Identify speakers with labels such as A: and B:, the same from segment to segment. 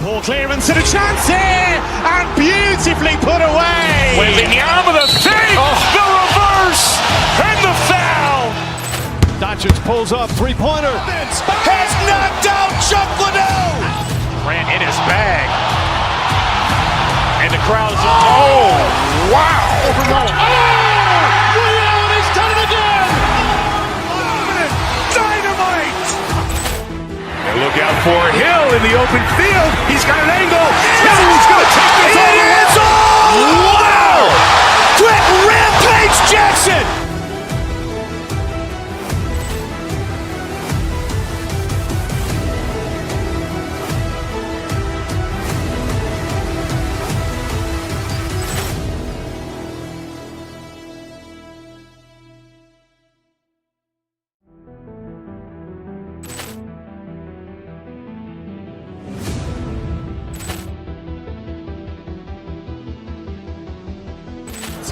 A: Poor clearance and a chance here, and beautifully put away.
B: Wembanyama with a fake, the reverse, and the foul.
C: Doncic pulls up, three-pointer.
B: Has knocked out Chuck Liddell. Ran in his bag. And the crowd is, wow.
C: Allen has done it again.
B: Dynamite. And look out for Hill in the open field. He's got an angle. He's going to take this all the way. Wow. Quick Rampage Jackson.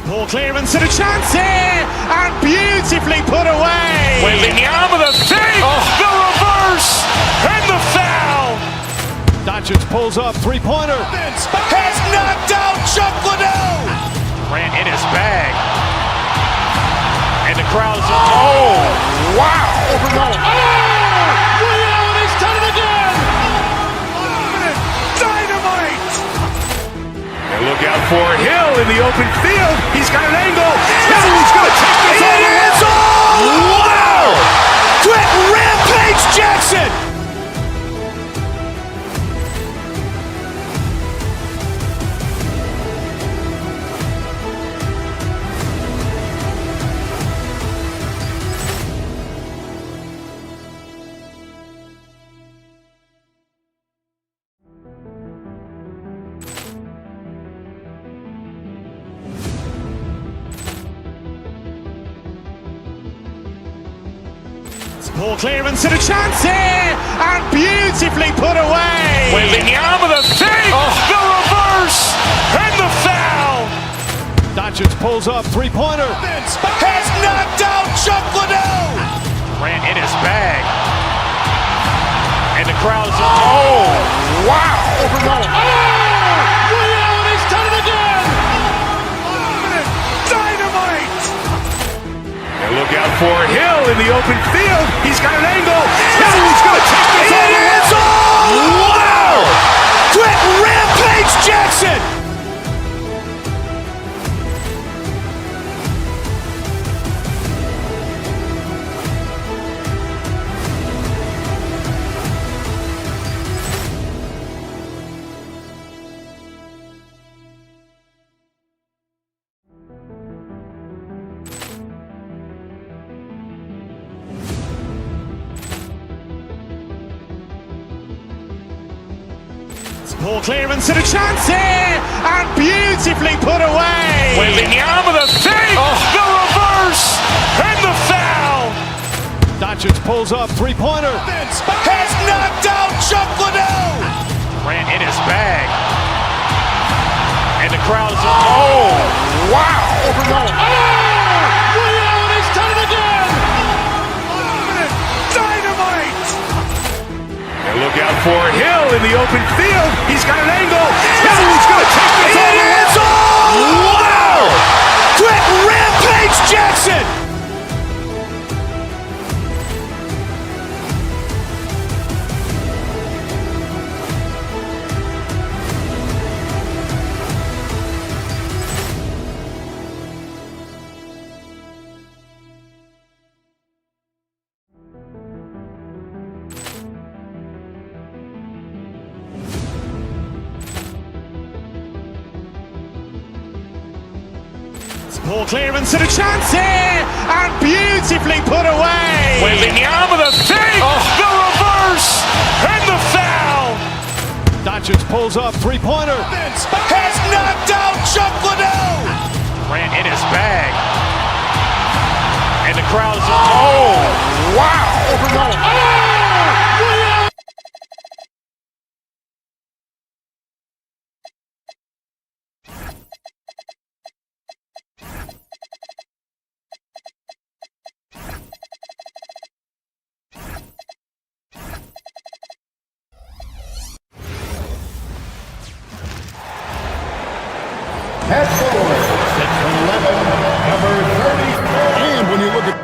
A: Poor clearance and a chance here, and beautifully put away.
B: Wembanyama with a fake, the reverse, and the foul.
C: Doncic pulls up, three-pointer.
B: Has knocked out Chuck Liddell. Ran in his bag. And the crowd is, wow.
C: Allen has done it again.
B: Dynamite. And look out for Hill in the open field. He's got an angle. He's going to take this all the way. Wow. Quick Rampage Jackson.
A: Poor clearance and a chance here, and beautifully put away.
B: Wembanyama with a fake, the reverse, and the foul.
C: Doncic pulls up, three-pointer.
B: Has knocked out Chuck Liddell. Ran in his bag. And the crowd is, wow.
C: Allen has done it again.
B: Dynamite. And look out for Hill in the open field. He's got an angle. He's going to take this all the way. Wow. Quick Rampage Jackson.
A: Poor clearance and a chance here, and beautifully put away.
B: Wembanyama with a fake, the reverse, and the foul.
C: Doncic pulls up, three-pointer.
B: Has knocked out Chuck Liddell. Ran in his bag. And the crowd is, wow.
C: Allen has done it again.
B: Dynamite. And look out for Hill in the open field. He's got an angle. He's going to take this all the way. Wow. Quick Rampage Jackson.
A: Poor clearance and a chance here, and beautifully put away.
B: Wembanyama with a fake, the reverse, and the foul.
C: Doncic pulls up, three-pointer.
B: Has knocked out Chuck Liddell. Ran in his bag. And the crowd is, wow.
D: At forward, 6'11", number 30.
E: And when you look at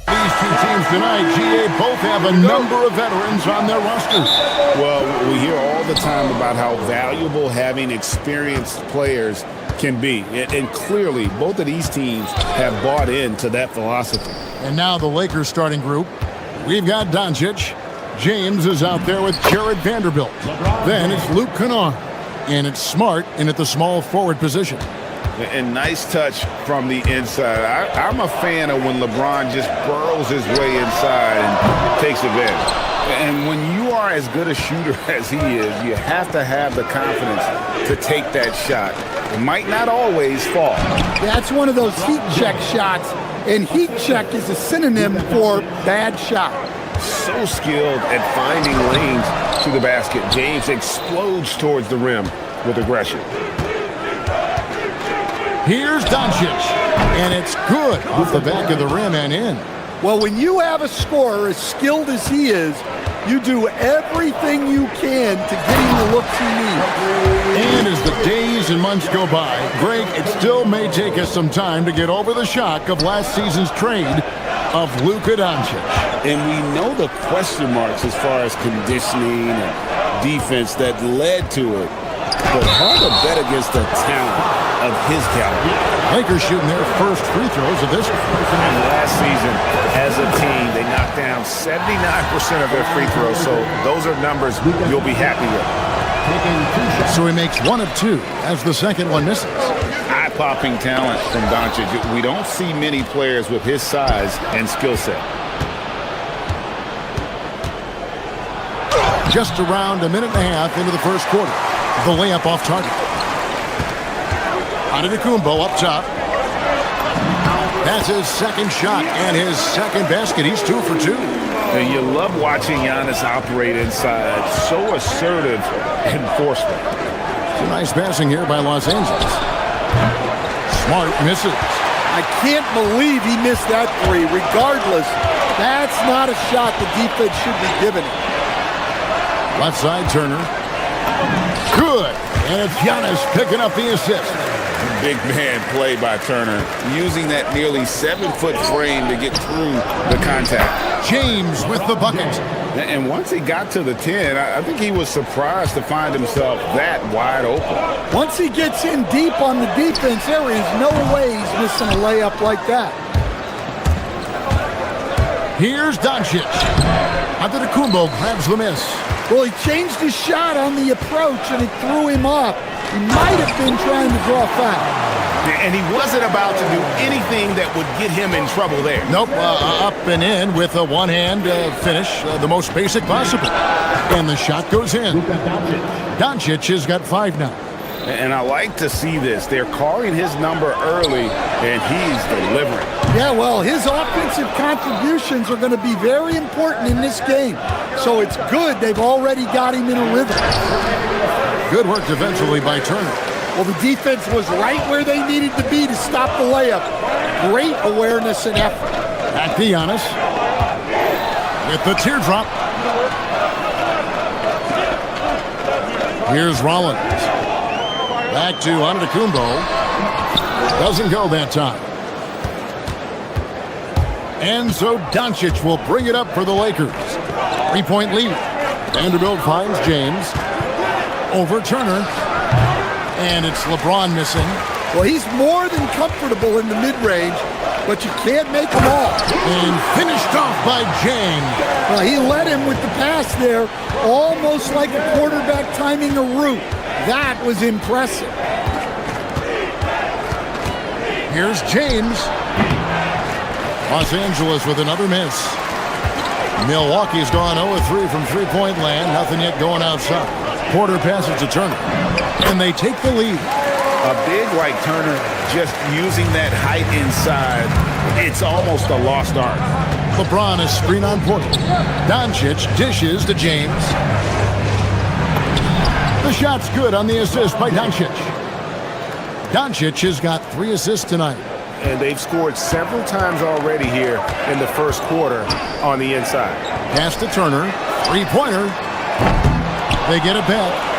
E: these two teams tonight, GA both have a number of veterans on their rosters.
B: Well, we hear all the time about how valuable having experienced players can be. And clearly, both of these teams have bought into that philosophy.
E: And now the Lakers starting group. We've got Doncic. James is out there with Jared Vanderbilt. Then it's Luke Kennard. And it's Smart in at the small forward position.
B: And nice touch from the inside. I'm a fan of when LeBron just burrows his way inside and takes advantage. And when you are as good a shooter as he is, you have to have the confidence to take that shot. It might not always fall.
F: That's one of those heat check shots, and heat check is a synonym for bad shot.
B: So skilled at finding lanes to the basket. James explodes towards the rim with aggression.
E: Here's Doncic, and it's good off the back of the rim and in.
F: Well, when you have a scorer as skilled as he is, you do everything you can to get him the looks he needs.
E: And as the days and months go by, Greg, it still may take us some time to get over the shock of last season's trade of Luka Doncic.
B: And we know the question marks as far as conditioning and defense that led to it. But hard to bet against the talent of his caliber.
E: Lakers shooting their first free throws of this.
B: And last season, as a team, they knocked down 79% of their free throws. So those are numbers you'll be happy with.
E: So he makes 1 of 2 as the second one misses.
B: Eye-popping talent from Doncic. We don't see many players with his size and skill set.
E: Just around a minute and a half into the first quarter. The layup off target. Antetokounmpo up top. That's his second shot and his second basket. He's 2 for 2.
B: And you love watching Giannis operate inside. So assertive and forceful.
E: Some nice passing here by Los Angeles. Smart misses.
F: I can't believe he missed that three. Regardless, that's not a shot the defense should be giving him.
E: Left side, Turner. Good. And it's Giannis picking up the assist.
B: Big man play by Turner, using that nearly 7-foot frame to get through the contact.
E: James with the bucket.
B: And once he got to the 10, I think he was surprised to find himself that wide open.
F: Once he gets in deep on the defense, there is no way he's missing a layup like that.
E: Here's Doncic. Antetokounmpo grabs the miss.
F: Well, he changed his shot on the approach, and it threw him off. He might have been trying to draw foul.
B: And he wasn't about to do anything that would get him in trouble there.
E: Nope, up and in with a one-hand finish, the most basic possible. And the shot goes in. Doncic has got 5 now.
B: And I like to see this. They're calling his number early, and he's delivering.
F: Yeah, well, his offensive contributions are going to be very important in this game. So it's good they've already got him in a rhythm.
E: Good work defensively by Turner.
F: Well, the defense was right where they needed to be to stop the layup. Great awareness and effort.
E: Back to Giannis. With the teardrop. Here's Rollins. Back to Antetokounmpo. Doesn't go that time. And so Doncic will bring it up for the Lakers. 3-point lead. Vanderbilt finds James. Over Turner. And it's LeBron missing.
F: Well, he's more than comfortable in the mid-range, but you can't make them all.
E: And finished off by James.
F: Well, he led him with the pass there, almost like a quarterback timing a route. That was impressive.
E: Here's James. Los Angeles with another miss. Milwaukee's gone 0-3 from three-point land. Nothing yet going outside. Porter passes to Turner. And they take the lead.
B: A big like Turner, just using that height inside, it's almost a lost art.
E: LeBron is screen on Porter. Doncic dishes to James. The shot's good on the assist by Doncic. Doncic has got 3 assists tonight.
B: and they've scored several times already here in the first quarter on the inside.
E: Pass to Turner. Three-pointer. They get it back.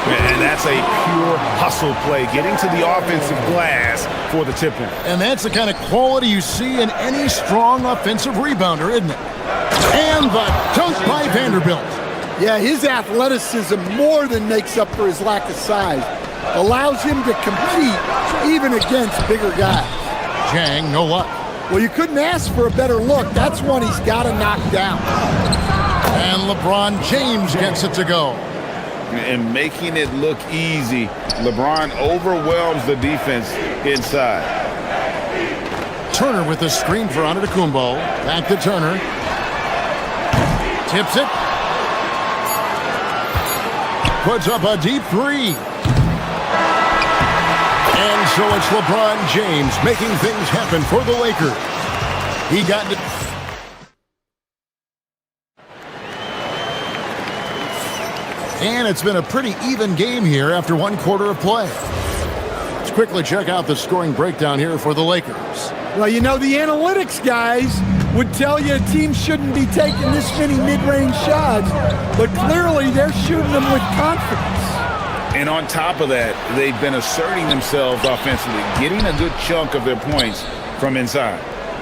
B: And that's a pure hustle play, getting to the offensive glass for the tip-in.
E: And that's the kind of quality you see in any strong offensive rebounder, isn't it? And the dunk by Vanderbilt.
F: Yeah, his athleticism more than makes up for his lack of size. Allows him to compete even against bigger guys.
E: Jang, no luck.
F: Well, you couldn't ask for a better look. That's one he's got to knock down.
E: And LeBron James gets it to go.
B: And making it look easy, LeBron overwhelms the defense inside.
E: Turner with the screen for Antetokounmpo. Back to Turner. Tips it. Puts up a deep three. And so it's LeBron James making things happen for the Lakers. He got it. And it's been a pretty even game here after one quarter of play. Let's quickly check out the scoring breakdown here for the Lakers.
F: Well, you know, the analytics guys would tell you a team shouldn't be taking this many mid-range shots, but clearly they're shooting them with confidence.
B: And on top of that, they've been asserting themselves offensively, getting a good chunk of their points from inside.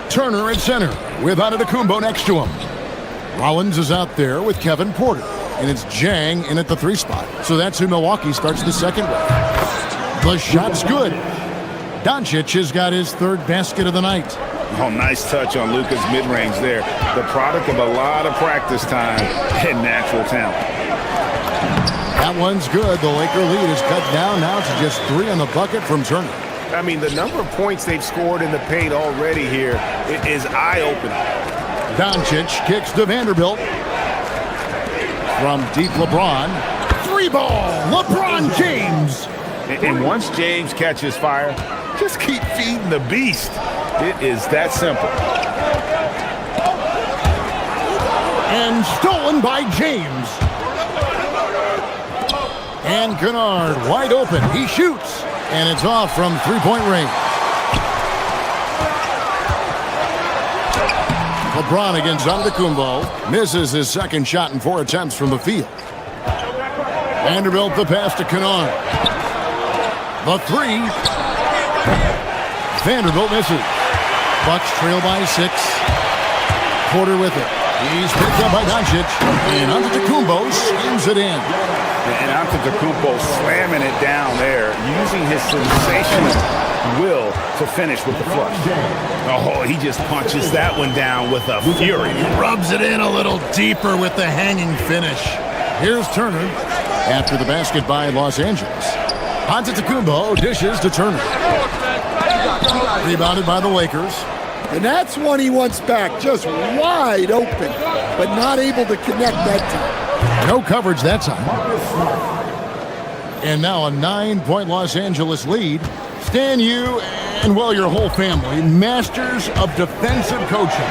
E: Turner at center with Antetokounmpo next to him. Rollins is out there with Kevin Porter. And it's Jang in at the 3 spot. So that's who Milwaukee starts the second with. The shot's good. Doncic has got his 3rd basket of the night.
B: Oh, nice touch on Luka's mid-range there. The product of a lot of practice time and natural talent.
E: That one's good. The Laker lead is cut down now to just 3 on the bucket from Turner.
B: I mean, the number of points they've scored in the paint already here is eye-opening.
E: Doncic kicks to Vanderbilt. From deep LeBron. 3-ball. LeBron James.
B: And once James catches fire, just keep feeding the beast. It is that simple.
E: And stolen by James. And Kennard wide open. He shoots. And it's off from 3-point range. LeBron against Antetokounmpo. Misses his second shot in 4 attempts from the field. Vanderbilt the pass to Kennard. The 3. Vanderbilt misses. Bucks trail by 6. Porter with it. He's picked up by Doncic. And Antetokounmpo schemes it in.
B: And Antetokounmpo slamming it down there, using his sensational will to finish with the flush. Oh, he just punches that one down with a fury.
E: Rubs it in a little deeper with the hanging finish. Here's Turner after the basket by Los Angeles. Antetokounmpo dishes to Turner. Rebounded by the Lakers.
F: And that's one he wants back, just wide open, but not able to connect that time.
E: No coverage that time. And now a 9-point Los Angeles lead. Stan, you and, well, your whole family, masters of defensive coaching.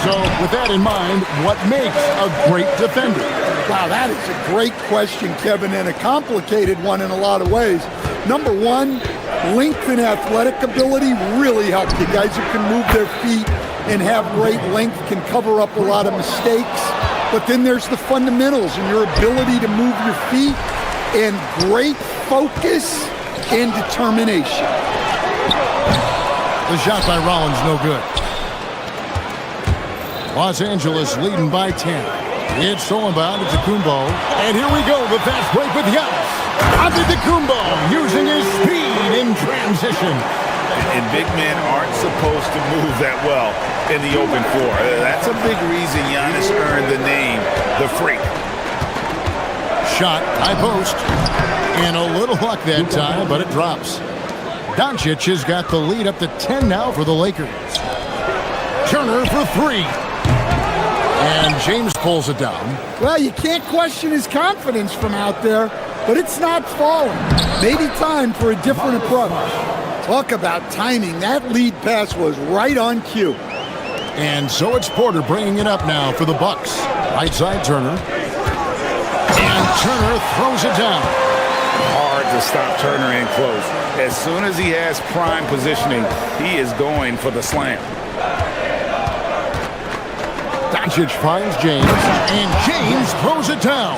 E: So with that in mind, what makes a great defender?
F: Wow, that is a great question, Kevin, and a complicated one in a lot of ways. Number one, length and athletic ability really help you. Guys who can move their feet and have great length can cover up a lot of mistakes. But then there's the fundamentals and your ability to move your feet and great focus and determination.
E: The shot by Rollins, no good. Los Angeles leading by 10. It's stolen by Antetokounmpo. And here we go, the fast break with Giannis. Antetokounmpo using his speed in transition.
B: And big men aren't supposed to move that well in the open floor. That's a big reason Giannis earned the name, the Freak.
E: Shot, high post. And a little luck that time, but it drops. Doncic has got the lead up to 10 now for the Lakers. Turner for 3. And James pulls it down.
F: Well, you can't question his confidence from out there, but it's not falling. Maybe time for a different approach. Talk about timing. That lead pass was right on cue.
E: And so it's Porter bringing it up now for the Bucks. Right side Turner. And Turner throws it down.
B: Hard to stop Turner in close. As soon as he has prime positioning, he is going for the slam.
E: Doncic finds James, and James throws it down.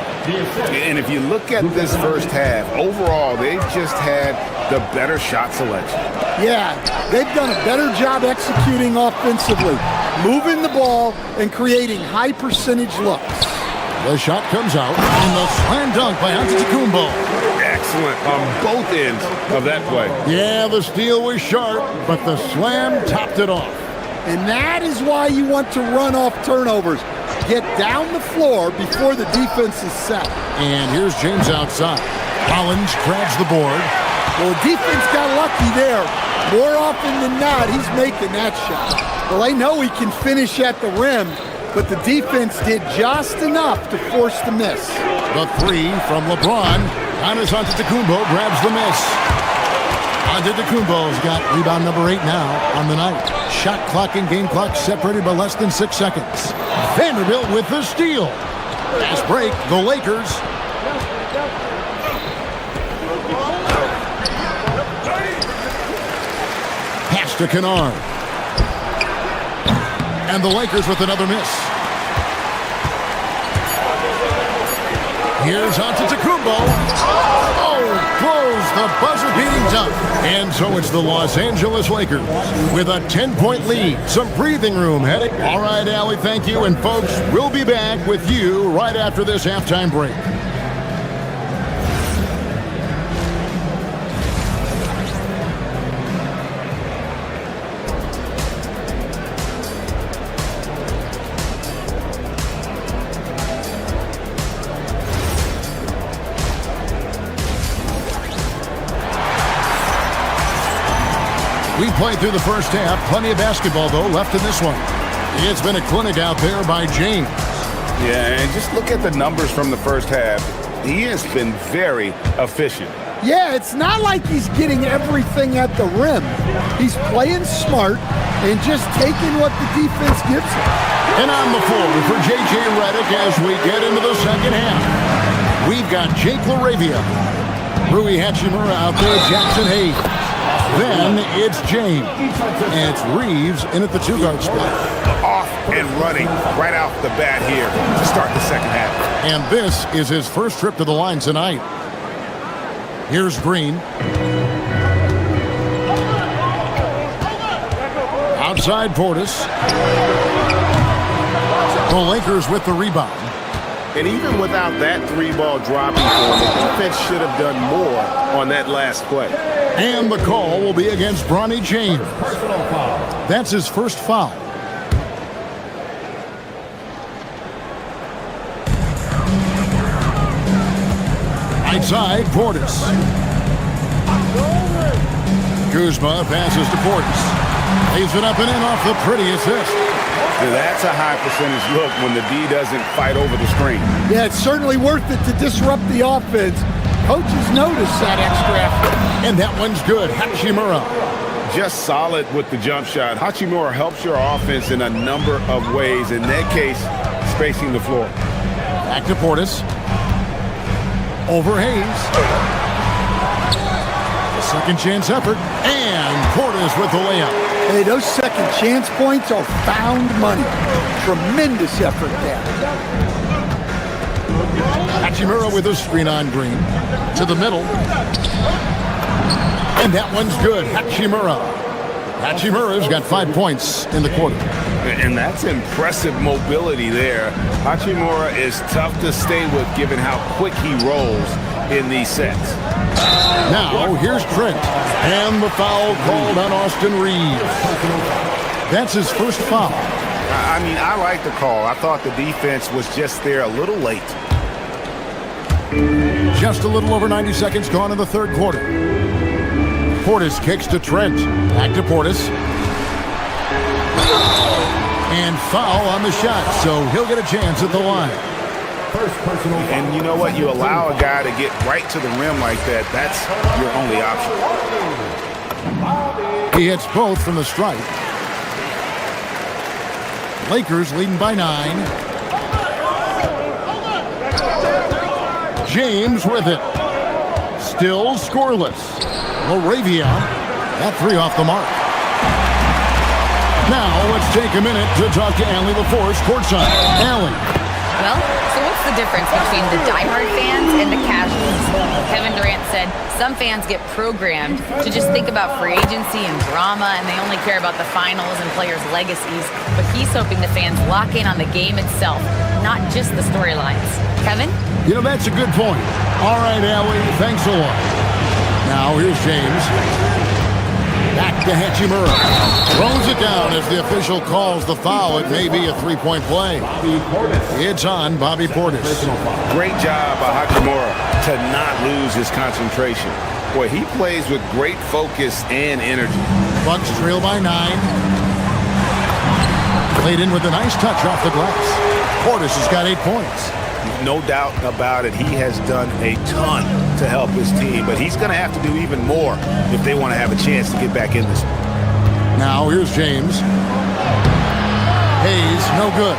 B: And if you look at this first half, overall, they've just had the better shot selection.
F: Yeah, they've done a better job executing offensively, moving the ball and creating high percentage looks.
E: The shot comes out, and the slam dunk by Antetokounmpo.
B: Excellent on both ends of that play.
E: Yeah, the steal was sharp, but the slam topped it off.
F: And that is why you want to run off turnovers. Get down the floor before the defense is set.
E: And here's James outside. Collins grabs the board.
F: Well, the defense got lucky there. More often than not, he's making that shot. Well, they know he can finish at the rim, but the defense did just enough to force the miss.
E: The three from LeBron. Giannis Antetokounmpo grabs the miss. Antetokounmpo's got rebound number 8 now on the night. Shot clock and game clock separated by less than 6 seconds. Vanderbilt with the steal. Fast break, the Lakers. Pass to Kennard. And the Lakers with another miss. Here's Antetokounmpo. Close the buzzer-beating dunk. And so it's the Los Angeles Lakers with a 10-point lead. Some breathing room heading. All right, Allie, thank you. And folks, we'll be back with you right after this halftime break. We played through the first half. Plenty of basketball, though, left in this one. It's been a clinic out there by James.
B: Yeah, and just look at the numbers from the first half. He has been very efficient.
F: Yeah, it's not like he's getting everything at the rim. He's playing smart and just taking what the defense gives him.
E: And on the floor for J.J. Redick as we get into the second half. We've got Jake LaRavia, Rui Hachimura out there, Jackson Hayes. Then it's James. And it's Reeves in at the two-guard spot.
B: Off and running right off the bat here to start the second half.
E: And this is his first trip to the line tonight. Here's Green. Outside Portis. The Lakers with the rebound.
B: And even without that three-ball dropping for him, the defense should have done more on that last play.
E: And the call will be against Bronny James. That's his first foul. Outside Portis. Kuzma passes to Portis. Lays it up and in off the pretty assist.
B: That's a high percentage look when the D doesn't fight over the screen.
F: Yeah, it's certainly worth it to disrupt the offense. Coaches notice that extra effort.
E: And that one's good. Hachimura.
B: Just solid with the jump shot. Hachimura helps your offense in a number of ways. In that case, spacing the floor.
E: Back to Portis. Over Hayes. A second chance effort. And Portis with the layup.
F: Hey, those second chance points are found money. Tremendous effort there.
E: Hachimura with a screen on Green. To the middle. And that one's good. Hachimura. Hachimura's got 5 points in the quarter.
B: And that's impressive mobility there. Hachimura is tough to stay with given how quick he rolls in these sets.
E: Now, here's Trent. And the foul called on Austin Reeves. That's his first foul.
B: I mean, I like the call. I thought the defense was just there a little late.
E: Just a little over 90 seconds gone in the third quarter. Portis kicks to Trent. Back to Portis. And foul on the shot, so he'll get a chance at the line.
D: First personal foul.
B: And you know what? You allow a guy to get right to the rim like that, that's your only option.
E: He hits both from the stripe. Lakers leading by 9. James with it. Still scoreless. Laravia. That three off the mark. Now let's take a minute to talk to Allie LaForce courtside. Allie.
G: Well, so what's the difference between the diehard fans and the casuals? Kevin Durant said some fans get programmed to just think about free agency and drama, and they only care about the finals and players' legacies. But he's hoping the fans lock in on the game itself, not just the storylines. Kevin?
E: You know, that's a good point. All right, Allie, thanks a lot. Now here's James. Back to Hachimura. Throws it down as the official calls the foul. It may be a three-point play. It's on Bobby Portis.
B: Great job by Hachimura to not lose his concentration. Boy, he plays with great focus and energy.
E: Bucks trail by 9. Played in with a nice touch off the glass. Portis has got 8 points.
B: No doubt about it, he has done a ton to help his team, but he's going to have to do even more if they want to have a chance to get back in this.
E: Now here's James. Hayes, no good.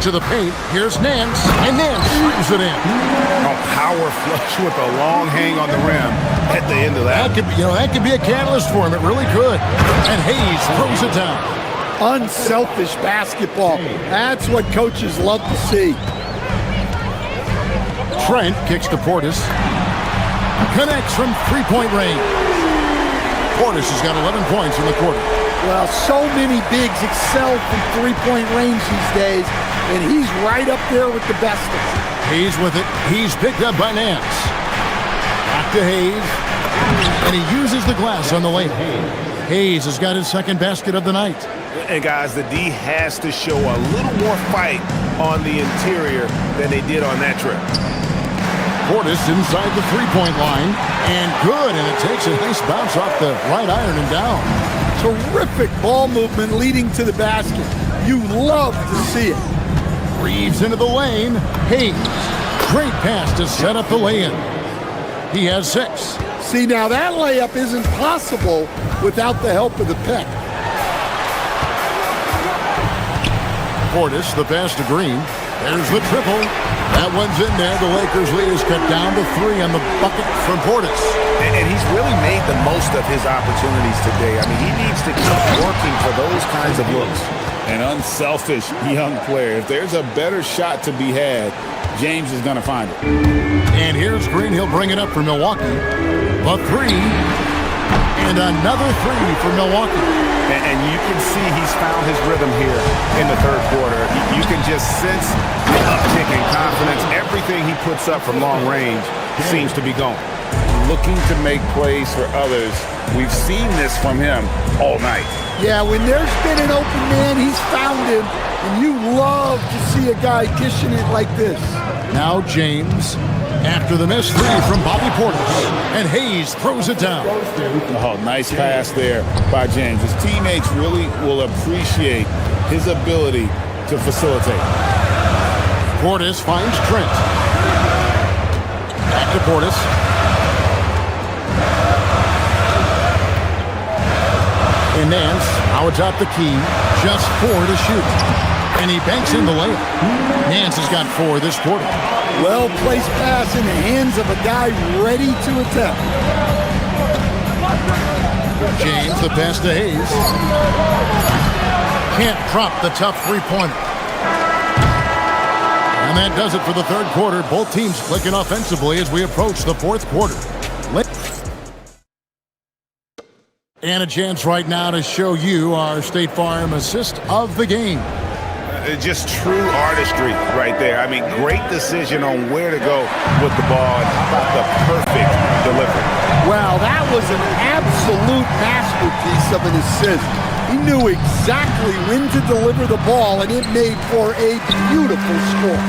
E: To the paint, here's Nance, and Nance shoots it in.
B: A power flush with a long hang on the rim at the end of that.
E: That could be a catalyst for him. It really could. And Hayes throws it down.
F: Unselfish basketball. That's what coaches love to see.
E: Trent kicks to Portis. Connects from three-point range. Portis has got 11 points in the quarter.
F: Well, so many bigs excel from three-point range these days, and he's right up there with the best of them.
E: Hayes with it. He's picked up by Nance. Back to Hayes. And he uses the glass on the lane. Hayes has got his second basket of the night.
B: And guys, the D has to show a little more fight on the interior than they did on that trip.
E: Portis inside the three-point line. And good, and it takes a nice bounce off the right iron and down.
F: Terrific ball movement leading to the basket. You love to see it.
E: Reeves into the lane. Hayes. Great pass to set up the lay-in. He has 6.
F: See, now that layup isn't possible without the help of the pick.
E: Portis, the pass to Green. There's the triple. That one's in there. The Lakers lead is cut down to 3 on the bucket from Portis.
B: And he's really made the most of his opportunities today. I mean, he needs to keep working for those kinds of looks. An unselfish young player. If there's a better shot to be had, James is going to find it.
E: And here's Green. He'll bring it up for Milwaukee. A 3. And another 3 for Milwaukee.
B: And you can see he's found his rhythm here in the third quarter. You can just sense the uptick in confidence. Everything he puts up from long range seems to be going. Looking to make plays for others. We've seen this from him all night.
F: Yeah, when there's been an open man, he's found him. And you love to see a guy dishing it like this.
E: Now James. After the missed 3 from Bobby Portis. And Hayes throws it down.
B: Oh, nice pass there by James. His teammates really will appreciate his ability to facilitate.
E: Portis finds Trent. Back to Portis. And Nance, now atop the key. Just 4 to shoot. And he banks in the layup. Nance has got 4 this quarter.
F: Well-placed pass in the hands of a guy ready to attempt.
E: James, the pass to Hayes. Can't drop the tough three-pointer. And that does it for the third quarter. Both teams clicking offensively as we approach the fourth quarter. And a chance right now to show you our State Farm assist of the game.
B: Just true artistry right there. I mean, great decision on where to go with the ball. And how about the perfect delivery?
F: Well, that was an absolute masterpiece of an assist. He knew exactly when to deliver the ball, and it made for a beautiful score.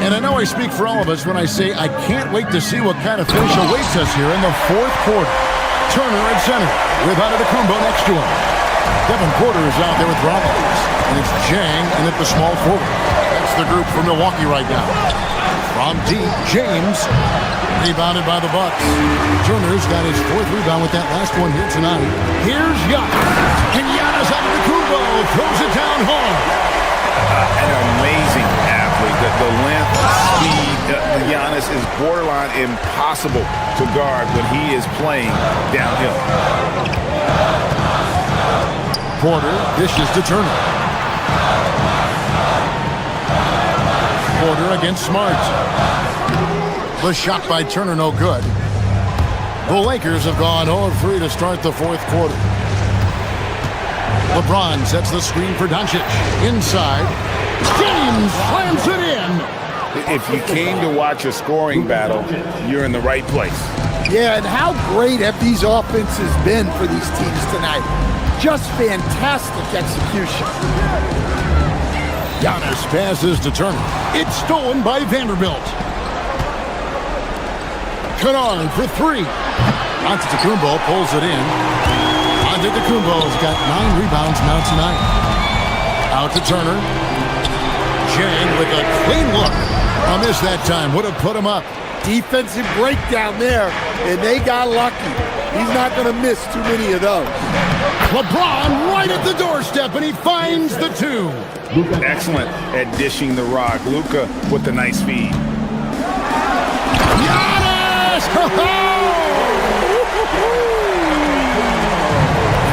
E: And I know I speak for all of us when I say I can't wait to see what kind of finish awaits us here in the fourth quarter. Turner at center with Antetokounmpo next to him. Devin Porter is out there with Robbins. And it's Jang in at the small forward. That's the group for Milwaukee right now. From deep, James. Rebounded by the Bucks. Turner's got his 4th rebound with that last one here tonight. Here's Giannis. And Giannis Antetokounmpo throws it down hard.
B: An amazing athlete. The The length, speed, Giannis is borderline impossible to guard when he is playing downhill.
E: Porter dishes to Turner. Porter against Smart. The shot by Turner no good. The Lakers have gone 0-3 to start the fourth quarter. LeBron sets the screen for Doncic. Inside. James slams it in.
B: If you came to watch a scoring battle, you're in the right place.
F: Yeah, and how great have these offenses been for these teams tonight? Just fantastic execution.
E: Giannis passes to Turner. It's stolen by Vanderbilt. Kennard for three. Antetokounmpo pulls it in. Antetokounmpo's got 9 rebounds now tonight. Out to Turner. Chang with a clean look. A miss that time. Would have put him up.
F: Defensive breakdown there, and they got lucky. He's not going to miss too many of those.
E: LeBron right at the doorstep, and he finds the 2.
B: Excellent at dishing the rock. Luka with the nice feed.
E: Giannis!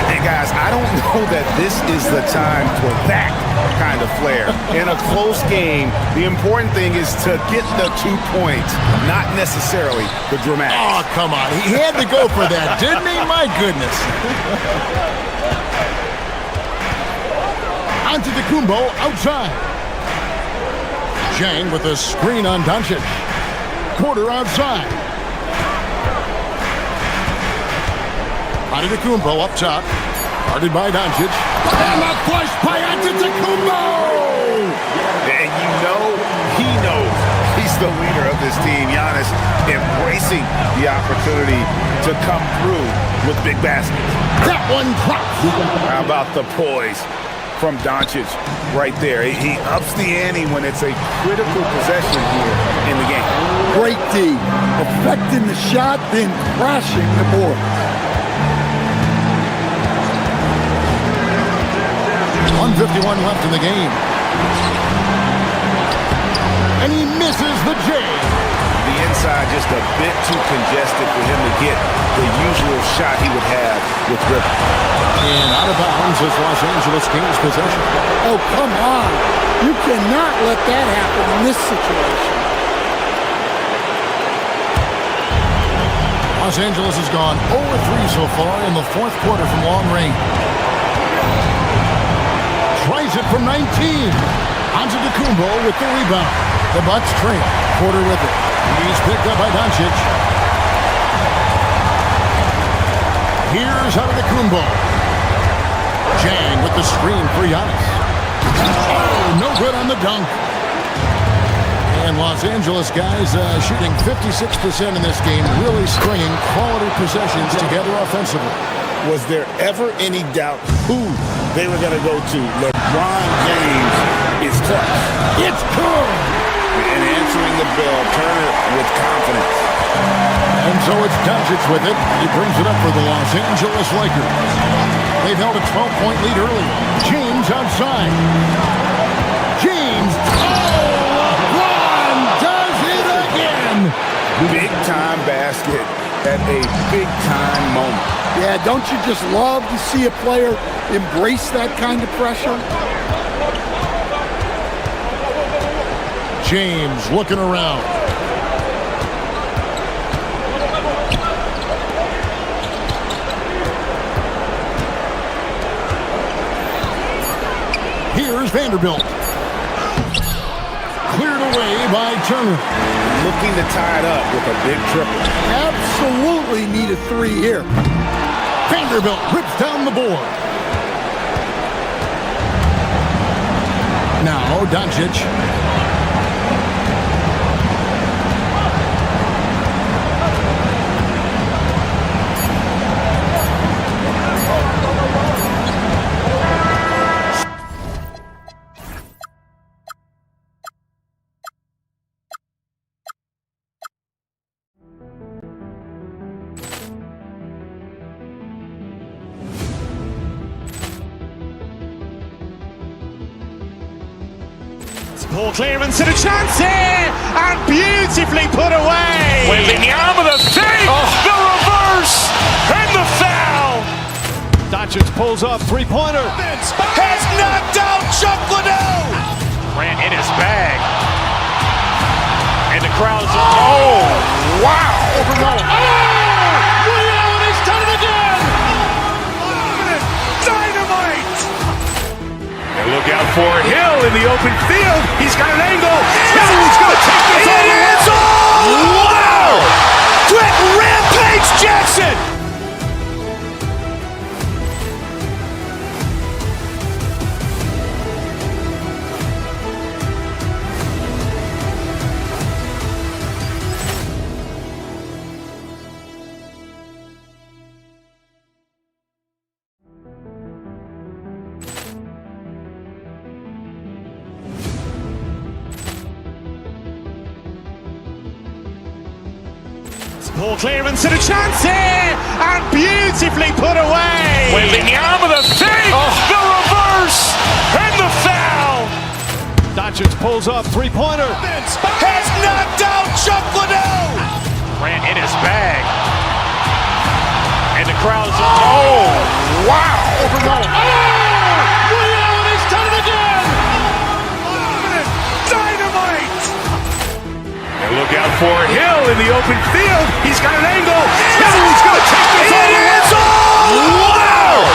B: Hey guys, I don't know that this is the time for that kind of flair. In a close game, the important thing is to get the 2 points, not necessarily the dramatics.
E: Oh, come on. He had to go for that, didn't he? My goodness. Antetokounmpo outside. Chang with a screen on Doncic. Porter outside. Antetokounmpo up top. Guarded by Doncic. And a flush by Antetokounmpo!
B: And you know, he knows he's the leader of this team. Giannis embracing the opportunity to come through with big baskets.
E: That one drops.
B: How about the poise from Doncic right there? He ups the ante when it's a critical possession here in the game.
F: Great D. Affecting the shot, then crashing the board.
E: 1:51 left in the game. And he misses the J.
B: The inside just a bit too congested for him to get the usual shot he would have with Ripper.
E: And out of bounds is Los Angeles Kings possession.
F: Oh, come on. You cannot let that happen in this situation.
E: Los Angeles has gone 0-3 so far in the fourth quarter from long range. Tries it from 19. Antetokounmpo with the rebound. The Bucks trail. Porter with it. He's picked up by Doncic. Here's Antetokounmpo. Chang with the screen for Giannis. Oh, no good on the dunk. And Los Angeles guys shooting 56% in this game, really stringing quality possessions together offensively.
B: Was there ever any doubt who they were going to go to? LeBron James is clutch.
E: It's good!
B: And answering the bell, Turner with confidence.
E: And so it's Doncic with it. He brings it up for the Los Angeles Lakers. They've held a 12-point lead earlier. James outside. James. Oh, LeBron does it again.
B: Big-time basket at a big-time moment.
F: Yeah, don't you just love to see a player embrace that kind of pressure?
E: James looking around. Here's Vanderbilt. Cleared away by Turner.
B: Looking to tie it up with a big triple.
F: Absolutely need a 3 here.
E: Vanderbilt rips down the board. Now Doncic.
A: Poor clearance and a chance here, and beautifully put away.
B: Wembanyama the fake, the reverse, and the foul.
C: Doncic pulls up, three-pointer.
B: Has knocked out Chuck Liddell. Grant in his bag. And the crowd's, oh, wow.
C: Ray Allen has done it again.
B: Dynamite. And look out for Hill in the open field. He's got an angle. He's going to take this all the way. Wow. Quick Rampage Jackson.
A: Poor clearance and a chance here, and beautifully put away.
B: Wembanyama the fake, the reverse, and the foul.
C: Doncic pulls up, three-pointer.
B: Has knocked out Chuck Liddell. Grant in his bag. And the crowd's, oh, wow.
C: Ray Allen has done it again.
B: Dynamite. And look out for Hill in the open field. He's got an angle. He's going to take this all the way. Wow.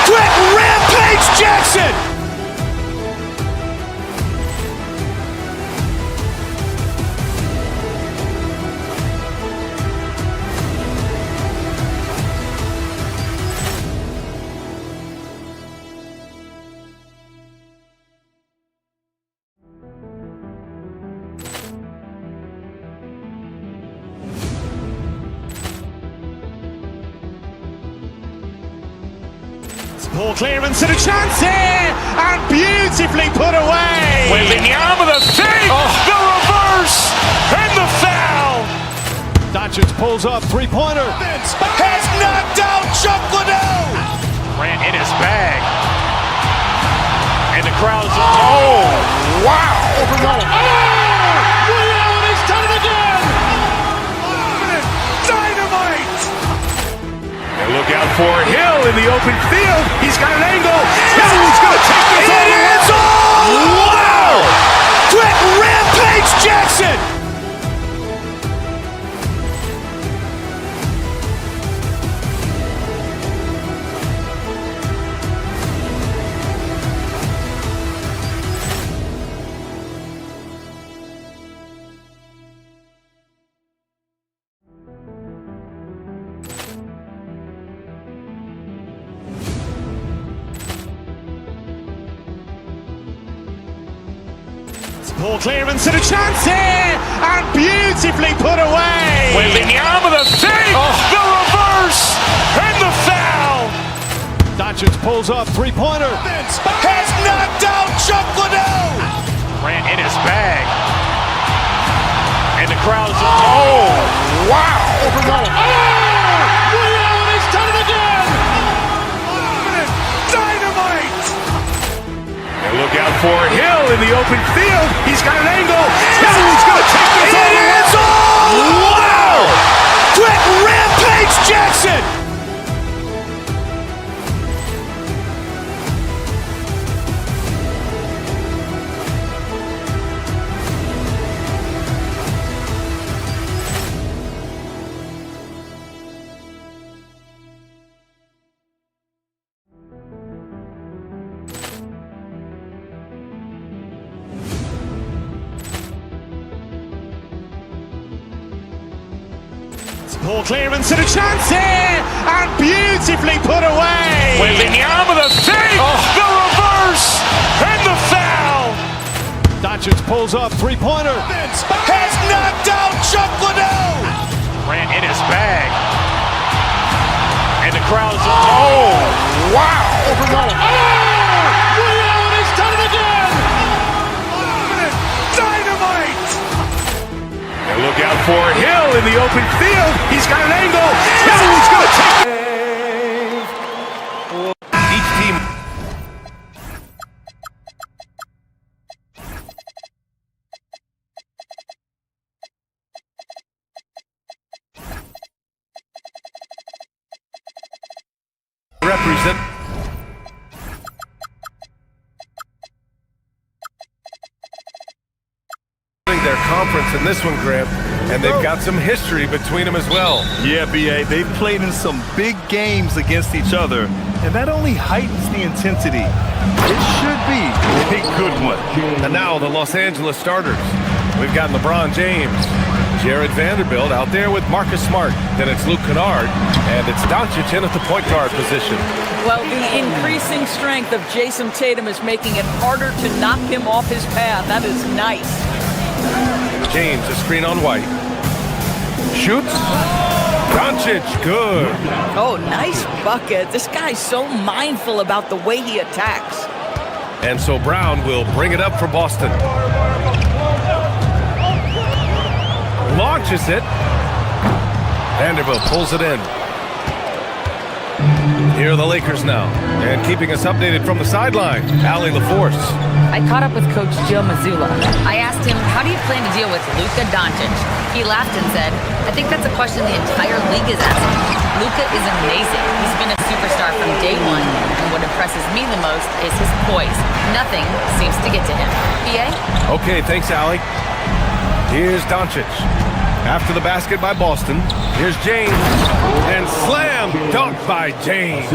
B: Quick Rampage Jackson.
A: Poor clearance and a chance here, and beautifully put away.
B: Wembanyama the fake, the reverse, and the foul.
C: Doncic pulls up, three-pointer.
B: Has knocked out Chuck Liddell. Grant in his bag. And the crowd's, oh, wow.
C: Ray Allen has done it again.
B: Dynamite. And look out for Hill in the open field. He's got an angle. He's going to take this all the way. Wow. Quick Rampage Jackson.
A: Poor clearance and a chance here, and beautifully put away.
B: Wembanyama the fake, the reverse, and the foul.
C: Doncic pulls up, three-pointer.
B: Has knocked out Chuck Liddell. Grant in his bag. And the crowd's, oh, wow.
C: Ray Allen has done it again.
B: Dynamite. And look out for Hill in the open field. He's got an angle. He's going to take this all the way. Wow. Quick Rampage Jackson.
A: Poor clearance and a chance here, and beautifully put away.
B: Wembanyama the fake, the reverse, and the foul.
C: Doncic pulls up, three-pointer.
B: Has knocked out Chuck Liddell. Grant in his bag. And the crowd's, oh, wow.
C: Ray Allen has done it again.
B: Dynamite. And look out for Hill in the open field. He's got an angle. He's going to take each team. represent their conference in this one, Graham, and they've got some history between them as well.
H: Yeah, B.A., they've played in some big games against each other, and that only heightens the intensity. It should be a good one.
B: And now the Los Angeles starters. We've got LeBron James, Jared Vanderbilt out there with Marcus Smart. Then it's Luke Kennard, and it's Doncic in at the point guard position.
I: Well, the increasing strength of Jason Tatum is making it harder to knock him off his path. That is nice.
B: James, a screen on White. Shoots. Doncic, good.
I: Oh, nice bucket. This guy's so mindful about the way he attacks.
B: And so Brown will bring it up for Boston. Launches it. Vanderbilt pulls it in. Here are the Lakers now. And keeping us updated from the sideline, Allie LaForce.
G: I caught up with Coach Joe Mazzulla. I asked him, how do you plan to deal with Luka Doncic? He laughed and said, I think that's a question the entire league is asking. Luka is amazing. He's been a superstar from day one, and what impresses me the most is his poise. Nothing seems to get to him. PA?
B: Okay, thanks, Allie. Here's Doncic. After the basket by Boston, here's James. And slam dunk by James.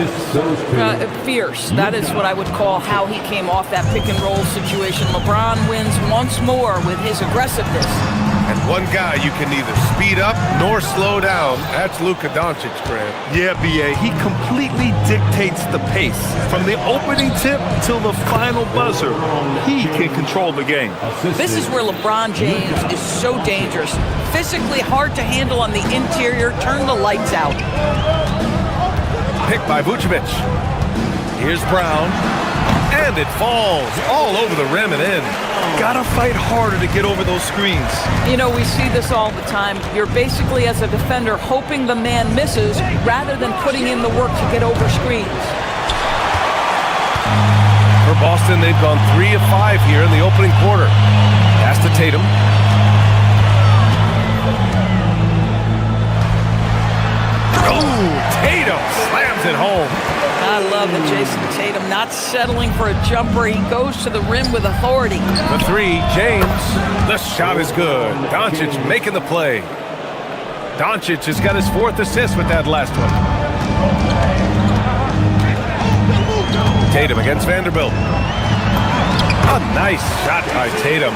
I: Fierce. That is what I would call how he came off that pick and roll situation. LeBron wins once more with his aggressiveness.
B: And one guy you can neither speed up nor slow down. That's Luka Doncic, Graham.
H: Yeah, B.A., he completely dictates the pace. From the opening tip till the final buzzer, he can control the game.
I: This is where LeBron James is so dangerous. Physically hard to handle on the interior. Turn the lights out.
B: Picked by Vucevic. Here's Brown. And it falls all over the rim and in.
H: Gotta fight harder to get over those screens.
I: You know, we see this all the time. You're basically, as a defender, hoping the man misses rather than putting in the work to get over screens.
B: For Boston, they've gone 3 of 5 here in the opening quarter. Pass to Tatum. Oh, Tatum slams it home.
I: I love it, Jason Tatum not settling for a jumper. He goes to the rim with authority.
B: The three, James. The shot is good. Doncic making the play. Doncic has got his 4th assist with that last one. Tatum against Vanderbilt. A nice shot by Tatum.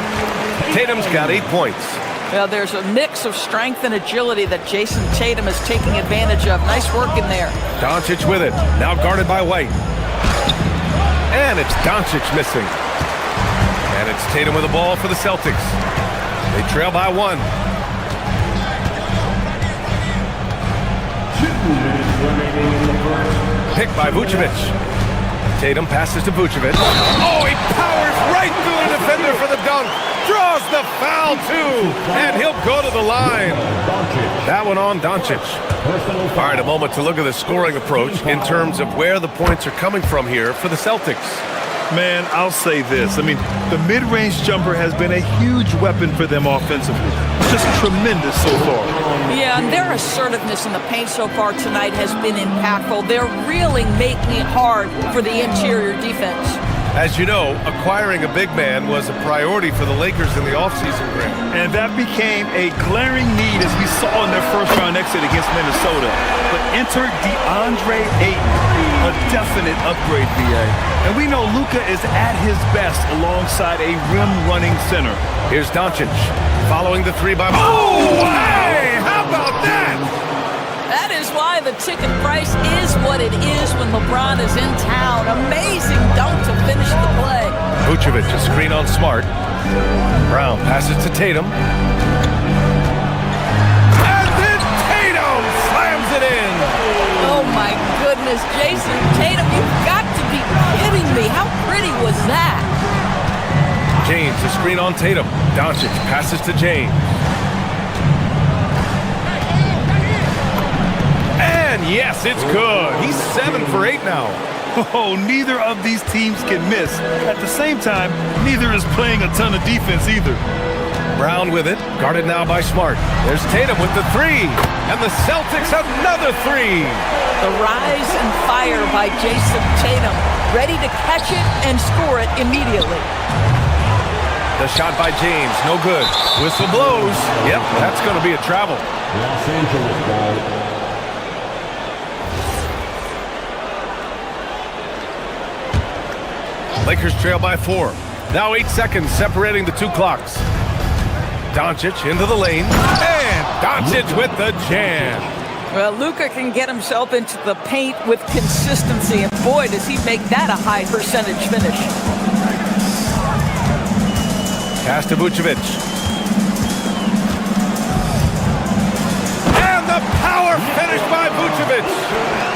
B: Tatum's got 8 points.
I: Well, there's a mix of strength and agility that Jason Tatum is taking advantage of. Nice work in there.
B: Doncic with it. Now guarded by White. And it's Doncic missing. And it's Tatum with the ball for the Celtics. They trail by 1.
D: 2 minutes remaining in the first.
B: Picked by Vucevic. Tatum passes to Vucevic. Oh, he powers right through the defender for the dunk. Draws the foul, too. And he'll go to the line. That one on Doncic. All right, a moment to look at the scoring approach in terms of where the points are coming from here for the Celtics.
H: Man, I'll say this. I mean, the mid-range jumper has been a huge weapon for them offensively. Just tremendous so far.
I: Yeah, and their assertiveness in the paint so far tonight has been impactful. They're really making it hard for the interior defense.
B: As you know, acquiring a big man was a priority for the Lakers in the offseason, Graham.
H: And that became a glaring need as we saw in their first-round exit against Minnesota. But enter DeAndre Ayton, a definite upgrade, B.A. And we know Luka is at his best alongside a rim-running center.
B: Here's Doncic, following the 3 by... Oh, hey! How about that?
I: That is why the ticket price is what it is when LeBron is in town. Amazing dunk to finish the play.
B: Vucevic, a screen on Smart. Brown passes to Tatum. And then Tatum slams it in.
I: Oh, my goodness. Jason Tatum, you've got to be kidding me. How pretty was that?
B: James, a screen on Tatum. Doncic passes to James. And yes, it's good. He's 7 for 8 now.
H: Oh, neither of these teams can miss. At the same time, neither is playing a ton of defense either.
B: Brown with it, guarded now by Smart. There's Tatum with the 3. And the Celtics another 3.
I: The rise and fire fire by Jason Tatum, ready to catch it and score it immediately.
B: The shot by James, no good. Whistle blows. Yep, that's going to be a travel.
D: Los Angeles ball.
B: Lakers trail by 4. Now 8 seconds separating the two clocks. Doncic into the lane. And Doncic with the jam.
I: Well, Luka can get himself into the paint with consistency, and boy, does he make that a high percentage finish.
B: Pass to Vucevic. And the power finish by Vucevic.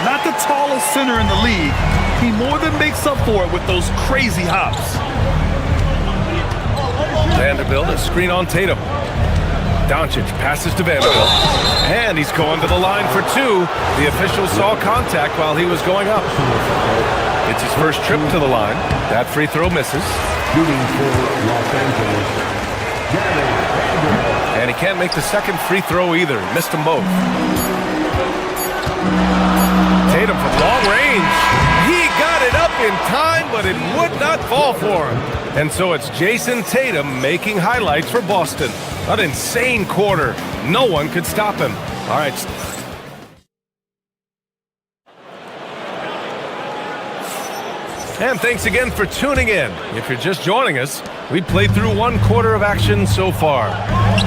H: Not the tallest center in the league. He more than makes up for it with those crazy hops.
B: Vanderbilt, a screen on Tatum. Doncic passes to Vanderbilt. And he's going to the line for 2. The official saw contact while he was going up. It's his first trip to the line. That free throw misses.
D: Shooting for Los Angeles.
B: And he can't make the second free throw either. He missed them both. Tatum from long range. He got it up in time, but it would not fall for him. And so it's Jason Tatum making highlights for Boston. An insane quarter. No one could stop him. All right. And thanks again for tuning in. If you're just joining us, we played through 1 quarter of action so far.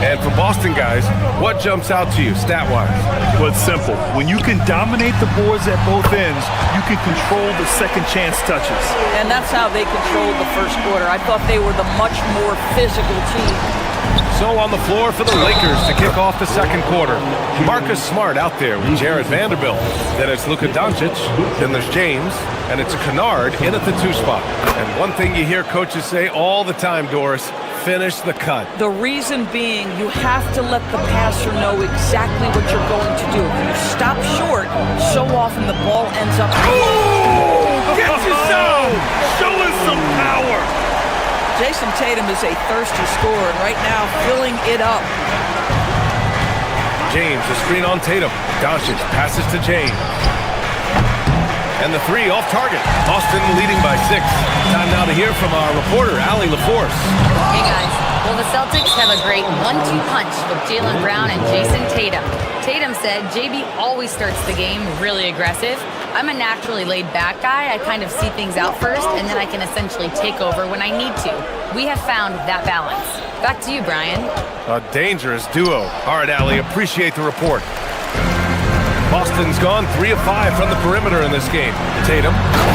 B: And for Boston guys, what jumps out to you stat-wise?
H: Well, it's simple. When you can dominate the boards at both ends, you can control the second chance touches.
I: And that's how they controlled the first quarter. I thought they were the much more physical team.
B: So on the floor for the Lakers to kick off the second quarter. Marcus Smart out there with Jared Vanderbilt. Then it's Luka Doncic. Then there's James. And it's Kennard in at the 2 spot. And one thing you hear coaches say all the time, Doris, finish the cut.
I: The reason being, you have to let the passer know exactly what you're going to do. If you stop short, so often the ball ends up...
H: Oh! Get you some! Show us some power!
I: Jason Tatum is a thirsty scorer, and right now filling it up.
B: James, a screen on Tatum. Doncic passes to James. And the 3 off target. Boston leading by 6. Time now to hear from our reporter, Allie LaForce.
G: Hey guys, well the Celtics have a great 1-2 punch with Jaylen Brown and Jason Tatum. Tatum said JB always starts the game really aggressive. I'm a naturally laid back guy. I kind of see things out first and then I can essentially take over when I need to. We have found that balance. Back to you, Brian.
B: A dangerous duo. All right, Allie, appreciate the report. Boston's gone 3 of 5 from the perimeter in this game. Tatum.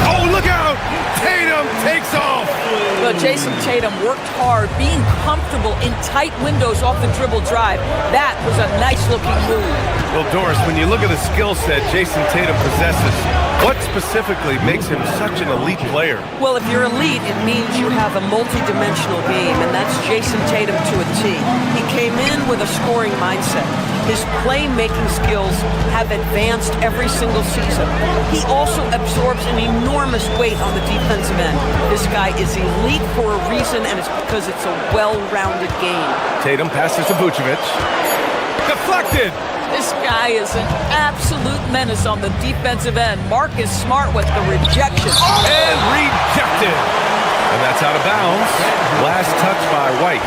B: Oh, look out! Tatum takes off!
I: Well, Jason Tatum worked hard, being comfortable in tight windows off the dribble drive. That was a nice-looking move.
B: Well, Doris, when you look at the skill set Jason Tatum possesses, what specifically makes him such an elite player?
I: Well, if you're elite, it means you have a multi-dimensional game, and that's Jason Tatum to a T. He came in with a scoring mindset. His playmaking skills have advanced every single season. He also absorbs an enormous weight on the defensive end. This guy is elite for a reason, and it's because it's a well-rounded game.
B: Tatum passes to Vucevic. Deflected!
I: This guy is an absolute menace on the defensive end. Marcus Smart with the rejection.
B: And rejected! And that's out of bounds. Last touch by White.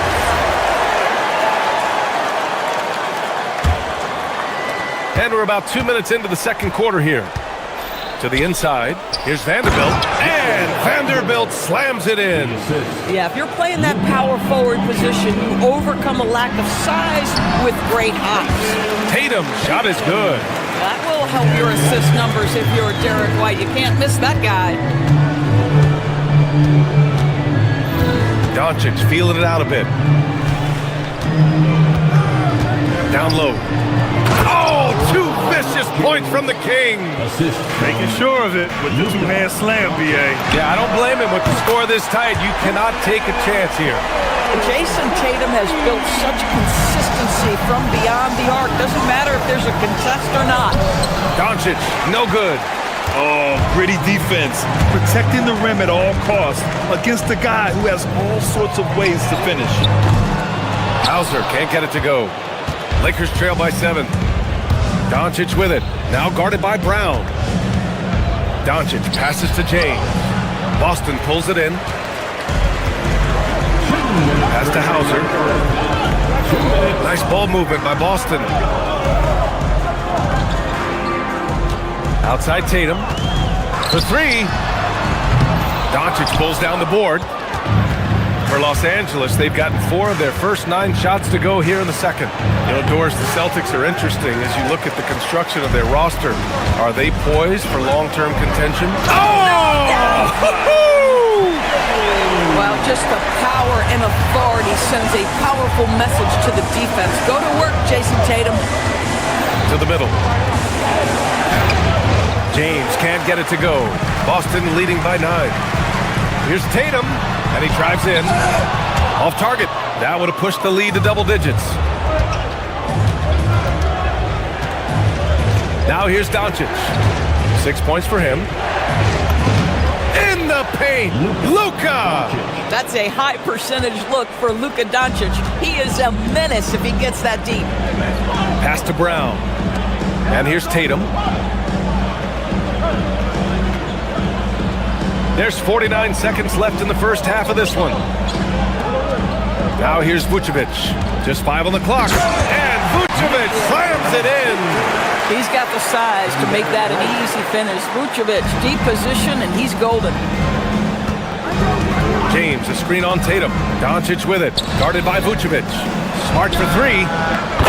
B: And we're about 2 minutes into the second quarter here. To the inside, here's Vanderbilt, and Vanderbilt slams it in.
I: Yeah, if you're playing that power forward position, you overcome a lack of size with great hops.
B: Tatum, shot is good.
I: That will help your assist numbers if you're Derek White. You can't miss that guy.
B: Doncic feeling it out a bit. Down low. Oh, 2 vicious points from the King.
D: Assist.
H: Making sure of it with the 2-hand slam, B.A.
B: Yeah, I don't blame him with the score this tight. You cannot take a chance here.
I: Jason Tatum has built such consistency from beyond the arc. Doesn't matter if there's a contest or not.
B: Doncic, no good.
H: Oh, gritty defense. Protecting the rim at all costs against a guy who has all sorts of ways to finish.
B: Hauser can't get it to go. Lakers trail by 7. Doncic with it. Now guarded by Brown. Doncic passes to James. Boston pulls it in. Pass to Hauser. Nice ball movement by Boston. Outside Tatum. For three. Doncic pulls down the board. For Los Angeles, they've gotten 4 of their first 9 shots to go here in the second. You know, Doris, the Celtics are interesting as you look at the construction of their roster. Are they poised for long-term contention? Oh!
I: Well, just the power and authority sends a powerful message to the defense. Go to work, Jason Tatum.
B: To the middle. James can't get it to go. Boston leading by 9. Here's Tatum, and he drives in. Off target. That would have pushed the lead to double digits. Now here's Doncic. 6 points for him. In the paint, Luka!
I: That's a high percentage look for Luka Doncic. He is a menace if he gets that deep.
B: Pass to Brown. And here's Tatum. There's 49 seconds left in the first half of this one. Now here's Vucevic. Just 5 on the clock. And Vucevic slams it in.
I: He's got the size to make that an easy finish. Vucevic, deep position, and he's golden.
B: James, a screen on Tatum. Doncic with it. Guarded by Vucevic. Smart for 3.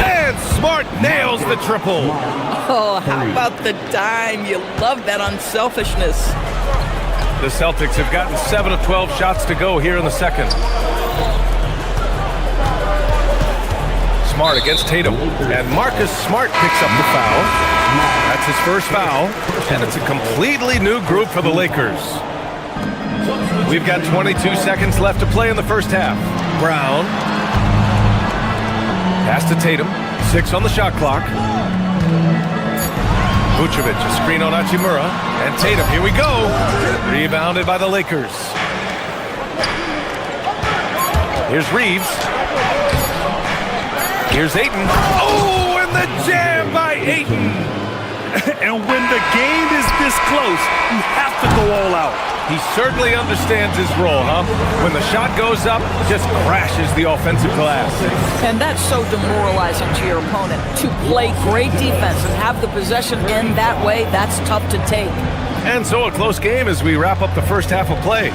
B: And Smart nails the triple.
I: Oh, how about the dime? You love that unselfishness.
B: The Celtics have gotten 7 of 12 shots to go here in the second. Smart against Tatum. And Marcus Smart picks up the foul. That's his first foul. And it's a completely new group for the Lakers. We've got 22 seconds left to play in the first half. Brown. Pass to Tatum. 6 on the shot clock. Vucevic, a screen on Hachimura. And Tatum, here we go. Rebounded by the Lakers. Here's Reeves. Here's Ayton. Oh, and the jam by Ayton.
H: And when the game is this close, you have to go all out.
B: He certainly understands his role, huh? When the shot goes up, just crashes the offensive glass.
I: And that's so demoralizing to your opponent. To play great defense and have the possession end that way, that's tough to take.
B: And so a close game as we wrap up the first half of play.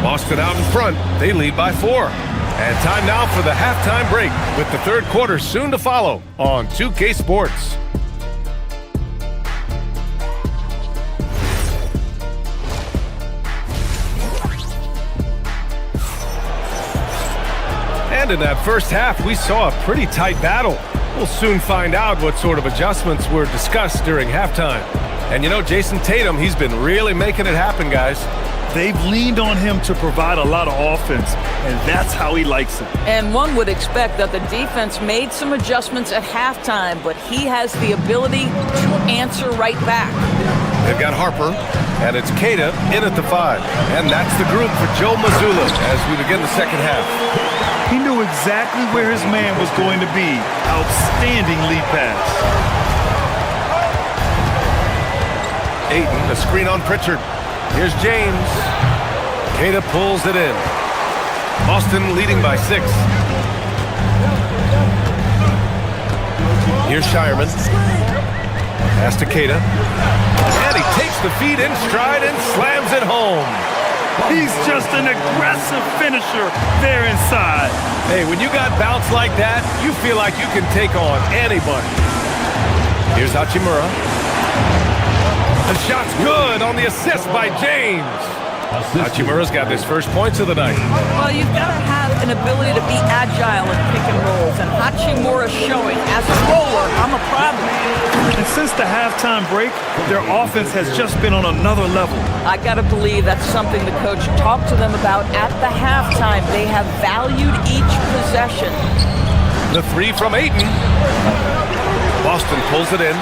B: Boston out in front. They lead by 4. And time now for the halftime break, with the third quarter soon to follow on 2K Sports. And in that first half, we saw a pretty tight battle. We'll soon find out what sort of adjustments were discussed during halftime. And you know, Jason Tatum, he's been really making it happen, guys.
H: They've leaned on him to provide a lot of offense, and that's how he likes it.
I: And one would expect that the defense made some adjustments at halftime, but he has the ability to answer right back.
B: They've got Harper, and it's Keita in at the 5. And that's the group for Joe Mazzulla as we begin the second half.
H: He knew exactly where his man was going to be. Outstanding lead pass.
B: Ayton, a screen on Pritchard. Here's James. Keita pulls it in. Boston leading by 6. Here's Shireman. Pass to Keita. And he takes the feed in stride and slams it home.
H: He's just an aggressive finisher there inside.
B: Hey, when you got bounce like that, you feel like you can take on anybody. Here's Hachimura. The shot's good on the assist by James. Hachimura's got his first points of the night.
I: Well, you've got to have an ability to be agile in pick and rolls, and Hachimura's showing as a roller, I'm a problem.
H: And since the halftime break, their offense has just been on another level.
I: I got to believe that's something the coach talked to them about at the halftime. They have valued each possession.
B: The 3 from Ayton. Boston pulls it in.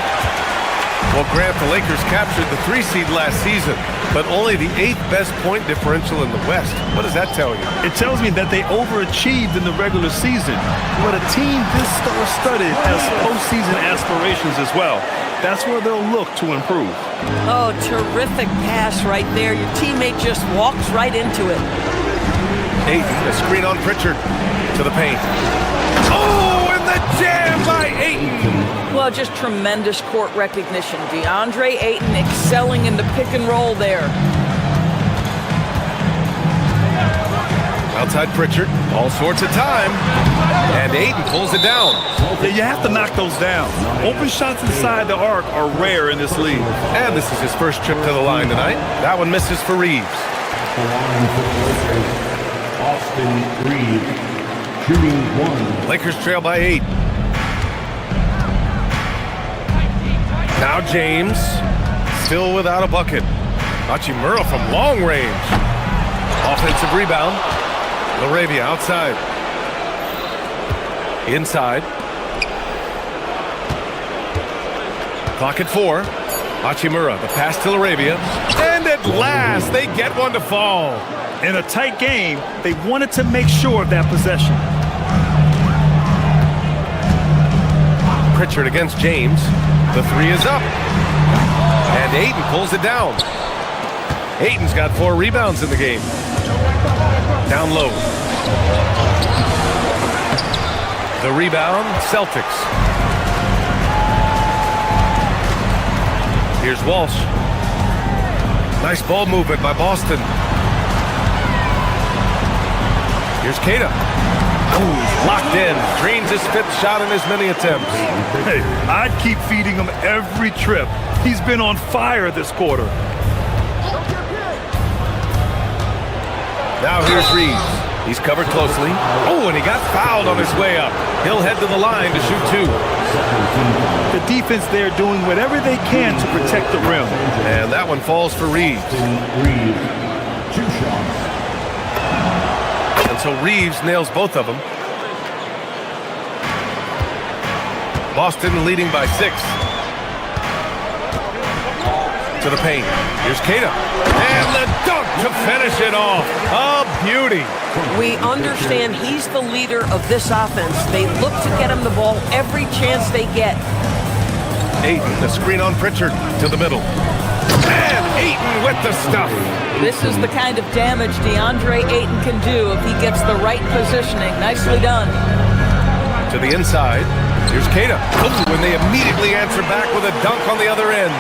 B: Well, Grant, the Lakers captured the 3 seed last season, but only the 8th best point differential in the West. What does that tell you?
H: It tells me that they overachieved in the regular season. But a team this star-studded has postseason aspirations as well. That's where they'll look to improve.
I: Oh, terrific pass right there. Your teammate just walks right into it.
B: Ayton, a screen on Pritchard to the paint. Oh, and the jam by Ayton.
I: Well, just tremendous court recognition. DeAndre Ayton excelling in the pick and roll there.
B: Outside Pritchard, all sorts of time, and Ayton pulls it down.
H: Yeah, you have to knock those down. Open shots inside the arc are rare in this league.
B: And this is his first trip to the line tonight. That one misses for Reeves.
D: The line for the Lakers, Austin Reeves, shooting 1.
B: Lakers trail by 8. Now James, still without a bucket. Hachimura from long range. Offensive rebound. LaRavia outside. Inside. Clock at 4. Hachimura, the pass to LaRavia. And at last, they get one to fall.
H: In a tight game, they wanted to make sure of that possession.
B: Pritchard against James. The 3 is up. And Ayton pulls it down. Ayton's got 4 rebounds in the game. Down low. The rebound, Celtics. Here's Walsh. Nice ball movement by Boston. Here's Keita. Oh, locked in. Drains his 5th shot in as many attempts.
H: Hey, I'd keep feeding him every trip. He's been on fire this quarter.
B: Now here's Reeves. He's covered closely. Oh, and he got fouled on his way up. He'll head to the line to shoot 2.
H: The defense there doing whatever they can to protect the rim.
B: And that one falls for Reeves.
D: Reeves, 2 shots.
B: And so Reeves nails both of them. Boston leading by 6. To the paint. Here's Keita. And the dunk to finish it off. A beauty.
I: We understand he's the leader of this offense. They look to get him the ball every chance they get.
B: Ayton, the screen on Pritchard to the middle. And Ayton with the stuff.
I: This is the kind of damage DeAndre Ayton can do if he gets the right positioning. Nicely done.
B: To the inside. Here's Keita. Oh, and they immediately answer back with a dunk on the other end.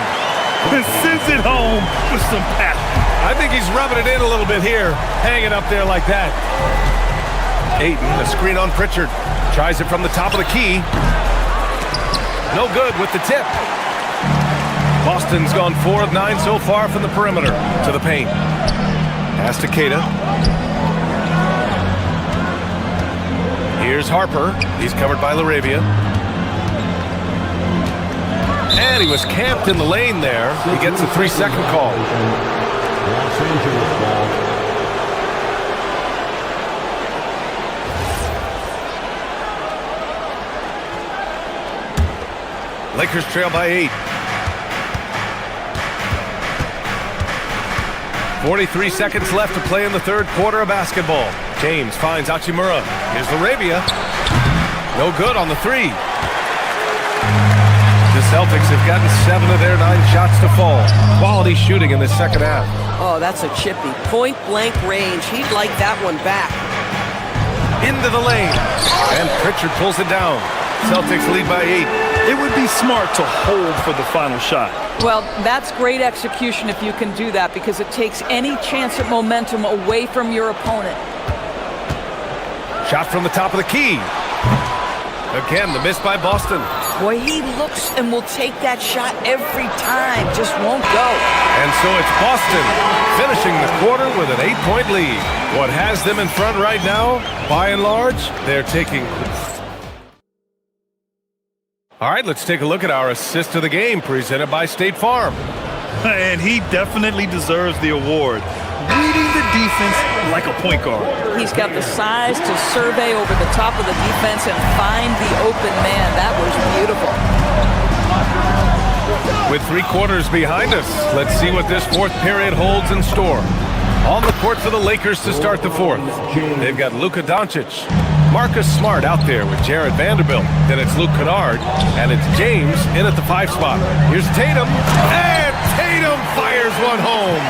H: And sends it home with some passion.
B: I think he's rubbing it in a little bit here, hanging up there like that. Ayton, a screen on Pritchard. Tries it from the top of the key. No good with the tip. Boston's gone 4 of 9 so far from the perimeter. To the paint. Pass to Keita. Here's Harper. He's covered by LaRavia. And he was camped in the lane there. He gets a 3-second call.
D: Los Angeles ball.
B: Lakers trail by 8. 43 seconds left to play in the 3rd quarter of basketball. James finds Hachimura. Here's LaRavia. No good on the 3. The Celtics have gotten 7 of their 9 shots to fall. Quality shooting in the second half.
I: Oh, that's a chippy. Point blank range. He'd like that one back.
B: Into the lane. And Pritchard pulls it down. Celtics lead by 8.
H: It would be smart to hold for the final shot.
I: Well, that's great execution if you can do that, because it takes any chance at momentum away from your opponent.
B: Shot from the top of the key. Again, the miss by Boston.
I: Boy, he looks and will take that shot every time. Just won't go.
B: And so it's Boston finishing the quarter with an 8-point lead. What has them in front right now, by and large, they're taking... All right, let's take a look at our assist of the game presented by State Farm.
H: And he definitely deserves the award. Reading the defense like a point guard.
I: He's got the size to survey over the top of the defense and find the open man. That was beautiful.
B: With 3 quarters behind us, let's see what this fourth period holds in store. On the court for the Lakers to start the fourth. They've got Luka Doncic, Marcus Smart out there with Jared Vanderbilt. Then it's Luke Kennard, and it's James in at the 5 spot. Here's Tatum, and Tatum fires one home.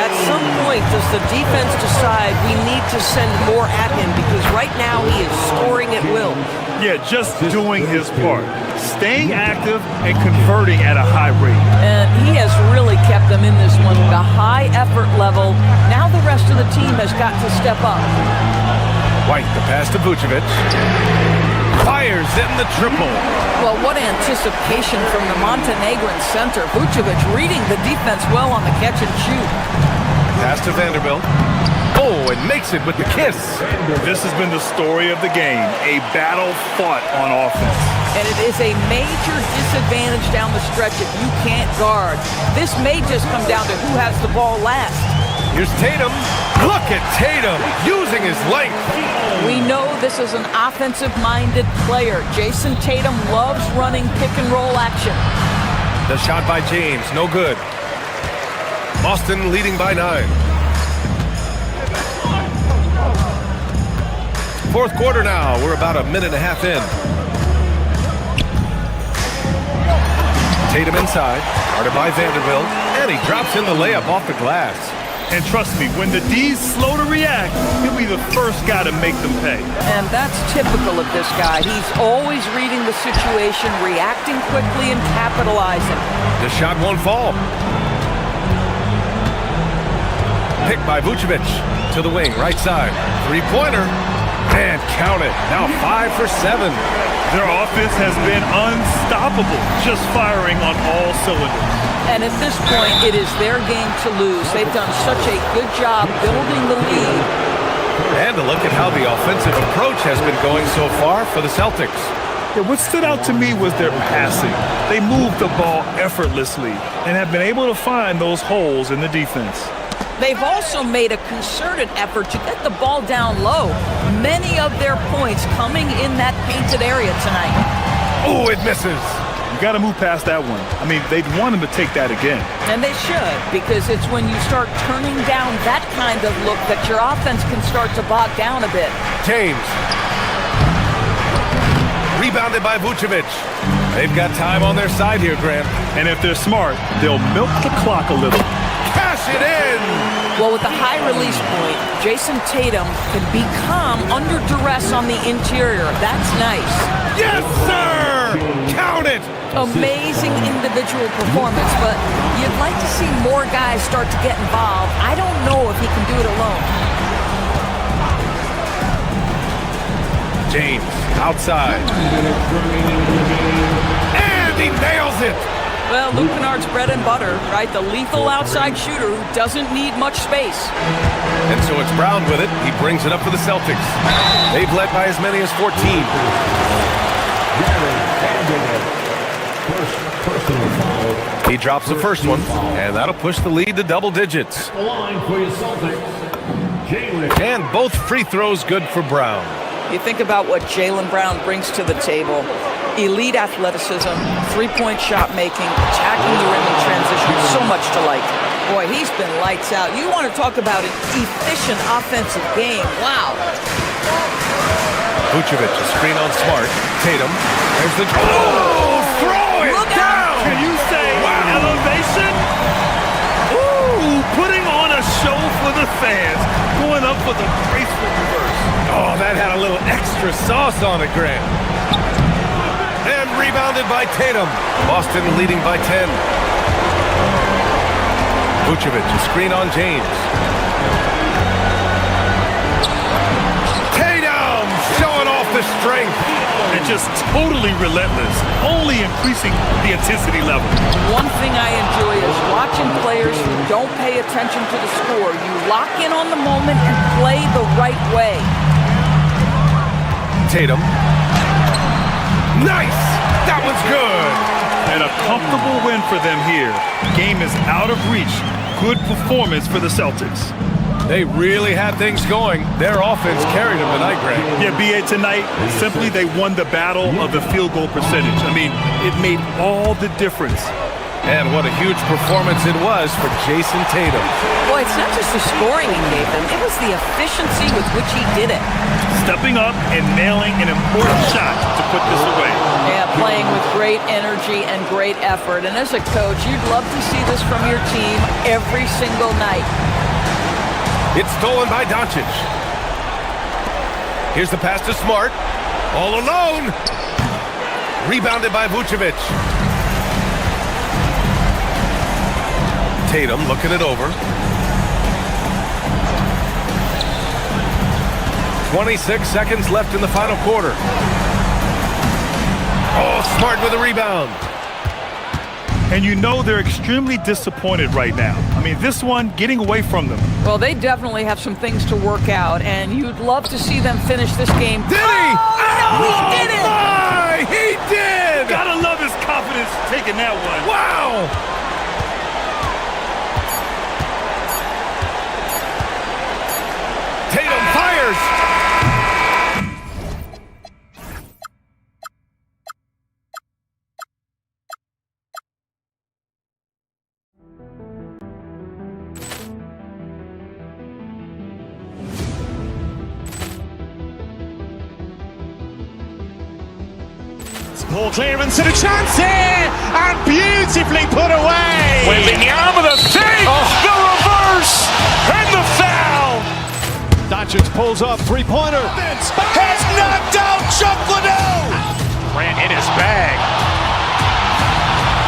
I: At some point, does the defense decide we need to send more at him? Because right now he is scoring at will.
H: Yeah, just doing his part. Staying active and converting at a high rate.
I: And he has really kept them in this one with a high effort level. Now the rest of the team has got to step up.
B: White, the pass to Vucevic. Fires in the triple.
I: Well, what anticipation from the Montenegrin center. Vucevic reading the defense well on the catch and shoot.
B: Pass to Vanderbilt. Oh, and makes it with the kiss.
H: This has been the story of the game. A battle fought on offense.
I: And it is a major disadvantage down the stretch if you can't guard. This may just come down to who has the ball last.
B: Here's Tatum. Look at Tatum using his length.
I: We know this is an offensive-minded player. Jason Tatum loves running pick-and-roll action.
B: The shot by James, no good. Boston leading by 9. Fourth quarter now. We're about a minute and a half in. Tatum inside, guarded by Vanderbilt, and he drops in the layup off the glass.
H: And trust me, when the D's slow to react, he'll be the first guy to make them pay.
I: And that's typical of this guy. He's always reading the situation, reacting quickly, and capitalizing.
B: The shot won't fall. Picked by Vucevic to the wing, right side. 3-pointer. And count it. Now 5 for 7.
H: Their offense has been unstoppable, just firing on all cylinders.
I: And at this point, it is their game to lose. They've done such a good job building the lead.
B: And to look at how the offensive approach has been going so far for the Celtics.
H: Yeah, what stood out to me was their passing. They moved the ball effortlessly and have been able to find those holes in the defense.
I: They've also made a concerted effort to get the ball down low. Many of their points coming in that painted area tonight.
B: Oh, it misses.
H: You got to move past that one. I mean, they'd want him to take that again.
I: And they should, because it's when you start turning down that kind of look that your offense can start to bog down a bit.
B: James. Rebounded by Vucevic. They've got time on their side here, Grant.
H: And if they're smart, they'll milk the clock a little.
B: Cash it in!
I: Well, with the high release point, Jason Tatum can be calm under duress on the interior. That's nice.
B: Yes, sir! Count it!
I: Amazing individual performance, but you'd like to see more guys start to get involved. I don't know if he can do it alone.
B: James, outside. And he nails it!
I: Well, Luke Kennard's bread and butter, right? The lethal outside shooter who doesn't need much space.
B: And so it's Brown with it. He brings it up for the Celtics. They've led by as many as 14. He drops the first one, and that'll push the lead to double digits. And both free throws good for Brown.
I: You think about what Jaylen Brown brings to the table. Elite athleticism, three-point shot making, attacking the rim in transition, so much to like. Boy, he's been lights out. You want to talk about an efficient offensive game. Wow.
B: Vucevic, a screen on Smart. Tatum. There's the... Oh! Throw it
I: Look
B: down!
I: out.
H: Can you say elevation? Ooh, putting on a show for the fans. Going up for the graceful reverse.
B: Oh, that had a little extra sauce on it, Grant. And rebounded by Tatum. Boston leading by 10. Vucevic, a screen on James. Tatum showing off the strength.
H: And just totally relentless, only increasing the intensity level.
I: One thing I enjoy is watching players who don't pay attention to the score. You lock in on the moment and play the right way.
B: Tatum. Nice! That was good!
H: And a comfortable win for them here. Game is out of reach. Good performance for the Celtics.
B: They really had things going. Their offense carried them tonight, Greg.
H: Yeah, BA, tonight, simply they won the battle of the field goal percentage. I mean, it made all the difference.
B: And what a huge performance it was for Jason Tatum.
I: Boy, it's not just the scoring he gave them, it was the efficiency with which he did it.
H: Stepping up and nailing an important shot to put this away.
J: Yeah, playing with great energy and great effort. And as a coach, you'd love to see this from your team every single night.
B: It's stolen by Doncic. Here's the pass to Smart. All alone. Rebounded by Vucevic. Tatum looking it over. 26 seconds left in the final quarter. Oh, Smart with a rebound.
H: And you know they're extremely disappointed right now. I mean, this one getting away from them.
J: Well, they definitely have some things to work out, and you'd love to see them finish this game.
B: Did he?
J: Oh, no, he did it!
B: My, he did!
H: Gotta love his confidence taking that one.
B: Wow! Tatum fires!
A: Ball clearance and a chance here, and beautifully put away.
B: Wembanyama the save, the reverse, and the foul.
C: Doncic pulls up, three-pointer.
A: Has knocked out Chuck Liddell.
B: Grant in his bag.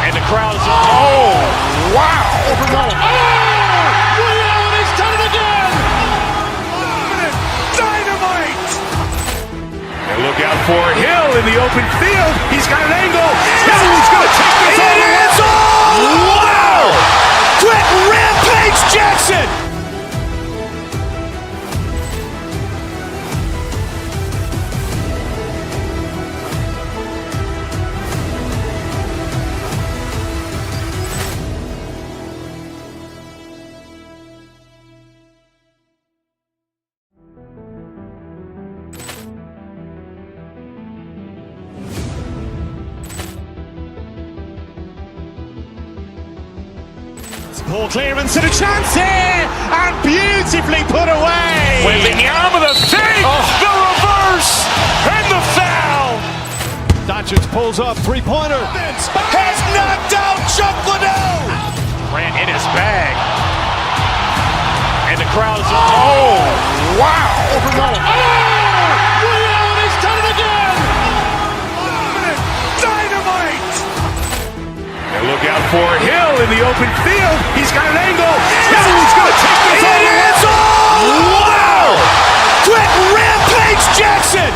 B: And the crowd is... Oh, wow.
C: Allen has done it again!
B: Dynamite. And look out for Hill in the open field. He's got an angle. He's going to take this all the way. Wow. Quick rampage Jackson.
A: Ball clearance and a chance here, and beautifully put away.
B: Wembanyama the save, the reverse, and the foul.
C: Doncic pulls up, three-pointer.
A: Has knocked out Chuck Liddell.
B: Grant in his bag. And the crowd is... Oh, wow.
C: Allen has done it again!
B: Dynamite. And look out for Hill in the open field. He's got an angle. He's going to take this all the way. Wow. Quick rampage Jackson.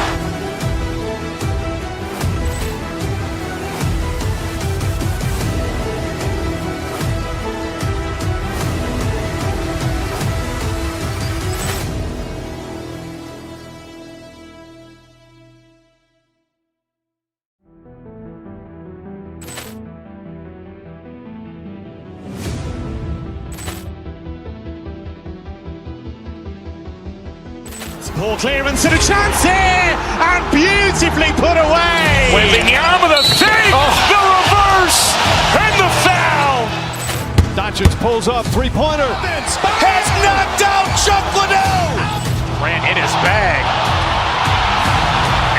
A: Ball clearance and a chance here, and beautifully put away.
B: Wembanyama the save, the reverse, and the foul.
C: Doncic pulls up, three-pointer.
A: Has knocked out Chuck Liddell.
B: Grant in his bag.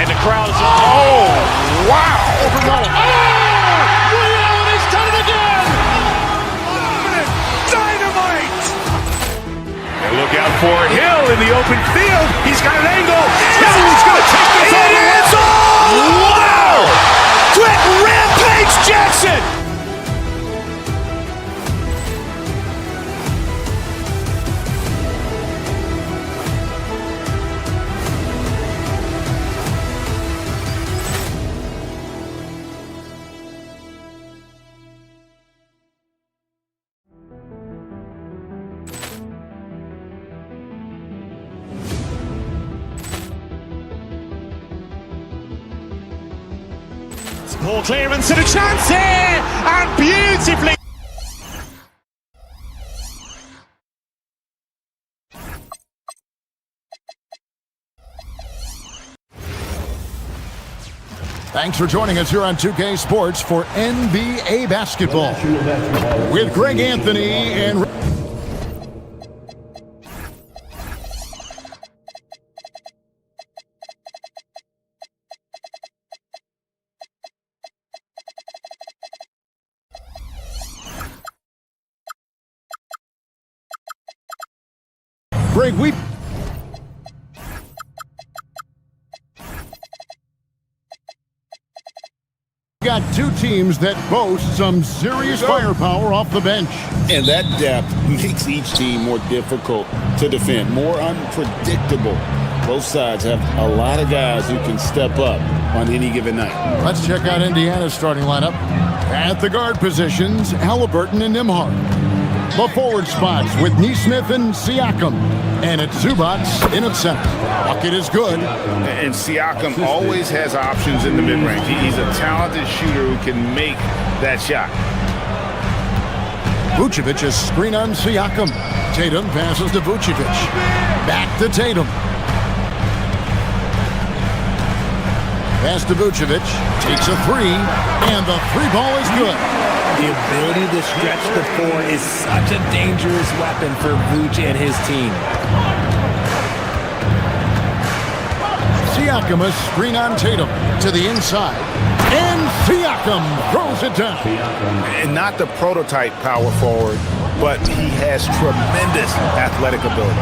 B: And the crowd is... Oh, wow.
C: Allen has done it again!
B: Dynamite. And look out for Hill in the open field. He's got an angle. He's going to take this all the way. Wow. Quick rampage Jackson.
A: Ball clearance and a chance here, and beautifully.
E: Thanks for joining us here on 2K Sports for NBA Basketball with Greg Anthony and... Greg, we got two teams that boast some serious firepower off the bench.
K: And that depth makes each team more difficult to defend, more unpredictable. Both sides have a lot of guys who can step up on any given night.
E: Let's check out Indiana's starting lineup. At the guard positions, Halliburton and Nembhard. The forward spots with Nesmith and Siakam. And it's Zubats in at center. Bucket is good.
B: And Siakam always has options in the mid-range. He's a talented shooter who can make that shot.
E: Vucevic is screen on Siakam. Tatum passes to Vucevic. Back to Tatum. Pass to Vucevic. Takes a three. And the three ball is good.
L: The ability to stretch the floor is such a dangerous weapon for Vuce and his team.
E: Siakam a screen on Tatum to the inside. And Siakam throws it down.
B: And not the prototype power forward, but he has tremendous athletic ability.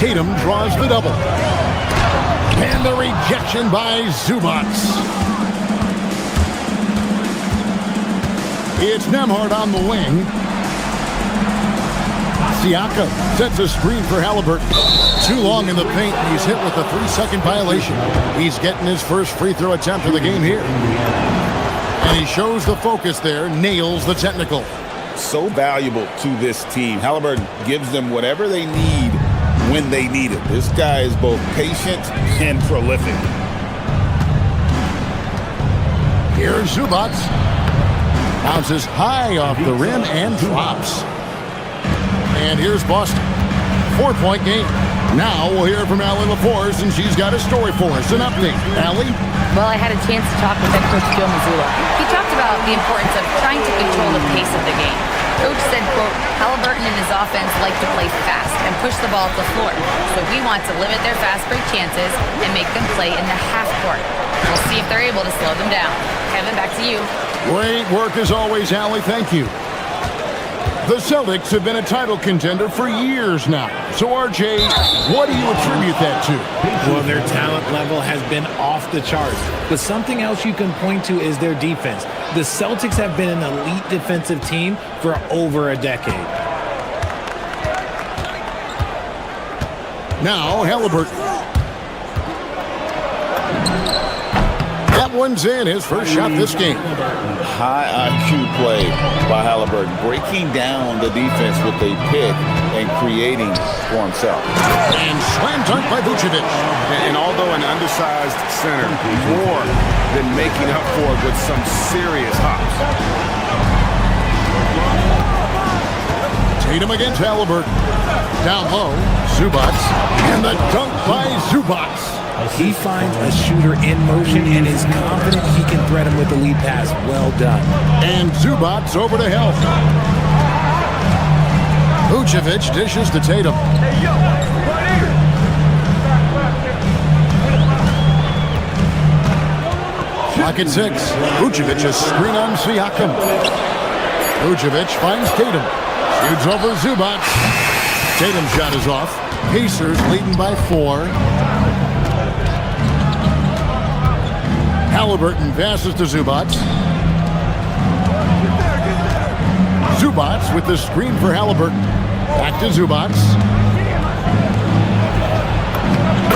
E: Tatum draws the double. And the rejection by Zubats. It's Nembhard on the wing. Siakam sets a screen for Halliburton. Too long in the paint, and he's hit with a 3-second violation. He's getting his first free throw attempt of the game here. And he shows the focus there, nails the technical.
K: So valuable to this team. Halliburton gives them whatever they need when they need it. This guy is both patient and prolific.
E: Here's Zubats. Bounces high off the rim and drops. And here's Boston. 4-point game. Now we'll hear from Allie LaForce, and she's got a story for us. An update. Allie?
G: Well, I had a chance to talk with head coach Joe Mazzulla. He talked about the importance of trying to control the pace of the game. Coach said, quote, Halliburton and his offense like to play fast and push the ball to the floor. So we want to limit their fast break chances and make them play in the half court. We'll see if they're able to slow them down. Kevin, back to you.
E: Great work as always, Allie. Thank you. The Celtics have been a title contender for years now. So, RJ, what do you attribute that to?
L: Well, their talent level has been off the charts. But something else you can point to is their defense. The Celtics have been an elite defensive team for over a decade.
E: Now, Halliburton. That one's in, his first shot this game.
K: High IQ play by Halliburton, breaking down the defense with a pick and creating for himself.
E: And slam dunk by Vucevic.
B: And although an undersized center, more than making up for it with some serious hops.
E: Tatum against Halliburton. Down low, Zubats. And the dunk by Zubats.
L: He finds a shooter in motion and is confident he can thread him with the lead pass. Well done.
E: And Zubats over to help. Vucevic dishes to Tatum. Clock at 6. Vucevic a screen on Siakam. Vucevic finds Tatum. Shoots over Zubats. Tatum's shot is off. Pacers leading by 4. Halliburton passes to Zubats. Zubats with the screen for Halliburton. Back to Zubats.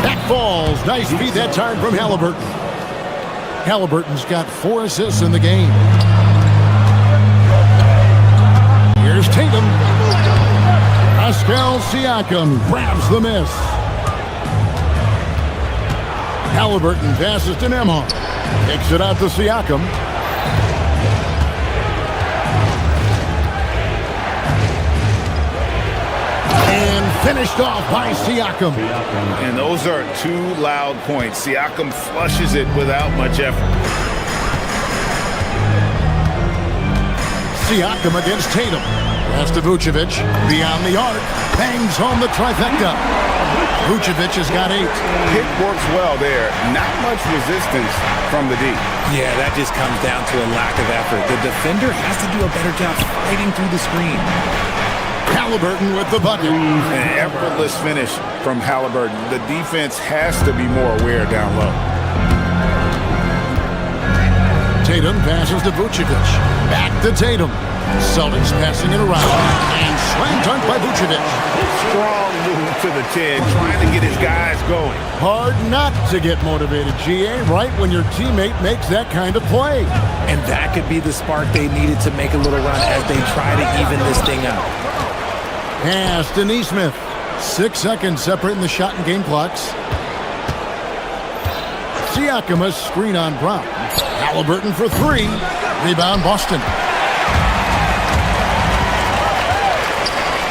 E: Back falls. Nice feed that time from Halliburton. Halliburton's got 4 assists in the game. Here's Tatum. Pascal Siakam grabs the miss. Halliburton passes to Nembhard. Kicks it out to Siakam. And Finished off by Siakam.
K: And those are two loud points. Siakam flushes it without much effort.
E: Siakam against Tatum. Pass to Vucevic. Beyond the arc. Bangs home the trifecta. Vucevic has got 8.
K: Pick works well there. Not much resistance from the D.
L: Yeah, that just comes down to a lack of effort. The defender has to do a better job fighting through the screen.
E: Halliburton with the bucket.
K: An effortless finish from Halliburton. The defense has to be more aware down low.
E: Tatum passes to Vucevic. Back to Tatum. Celtics passing it around. And slam dunk by Vucevic.
K: Strong move to the 10, trying to get his guys going.
E: Hard not to get motivated, GA, right when your teammate makes that kind of play.
L: And that could be the spark they needed to make a little run as they try to even this thing out.
E: Pass to Nesmith. 6 seconds separating the shot and game clocks. Siakam a screen on Brown. Halliburton for 3. Rebound Boston.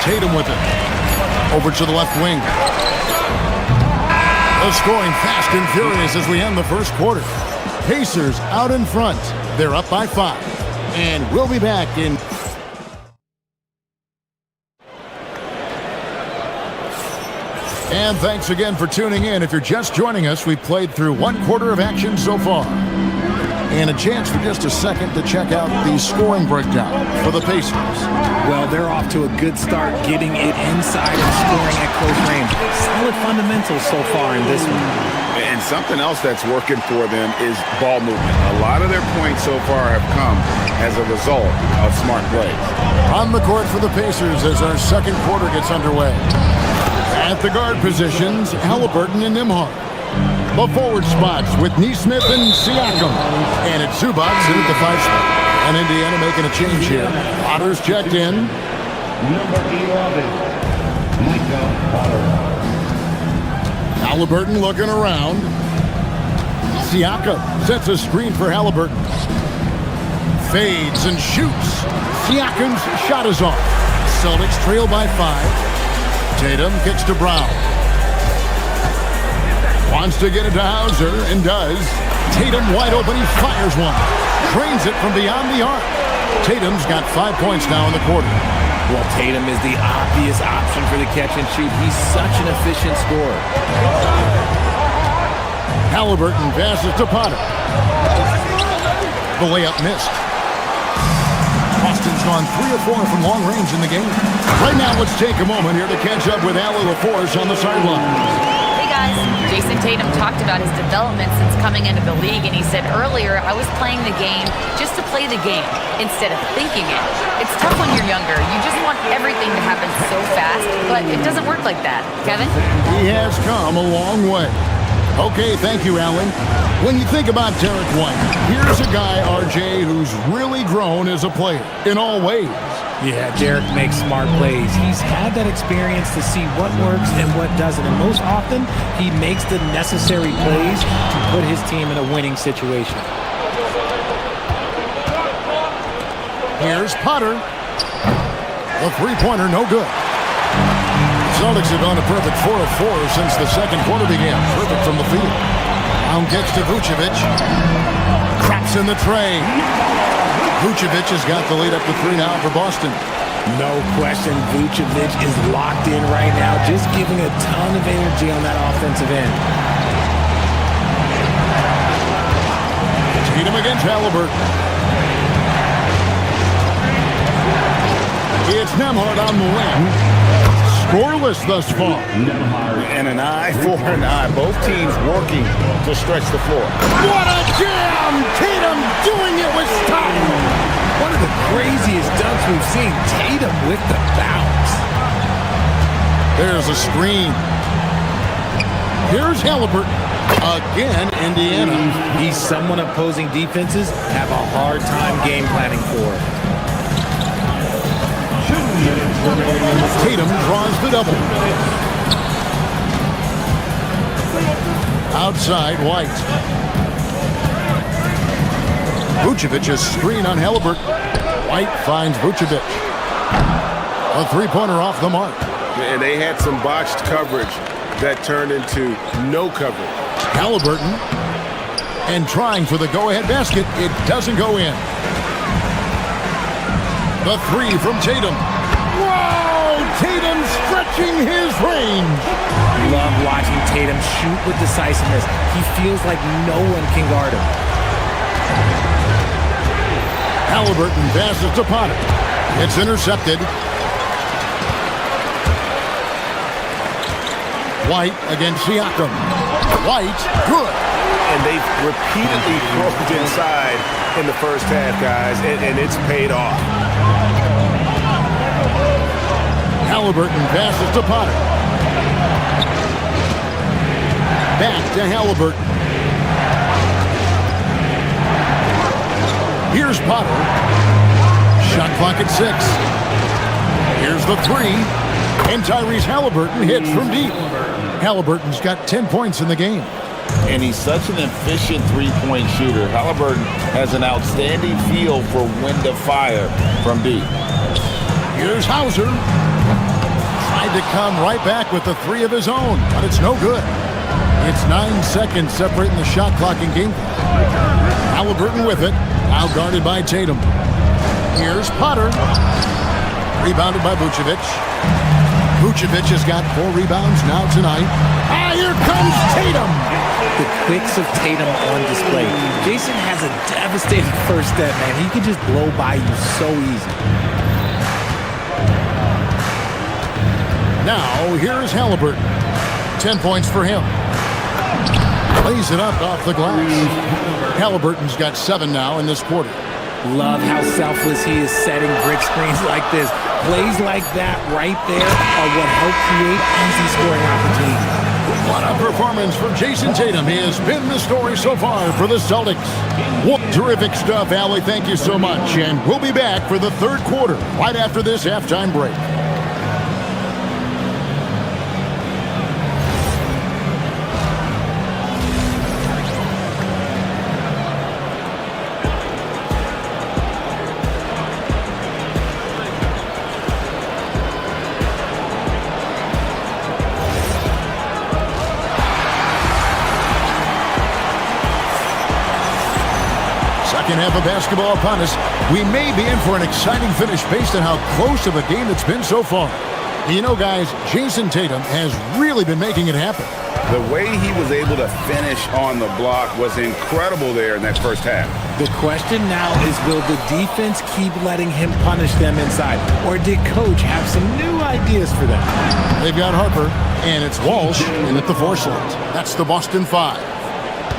E: Tatum with it. Over to the left wing. The scoring fast and furious as we end the first quarter. Pacers out in front. They're up by 5. And we'll be back in... And thanks again for tuning in. If you're just joining us, we've played through 1 quarter of action so far. And a chance for just a second to check out the scoring breakdown for the Pacers.
L: Well, they're off to a good start getting it inside and scoring at close range. Solid fundamentals so far in this one.
K: And something else that's working for them is ball movement. A lot of their points so far have come as a result of smart plays.
E: On the court for the Pacers as our second quarter gets underway. At the guard positions, Halliburton and Nembhard. The forward spots with Nesmith and Siakam. And it's Zubac in at the 5 spot. And Indiana making a change here. Potter's checked in.
D: Number 11, Michael Potter.
E: Halliburton looking around. Siakam sets a screen for Halliburton. Fades and shoots. Siakam's shot is off. Celtics trail by 5. Tatum kicks to Brown. Wants to get it to Hauser, and does. Tatum wide open, he fires one. Drains it from beyond the arc. Tatum's got 5 points now in the quarter.
L: Well, Tatum is the obvious option for the catch and shoot. He's such an efficient scorer.
E: Halliburton passes to Potter. The layup missed. Boston's gone 3 of 4 from long range in the game. Right now, let's take a moment here to catch up with Allie LaForce on the sideline.
G: Hey guys, Jason Tatum talked about his development since coming into the league, and he said earlier, I was playing the game just to play the game instead of thinking it. It's tough when you're younger. You just want everything to happen so fast, but it doesn't work like that. Kevin?
E: He has come a long way. Okay, thank you, Alan. When you think about Derek White, here's a guy, RJ, who's really grown as a player in all ways.
L: Yeah, Derek makes smart plays. He's had that experience to see what works and what doesn't. And most often, he makes the necessary plays to put his team in a winning situation.
E: Here's Potter. A three-pointer, no good. Celtics have gone a perfect 4 of 4 since the second quarter began. Perfect from the field. Brown gets to Vucevic. Craps in the tray. Vucevic has got the lead up to 3 now for Boston.
L: No question, Vucevic is locked in right now, just giving a ton of energy on that offensive end.
E: Tatum against Halliburton. It's Nembhard on the wing. Scoreless thus far.
K: And an eye for an eye. Both teams working to stretch the floor.
E: What a jam! Tatum doing it with style.
L: One of the craziest dunks we've seen. Tatum with the bounce.
E: There's a screen. Here's Halliburton. Again, Indiana.
L: He's someone opposing defenses have a hard time game planning for.
E: Tatum draws the double. Outside, White. Vucevic's screen on Halliburton. White finds Vucevic. A three-pointer off the mark.
K: And they had some botched coverage that turned into no coverage.
E: Halliburton, and trying for the go-ahead basket. It doesn't go in. The three from Tatum. Wow! Tatum stretching his range.
L: Love watching Tatum shoot with decisiveness. He feels like no one can guard him.
E: Halliburton passes to Potter. It's intercepted. White against Siakam. White, good.
K: And they've repeatedly broke inside in the first half, guys, and it's paid off.
E: Halliburton passes to Potter. Back to Halliburton. Here's Potter. Shot clock at 6. Here's the three. And Tyrese Halliburton hits from deep. Halliburton's got 10 points in the game.
K: And he's such an efficient three-point shooter. Halliburton has an outstanding feel for when to fire from deep.
E: Here's Hauser. Tried to come right back with the three of his own, but it's no good. It's 9 seconds separating the shot clock and game clock. Halliburton with it, out guarded by Tatum. Here's Potter. Rebounded by Vucevic. Vucevic has got 4 rebounds now tonight. Ah, here comes Tatum.
L: The quicks of Tatum on display. Jason has a devastating first step, man. He can just blow by you so easy.
E: Now, here's Halliburton. 10 points for him. Lays it up off the glass. Halliburton's got 7 now in this quarter.
L: Love how selfless he is setting brick screens like this. Plays like that right there are what help create easy scoring opportunities.
E: What a performance from Jason Tatum. He has been the story so far for the Celtics. Well, terrific stuff, Allie. Thank you so much. And we'll be back for the third quarter right after this halftime break. Second half of basketball upon us. We may be in for an exciting finish based on how close of a game it's been so far. You know, guys, Jason Tatum has really been making it happen.
K: The way he was able to finish on the block was incredible there in that first half.
L: The question now is, will the defense keep letting him punish them inside? Or did Coach have some new ideas for them?
E: They've got Harper, and it's Walsh in at the 4 slot. That's the Boston 5.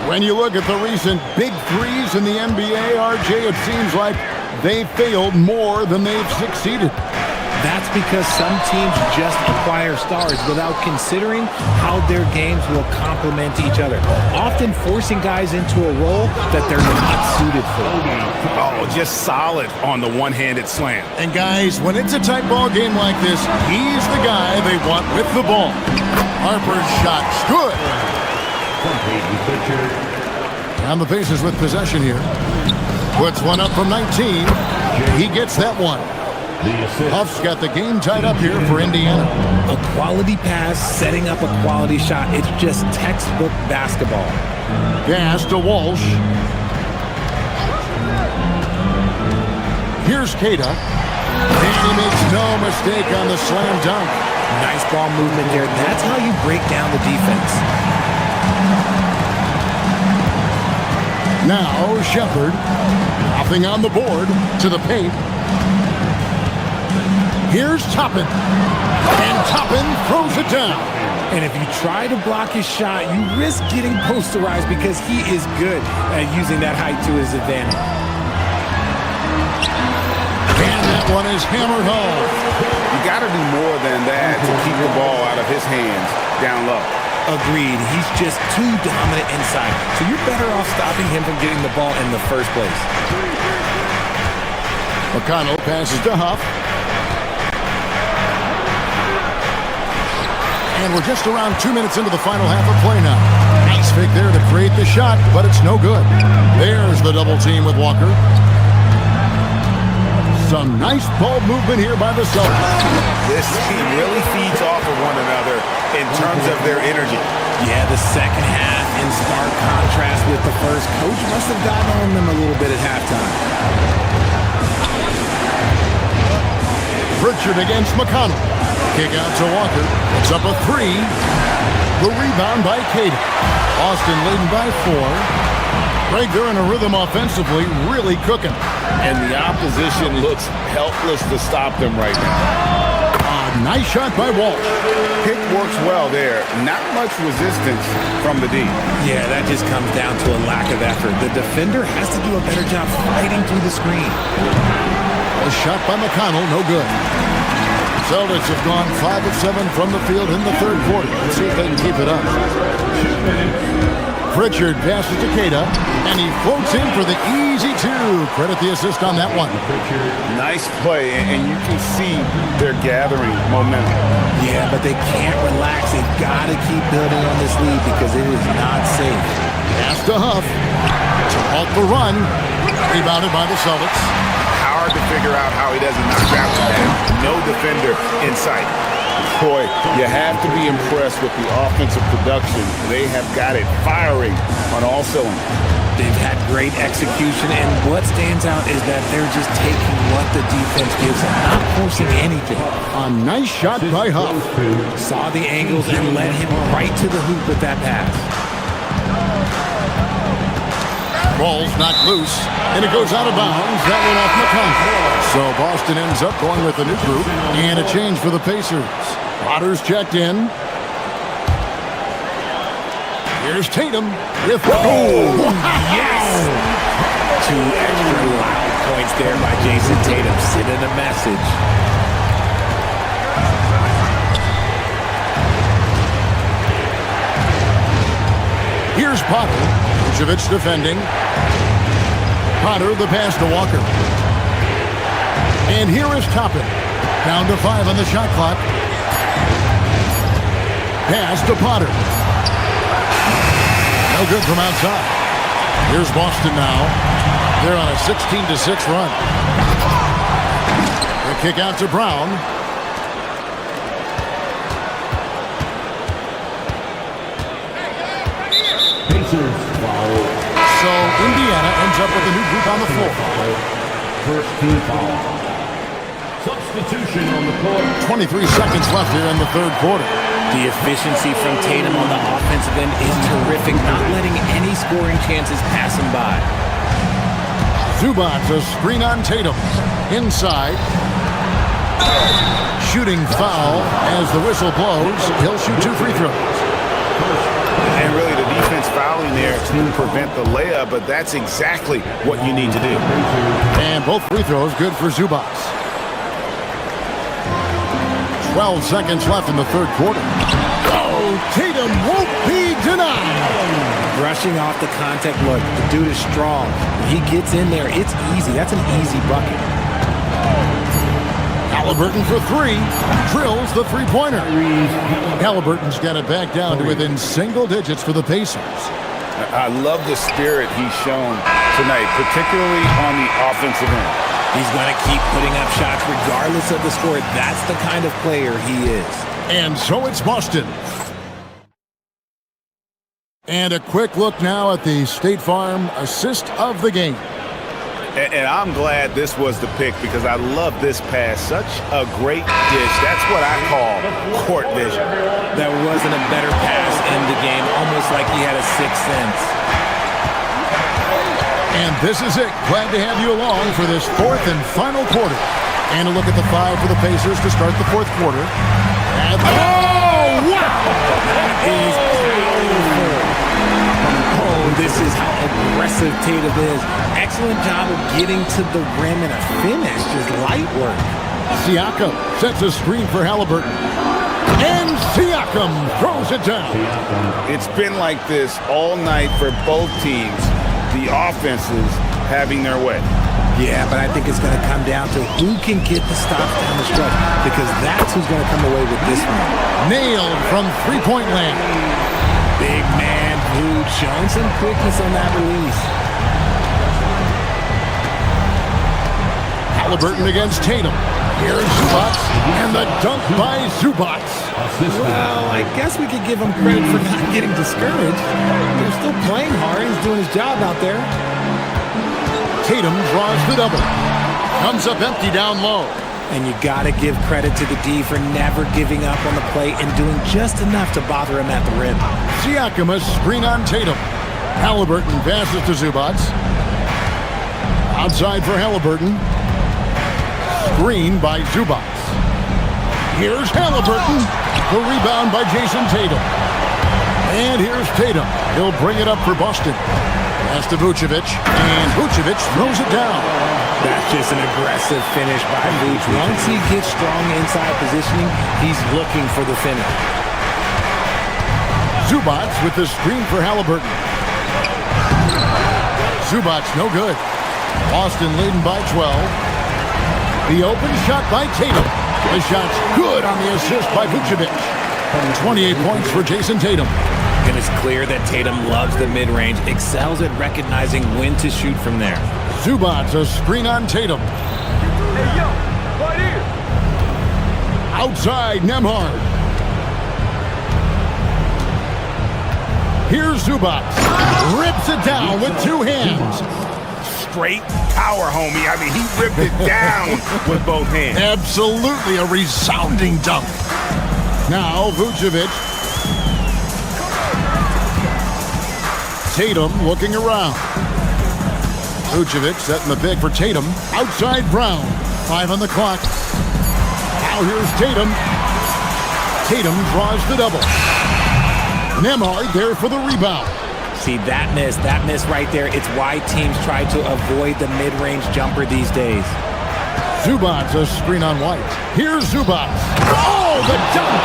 E: When you look at the recent big threes in the NBA, RJ, it seems like they failed more than they've succeeded.
L: That's because some teams just acquire stars without considering how their games will complement each other, often forcing guys into a role that they're not suited for.
K: Oh, just solid on the one-handed slam.
E: And guys, when it's a tight ball game like this, he's the guy they want with the ball. Harper's shot's good. And the Pacers with possession here. Puts one up from 19. He gets that one. Huff's got the game tied up here for Indiana.
L: A quality pass, setting up a quality shot. It's just textbook basketball.
E: Pass to Walsh. Here's Keita. And he makes no mistake on the slam dunk.
L: Nice ball movement there. That's how you break down the defense.
E: Now Shepard. Nothing on the board to the paint. Here's Toppin. And Toppin throws it down.
L: And if you try to block his shot, you risk getting posterized because he is good at using that height to his advantage.
E: And that one is hammered home.
K: You got to do more than that to keep the ball out of his hands down low.
L: Agreed. He's just too dominant inside. So you're better off stopping him from getting the ball in the first place.
E: McConnell passes to Huff. And we're just around 2 minutes into the final half of play now. Nice fake there to create the shot, but it's no good. There's the double team with Walker. Some nice ball movement here by the Celtics.
B: This team really feeds off of one another in terms of their energy.
L: Yeah, the second half in stark contrast with the first. Coach must have gotten on them a little bit at halftime.
E: Pritchard against McConnell. Kick out to Walker. It's up a 3. The rebound by Caden. Austin leading by 4. Greg, they're in a rhythm offensively, really cooking.
K: And the opposition looks helpless to stop them right now.
E: Nice shot by Walsh.
K: Pick works well there. Not much resistance from the D.
L: Yeah, that just comes down to a lack of effort. The defender has to do a better job fighting through the screen.
E: A shot by McConnell, no good. Celtics have gone 5 of 7 from the field in the third quarter. Let's see if they can keep it up. Pritchard passes to Queta, and he floats in for the easy 2. Credit the assist on that one.
K: Nice play, and you can see they're gathering momentum.
L: Yeah, but they can't relax. They've got to keep building on this lead because it is not safe.
E: Pass to Huff. To halt the run. Rebounded by the Celtics.
B: Hard to figure out how he doesn't knock out with that. No defender in sight.
K: Boy, you have to be impressed with the offensive production. They have got it firing on all cylinders.
L: They've had great execution, and what stands out is that they're just taking what the defense gives them, not forcing anything.
E: A nice shot by Huff.
L: Saw the angles and led him right to the hoop with that pass.
E: Ball's knocked loose, and it goes out of bounds. That went off McConnell. So Boston ends up going with a new group and a change for the Pacers. Potter's checked in. Here's Tatum with
L: yes! 2 extra loud points there by Jason Tatum, sending a message.
E: Here's Potter. Vucevic defending. Potter the pass to Walker. And here is Toppin. Down to 5 on the shot clock. Pass to Potter. No good from outside. Here's Boston now. They're on a 16-6 run. The kick out to Brown. So Indiana ends up with a new group on the floor.
D: First team foul. Substitution on the court.
E: 23 seconds left here in the third quarter.
L: The efficiency from Tatum on the offensive end is terrific, not letting any scoring chances pass him by.
E: Zubac, a screen on Tatum. Inside. Shooting foul as the whistle blows. He'll shoot 2 free throws.
B: And really the defense fouling there to prevent the layup, but that's exactly what you need to do.
E: And both free throws good for Zubac. 12 seconds left in the third quarter. Oh, Tatum won't be denied.
L: Brushing off the contact. Look, the dude is strong. When he gets in there, it's easy. That's an easy bucket.
E: Halliburton for 3. Drills the three-pointer. Halliburton's got it back down to within single digits for the Pacers.
K: I love the spirit he's shown tonight, particularly on the offensive end.
L: He's going to keep putting up shots regardless of the score. That's the kind of player he is.
E: And so it's Boston. And a quick look now at the State Farm assist of the game.
B: And I'm glad this was the pick because I love this pass. Such a great dish. That's what I call court vision.
L: There wasn't a better pass in the game, almost like he had a sixth sense.
E: And this is it. Glad to have you along for this fourth and final quarter. And a look at the 5 for the Pacers to start the fourth quarter. And oh, wow!
L: That is beautiful. Oh, this is how aggressive Tatum is. Excellent job of getting to the rim and a finish. Just light work.
E: Siakam sets a screen for Halliburton. And Siakam throws it down.
K: It's been like this all night for both teams. The offenses having their way.
L: Yeah, but I think it's going to come down to who can get the stops down the stretch, because that's who's going to come away with this one.
E: Nailed from three-point land.
L: Big man, dude, showing some quickness on that release.
E: Halliburton against Tatum. Here's Zubac, and the dunk by Zubac.
L: Well, I guess we could give him credit for not getting discouraged. They're still playing hard. He's doing his job out there.
E: Tatum draws the double. Comes up empty down low.
L: And you got to give credit to the D for never giving up on the play and doing just enough to bother him at the rim.
E: Siakam a screen on Tatum. Halliburton passes to Zubac. Outside for Halliburton. Screen by Zubac. Here's Halliburton. The rebound by Jason Tatum. And here's Tatum. He'll bring it up for Boston. Pass to Vucevic. And Vucevic throws it down.
L: That's just an aggressive finish by Vucevic. Once he gets strong inside positioning, he's looking for the finish.
E: Zubac with the screen for Halliburton. Zubac no good. Boston leading by 12. The open shot by Tatum. The shot's good on the assist by Vucevic. 28 points for Jason Tatum.
L: And it's clear that Tatum loves the mid-range, excels at recognizing when to shoot from there.
E: Zubac a screen on Tatum.
B: Hey, yo, right here.
E: Outside Nembhard. Here's Zubac. Rips it down with two hands.
B: Straight power, homie. I mean, he ripped it down with both hands.
E: Absolutely a resounding dunk. Now Vucevic. Tatum looking around. Vucevic setting the pick for Tatum. Outside Brown. 5 on the clock. Now here's Tatum. Tatum draws the double. Nembhard there for the rebound.
L: See, that miss right there, it's why teams try to avoid the mid-range jumper these days.
E: Zubac a screen on White. Here's Zubac. Oh, the dunk!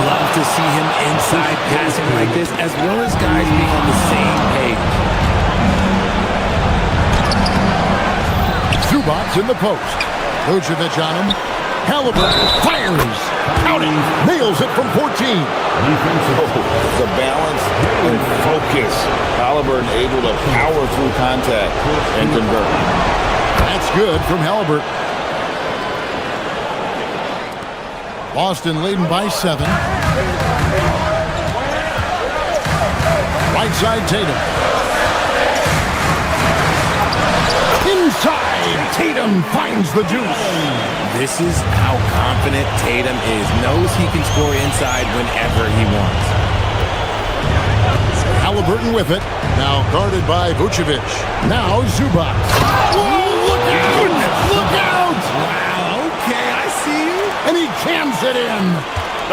L: Love to see him inside passing like this, as well as guys being on the same page.
E: Zubac in the post. Vucevic on him. Halliburton fires. Counting. Nails it from 14.
K: The balance and focus. Halliburton able to power through contact and convert.
E: That's good from Halliburton. Boston leading by 7. Right side Tatum. Inside, Tatum finds the juice.
L: This is how confident Tatum is. Knows he can score inside whenever he wants.
E: Halliburton with it. Now guarded by Vucevic. Now Zubac. Whoa, look out! Look out!
L: Wow, okay, I see you.
E: And he jams it in.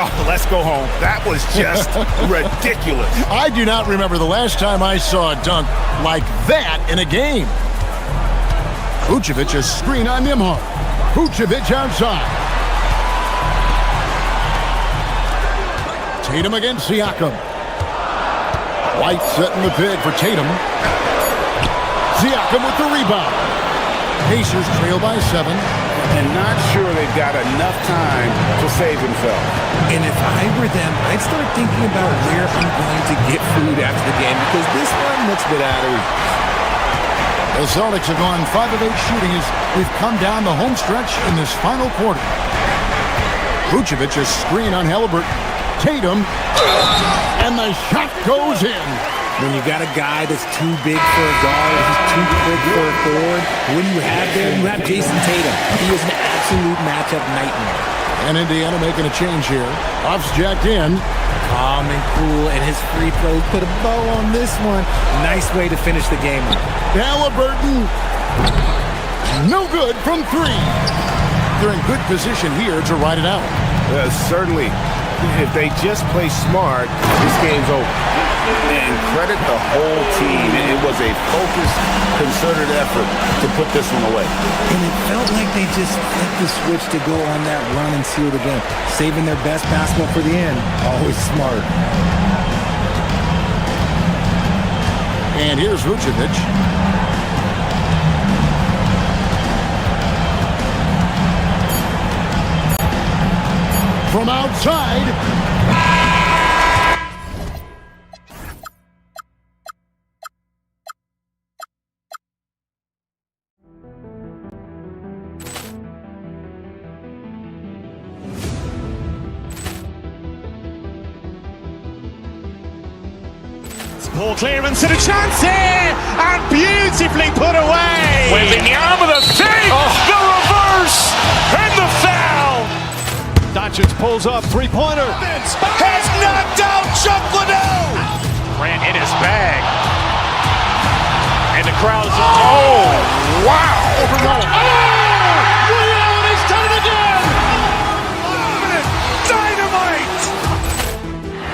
B: Oh, let's go home. That was just ridiculous.
E: I do not remember the last time I saw a dunk like that in a game. Vucevic a screen on Nembhard. Vucevic outside. Tatum against Siakam. White setting the pick for Tatum. Siakam with the rebound. Pacers trail by 7.
K: And not sure they've got enough time to save himself.
L: And if I were them, I'd start thinking about where I'm going to get food after the game, because this one looks a bit out of reach.
E: The Celtics have gone 5 of 8 shooting as we've come down the home stretch in this final quarter. Vucevic a screen on Halliburton. Tatum, and the shot goes in.
L: When you got a guy that's too big for a guard, he's too quick for a forward, what do you have there? You have Jason Tatum. He is an absolute matchup nightmare.
E: And Indiana making a change here. Off's jacked in.
L: Calm and cool, and his free throws put a bow on this one. Nice way to finish the game.
E: Halliburton, no good from 3. They're in good position here to ride it out.
B: Certainly. If they just play smart, this game's over.
K: And credit the whole team. It was a focused, concerted effort to put this one away.
L: And it felt like they just flipped the switch to go on that run and seal the game. Saving their best basketball for the end. Always smart.
E: And here's Vucevic. From outside.
A: Poor clearance and a chance here, and beautifully put away.
B: Wembanyama the fake, the reverse, and the foul.
C: Doncic pulls up, three-pointer.
B: Has knocked out Chuck Liddell. Grant in his bag. And the crowd is, oh, wow.
C: Ray Allen has done it again.
B: Dynamite.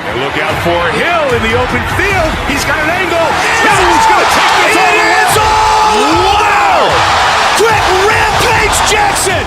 B: And look out for Hill in the open field. He's got an angle. He's going to take this all the way. Wow. Quick Rampage Jackson.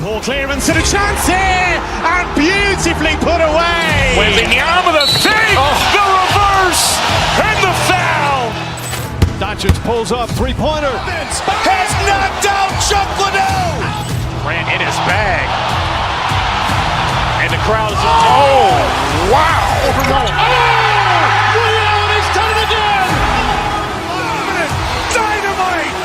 A: Poor clearance and a chance here, and beautifully put away.
B: Wembanyama the fake, the reverse, and the foul.
C: Doncic pulls up, three-pointer.
B: Has knocked out Chuck Liddell. Grant in his bag. And the crowd is, oh, wow.
C: Ray Allen has done it again.
B: Dynamite.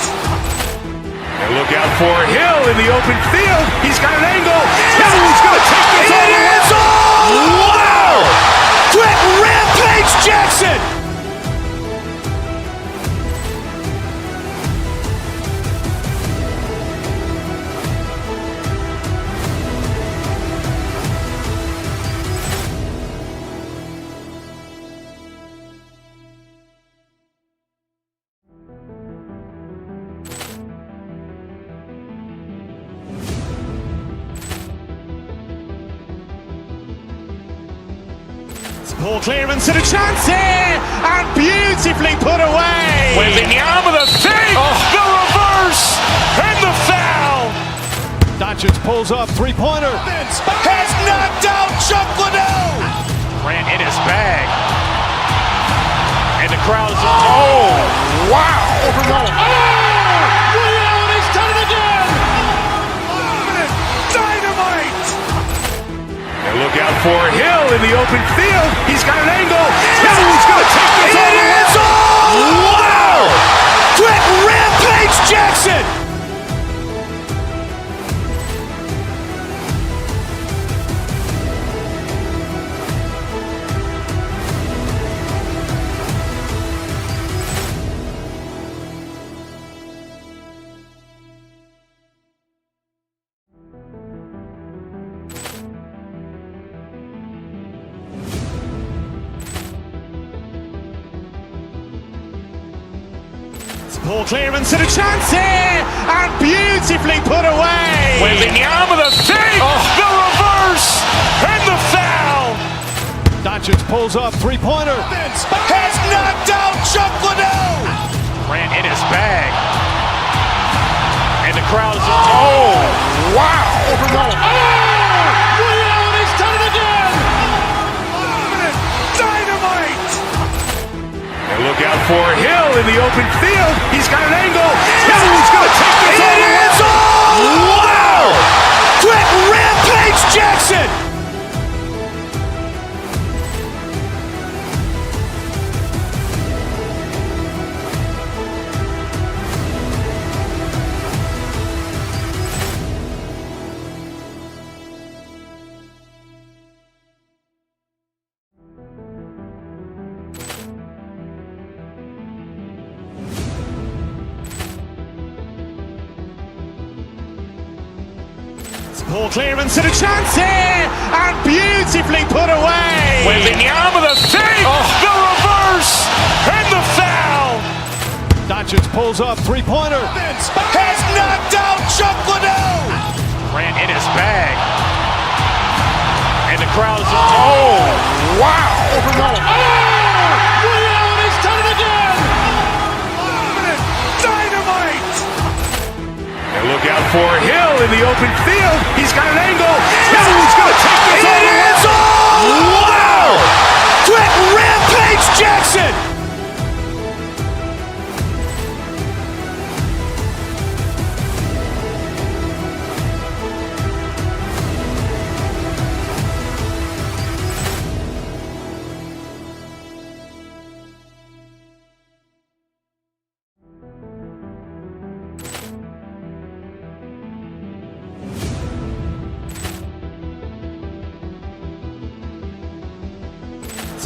B: And look out for Hill in the open field. He's got an angle. He's going to take this all the way. Wow. Quick Rampage Jackson.
A: Poor clearance and a chance here, and beautifully put away.
B: Wembanyama the fake, the reverse, and the foul.
C: Doncic pulls up, three-pointer.
B: Has knocked out Chuck Liddell. Grant in his bag. And the crowd is, oh, wow.
C: Ray Allen has done it again.
B: Dynamite. And look out for Hill in the open field. He's got an angle. He's going to take this all the way. Wow. Quick Rampage Jackson.
A: Poor clearance and a chance here, and beautifully put away.
B: Wembanyama the fake, the reverse, and the foul.
C: Doncic pulls up, three-pointer.
B: Has knocked out Chuck Liddell. Grant in his bag. And the crowd is, oh, wow.
C: Ray Allen has done it again.
B: Dynamite. And look out for Hill in the open field. He's got an angle. He's going to take this all the way. Wow. Quick Rampage Jackson.
A: Poor clearance and a chance here, and beautifully put away.
B: Wembanyama the fake, the reverse, and the foul.
C: Doncic pulls up, three-pointer.
B: Has knocked out Chuck Liddell. Grant in his bag. And the crowd is, oh, wow.
C: Ray Allen has done it again.
B: Dynamite. And look out for Hill in the open field. He's got an angle. He's going to take this all the way. Wow. Quick Rampage Jackson.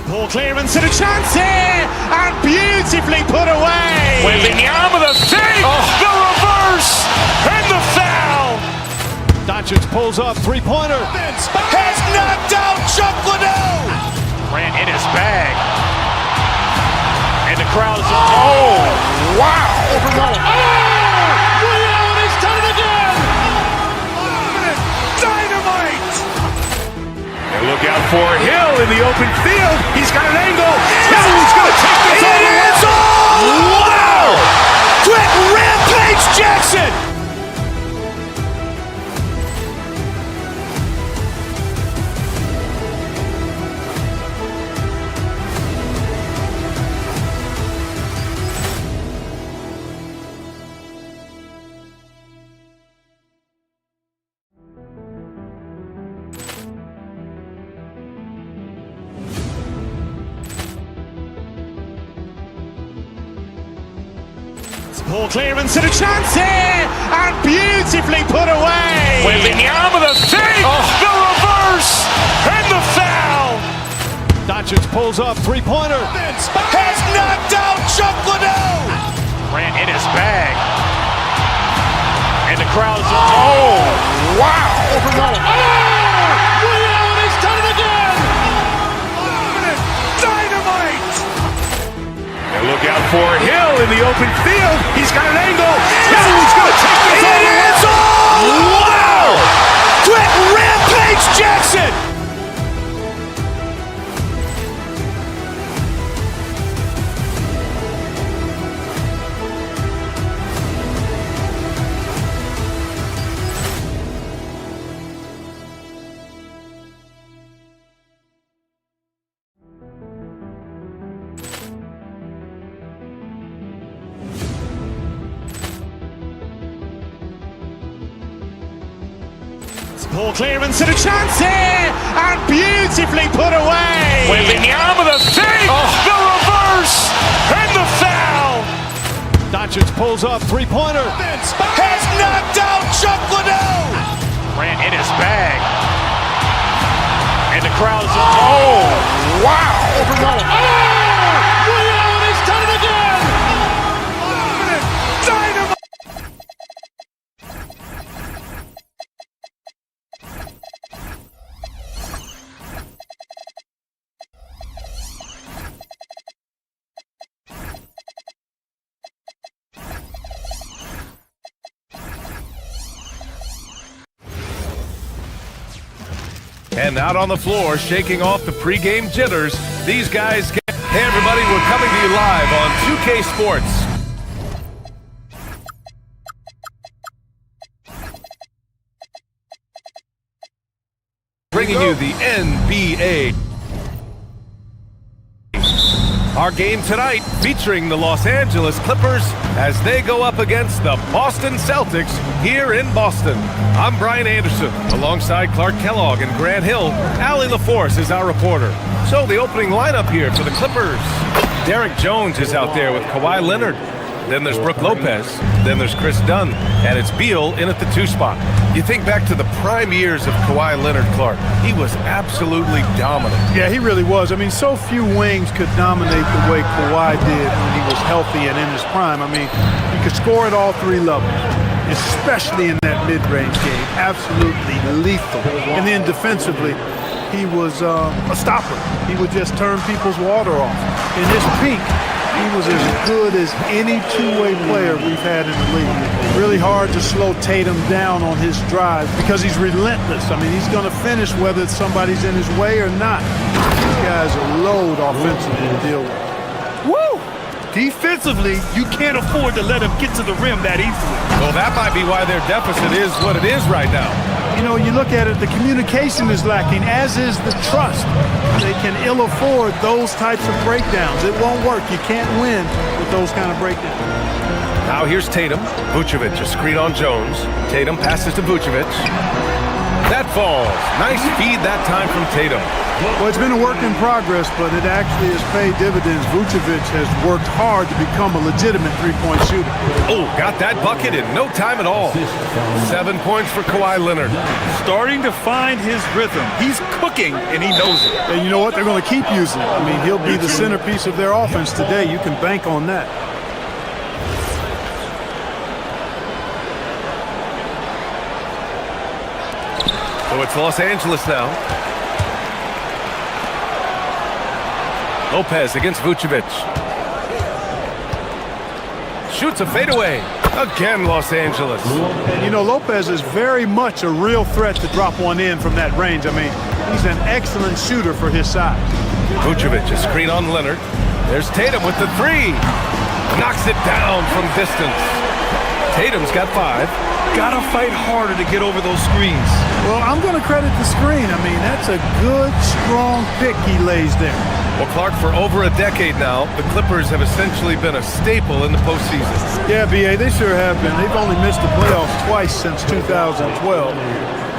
A: Ball clearance and a chance here, and beautifully put away.
B: Wembanyama the save, the reverse, and the foul.
C: Doncic pulls up, three-pointer.
B: Has knocked out Chuck Liddell. Ran in his bag. And the crowd is, oh, wow.
C: Ray Allen, he's done it again.
B: Dynamite. And look out for Hill in the open field. He's got an angle. Hill's going to take this all the way. Wow. Quick Rampage Jackson.
A: Ball clearance and a chance here, and beautifully put away.
B: Wembanyama the save, the reverse, and the foul.
C: Doncic pulls up, three-pointer.
B: Has knocked out Chuck Liddell. Ran in his bag. And the crowd is, oh, wow.
C: Ray Allen, he's done it again.
B: Dynamite. And look out for Hill in the open field. He's got an angle. Hill's going to take this all the way. Wow. Quick Rampage Jackson.
A: Ball clearance and a chance here, and beautifully put away.
B: Wembanyama the save, the reverse, and the foul.
C: Doncic pulls up, three-pointer.
B: Has knocked out Chuck Liddell. Ran in his bag. And the crowd is, oh, wow.
C: Ray Allen, he's done it again.
B: Dynamite.
M: And out on the floor, shaking off the pregame jitters, these guys get... Hey everybody, we're coming to you live on 2K Sports. Bringing you the NBA. Our game tonight featuring the Los Angeles Clippers as they go up against the Boston Celtics here in Boston. I'm Brian Anderson, alongside Clark Kellogg and Grant Hill. Allie LaForce is our reporter. So the opening lineup here for the Clippers. Derek Jones is out there with Kawhi Leonard. Then there's Brook Lopez. Then there's Chris Dunn. And it's Beal in at the 2 spot. You think back to the prime years of Kawhi Leonard, Clark. He was absolutely dominant.
N: Yeah, he really was. I mean, so few wings could dominate the way Kawhi did when he was healthy and in his prime. I mean, he could score at all 3 levels, especially in that mid-range game. Absolutely lethal. And then defensively, he was a stopper. He would just turn people's water off. In his peak, he was as good as any two-way player we've had in the league. Really hard to slow Tatum down on his drive because he's relentless. I mean, he's going to finish whether somebody's in his way or not. These guys are load offensively to deal with.
H: Woo! Defensively, you can't afford to let him get to the rim that easily.
M: Well, that might be why their deficit is what it is right now.
N: You know, you look at it, the communication is lacking, as is the trust. They can ill afford those types of breakdowns. It won't work. You can't win with those kind of breakdowns.
M: Now here's Tatum. Vucevic, a screen on Jones. Tatum passes to Vucevic. That falls. Nice feed that time from Tatum.
N: Well, it's been a work in progress, but it actually has paid dividends. Vucevic has worked hard to become a legitimate three-point shooter.
M: Oh, got that bucket in no time at all. 7 points for Kawhi Leonard.
H: Starting to find his rhythm. He's cooking, and he knows it.
N: And you know what? They're going to keep using it. I mean, he'll be the centerpiece of their offense today. You can bank on that.
M: So it's Los Angeles now. Lopez against Vucevic. Shoots a fadeaway. Again, Los Angeles.
N: And you know, Lopez is very much a real threat to drop one in from that range. I mean, he's an excellent shooter for his size.
M: Vucevic, a screen on Leonard. There's Tatum with the three. Knocks it down from distance. Tatum's got 5.
H: Gotta fight harder to get over those screens.
N: Well, I'm going to credit the screen. I mean, that's a good, strong pick he lays there.
M: Well, Clark, for over a decade now, the Clippers have essentially been a staple in the postseason.
N: Yeah, B.A., they sure have been. They've only missed the playoffs twice since 2012.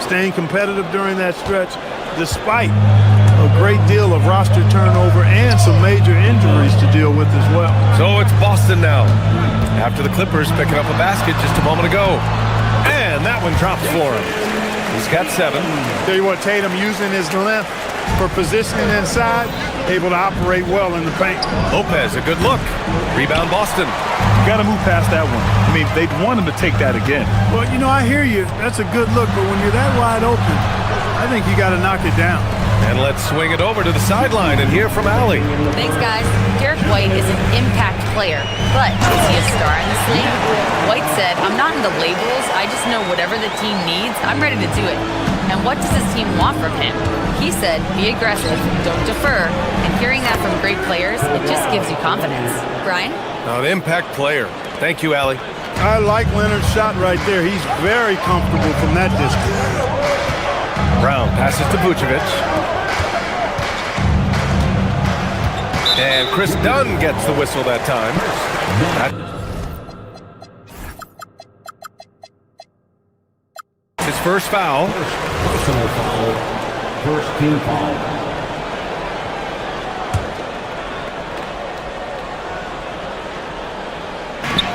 N: Staying competitive during that stretch, despite a great deal of roster turnover and some major injuries to deal with as well.
M: So it's Boston now, after the Clippers picking up a basket just a moment ago. And that one drops for him. He's got 7.
N: Tell you what, Tatum using his length for positioning inside, able to operate well in the paint.
M: Lopez, a good look. Rebound Boston.
H: You got to move past that one. I mean, they'd want him to take that again.
N: Well, you know, I hear you. That's a good look, but when you're that wide open, I think you got to knock it down.
M: And let's swing it over to the sideline and hear from Allie.
G: Thanks, guys. Derek White is an impact player, but is he a star in this league? White said, "I'm not into labels. I just know whatever the team needs, I'm ready to do it. And what does his team want from him?" He said, "Be aggressive, don't defer." And hearing that from great players, it just gives you confidence. Brian?
M: An impact player. Thank you, Allie.
N: I like Leonard's shot right there. He's very comfortable from that distance.
M: Brown passes to Vucevic. And Chris Dunn gets the whistle that time. That's his first foul.
D: Personal foul. First team foul.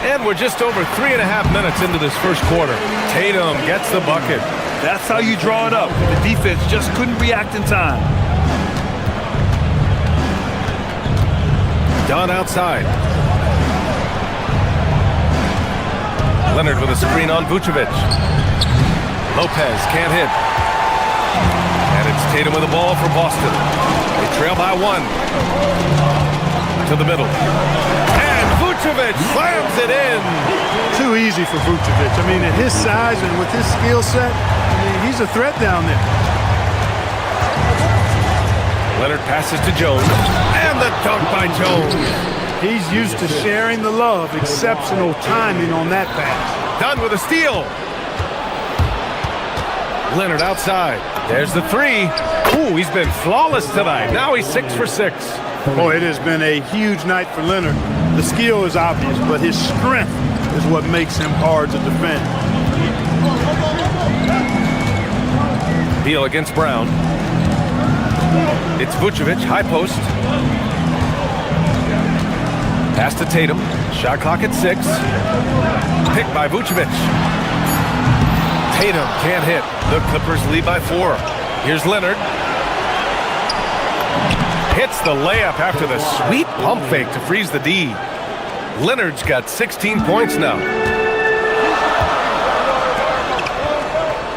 M: And we're just over 3.5 minutes into this first quarter. Tatum gets the bucket.
H: That's how you draw it up. The defense just couldn't react in time.
M: Dunn outside. Leonard with a screen on Vucevic. Lopez can't hit. And it's Tatum with the ball for Boston. They trail by 1. To the middle. And Vucevic slams it in.
N: Too easy for Vucevic. I mean, at his size and with his skill set, I mean, he's a threat down there.
M: Leonard passes to Jones. And the dunk by Jones.
N: He's used to sharing the love. Exceptional timing on that pass.
M: Dunn with a steal. Leonard outside. There's the 3. Ooh, he's been flawless tonight. Now he's 6 for 6.
N: Boy, it has been a huge night for Leonard. The skill is obvious, but his strength is what makes him hard to defend.
M: Beal against Brown. It's Vucevic, high post. Pass to Tatum. Shot clock at 6. Picked by Vucevic. Tatum can't hit. The Clippers lead by 4. Here's Leonard. Hits the layup after the sweet pump fake to freeze the D. Leonard's got 16 points now.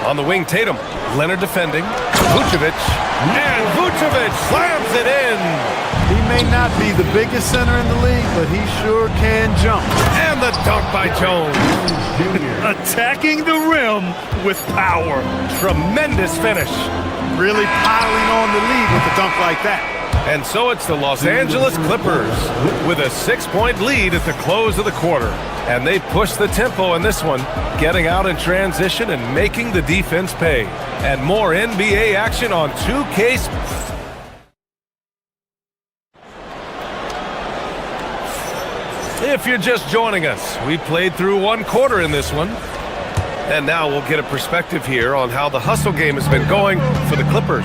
M: On the wing, Tatum. Leonard defending. Vucevic. And Vucevic slams it in.
N: He may not be the biggest center in the league, but he sure can jump.
M: And the dunk by Jones.
H: Attacking the rim with power.
M: Tremendous finish.
N: Really piling on the lead with a dunk like that.
M: And so it's the Los Angeles Clippers with a 6-point lead at the close of the quarter. And they push the tempo in this one, getting out in transition and making the defense pay. And more NBA action on 2K. If you're just joining us, we played through 1 quarter in this one. And now we'll get a perspective here on how the hustle game has been going for the Clippers.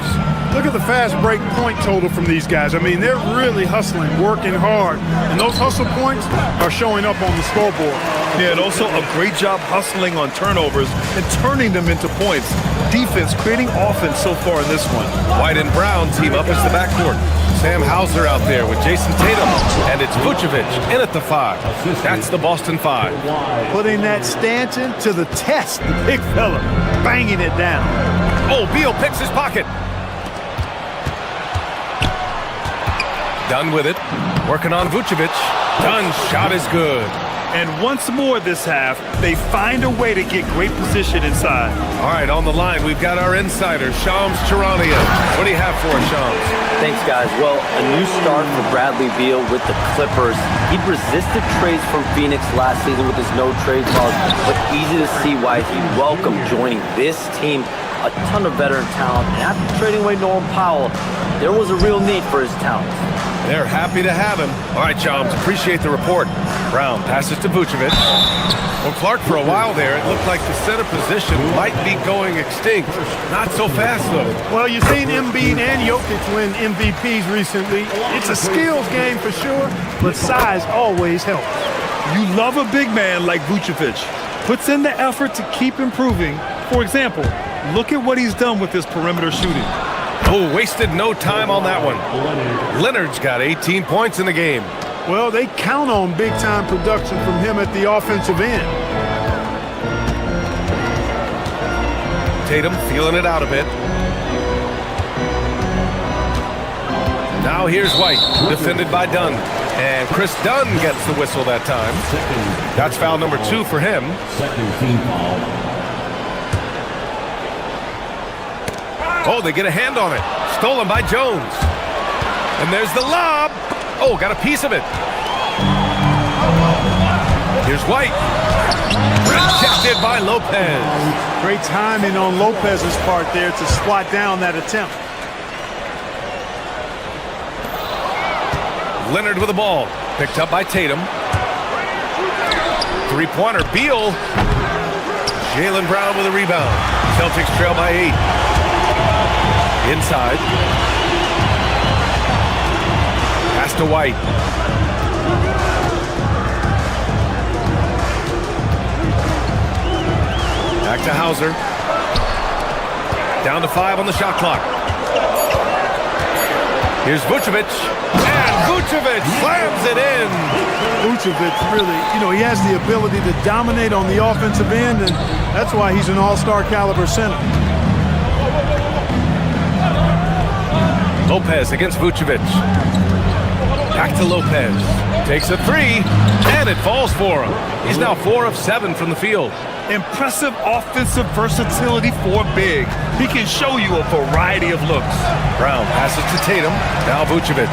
N: Look at the fast break point total from these guys. I mean, they're really hustling, working hard, and those hustle points are showing up on the scoreboard.
H: Yeah, and also a great job hustling on turnovers and turning them into points. Defense creating offense so far in this one.
M: White and Brown team up as the backcourt. Sam Hauser out there with Jason Tatum, and it's Vucevic in at the 5. That's the Boston 5.
N: Putting that stanchion to the test, the big fella, banging it down.
M: Oh, Beal picks his pocket. Dunn with it, working on Vucevic. Dunn's shot is good.
H: And once more this half, they find a way to get great position inside.
M: All right, on the line, we've got our insider, Shams Charania. What do you have for us, Shams?
O: Thanks, guys. Well, a new start for Bradley Beal with the Clippers. He resisted trades from Phoenix last season with his no-trade clause, but easy to see why he welcomed joining this team. A ton of veteran talent, and after trading away Norman Powell, there was a real need for his talent.
M: They're happy to have him. All right, Shams, appreciate the report. Brown passes to Vucevic. Well, Clark, for a while there, it looked like the center position might be going extinct. Not so fast, though.
N: Well, you've seen Embiid and Jokic win MVPs recently. It's a skills game for sure, but size always helps.
H: You love a big man like Vucevic. Puts in the effort to keep improving. For example, look at what he's done with his perimeter shooting.
M: Oh, wasted no time on that one. Leonard's got 18 points in the game.
N: Well, they count on big-time production from him at the offensive end.
M: Tatum feeling it out a bit. Now here's White, defended by Dunn. And Chris Dunn gets the whistle that time. That's foul number 2 for him.
D: Second team foul.
M: Oh, they get a hand on it. Stolen by Jones. And there's the lob. Oh, got a piece of it. Here's White. Rejected by Lopez.
N: Great timing on Lopez's part there to swat down that attempt.
M: Leonard with the ball. Picked up by Tatum. Three-pointer. Beal. Jaylen Brown with a rebound. Celtics trail by 8. Inside. Pass to White. Back to Hauser. Down to 5 on the shot clock. Here's Vucevic. And Vucevic slams it in.
N: Vucevic really, he has the ability to dominate on the offensive end, and that's why he's an all-star caliber center.
M: Lopez against Vucevic. Back to Lopez. Takes a 3, and it falls for him. He's now 4 of 7 from the field.
H: Impressive offensive versatility for big. He can show you a variety of looks.
M: Brown passes to Tatum. Now Vucevic.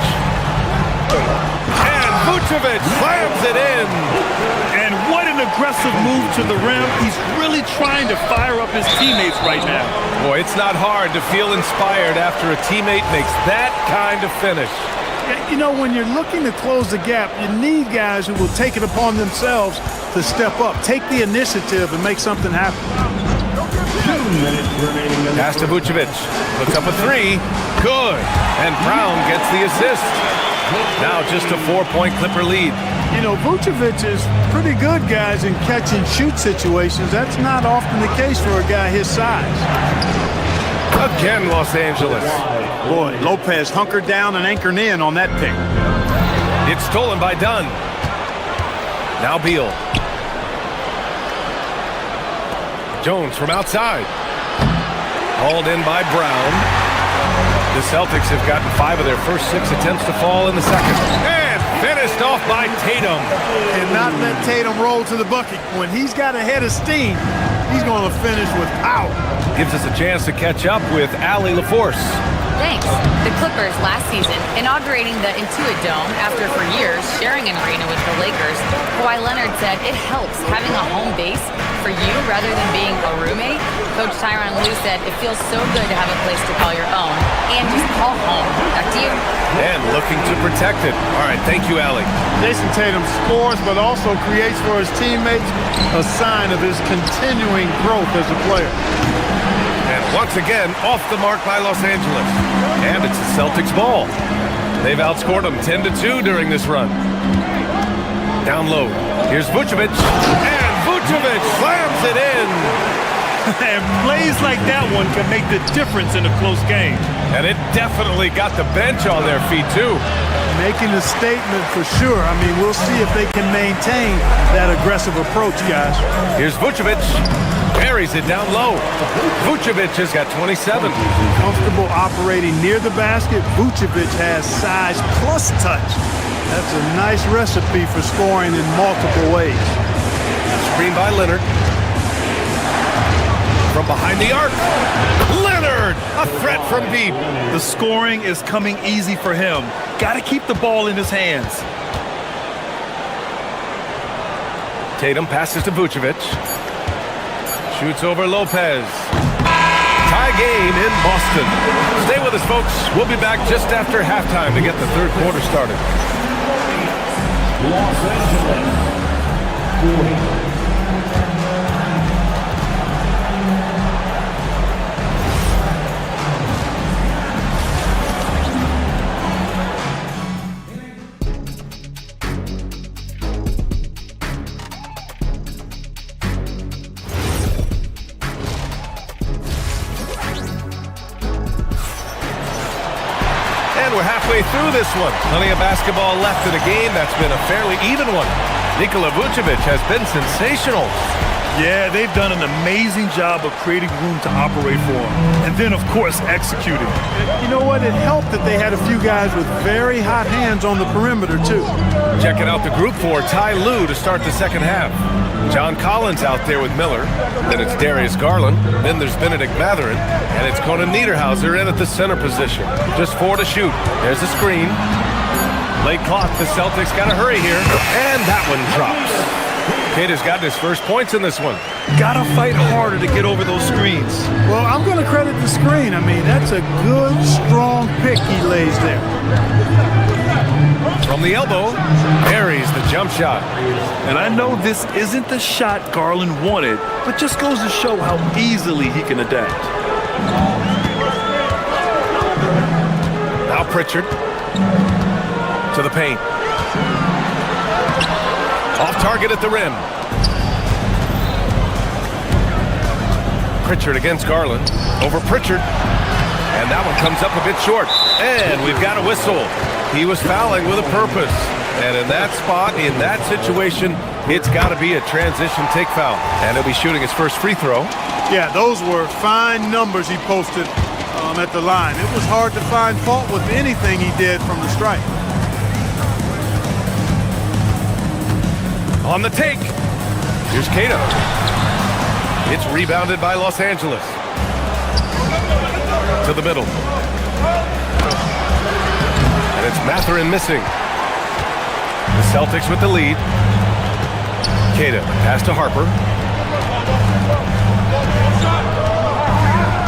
M: And Vucevic slams it in.
H: And what an aggressive move to the rim. He's really trying to fire up his teammates right now.
M: Boy, it's not hard to feel inspired after a teammate makes that kind of finish.
N: When you're looking to close the gap, you need guys who will take it upon themselves to step up, take the initiative, and make something happen.
D: 2 minutes remaining.
M: Pass to Vucevic. Puts up a 3. Good. And Brown gets the assist. Now just a 4-point Clipper lead.
N: Vucevic is pretty good, guys, in catch-and-shoot situations. That's not often the case for a guy his size.
M: Again, Los Angeles.
H: Boy, Lopez hunkered down and anchored in on that pick.
M: It's stolen by Dunn. Now Beal. Jones from outside. Hauled in by Brown. The Celtics have gotten 5 of their first 6 attempts to fall in the second. And finished off by Tatum.
N: Cannot let Tatum roll to the bucket. When he's got a head of steam, he's going to finish with power.
M: Gives us a chance to catch up with Allie LaForce.
G: Thanks. The Clippers last season, inaugurating the Intuit Dome after for years sharing an arena with the Lakers, Kawhi Leonard said it helps having a home base for you rather than being a roommate? Coach Tyronn Lue said it feels so good to have a place to call your own and just call home. Back to you.
M: And looking to protect it. All right, thank you, Allie.
N: Jason Tatum scores, but also creates for his teammates a sign of his continuing growth as a player.
M: And once again, off the mark by Los Angeles. And it's the Celtics ball. They've outscored them 10-2 during this run. Down low. Here's Vucevic. And Vucevic slams it in.
H: And plays like that one can make the difference in a close game.
M: And it definitely got the bench on their feet, too.
N: Making a statement for sure. I mean, we'll see if they can maintain that aggressive approach, guys.
M: Here's Vucevic. Buries it down low. Vucevic has got 27.
N: Comfortable operating near the basket. Vucevic has size plus touch. That's a nice recipe for scoring in multiple ways.
M: Screen by Leonard. From behind the arc. Leonard, a threat from deep.
H: The scoring is coming easy for him. Got to keep the ball in his hands.
M: Tatum passes to Vucevic. Shoots over Lopez. Tie game in Boston. Stay with us, folks. We'll be back just after halftime to get the third quarter started.
D: Los Angeles 40.
M: We're halfway through this one. Plenty of basketball left in a game that's been a fairly even one. Nikola Vucevic has been sensational.
H: Yeah, they've done an amazing job of creating room to operate for him. And then, of course, executing.
N: You know what? It helped that they had a few guys with very hot hands on the perimeter, too.
M: Checking out the group for Ty Lue to start the second half. John Collins out there with Miller. Then it's Darius Garland. Then there's Benedict Mathurin. And it's Conan Niederhauser in at the center position. Just 4 to shoot. There's the screen. Late clock. The Celtics got to hurry here. And that one drops. Kata's got his first points in this one.
H: Gotta fight harder to get over those screens.
N: Well, I'm going to credit the screen. I mean, that's a good, strong pick he lays there.
M: From the elbow, buries the jump shot.
H: And I know this isn't the shot Garland wanted, but just goes to show how easily he can adapt.
M: Now Pritchard to the paint. Off target at the rim. Pritchard against Garland. Over Pritchard. And that one comes up a bit short. And we've got a whistle. He was fouling with a purpose. And in that spot, in that situation, it's got to be a transition take foul. And he'll be shooting his first free throw.
N: Yeah, those were fine numbers he posted at the line. It was hard to find fault with anything he did from the stripe.
M: On the take. Here's Cato. It's rebounded by Los Angeles. To the middle. And it's Mathurin missing. The Celtics with the lead. Cato pass to Harper.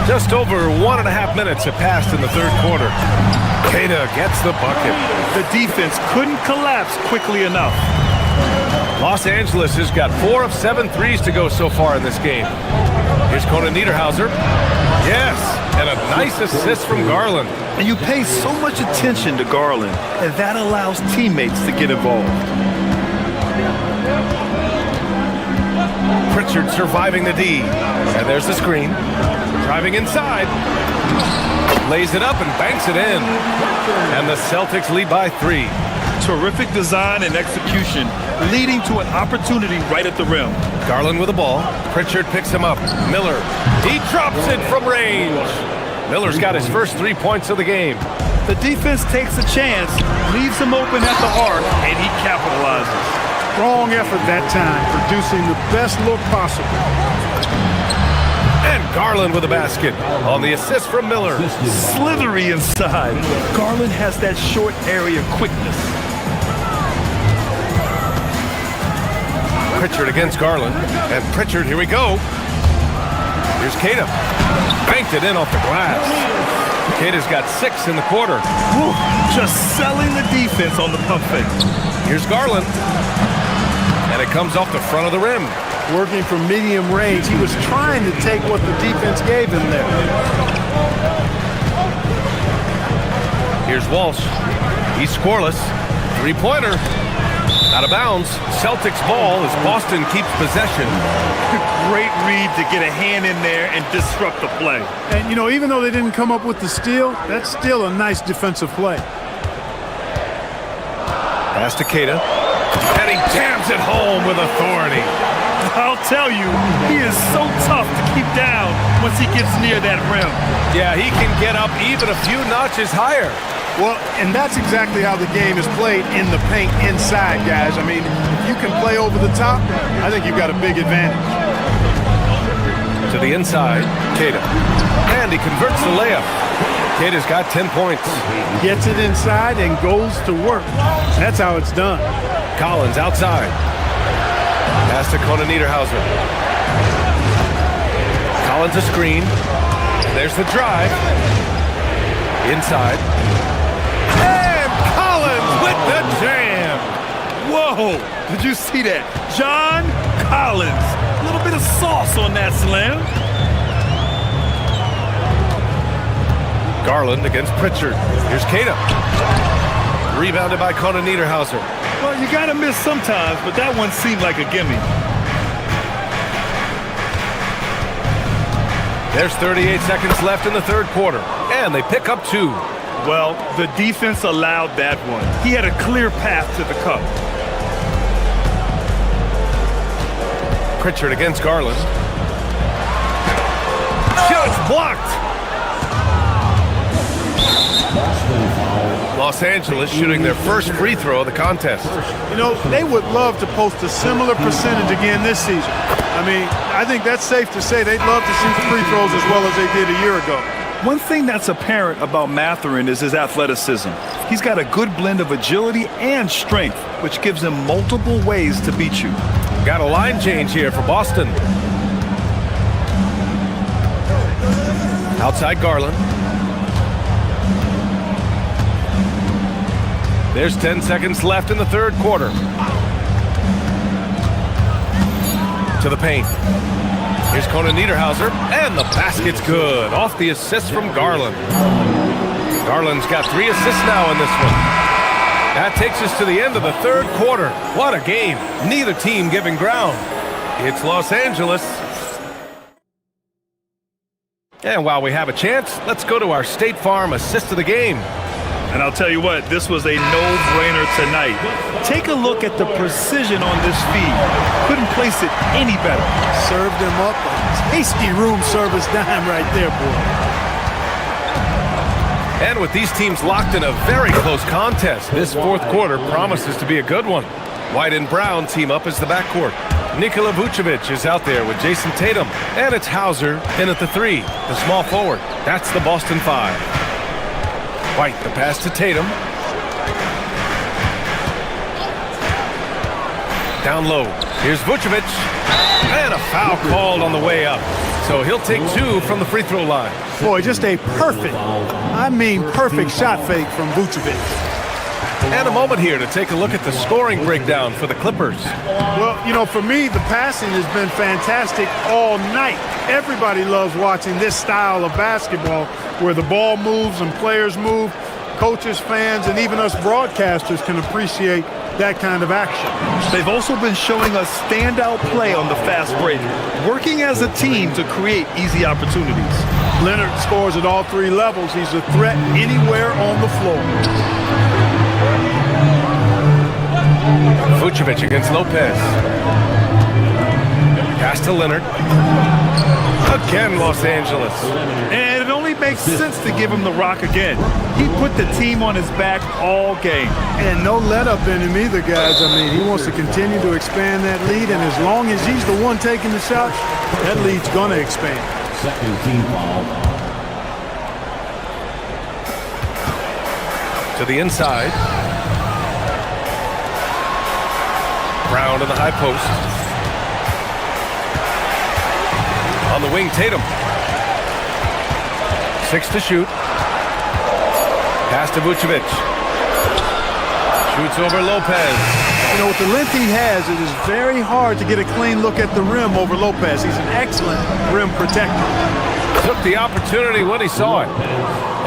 M: Just over 1.5 minutes have passed in the third quarter. Cato gets the bucket.
H: The defense couldn't collapse quickly enough.
M: Los Angeles has got 4 of 7 threes to go so far in this game. Here's Conan Niederhauser. Yes, and a nice assist from Garland.
H: And you pay so much attention to Garland, and that allows teammates to get involved.
M: Pritchard surviving the D. And there's the screen. Driving inside. Lays it up and banks it in. And the Celtics lead by 3.
H: Terrific design and execution, leading to an opportunity right at the rim.
M: Garland with the ball. Pritchard picks him up. Miller. He drops it from range. Miller's got his first 3 points of the game.
H: The defense takes a chance, leaves him open at the arc, and he capitalizes.
N: Strong effort that time, producing the best look possible.
M: And Garland with a basket on the assist from Miller.
H: Slithery inside. Garland has that short area quickness.
M: Pritchard against Garland. And Pritchard, here we go. Here's Cada. Banked it in off the glass. Cada's got 6 in the quarter.
H: Woo, just selling the defense on the pump fake.
M: Here's Garland. And it comes off the front of the rim.
N: Working from medium range, he was trying to take what the defense gave him there.
M: Here's Walsh. He's scoreless. Three-pointer. Out of bounds. Celtics ball as Boston keeps possession.
H: Great read to get a hand in there and disrupt the play.
N: And, you know, even though they didn't come up with the steal, that's still a nice defensive play.
M: Pass to Cada. And he jams it home with authority.
H: I'll tell you, he is so tough to keep down once he gets near that rim.
M: Yeah, he can get up even a few notches higher.
N: Well, and that's exactly how the game is played in the paint inside, guys. I mean, if you can play over the top, I think you've got a big advantage.
M: To the inside, Cada. And he converts the layup. Cada's got 10 points.
N: Gets it inside and goes to work. That's how it's done.
M: Collins outside. Pass to Conan Niederhauser. Collins a screen. There's the drive. Inside. And Collins with the jam.
H: Whoa, did you see that? John Collins. A little bit of sauce on that slam.
M: Garland against Pritchard. Here's Cada. Rebounded by Conan Niederhauser.
H: Well, you got to miss sometimes, but that one seemed like a gimme.
M: There's 38 seconds left in the third quarter, and they pick up 2.
H: Well, the defense allowed that one. He had a clear path to the cup.
M: Pritchard against Garland. Shot's blocked. Los Angeles shooting their first free throw of the contest.
N: You know, they would love to post a similar percentage again this season. I mean, I think that's safe to say they'd love to shoot free throws as well as they did a year ago.
H: One thing that's apparent about Mathurin is his athleticism. He's got a good blend of agility and strength, which gives him multiple ways to beat you.
M: Got a line change here for Boston. Outside Garland. There's 10 seconds left in the third quarter. To the paint. Here's Conan Niederhauser, and the basket's good. Off the assist from Garland. Garland's got 3 assists now in this one. That takes us to the end of the third quarter. What a game. Neither team giving ground. It's Los Angeles. And while we have a chance, let's go to our State Farm assist of the game.
H: And I'll tell you what, this was a no-brainer tonight. Take a look at the precision on this feed. Couldn't place it any better.
N: Served him up a tasty room service dime right there, boy.
M: And with these teams locked in a very close contest, this fourth quarter promises to be a good one. White and Brown team up as the backcourt. Nikola Vucevic is out there with Jason Tatum. And it's Hauser in at the 3, the small forward. That's the Boston 5. White, the pass to Tatum. Down low. Here's Vucevic. And a foul called on the way up. So he'll take 2 from the free throw line.
N: Boy, just a perfect, I mean perfect shot fake from Vucevic.
M: And a moment here to take a look at the scoring breakdown for the Clippers.
N: Well, you know, for me, the passing has been fantastic all night. Everybody loves watching this style of basketball where the ball moves and players move. Coaches, fans, and even us broadcasters can appreciate that kind of action.
H: They've also been showing us standout play on the fast break, working as a team to create easy opportunities.
N: Leonard scores at all 3 levels. He's a threat anywhere on the floor.
M: Vucevic against Lopez. Pass to Leonard. Again, Los Angeles.
H: And it only makes sense to give him the rock again. He put the team on his back all game.
N: And no let up in him either, guys. I mean, he wants to continue to expand that lead, and as long as he's the one taking the shots, that lead's going to expand.
D: Second team foul.
M: To the inside. Brown to the high post. On the wing, Tatum. 6 to shoot. Pass to Vucevic. Shoots over Lopez.
N: You know, with the length he has, it is very hard to get a clean look at the rim over Lopez. He's an excellent rim protector.
M: Took the opportunity when he saw it.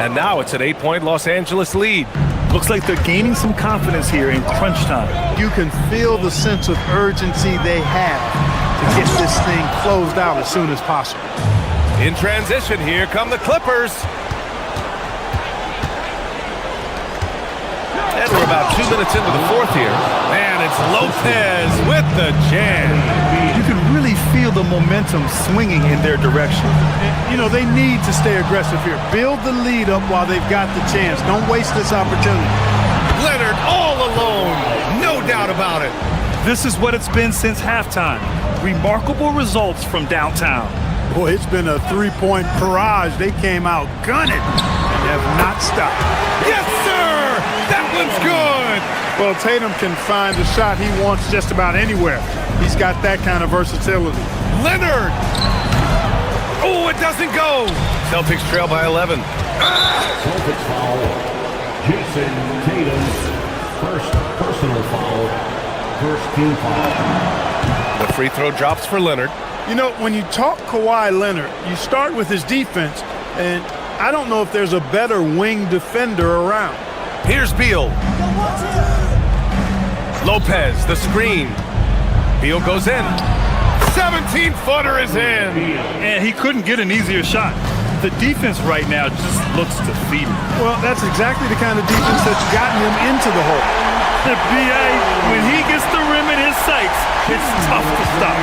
M: And now it's an 8-point Los Angeles lead.
H: Looks like they're gaining some confidence here in crunch time.
N: You can feel the sense of urgency they have to get this thing closed out as soon as possible.
M: In transition, here come the Clippers. And we're about 2 minutes into the fourth here. And it's Lopez with the jam.
H: You can really feel the momentum swinging in their direction.
N: You know, they need to stay aggressive here. Build the lead up while they've got the chance. Don't waste this opportunity.
M: Leonard all alone. No doubt about it.
H: This is what it's been since halftime. Remarkable results from downtown.
N: Boy, it's been a three-point barrage. They came out gunning and have not stopped.
M: Yes, sir! That one's good!
N: Well, Tatum can find the shot he wants just about anywhere. He's got that kind of versatility.
M: Leonard! Oh, it doesn't go! Celtics trail by 11.
D: Celtics foul. Jason Tatum. First personal foul. First team foul.
M: The free throw drops for Leonard.
N: You know, when you talk Kawhi Leonard, you start with his defense, and I don't know if there's a better wing defender around.
M: Here's Beal. Lopez, the screen. Beal goes in. 17-footer is in.
H: And he couldn't get an easier shot. The defense right now just looks defeated.
N: Well, that's exactly the kind of defense that's gotten him into the hole.
H: The BA, when he gets the rim in his sights, it's tough to stop.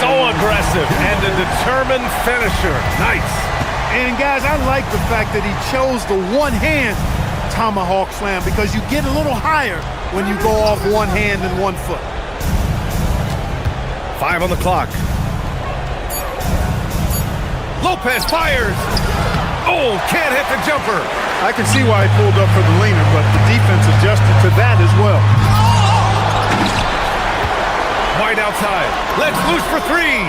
M: So aggressive and a determined finisher. Nice.
N: And guys, I like the fact that he chose the one-hand tomahawk slam because you get a little higher when you go off one hand and 1 foot.
M: 5 on the clock. Lopez fires. Oh, can't hit the jumper.
N: I can see why he pulled up for the leaner, but the defense adjusted to that as well.
M: White outside. Let's loose for 3.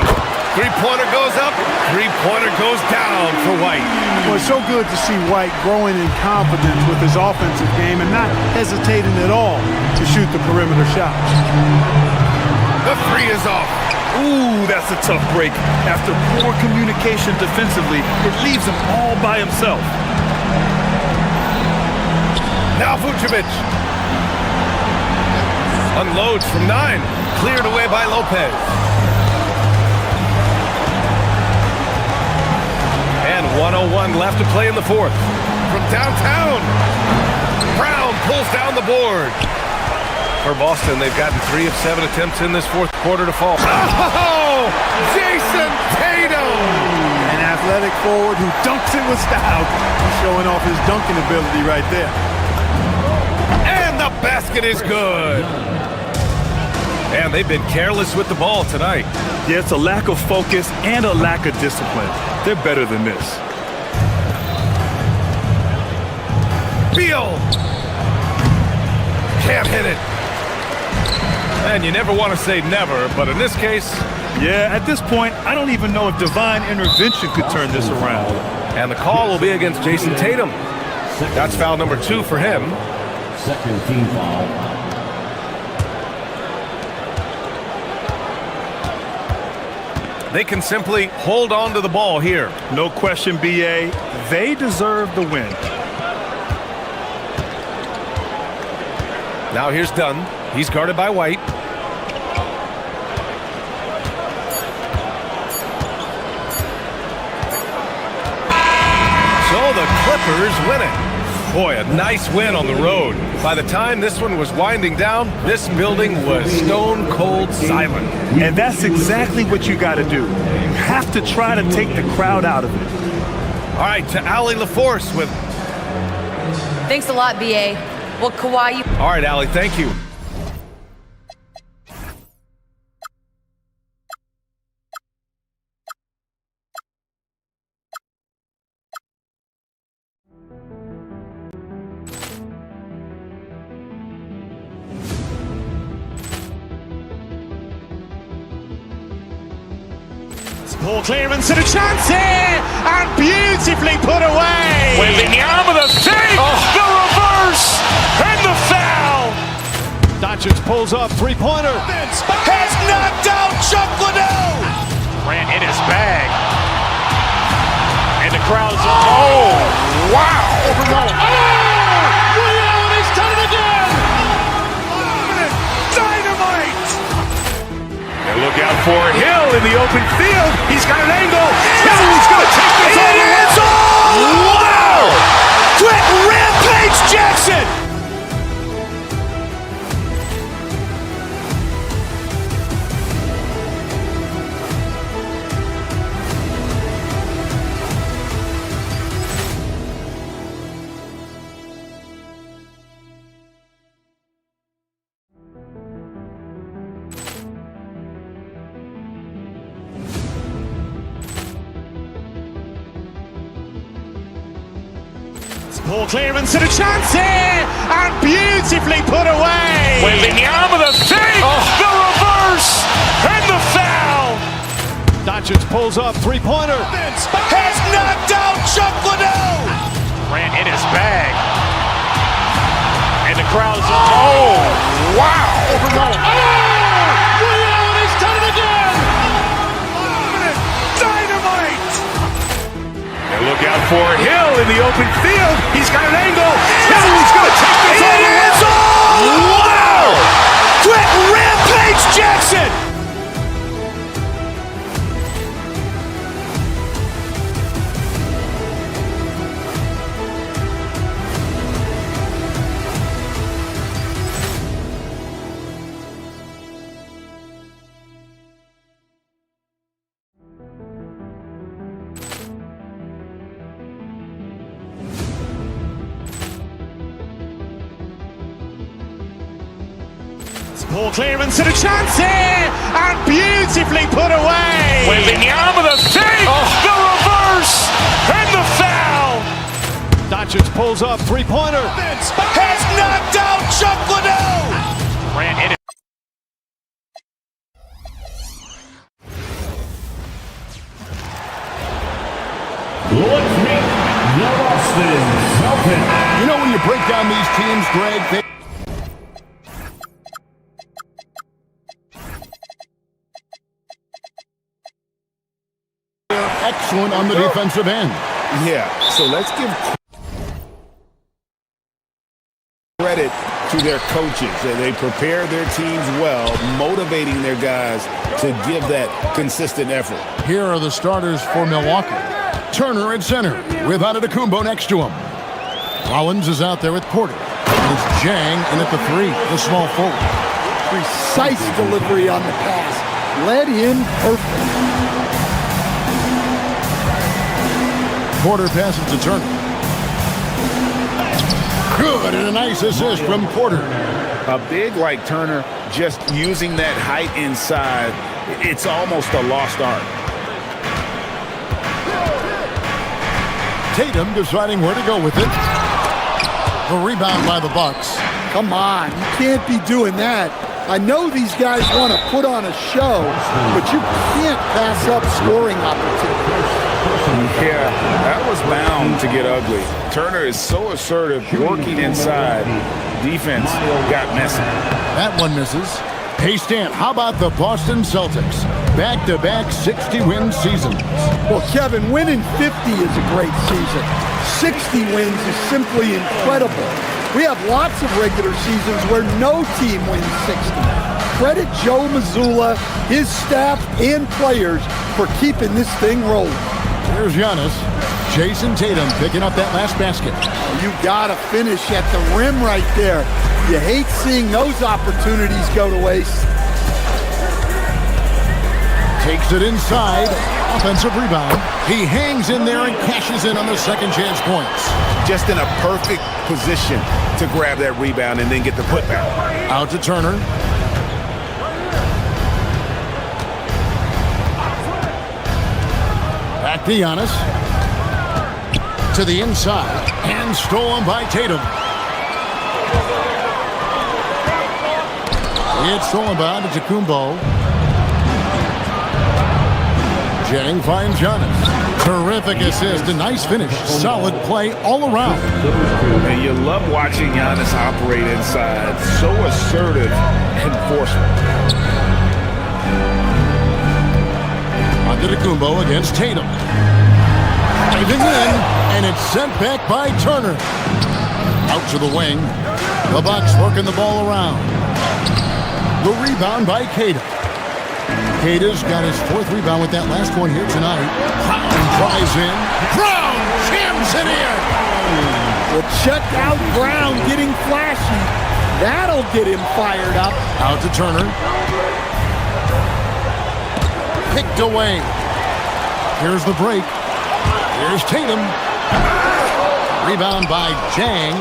M: Three-pointer goes up. Three-pointer goes down for White.
N: Well, it's so good to see White growing in confidence with his offensive game and not hesitating at all to shoot the perimeter shots.
M: The 3 is off.
H: Ooh, that's a tough break. After poor communication defensively, it leaves him all by himself.
M: Now Vucevic. Unloads from 9. Cleared away by Lopez. And 1:01 left to play in the fourth. From downtown, Brown pulls down the board. For Boston, they've gotten 3 of 7 attempts in this fourth quarter to fall. Oh, Jason Tatum!
N: An athletic forward who dunks it with style. He's showing off his dunking ability right there.
M: And the basket is good. And they've been careless with the ball tonight.
H: Yeah, it's a lack of focus and a lack of discipline. They're better than this.
M: Beal! Can't hit it. And you never want to say never, but in this case...
H: Yeah, at this point, I don't even know if divine intervention could turn this around.
M: And the call will be against Jason Tatum. That's foul number 2 for him.
D: Second team foul.
M: They can simply hold on to the ball here.
H: No question, BA. They deserve the win.
M: Now here's Dunn. He's guarded by White. So the Clippers win it. Boy, a nice win on the road. By the time this one was winding down, this building was stone cold silent.
H: And that's exactly what you got to do. You have to try to take the crowd out of it.
M: All right, to Allie LaForce with...
G: Thanks a lot, BA. Well, Kawhi,
M: All right, Allie, thank you.
A: Poor clearance and a chance here, and beautifully put away.
B: Wembanyama the save, the reverse, and the foul.
C: Doncic pulls up, three-pointer.
B: Has knocked out Chuck Liddell. Grant in his bag. And the crowd's, oh, wow.
C: He's done it again.
B: Dynamite. And look out for Hill in the open field. He's got an angle. He's going to take this all the way. Wow. Quick Rampage Jackson.
A: Poor clearance and a chance here, and beautifully put away.
B: Wembanyama the save, the reverse, and the foul.
C: Doncic pulls up, three-pointer.
B: Has knocked out Chuck Liddell. Grant in his bag. And the crowd's, oh, wow.
C: He's done it again.
B: Dynamite. And look out for Hill in the open field. He's got an angle. He's going to take this all the way. Wow. Quick Rampage Jackson.
A: Poor clearance and a chance here, and beautifully put away.
B: Wembanyama the save, the reverse, and the foul.
C: Doncic pulls up, three-pointer.
B: Has knocked out Chuck Liddell. Grant in it.
D: Let's meet the Boston Celtics.
E: You know, when you break down these teams, Greg, excellent on the defensive end.
K: Yeah, so let's give credit to their coaches. They prepare their teams well, motivating their guys to give that consistent effort.
E: Here are the starters for Milwaukee. Turner at center with Antetokounmpo next to him. Rollins is out there with Porter. And it's Jang in at the three, the small forward.
F: Precise delivery on the pass. Led in perfect.
E: Porter passes to Turner. Good, and a nice assist from Porter.
K: A big like Turner, just using that height inside, it's almost a lost art.
E: Tatum deciding where to go with it. The rebound by the Bucks.
F: Come on, you can't be doing that. I know these guys want to put on a show, but you can't pass up scoring opportunities.
K: Yeah, that was bound to get ugly. Turner is so assertive, working inside. Defense got messy.
E: That one misses. Hey, Stan, how about the Boston Celtics? Back-to-back 60-win seasons.
F: Well, Kevin, winning 50 is a great season. 60 wins is simply incredible. We have lots of regular seasons where no team wins 60. Credit Joe Mazzulla, his staff, and players for keeping this thing rolling.
E: Here's Giannis. Jason Tatum picking up that last basket.
F: You gotta finish at the rim right there. You hate seeing those opportunities go to waste.
E: Takes it inside. Offensive rebound. He hangs in there and cashes in on the second chance points.
K: Just in a perfect position to grab that rebound and then get the putback.
E: Out to Turner. Back to Giannis. To the inside. And stolen by Tatum. It's stolen by Antetokounmpo. Jang finds Giannis. Terrific assist, a nice finish. Solid play all around.
K: And you love watching Giannis operate inside. So assertive and forceful.
E: Antetokounmpo against Tatum. Diving in, and it's sent back by Turner. Out to the wing. The Bucks working the ball around. The rebound by Keita. Keita's got his 4th rebound with that last one here tonight. Brown drives in. Brown jams it in.
F: Well, check out Brown getting flashy. That'll get him fired up.
E: Out to Turner. Picked away. Here's the break. Here's Tatum. Rebound by Jang.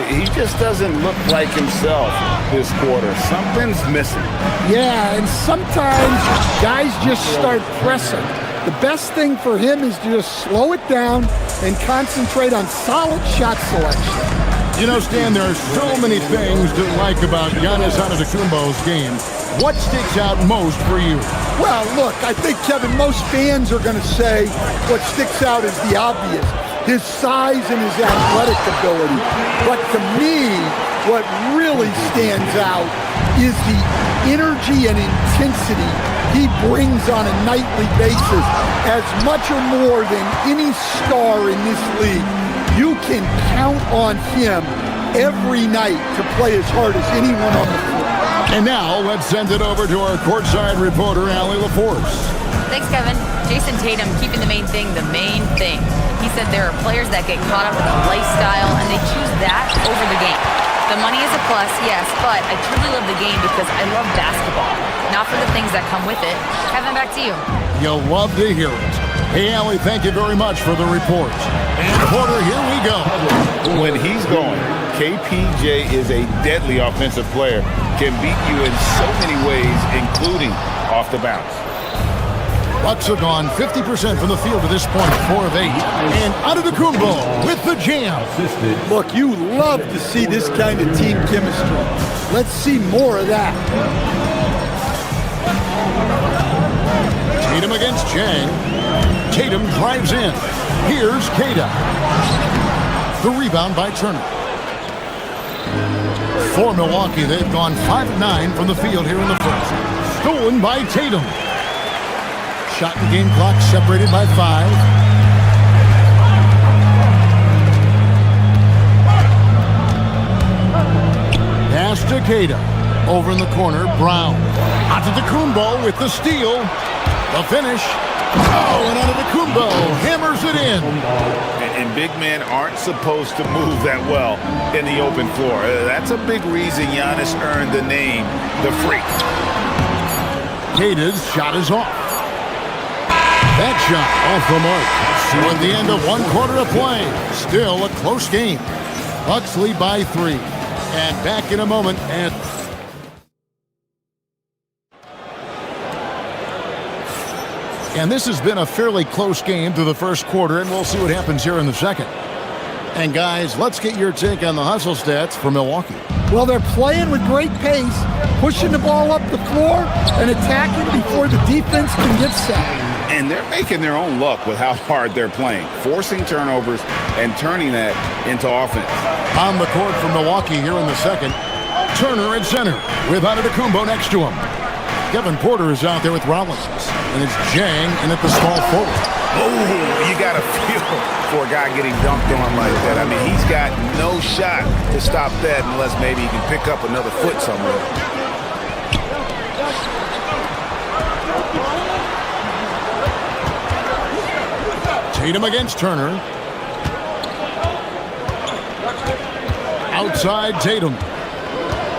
K: He just doesn't look like himself this quarter. Something's missing.
F: Yeah, and sometimes guys just start pressing. The best thing for him is to just slow it down and concentrate on solid shot selection.
E: You know, Stan, there are so many things to like about Giannis Antetokounmpo's game. What sticks out most for you?
F: Well, look, I think, Kevin, most fans are going to say what sticks out is the obvious. His size and his athletic ability. But to me, what really stands out is the energy and intensity he brings on a nightly basis. As much or more than any star in this league, you can count on him every night to play as hard as anyone on the floor.
E: And now, let's send it over to our courtside reporter, Allie LaForce.
G: Thanks, Kevin. Jason Tatum keeping the main thing the main thing. He said there are players that get caught up in the lifestyle and they choose that over the game. The money is a plus, yes, but I truly love the game because I love basketball, not for the things that come with it. Kevin, back to you.
E: You'll love to hear it. Hey, Allie, thank you very much for the report. And Porter, here we go.
K: When he's going, KPJ is a deadly offensive player. Can beat you in so many ways, including off the bounce.
E: Bucks have gone 50% from the field to this point, 4 of 8. And Antetokounmpo with the jam.
F: Look, you love to see this kind of team chemistry. Let's see more of that.
E: Tatum against Jang. Tatum drives in. Here's Keita. The rebound by Turner. For Milwaukee, they've gone 5 of 9 from the field here in the first. Stolen by Tatum. Shot and game clock separated by 5. Pass to Keita. Over in the corner, Brown. Antetokounmpo with the steal. The finish. Oh, and Antetokounmpo hammers it in.
K: And big men aren't supposed to move that well in the open floor. That's a big reason Giannis earned the name, the Freak.
E: Keita's shot is off. That shot off the mark. So at the end of 1 quarter of play, still a close game. Bucks lead by 3. And back in a moment. And this has been a fairly close game through the first quarter, and we'll see what happens here in the second. And guys, let's get your take on the hustle stats for Milwaukee.
F: Well, they're playing with great pace, pushing the ball up the floor and attacking before the defense can get set.
K: And they're making their own luck with how hard they're playing, forcing turnovers and turning that into offense.
E: On the court for Milwaukee here in the second, Turner at center with Antetokounmpo next to him. Kevin Porter is out there with Rollins, and it's Jang in at the small forward.
K: Oh, you got to feel for a guy getting dunked on like that. I mean, he's got no shot to stop that unless maybe he can pick up another foot somewhere.
E: Tatum against Turner. Outside Tatum.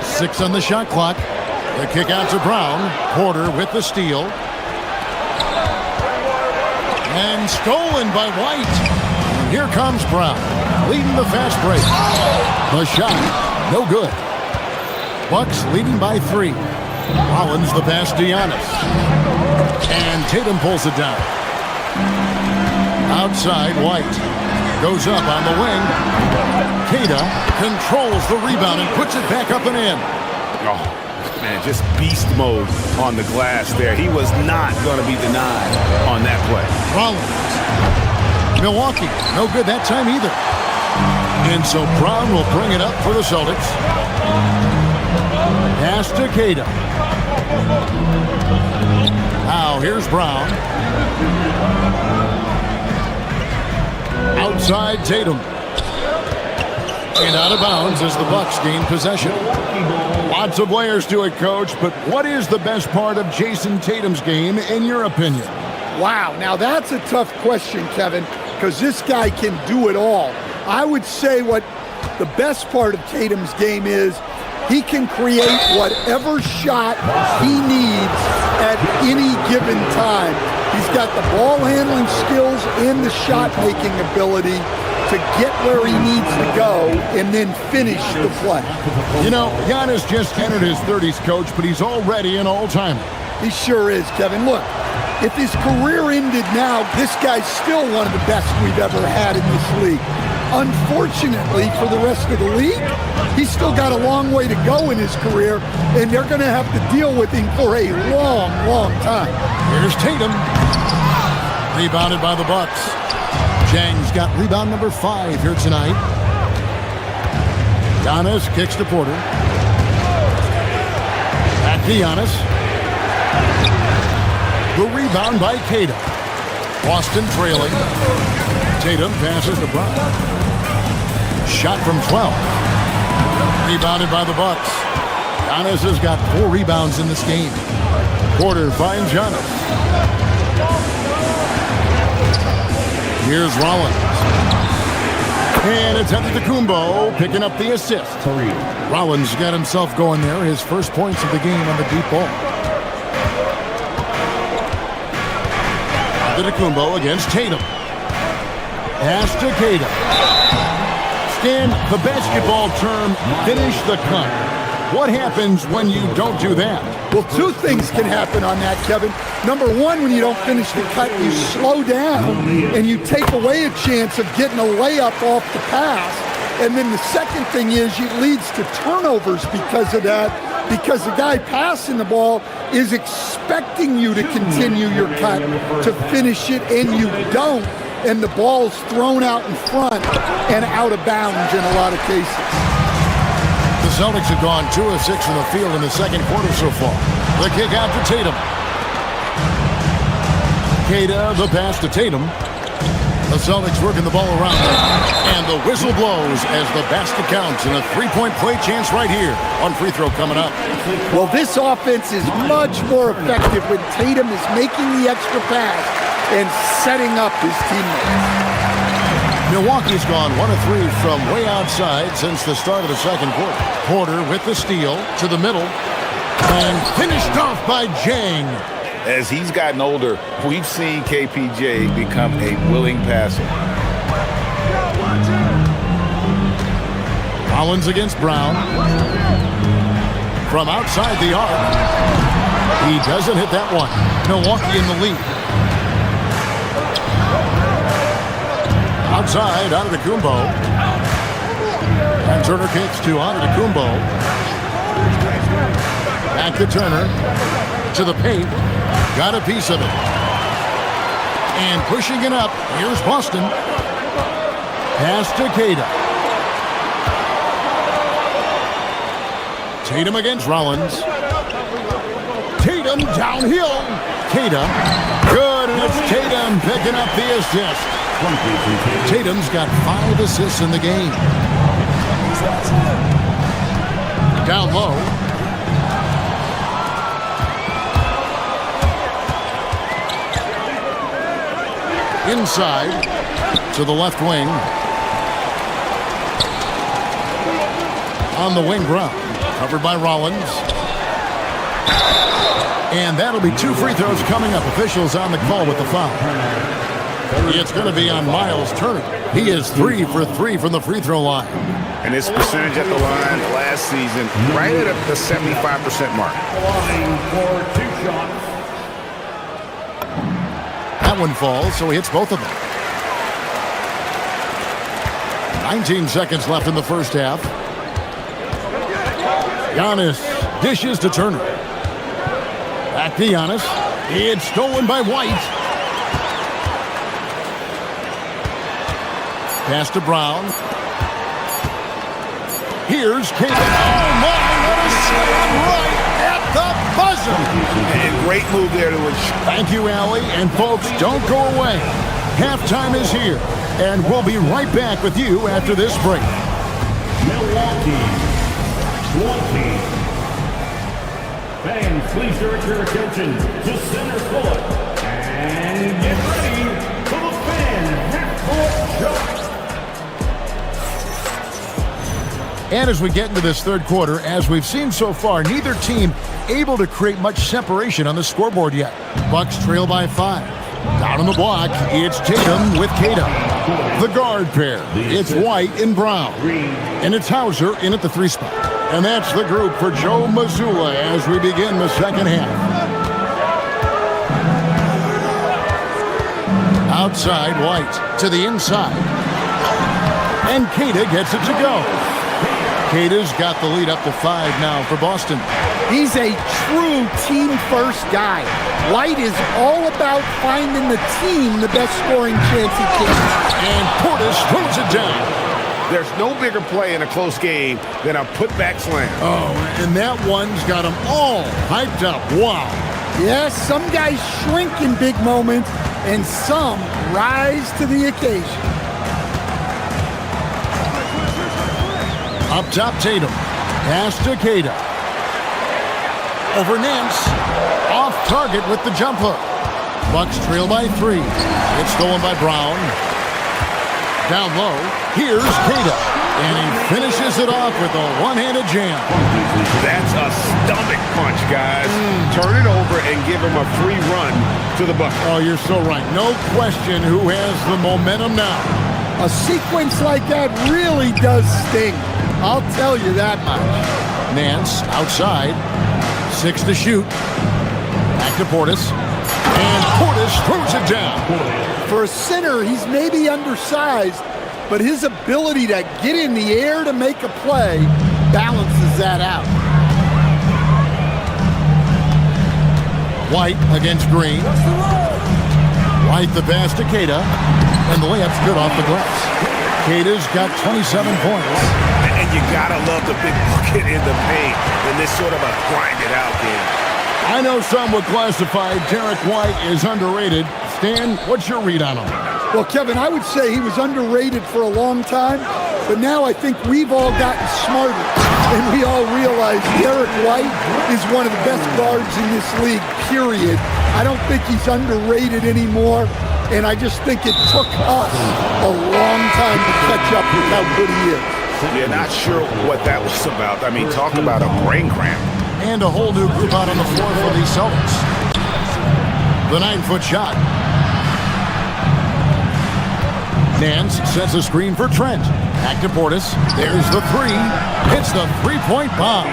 E: 6 on the shot clock. The kick out to Brown. Porter with the steal. And stolen by White. And here comes Brown, leading the fast break. The shot, no good. Bucks leading by 3. Rollins the pass to Giannis. And Tatum pulls it down. Outside, White goes up on the wing. Keita controls the rebound and puts it back up and in.
K: Oh,
B: Man, just beast mode on the glass there. He was not going to be denied on that play.
E: Rollins. Milwaukee, no good that time either. And so Brown will bring it up for the Celtics. Pass to Queta. Now here's Brown. Outside Tatum. And out of bounds as the Bucks gain possession. Lots of layers to it, Coach, but what is the best part of Jason Tatum's game, in your opinion?
F: Wow, now that's a tough question, Kevin, because this guy can do it all. I would say what the best part of Tatum's game is he can create whatever shot he needs at any given time. He's got the ball handling skills and the shot making ability to get where he needs to go and then finish the play.
E: You know, Giannis just entered his 30s, Coach, but he's already an all-timer.
F: He sure is, Kevin. Look, if his career ended now, this guy's still one of the best we've ever had in this league. Unfortunately for the rest of the league, he's still got a long way to go in his career, and they're going to have to deal with him for a long, long time.
E: Here's Tatum. Rebounded by the Bucks. Chang's got rebound number 5 here tonight. Giannis kicks to Porter. Back to Giannis. The rebound by Queta. Boston trailing. Tatum passes to Brown. Shot from 12. Rebounded by the Bucks. Giannis has got 4 rebounds in this game. Porter finds Giannis. Here's Rollins. And it's Antetokounmpo picking up the assist. Rollins got himself going there. His first points of the game on the deep ball. Antetokounmpo against Tatum. Pass to Queta. Stan, the basketball term, finish the cut. What happens when you don't do that?
F: Well, 2 things can happen on that, Kevin. Number 1, when you don't finish the cut, you slow down and you take away a chance of getting a layup off the pass. And then the second thing is it leads to turnovers because of that, because the guy passing the ball is expecting you to continue your cut, to finish it, and you don't. And the ball's thrown out in front and out of bounds in a lot of cases.
E: The Celtics have gone 2 of 6 from the field in the second quarter so far. The kick out to Tatum. Queta, the pass to Tatum. The Celtics working the ball around them. And the whistle blows as the basket counts, and a 3-point play chance right here on free throw coming up.
F: Well, this offense is much more effective when Tatum is making the extra pass and setting up his teammates.
E: Milwaukee's gone 1 of 3 from way outside since the start of the second quarter. Porter with the steal to the middle and finished off by Jang.
K: As he's gotten older, we've seen KPJ become a willing passer.
E: Rollins against Brown. From outside the arc. He doesn't hit that one. Milwaukee in the lead. Outside, Antetokounmpo. And Turner kicks to Antetokounmpo. Back to Turner. To the paint. Got a piece of it. And pushing it up. Here's Boston. Pass to Queta. Tatum against Rollins. Tatum downhill. Queta. Good, and it's Tatum picking up the assist. Tatum's got 5 assists in the game. Down low. Inside to the left wing. On the wing Brown. Covered by Rollins. And that'll be 2 free throws coming up. Officials on the call with the foul. It's going to be on Miles Turner. He is 3 for 3 from the free throw line.
K: And his percentage at the line last season, right at the 75% mark.
E: That one falls, so he hits both of them. 19 seconds left in the first half. Giannis Dishes to Turner. Back to Giannis. It's stolen by White. Pass to Brown. Here's Kate. Oh, my, what a slam right at the buzzer.
B: And great move there to ensure.
E: Thank you, Allie. And folks, don't go away. Halftime is here, and we'll be right back with you after this break.
D: Milwaukee 20. Fans, please direct your attention to center court. And get ready for the fan half-court jump.
E: And as we get into this third quarter, as we've seen so far, neither team able to create much separation on the scoreboard yet. Bucks trail by 5. Down on the block, it's Tatum with Kata. The guard pair, it's White and Brown. And it's Hauser in at the 3 spot. And that's the group for Joe Mazzulla as we begin the second half. Outside, White to the inside. And Kata gets it to go. Kata's got the lead up to 5 now for Boston.
F: He's a true team-first guy. White is all about finding the team the best scoring chance he can.
E: And Portis throws it down.
B: There's no bigger play in a close game than a putback slam.
E: Oh, and that one's got them all hyped up. Wow.
F: Yes, some guys shrink in big moments, and some rise to the occasion.
E: Up top, Tatum. Pass to Kata. Over Nance. Off target with the jump hook. Bucks trail by 3. It's stolen by Brown. Down low. Here's Kata. And he finishes it off with a one-handed jam.
B: That's a stomach punch, guys. Turn it over and give him a free run to the bucket.
E: Oh, you're so right. No question who has the momentum now.
F: A sequence like that really does sting. I'll tell you that much.
E: Nance outside. 6 to shoot. Back to Portis. And Portis throws it down.
F: For a center, he's maybe undersized, but his ability to get in the air to make a play balances that out.
E: White against Green. White the pass to Kata. And the layup's good off the glass. Kata's got 27 points.
B: And you gotta love the big bucket in the paint in this sort of a grind-it-out game.
E: I know some would classify Derek White as underrated. Stan, what's your read on him?
F: Well, Kevin, I would say he was underrated for a long time, but now I think we've all gotten smarter, and we all realize Derek White is one of the best guards in this league, period. I don't think he's underrated anymore, and I just think it took us a long time to catch up with how good he is.
B: Yeah, not sure what that was about. I mean, talk about a brain cramp.
E: And a whole new group out on the floor for the Celtics. The 9-foot shot. Nance sets a screen for Trent. Back to Portis. There's the 3. Hits the 3-point bomb.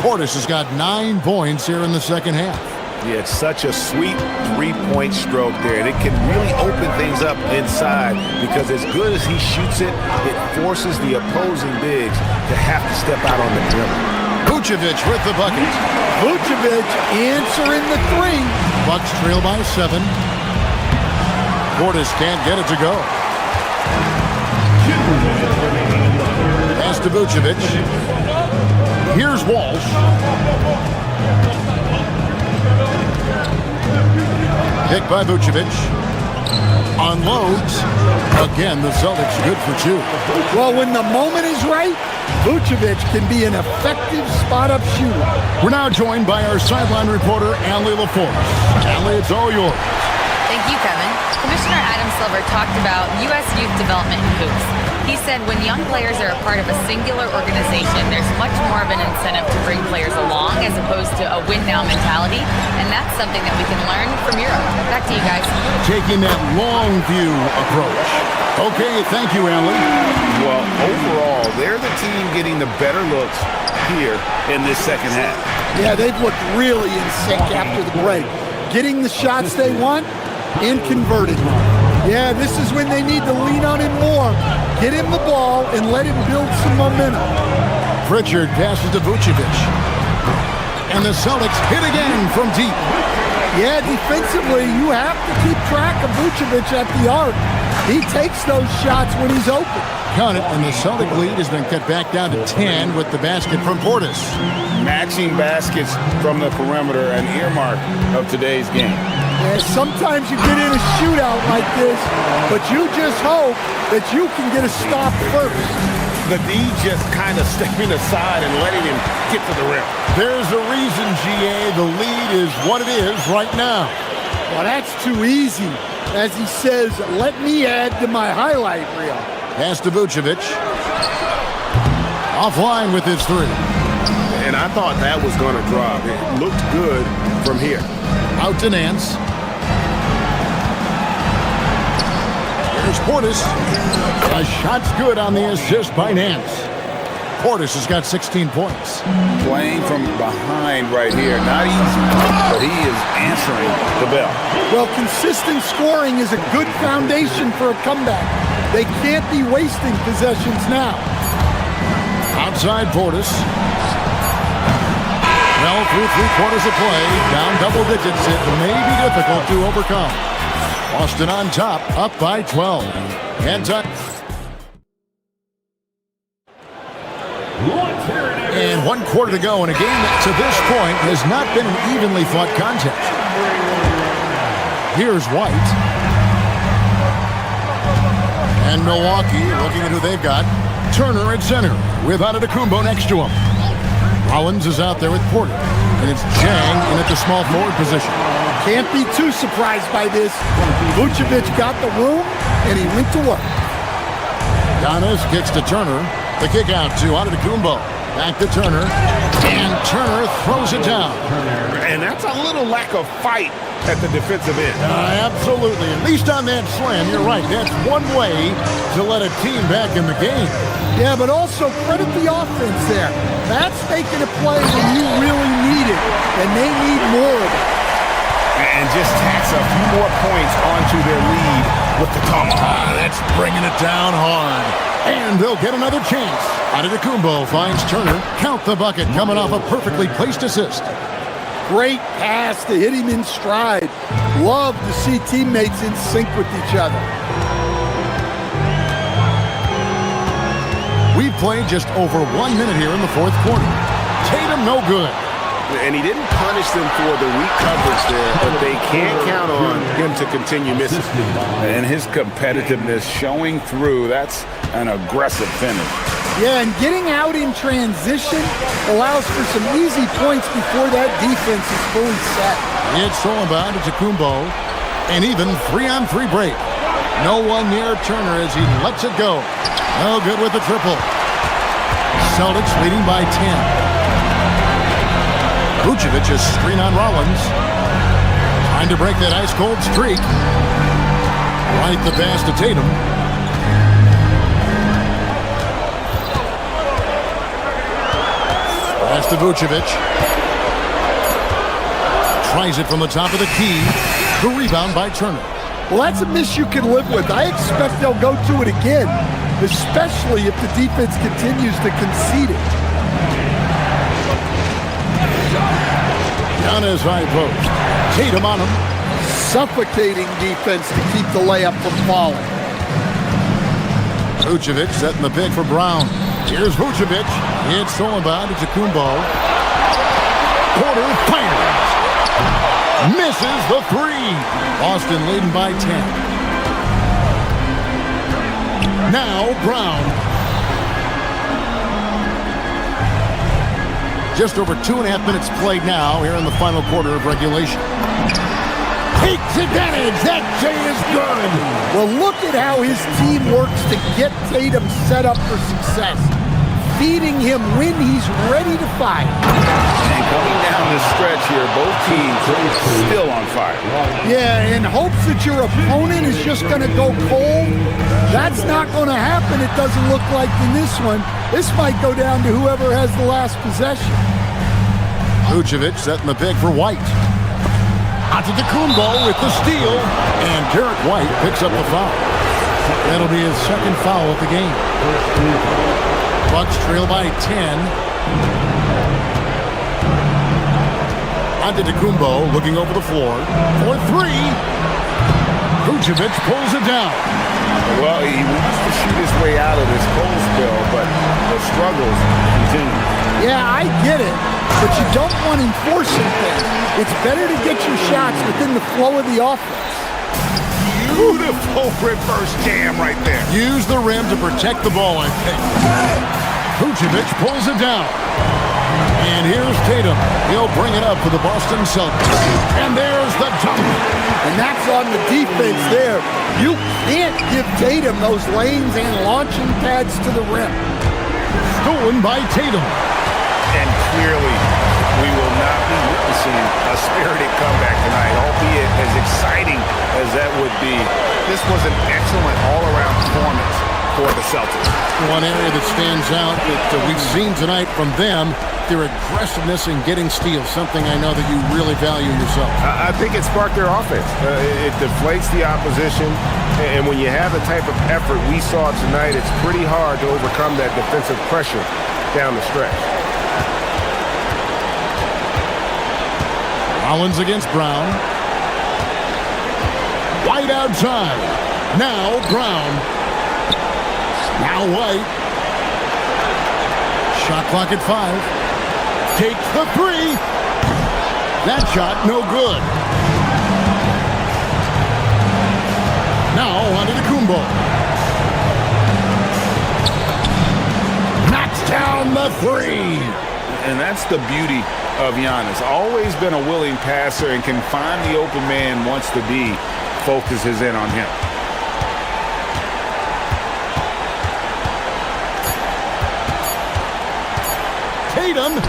E: Portis has got 9 points here in the second half.
B: Yeah, it's such a sweet 3-point stroke there, and it can really open things up inside because as good as he shoots it, it forces the opposing bigs to have to step out on the perimeter.
E: Vucevic with the bucket.
F: Vucevic answering the 3.
E: Bucks trail by 7. Portis can't get it to go. Pass to Vucevic. Here's Walsh. Picked by Vucevic. Unloads. Again, the Celtics good for 2.
F: Well, when the moment is right, Vucevic can be an effective spot-up shooter.
E: We're now joined by our sideline reporter, Allie LaForce. Allie, it's all yours.
G: Thank you, Kevin. Commissioner Adam Silver talked about U.S. youth development in hoops. He said when young players are a part of a singular organization, there's much more of an incentive to bring players along as opposed to a win-now mentality, and that's something that we can learn from Europe. Back to you guys.
E: Taking that long view approach. Okay, thank you, Allie.
B: Well, overall, they're the team getting the better looks here in this second half.
F: Yeah, they've looked really in sync after the break. Getting the shots they want and converting them. Yeah, this is when they need to lean on him more. Get him the ball and let him build some momentum.
E: Pritchard passes to Vucevic. And the Celtics hit again from deep.
F: Yeah, defensively, you have to keep track of Vucevic at the arc. He takes those shots when he's open.
E: Count it, and the Celtic lead has been cut back down to 10 with the basket from Portis.
K: Matching baskets from the perimeter, an earmark of today's game.
F: Yeah, sometimes you get in a shootout like this, but you just hope that you can get a stop first.
K: The D just kind of stepping aside and letting him get to the rim.
E: There's a reason, GA, the lead is what it is right now.
F: Well, that's too easy. As he says, let me add to my highlight reel.
E: Pass to Vucevic. Offline with his three.
K: And I thought that was going to drop. It looked good from here.
E: Out to Nance. Here's Portis. A shot's good on the assist by Nance. Portis has got 16 points.
K: Playing from behind right here. Not easy, but he is answering the bell.
F: Well, consistent scoring is a good foundation for a comeback. They can't be wasting possessions now.
E: Outside Portis. Well, through 3/4 of play, down double digits, it may be difficult to overcome. Boston on top, up by 12. And 1 quarter to go in a game that to this point has not been an evenly fought contest. Here's White. And Milwaukee looking at who they've got. Turner at center with Antetokounmpo next to him. Rollins is out there with Porter. And it's Jang in at the small forward position.
F: Can't be too surprised by this. Vucevic got the room, and he went to work.
E: Giannis kicks to Turner. The kick out to Antetokounmpo. Back to Turner. And Turner throws it down.
K: And that's a little lack of fight at the defensive end.
E: Absolutely. At least on that slam, you're right. That's one way to let a team back in the game.
F: Yeah, but also credit the offense there. That's making a play when you really need it, and they need more of it.
K: And just tacks a few more points onto their lead with the tomahawk.
E: That's bringing it down hard. And they'll get another chance. Antetokounmpo finds Turner. Count the bucket coming off a perfectly placed assist.
F: Great pass to hit him in stride. Love to see teammates in sync with each other.
E: We've played just over 1 minute here in the fourth quarter. Tatum no good.
K: And he didn't punish them for the weak coverage there, but they can't count on him to continue missing. And his competitiveness showing through. That's an aggressive finish.
F: Yeah, and getting out in transition allows for some easy points before that defense is fully set.
E: It's Solomon to Antetokounmpo, and even 3-on-3 break. No one near Turner as he lets it go. No good with the triple. Celtics leading by 10. Vucevic is screen on Rollins. Trying to break that ice-cold streak. Right the pass to Tatum. Pass to Vucevic. Tries it from the top of the key. The rebound by Turner.
F: Well, that's a miss you can live with. I expect they'll go to it again, especially if the defense continues to concede it.
E: Down his high post. Tatum on him.
F: Suffocating defense to keep the layup from falling.
E: Vucevic setting the pick for Brown. Here's Vucevic. It's Solomon to Antetokounmpo. Porter fires. Misses the three. Boston leading by 10. Now Brown. Just over 2.5 minutes played now here in the final quarter of regulation. Takes advantage. That J is good.
F: Well, look at how his team works to get Tatum set up for success. Feeding him when he's ready to fire.
K: And coming down the stretch here, both teams still on fire.
F: Yeah, in hopes that your opponent is just going to go cold. That's not going to happen, it doesn't look like in this one. This might go down to whoever has the last possession.
E: Vucevic setting the pick for White. Antetokounmpo with the steal. And Derek White picks up the foul. That'll be his second foul of the game. Bucks trail by 10. Antetokounmpo looking over the floor for three. Vucevic pulls it down.
K: Well, he wants to shoot his way out of this cold spell, but the struggles continue.
F: Yeah, I get it, but you don't want enforcing things. It's better to get your shots within the flow of the offense.
K: Beautiful reverse jam right there.
E: Use the rim to protect the ball, I think. Vucevic pulls it down. And here's Tatum. He'll bring it up for the Boston Celtics. And there's the dunk.
F: And that's on the defense there. You can't give Tatum those lanes and launching pads to the rim.
E: Stolen by Tatum.
K: And clearly, we will not be witnessing a spirited comeback tonight, albeit as exciting as that would be. This was an excellent all-around performance for the Celtics.
E: One area that stands out that we've seen tonight from them, their aggressiveness in getting steals, something I know that you really value yourself.
K: I think it sparked their offense. It deflates the opposition, and when you have the type of effort we saw tonight, it's pretty hard to overcome that defensive pressure down the stretch.
E: Collins against Brown. White outside. Now Brown. Now White. Shot clock at 5. Takes the three. That shot no good. Now Antetokounmpo. Knocks down the three.
K: And that's the beauty of Giannis. Always been a willing passer and can find the open man wants to be. Focuses in on him.
E: Tatum.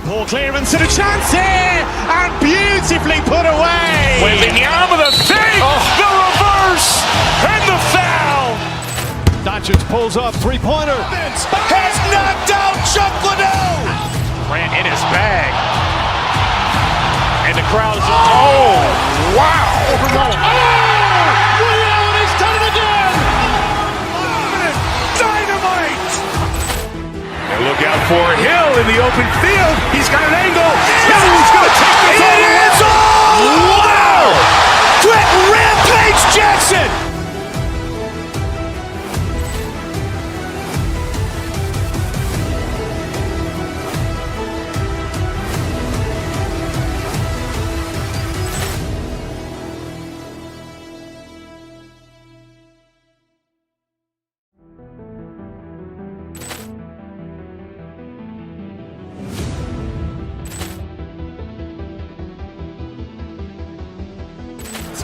A: Ball clearance and a chance here, and beautifully put away.
B: Wembanyama the fake, the reverse, and the foul.
C: Doncic pulls up, three-pointer.
B: Has knocked out Chuck Liddell. Ran in his bag. And the crowd is, oh, wow.
C: Ray Allen has done it again.
B: Dynamite. And look out for Hill in the open field. He's got an angle. He's going to take this all the way. Wow. Quick Rampage Jackson.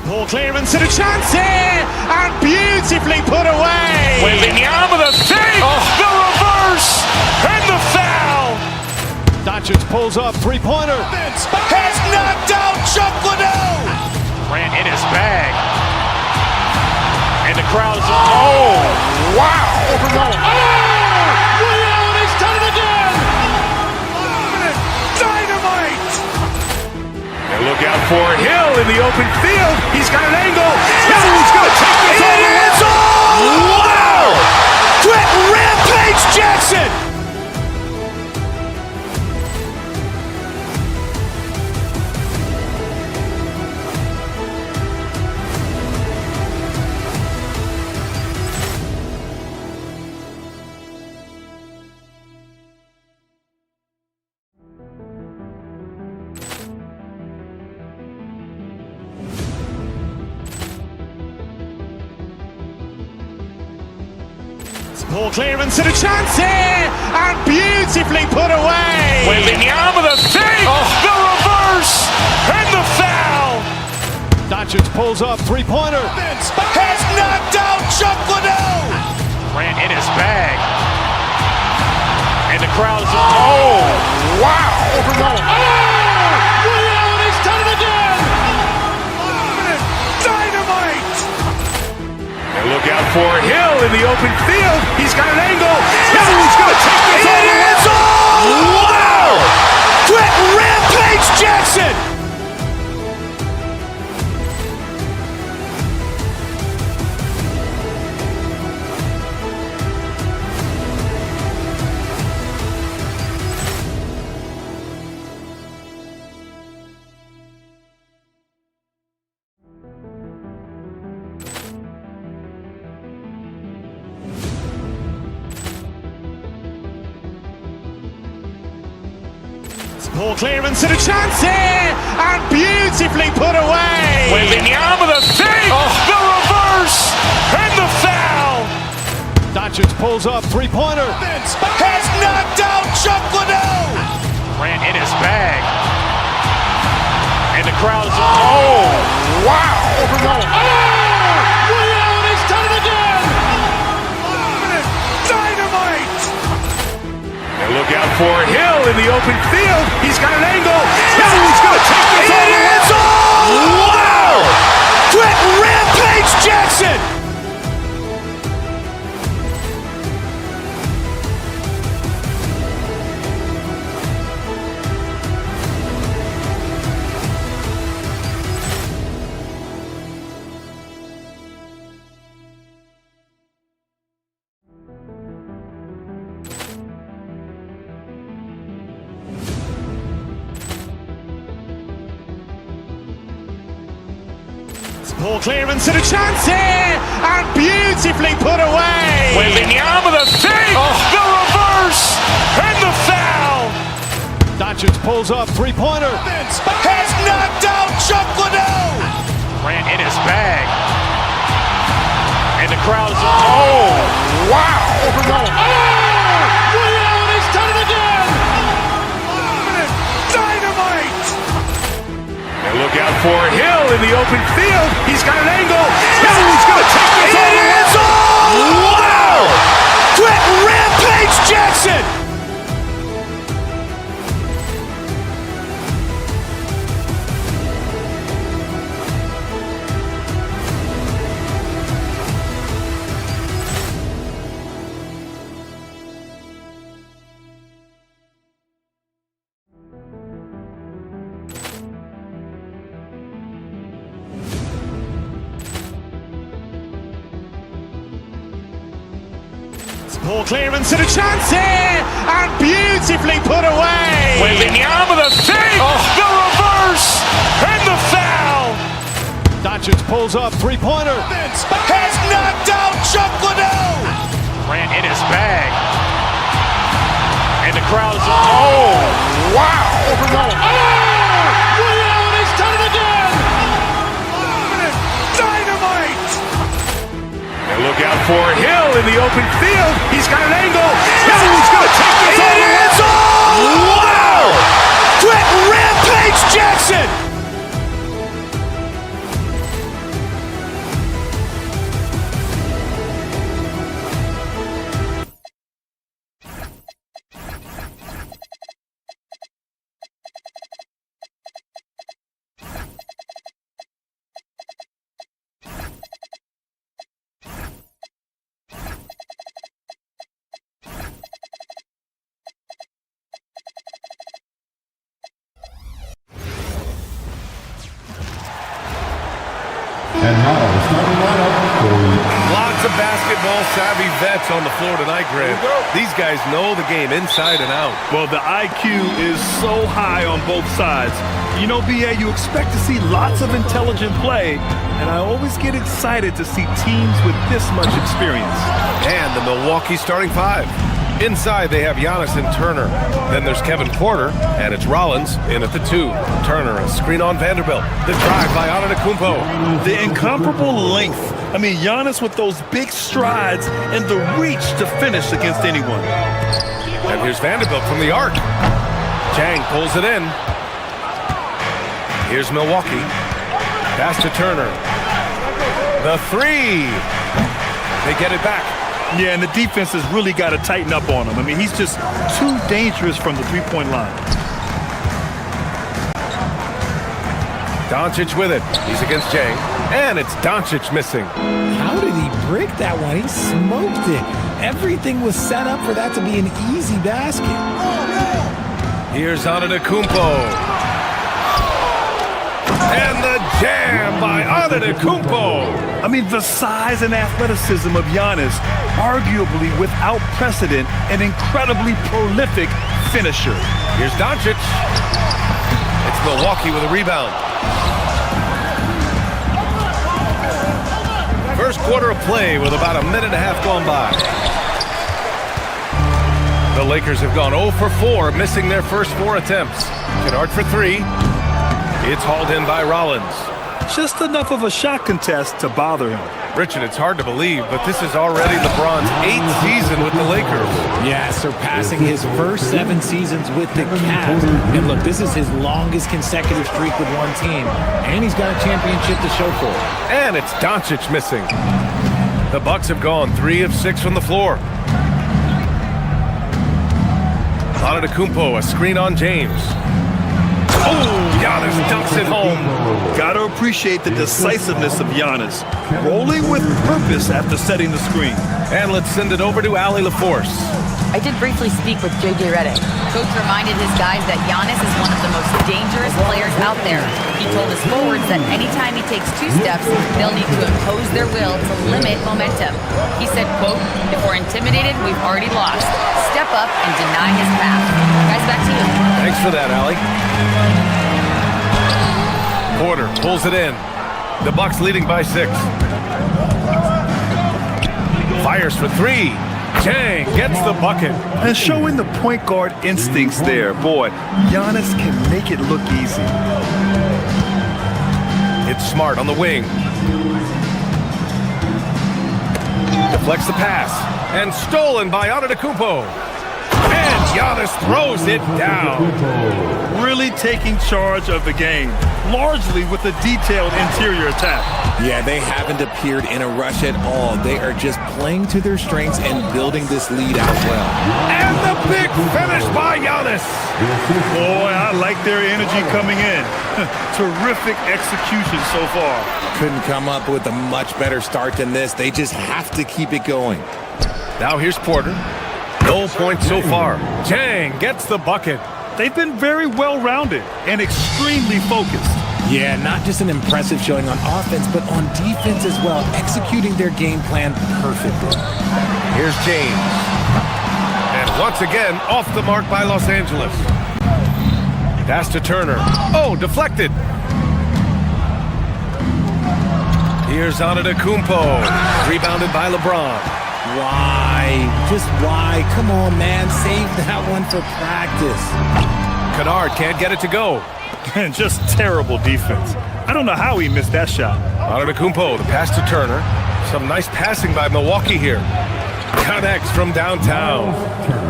A: Ball clearance and a chance here, and beautifully put away.
B: Wembanyama the fake, the reverse, and the foul.
C: Doncic pulls up, three-pointer.
B: Has knocked out Chuck Liddell. Ran in his bag. And the crowd is, oh, wow.
C: Ray Allen has done it again.
B: Dynamite. And look out for Hill in the open field. He's got an angle. He's going to take this all the way. Wow. Quick Rampage Jackson.
A: Ball clearance and a chance here, and beautifully put away.
B: Wembanyama the fake, the reverse, and the foul.
C: Doncic pulls up, three-pointer.
B: Has knocked out Chuck Liddell. Ran in his bag. And the crowd is, oh, wow.
C: Ray Allen has done it again.
B: Dynamite. And Look out for Hill in the open field. He's got an angle. He's going to take this all the way. Wow! Quick rampage Jackson!
A: Poor clearance and a chance here, and beautifully put away.
B: Wembanyama the save, the reverse, and the foul.
C: Doncic pulls up, three-pointer.
B: Has knocked out Chuck Liddell. Grant in his bag. And the crowd is, oh, wow.
C: Ray Allen has done it again.
B: Dynamite. And look out for Hill in the open field. He's got an angle. He's going to take this all the way. Wow. Quick rampage Jackson.
A: Poor clearance and a chance here, and beautifully put away.
B: Wembanyama the save, the reverse, and the foul.
C: Doncic pulls up, three-pointer.
B: Has knocked out Chuck Liddell. Grant in his bag. And the crowd is, oh, wow.
C: Ray Allen has done it again.
B: Dynamite. And look out for Hill in the open field. He's got an angle. He's going to take this all the way. Wow. Quick rampage Jackson.
A: Poor clearance and a chance here, and beautifully put away.
B: Wembanyama the save, the reverse, and the foul.
C: Doncic pulls up, three-pointer.
B: Has knocked out Chuck Liddell. Grant in his bag. And the crowd is, oh, wow.
C: Ray Allen has done it again.
B: Dynamite. And look out for Hill in the open field. He's got an angle. He's going to take this all the way. Wow. Quick rampage Jackson.
D: And now, starting lineup for
M: Lots of basketball-savvy vets on the floor tonight, Grant. These guys know the game inside and out.
H: Well, the IQ is so high on both sides. You know, BA, you expect to see lots of intelligent play, and I always get excited to see teams with this much experience.
M: And the Milwaukee starting five. Inside, they have Giannis and Turner. Then there's Kevin Porter, and it's Rollins in at the two. Turner, a screen on Vanderbilt. The drive by Antetokounmpo.
H: The incomparable length. I mean, Giannis with those big strides and the reach to finish against anyone.
M: And here's Vanderbilt from the arc. Chang pulls it in. Here's Milwaukee. Pass to Turner. The three. They get it back.
H: Yeah, and the defense has really got to tighten up on him. I mean, he's just too dangerous from the three-point line.
M: Doncic with it. He's against Chang. And it's Doncic missing.
L: How did he break that one? He smoked it. Everything was set up for that to be an easy basket.
M: Here's Antetokounmpo. And the jam by Antetokounmpo.
H: I mean, the size and athleticism of Giannis, arguably without precedent, an incredibly prolific finisher.
M: Here's Doncic. It's Milwaukee with a rebound. First quarter of play with about a minute and a half gone by. The Lakers have gone 0 for 4, missing their first 4 attempts. Kennard for 3. It's hauled in by Rollins.
H: Just enough of a shot contest to bother him.
M: Richard, it's hard to believe, but this is already LeBron's 8th season with the Lakers.
L: Yeah, surpassing his first 7 seasons with the Cavs. And look, this is his longest consecutive streak with one team. And he's got a championship to show for it.
M: And it's Doncic missing. The Bucks have gone 3 of 6 from the floor. Antetokounmpo, a screen on James. Oh, Giannis dunks it home.
H: Gotta appreciate the decisiveness of Giannis, rolling with purpose after setting the screen.
M: And let's send it over to Allie LaForce.
G: I did briefly speak with J.J. Redick. Coach reminded his guys that Giannis is one of the most dangerous players out there. He told his forwards that anytime he takes 2 steps, they'll need to impose their will to limit momentum. He said, quote, "If we're intimidated, we've already lost. Step up and deny his path." Guys, back to you.
M: Thanks for that, Allie. Porter pulls it in. The Bucks leading by 6. Fires for 3. Chang gets the bucket.
H: And showing the point guard instincts there. Boy, Giannis can make it look easy.
M: It's Smart on the wing. Deflects the pass. And stolen by Antetokounmpo. And Giannis throws it down.
H: Really taking charge of the game, largely with a detailed interior attack.
P: Yeah, they haven't appeared in a rush at all. They are just playing to their strengths and building this lead out well.
M: And the big finish by Giannis.
H: Boy, I like their energy coming in. Terrific execution so far.
P: Couldn't come up with a much better start than this. They just have to keep it going.
M: Now here's Porter. No points so far. Chang gets the bucket.
H: They've been very well-rounded and extremely focused.
L: Yeah, not just an impressive showing on offense, but on defense as well, executing their game plan perfectly.
M: Here's James. And once again, off the mark by Los Angeles. Pass to Turner. Oh, deflected. Here's Antetokounmpo. Rebounded by LeBron.
L: Why? Just why? Come on, man. Save that one for practice.
M: Kennard can't get it to go.
H: And just terrible defense. I don't know how he missed that shot.
M: Antetokounmpo, the pass to Turner. Some nice passing by Milwaukee here. Connects from downtown.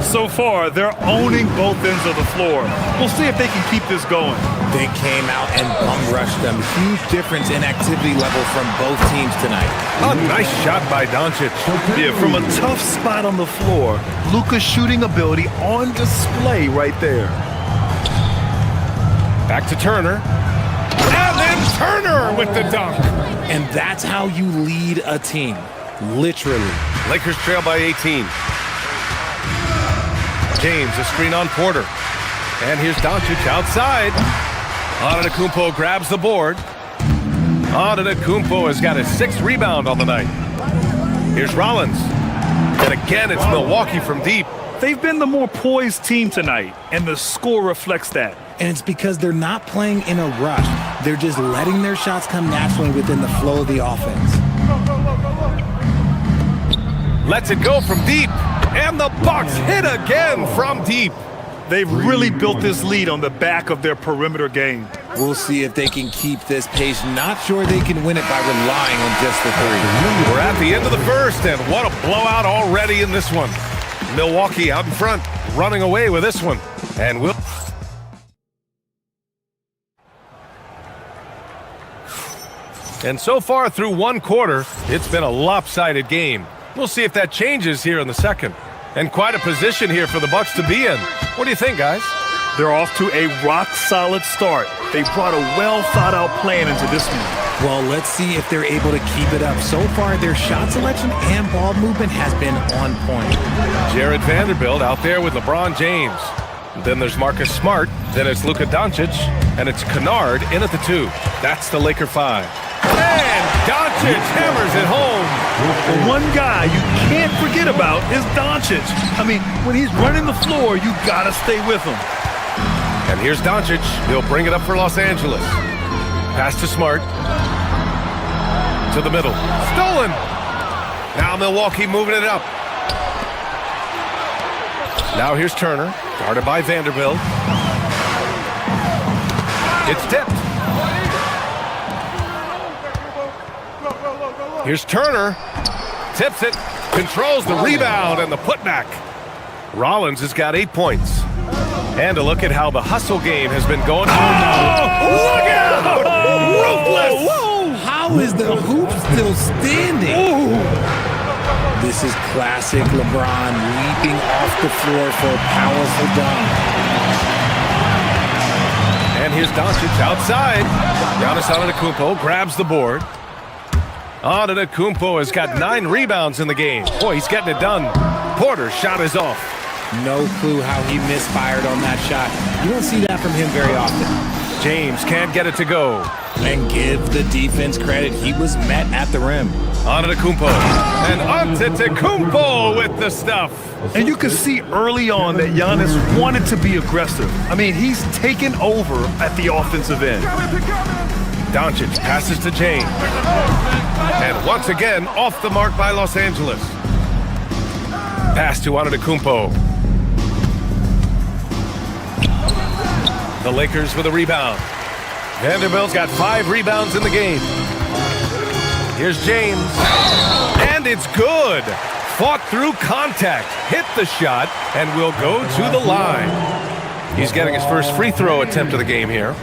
H: So far, they're owning both ends of the floor. We'll see if they can keep this going.
P: They came out and bum rushed them. Huge difference in activity level from both teams tonight.
M: A nice shot by Doncic.
H: Yeah, from a tough spot on the floor, Luka's shooting ability on display right there.
M: Back to Turner. And then Turner with the dunk.
L: And that's how you lead a team. Literally.
M: Lakers trail by 18. James, a screen on Porter. And here's Doncic outside. Antetokounmpo grabs the board. Antetokounmpo has got his 6th rebound on the night. Here's Rollins. And again, it's Milwaukee from deep.
H: They've been the more poised team tonight, and the score reflects that.
L: And it's because they're not playing in a rush. They're just letting their shots come naturally within the flow of the offense.
M: Lets it go from deep. And the Bucks hit again from deep.
H: They've really built this lead on the back of their perimeter game.
P: We'll see if they can keep this pace. Not sure they can win it by relying on just the 3.
M: We're at the end of the first, and what a blowout already in this one. Milwaukee out in front, running away with this one. And we'll... And so far through one quarter, it's been a lopsided game. We'll see if that changes here in the second. And quite a position here for the Bucks to be in. What do you think, guys?
H: They're off to a rock-solid start. They brought a well-thought-out plan into this one.
L: Well, let's see if they're able to keep it up. So far, their shot selection and ball movement has been on point.
M: Jared Vanderbilt out there with LeBron James. Then there's Marcus Smart. Then it's Luka Doncic. And it's Kennard in at the 2. That's the Laker 5. And Doncic hammers it home.
H: The one guy you can't forget about is Doncic. I mean, when he's running the floor, you gotta stay with him.
M: And here's Doncic. He'll bring it up for Los Angeles. Pass to Smart. To the middle. Stolen. Now Milwaukee moving it up. Now here's Turner. Guarded by Vanderbilt. It's tipped. Here's Turner. Tips it. Controls the rebound and the putback. Rollins has got 8 points. And a look at how the hustle game has been going. Oh, look out! Ruthless!
L: Whoa! How is the hoop still standing? Ooh. This is classic LeBron leaping off the floor for a powerful dunk.
M: And here's Doncic outside. Giannis Antetokounmpo grabs the board. Antetokounmpo has got 9 rebounds in the game. Boy, he's getting it done. Porter's shot is off.
L: No clue how he misfired on that shot. You don't see that from him very often.
M: James can't get it to go.
L: And give the defense credit. He was met at the rim.
M: Antetokounmpo. And Antetokounmpo with the stuff.
H: And you can see early on that Giannis wanted to be aggressive. I mean, he's taken over at the offensive end.
M: Doncic passes to James. And once again, off the mark by Los Angeles. Pass to Antetokounmpo. The Lakers with a rebound. Vanderbilt's got 5 rebounds in the game. Here's James. And it's good. Fought through contact. Hit the shot and will go to the line. He's getting his first free throw attempt of the game here.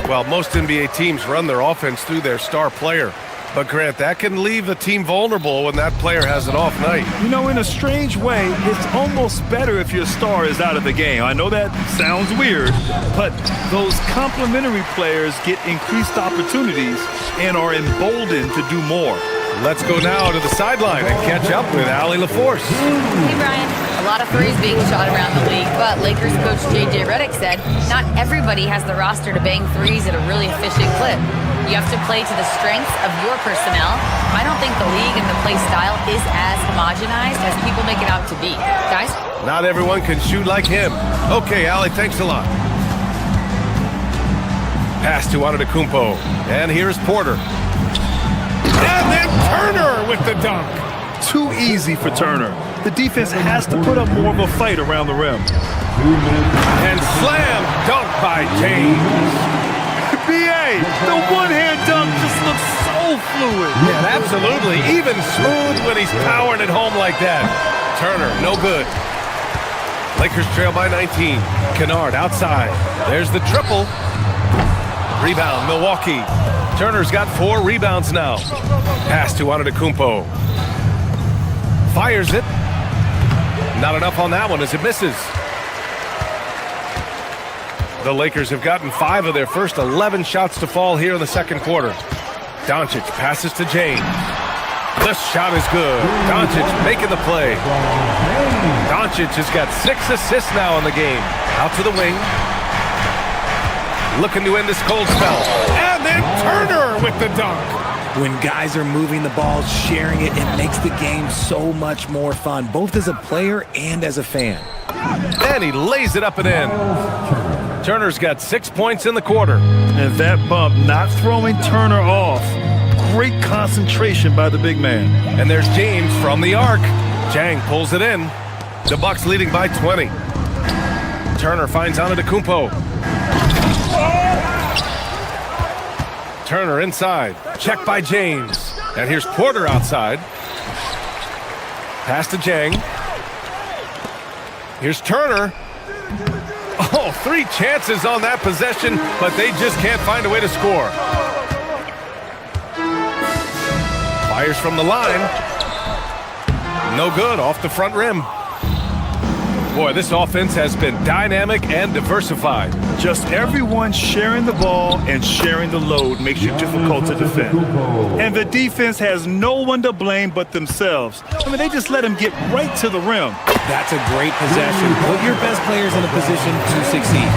M: Well, most NBA teams run their offense through their star player. But, Grant, that can leave the team vulnerable when that player has an off night.
H: You know, in a strange way, it's almost better if your star is out of the game. I know that sounds weird, but those complementary players get increased opportunities and are emboldened to do more.
M: Let's go now to the sideline and catch up with Allie LaForce.
G: Hey, Brian. A lot of threes being shot around the league, but Lakers coach J.J. Redick said not everybody has the roster to bang threes at a really efficient clip. You have to play to the strengths of your personnel. I don't think the league and the play style is as homogenized as people make it out to be. Guys?
M: Not everyone can shoot like him. Okay, Allie, thanks a lot. Pass to Antetokounmpo. And here's Porter. And then Turner with the dunk.
H: Too easy for Turner. The defense has to put up more of a fight around the rim.
M: And slam dunk by James.
H: B.A., the one-hand dunk just looks so fluid.
M: Yeah, absolutely. Even smooth when he's powering it home like that. Turner, no good. Lakers trail by 19. Kennard outside. There's the triple. Rebound, Milwaukee. Turner's got 4 rebounds now. Pass to Antetokounmpo. Fires it. Not enough on that one as it misses. The Lakers have gotten 5 of their first 11 shots to fall here in the second quarter. Doncic passes to James. This shot is good. Doncic making the play. Doncic has got 6 assists now in the game. Out to the wing. Looking to end this cold spell. And then Turner with the dunk.
L: When guys are moving the ball, sharing it, it makes the game so much more fun, both as a player and as a fan.
M: And he lays it up and in. Turner's got 6 points in the quarter.
H: And that bump not throwing Turner off. Great concentration by the big man.
M: And there's James from the arc. Jang pulls it in. The Bucks leading by 20. Turner finds Antetokounmpo. Turner inside. Check by James. And here's Porter outside. Pass to Jang. Here's Turner. Oh, 3 chances on that possession, but they just can't find a way to score. Fires from the line. No good, off the front rim. Boy, this offense has been dynamic and diversified.
H: Just everyone sharing the ball and sharing the load makes it difficult to defend. And the defense has no one to blame but themselves. I mean, they just let them get right to the rim.
L: That's a great possession. Put your best players in a position to succeed.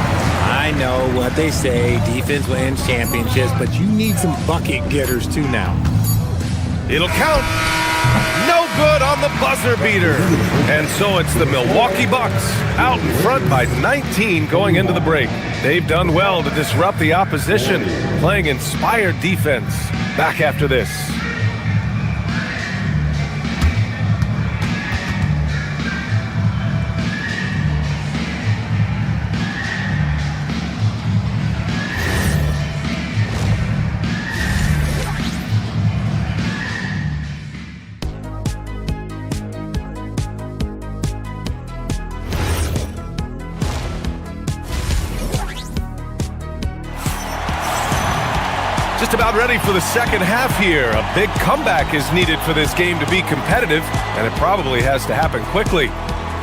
L: I know what they say, defense wins championships, but you need some bucket getters too now.
M: It'll count. No good on the buzzer beater. And so it's the Milwaukee Bucks out in front by 19 going into the break. They've done well to disrupt the opposition, playing inspired defense. Back after this. Just about ready for the second half here. A big comeback is needed for this game to be competitive, and it probably has to happen quickly.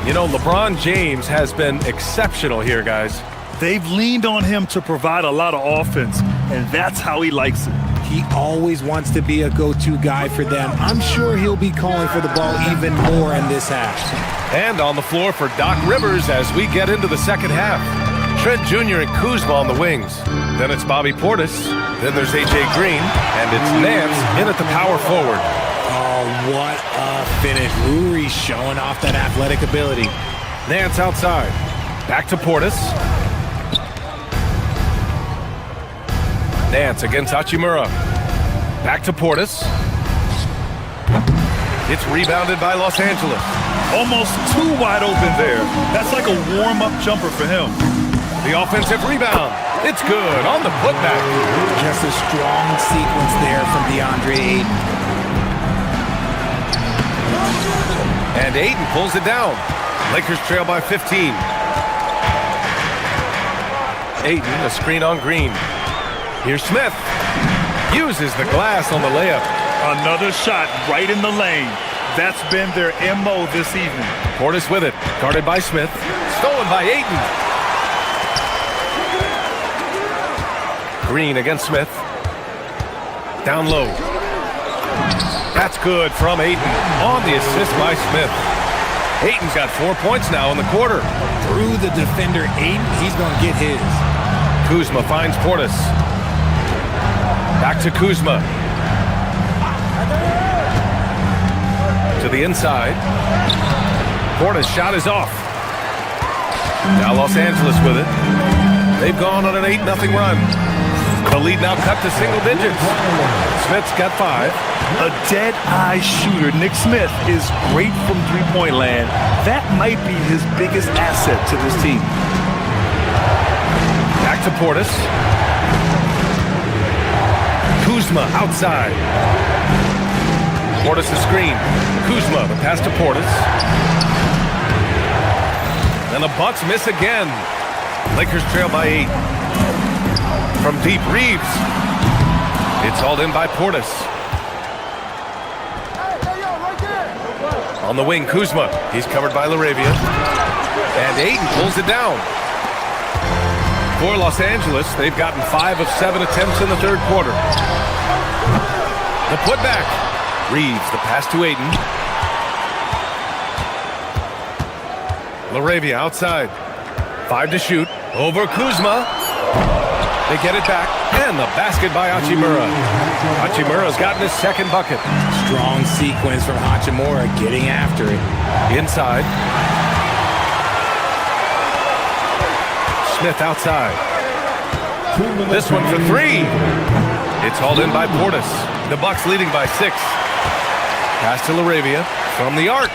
M: You know, LeBron James has been exceptional here, guys.
H: They've leaned on him to provide a lot of offense, and that's how he likes it.
L: He always wants to be a go-to guy for them. I'm sure he'll be calling for the ball even more in this half.
M: And on the floor for Doc Rivers as we get into the second half. Trent Jr. and Kuzma on the wings. Then it's Bobby Portis. Then there's A.J. Green. And it's Nance in at the power forward.
L: Oh, what a finish. Uri's showing off that athletic ability.
M: Nance outside. Back to Portis. Nance against Hachimura. Back to Portis. It's rebounded by Los Angeles.
H: Almost too wide open there. That's like a warm-up jumper for him.
M: The offensive rebound. It's good on the putback.
L: Just a strong sequence there from DeAndre Ayton.
M: And Ayton pulls it down. Lakers trail by 15. Ayton, a screen on Green. Here's Smith. Uses the glass on the layup.
H: Another shot right in the lane. That's been their MO this evening.
M: Portis with it. Guarded by Smith. Stolen by Ayton. Green against Smith. Down low. That's good from Ayton. On the assist by Smith. Ayton's got 4 points now in the quarter.
L: Through the defender, Ayton, he's going to get his.
M: Kuzma finds Portis. Back to Kuzma. To the inside. Portis' shot is off. Now Los Angeles with it. They've gone on an 8-0 run. The lead now cut to single digits. Smith's got 5.
H: A dead-eye shooter. Nick Smith is great from three-point land. That might be his biggest asset to this team.
M: Back to Portis. Kuzma outside. Portis the screen. Kuzma, the pass to Portis. And the Bucks miss again. Lakers trail by 8. From deep, Reeves. It's hauled in by Portis. On the wing, Kuzma. He's covered by LaRavia. And Ayton pulls it down. For Los Angeles, they've gotten 5 of 7 attempts in the third quarter. The putback. Reeves, the pass to Ayton. LaRavia outside. 5 to shoot. Over Kuzma. They get it back. And the basket by Hachimura. Hachimura's gotten his second bucket.
L: Strong sequence from Hachimura getting after it.
M: Inside. Smith outside. This one for 3. It's hauled in by Portis. The Bucks leading by 6. Pass to LaRavia from the arc.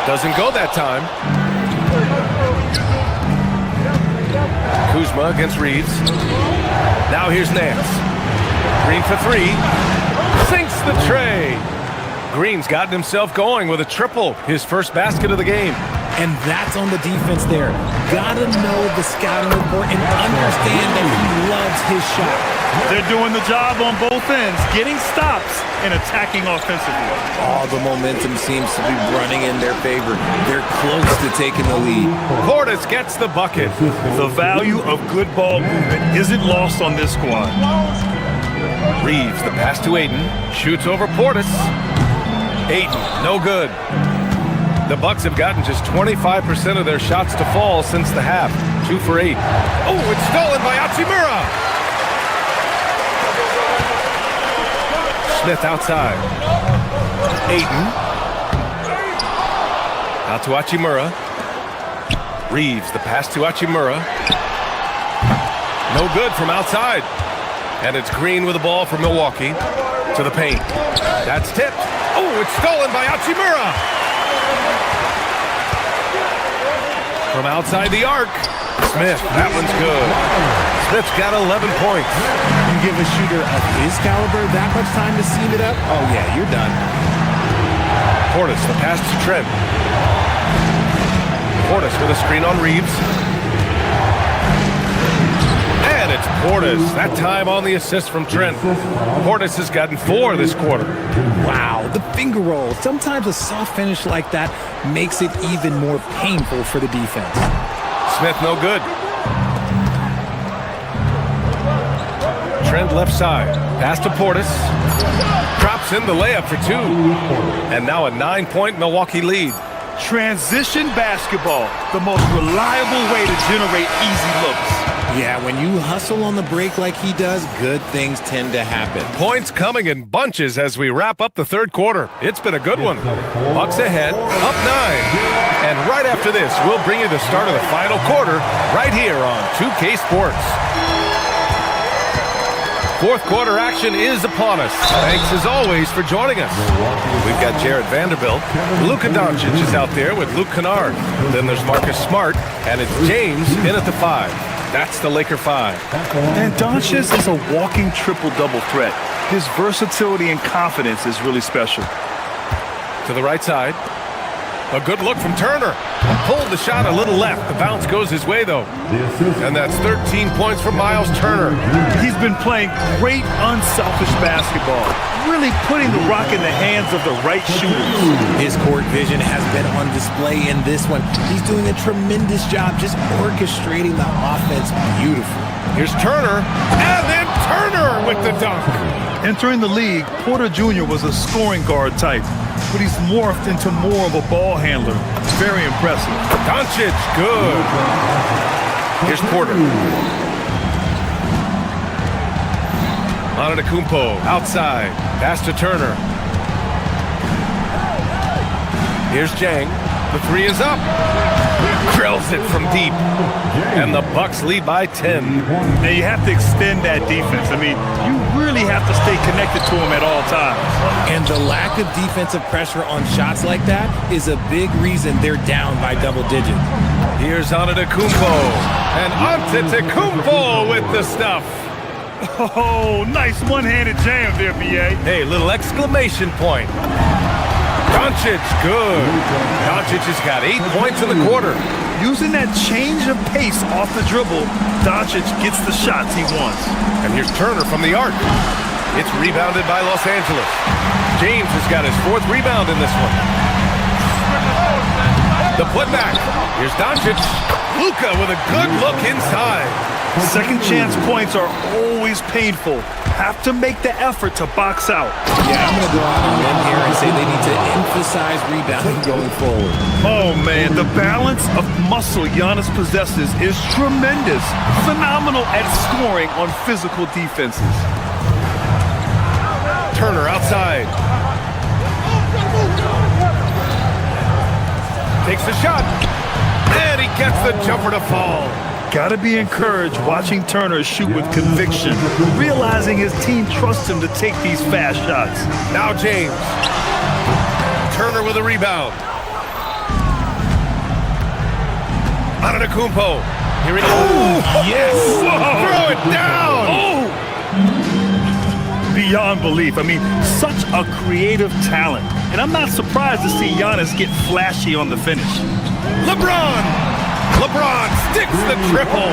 M: Doesn't go that time. Kuzma against Reeves. Now here's Nance. Green for 3. Sinks the tray. Green's gotten himself going with a triple. His first basket of the game.
L: And that's on the defense there. Gotta know the scouting report and understand that he loves his shot.
H: They're doing the job on both ends, getting stops and attacking offensively.
P: All the momentum seems to be running in their favor. They're close to taking the lead.
M: Portis gets the bucket.
H: The value of good ball movement isn't lost on this squad.
M: Reeves, the pass to Aiden. Shoots over Portis. Aiden, no good. The Bucks have gotten just 25% of their shots to fall since the half. 2 for 8. Oh, it's stolen by Hachimura. Smith outside. Aiden. Out to Hachimura. Reeves, the pass to Hachimura. No good from outside. And it's Green with the ball for Milwaukee. To the paint. That's tipped. Oh, it's stolen by Hachimura. From outside the arc. Smith, that one's good. Smith's got 11 points.
L: You give a shooter of his caliber that much time to seam it up? Oh, yeah, you're done.
M: Portis, the pass to Trent. Portis with a screen on Reeves. And it's Portis. That time on the assist from Trent. Portis has gotten 4 this quarter.
L: Wow, the finger roll. Sometimes a soft finish like that makes it even more painful for the defense.
M: Smith no good. Trent left side. Pass to Portis. Drops in the layup for 2. And now a 9-point Milwaukee lead.
H: Transition basketball, the most reliable way to generate easy looks.
L: Yeah, when you hustle on the break like he does, good things tend to happen.
M: Points coming in bunches as we wrap up the third quarter. It's been a good one. Bucks ahead, up 9. And right after this, we'll bring you the start of the final quarter right here on 2K Sports. Fourth quarter action is upon us. Thanks as always for joining us. We've got Jared Vanderbilt. Luka Doncic is out there with Luke Kennard. Then there's Marcus Smart, and it's James in at the 5. That's the Laker 5.
H: And Doncic is a walking triple-double threat. His versatility and confidence is really special.
M: To the right side. A good look from Turner. Pulled the shot a little left. The bounce goes his way, though. And that's 13 points for Miles Turner.
H: He's been playing great, unselfish basketball. Really putting the rock in the hands of the right shooters.
L: His court vision has been on display in this one. He's doing a tremendous job just orchestrating the offense beautifully.
M: Here's Turner, and then Turner with the dunk.
H: Entering the league, Porter Jr. was a scoring guard type, but he's morphed into more of a ball handler. Very impressive.
M: Doncic, good. Here's Porter. Antetokounmpo, outside. Pass to Turner. Here's Jang. The 3 is up. Drills it from deep. And the Bucks lead by 10.
H: Now you have to extend that defense. I mean, you really have to stay connected to them at all times.
L: And the lack of defensive pressure on shots like that is a big reason they're down by double digits.
M: Here's Antetokounmpo. And Antetokounmpo with the stuff.
H: Oh, nice one-handed jam there, B.A.
M: Hey, little exclamation point. Doncic, good. Doncic has got 8 points in the quarter.
H: Using that change of pace off the dribble, Doncic gets the shots he wants.
M: And here's Turner from the arc. It's rebounded by Los Angeles. James has got his 4th rebound in this one. The putback. Here's Doncic. Luka with a good look inside.
H: Second chance points are always painful. Have to make the effort to box out.
L: Yeah, I'm going to go out on a limb here and say they need to emphasize rebounding going forward.
H: Oh, man, the balance of muscle Giannis possesses is tremendous. Phenomenal at scoring on physical defenses.
M: Turner outside. Takes the shot. And he gets the jumper to fall.
H: Gotta be encouraged watching Turner shoot with conviction, realizing his team trusts him to take these fast shots.
M: Now James. Turner with a rebound. Antetokounmpo. Here it is.
H: Oh, yes!
M: Whoa. Throw it down!
H: Oh! Beyond belief. I mean, such a creative talent. And I'm not surprised to see Giannis get flashy on the finish.
M: LeBron! LeBron sticks the triple.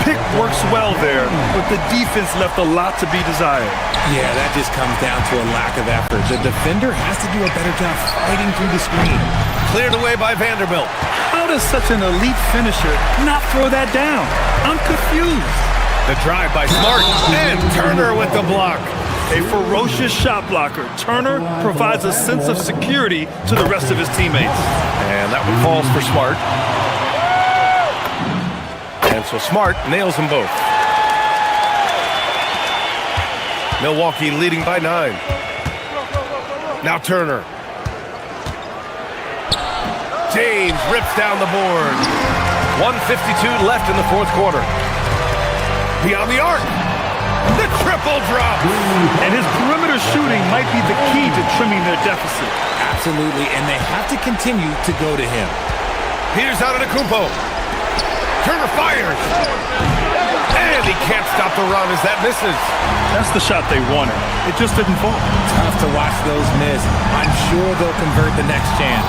H: Pick works well there, but the defense left a lot to be desired.
P: Yeah, that just comes down to a lack of effort. The defender has to do a better job fighting through the screen.
M: Cleared away by Vanderbilt.
H: How does such an elite finisher not throw that down? I'm confused.
M: The drive by Smart, and Turner with the block.
H: A ferocious shot blocker, Turner provides a sense of security to the rest of his teammates.
M: And that one falls for Smart. And so Smart nails them both. Milwaukee leading by 9. Now Turner. James rips down the board. 1:52 left in the fourth quarter. Beyond the arc. The triple drop.
H: And his perimeter shooting might be the key to trimming their deficit.
P: Absolutely, and they have to continue to go to him.
M: Here's Antetokounmpo. Turner fires. And he can't stop the run as that misses.
H: That's the shot they wanted. It just didn't fall.
P: Tough to watch those miss. I'm sure they'll convert the next chance.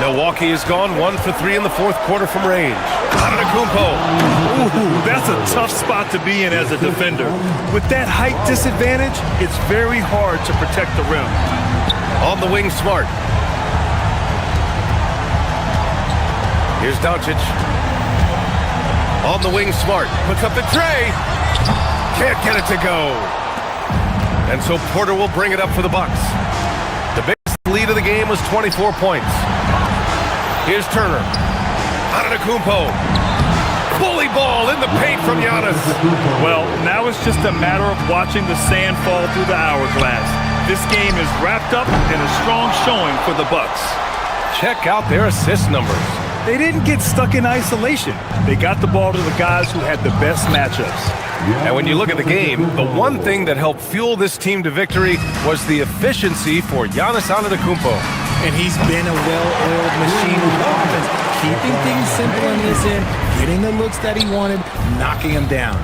M: Milwaukee is gone 1 for 3 in the fourth quarter from range. Antetokounmpo.
H: Ooh, that's a tough spot to be in as a defender. With that height disadvantage, it's very hard to protect the rim.
M: On the wing, Smart. Here's Doncic. On the wing, Smart. Puts up the tray. Can't get it to go. And so Porter will bring it up for the Bucks. The biggest lead of the game was 24 points. Here's Turner. Antetokounmpo. Bully ball in the paint from Giannis.
H: Well, now it's just a matter of watching the sand fall through the hourglass. This game is wrapped up in a strong showing for the Bucks.
M: Check out their assist numbers.
H: They didn't get stuck in isolation. They got the ball to the guys who had the best matchups.
M: And when you look at the game, the one thing that helped fuel this team to victory was the efficiency for Giannis Antetokounmpo.
L: And he's been a well-oiled machine with offense, keeping things simple in his end, getting the looks that he wanted, knocking him down.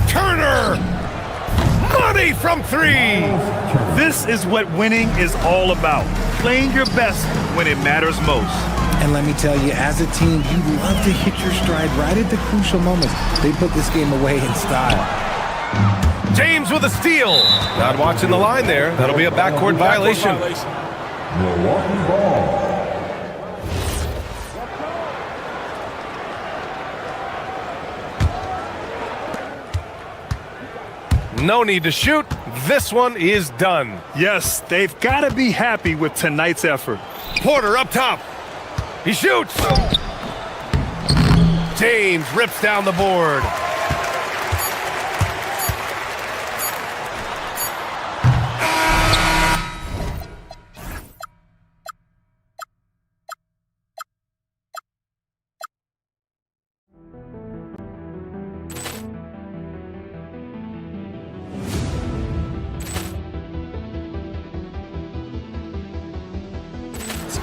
M: Turner! Money from 3!
H: This is what winning is all about. Playing your best when it matters most.
L: And let me tell you, as a team, you love to hit your stride right at the crucial moments. They put this game away in style.
M: James with a steal. Not watching the line there. That'll be a backcourt violation.
D: Milwaukee ball.
M: No need to shoot. This one is done.
H: Yes, they've got to be happy with tonight's effort.
M: Porter up top. He shoots. James rips down the board.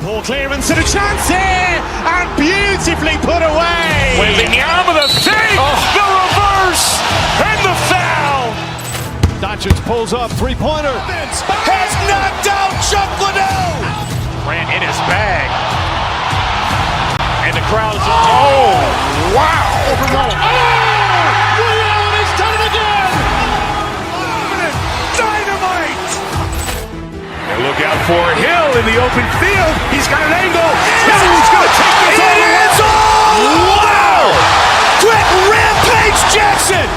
A: Ball clearance and a chance here, and beautifully put away.
B: Wembanyama the save, the reverse, and the foul.
C: Doncic pulls up, three-pointer.
B: Has knocked out Chuck Liddell. Ran in his bag. And the crowd is... Oh, wow.
C: Ray Allen has done it again.
B: Dynamite. And look out for Hill in the open field. He's got an angle. He's going to take this all the way. Wow. Quick Rampage Jackson.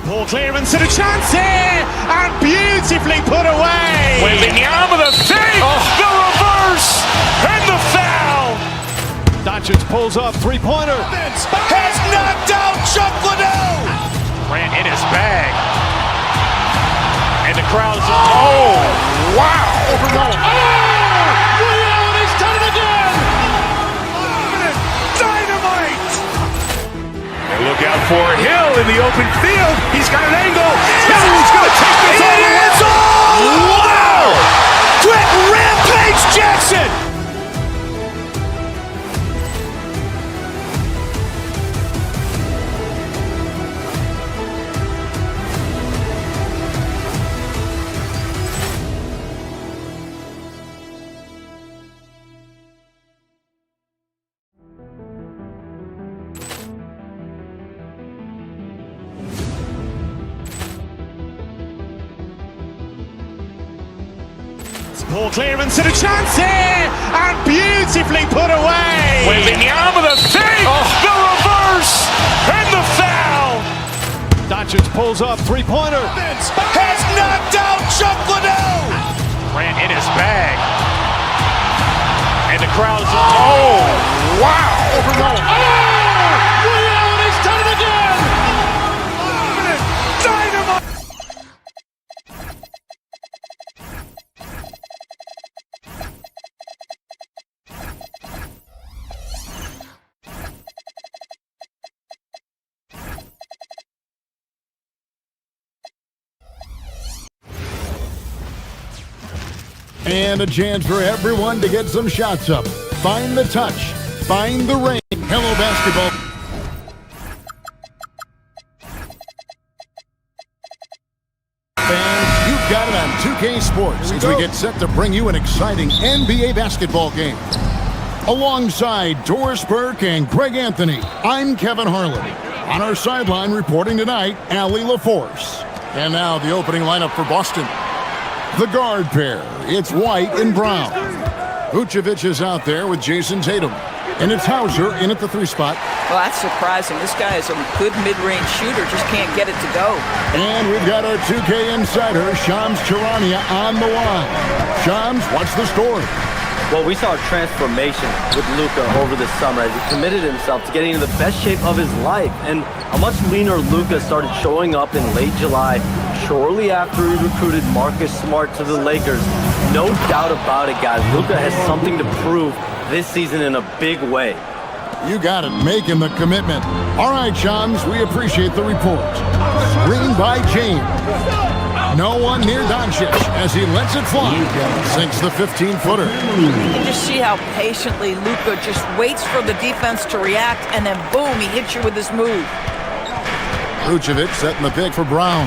A: Ball clearance and a chance here, and beautifully put away.
B: Wembanyama the save, the reverse, and the foul.
C: Doncic pulls up, three-pointer.
B: Has knocked out Chuck Liddell. Ran in his bag. And the crowd is... Oh, wow.
C: Ray Allen has done it again.
B: Dynamite. look out for Hill in the open field. He's got an angle. Hill's going to take this all the way. Wow! Quick Rampage Jackson!
A: Poor clearance and a chance here, and beautifully put away.
B: Wembanyama the save, the reverse, and the foul.
C: Doncic pulls up, three-pointer.
B: Has knocked out Chuck Liddell. Grant in his bag. And the crowd's oh, wow.
C: Ray Allen has done it again.
B: Dynamite.
E: And a chance for everyone to get some shots up. Find the touch. Find the rain. Hello, basketball. Fans, you've got it on 2K Sports as we get set to bring you an exciting NBA basketball game. Alongside Doris Burke and Greg Anthony, I'm Kevin Harlan. On our sideline reporting tonight, Allie LaForce. And now the opening lineup for Boston. The guard pair, it's White and Brown. Vucevic is out there with Jason Tatum. And it's Hauser in at the 3 spot.
J: Well, that's surprising. This guy is a good mid-range shooter, just can't get it to go.
E: And we've got our 2K insider, Shams Charania, on the line. Shams, what's the story?
O: Well, we saw a transformation with Luka over the summer as he committed himself to getting into the best shape of his life. And a much leaner Luka started showing up in late July, shortly after he recruited Marcus Smart to the Lakers. No doubt about it, guys. Luka has something to prove this season in a big way.
E: You got it, making the commitment. All right, Shams, we appreciate the report. Screen by James. No one near Doncic as he lets it fly. Sinks the 15-footer.
J: You can just see how patiently Luka just waits for the defense to react, and then boom, he hits you with his move.
E: Vucevic setting the pick for Brown.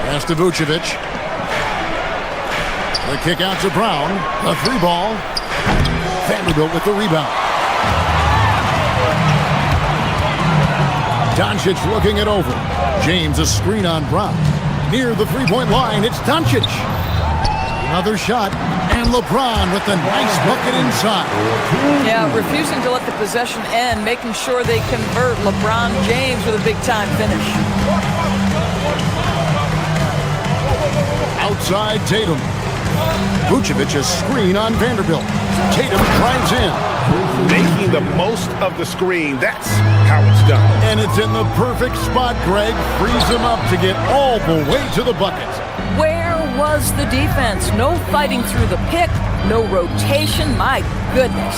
E: Pass to Vucevic. The kick out to Brown. The 3-ball. Vanderbilt with the rebound. Doncic looking it over. James a screen on Brown. Near the 3-point line, it's Doncic. Another shot, and LeBron with the nice bucket inside.
J: Yeah, refusing to let the possession end, making sure they convert. LeBron James with a big-time finish.
E: Outside Tatum. Vucevic a screen on Vanderbilt. Tatum drives in.
K: Making the most of the screen. That's how it's done.
E: And it's in the perfect spot, Greg. Frees him up to get all the way to the bucket.
J: Where was the defense? No fighting through the pick, no rotation. My goodness.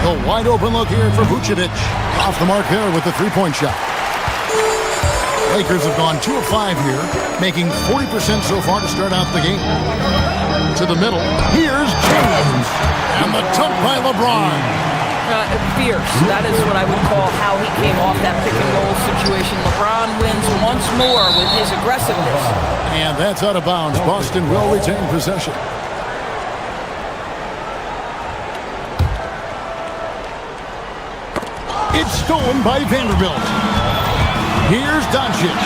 E: The wide open look here for Vucevic. Off the mark there with the 3-point shot. Lakers have gone 2 of 5 here, making 40% so far to start out the game. To the middle, here's James. And the dunk by LeBron.
J: Fierce. That is what I would call how he came off that pick-and-roll situation. LeBron wins once more with his aggressiveness.
E: And that's out of bounds. Boston will retain possession. It's stolen by Vanderbilt. Here's Doncic.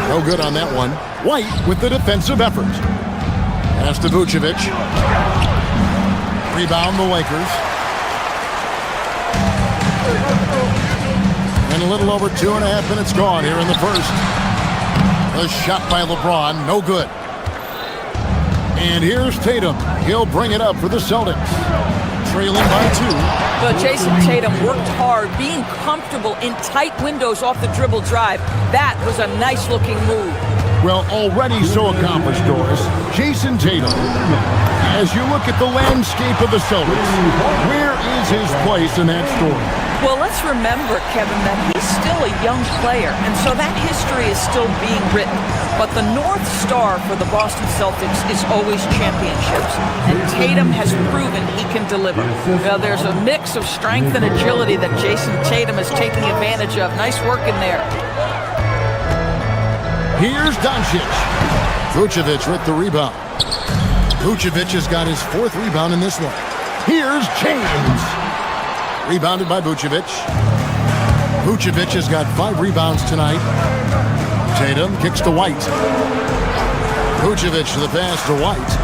E: No good on that one. White with the defensive effort. Pass to Vucevic. Rebound the Lakers. And a little over 2.5 minutes gone here in the first. The shot by LeBron, no good. And here's Tatum. He'll bring it up for the Celtics. Trailing by 2.
J: But Jason Tatum worked hard, being comfortable in tight windows off the dribble drive. That was a nice-looking move.
E: Well, already so accomplished, Doris. Jason Tatum. As you look at the landscape of the Celtics, where is his place in that story?
J: Well, let's remember, Kevin, that he's still a young player, and so that history is still being written. But the North Star for the Boston Celtics is always championships, and Tatum has proven he can deliver. Now, there's a mix of strength and agility that Jason Tatum is taking advantage of. Nice work in there.
E: Here's Doncic. Vucevic with the rebound. Vucevic has got his 4th rebound in this one. Here's James. Rebounded by Vucevic. Vucevic has got 5 rebounds tonight. Tatum kicks to White. Vucevic to the pass to White.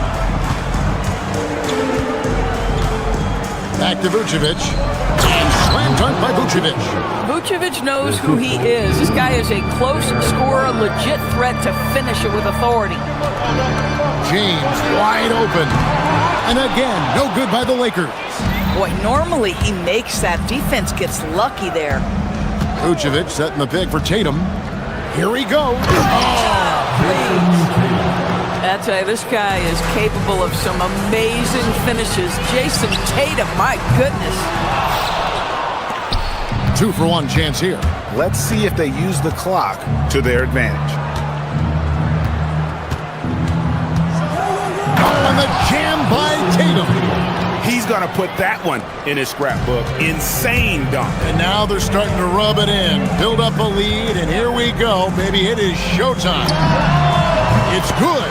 E: Back to Vucevic. And slam dunk by Vucevic.
J: Vucevic knows who he is. This guy is a close scorer, legit threat to finish it with authority.
E: James wide open. And again, no good by the Lakers.
J: Boy, normally he makes that. Defense gets lucky there.
E: Vucevic setting the pick for Tatum. Here he goes.
J: I tell you, this guy is capable of some amazing finishes. Jason Tatum, my goodness.
E: 2-for-1 chance here.
K: Let's see if they use the clock to their advantage.
E: Oh, and the jam by Tatum.
K: He's going to put that one in his scrapbook. Insane dunk.
E: And now they're starting to rub it in. Build up a lead, and here we go, baby. It is showtime. It's good.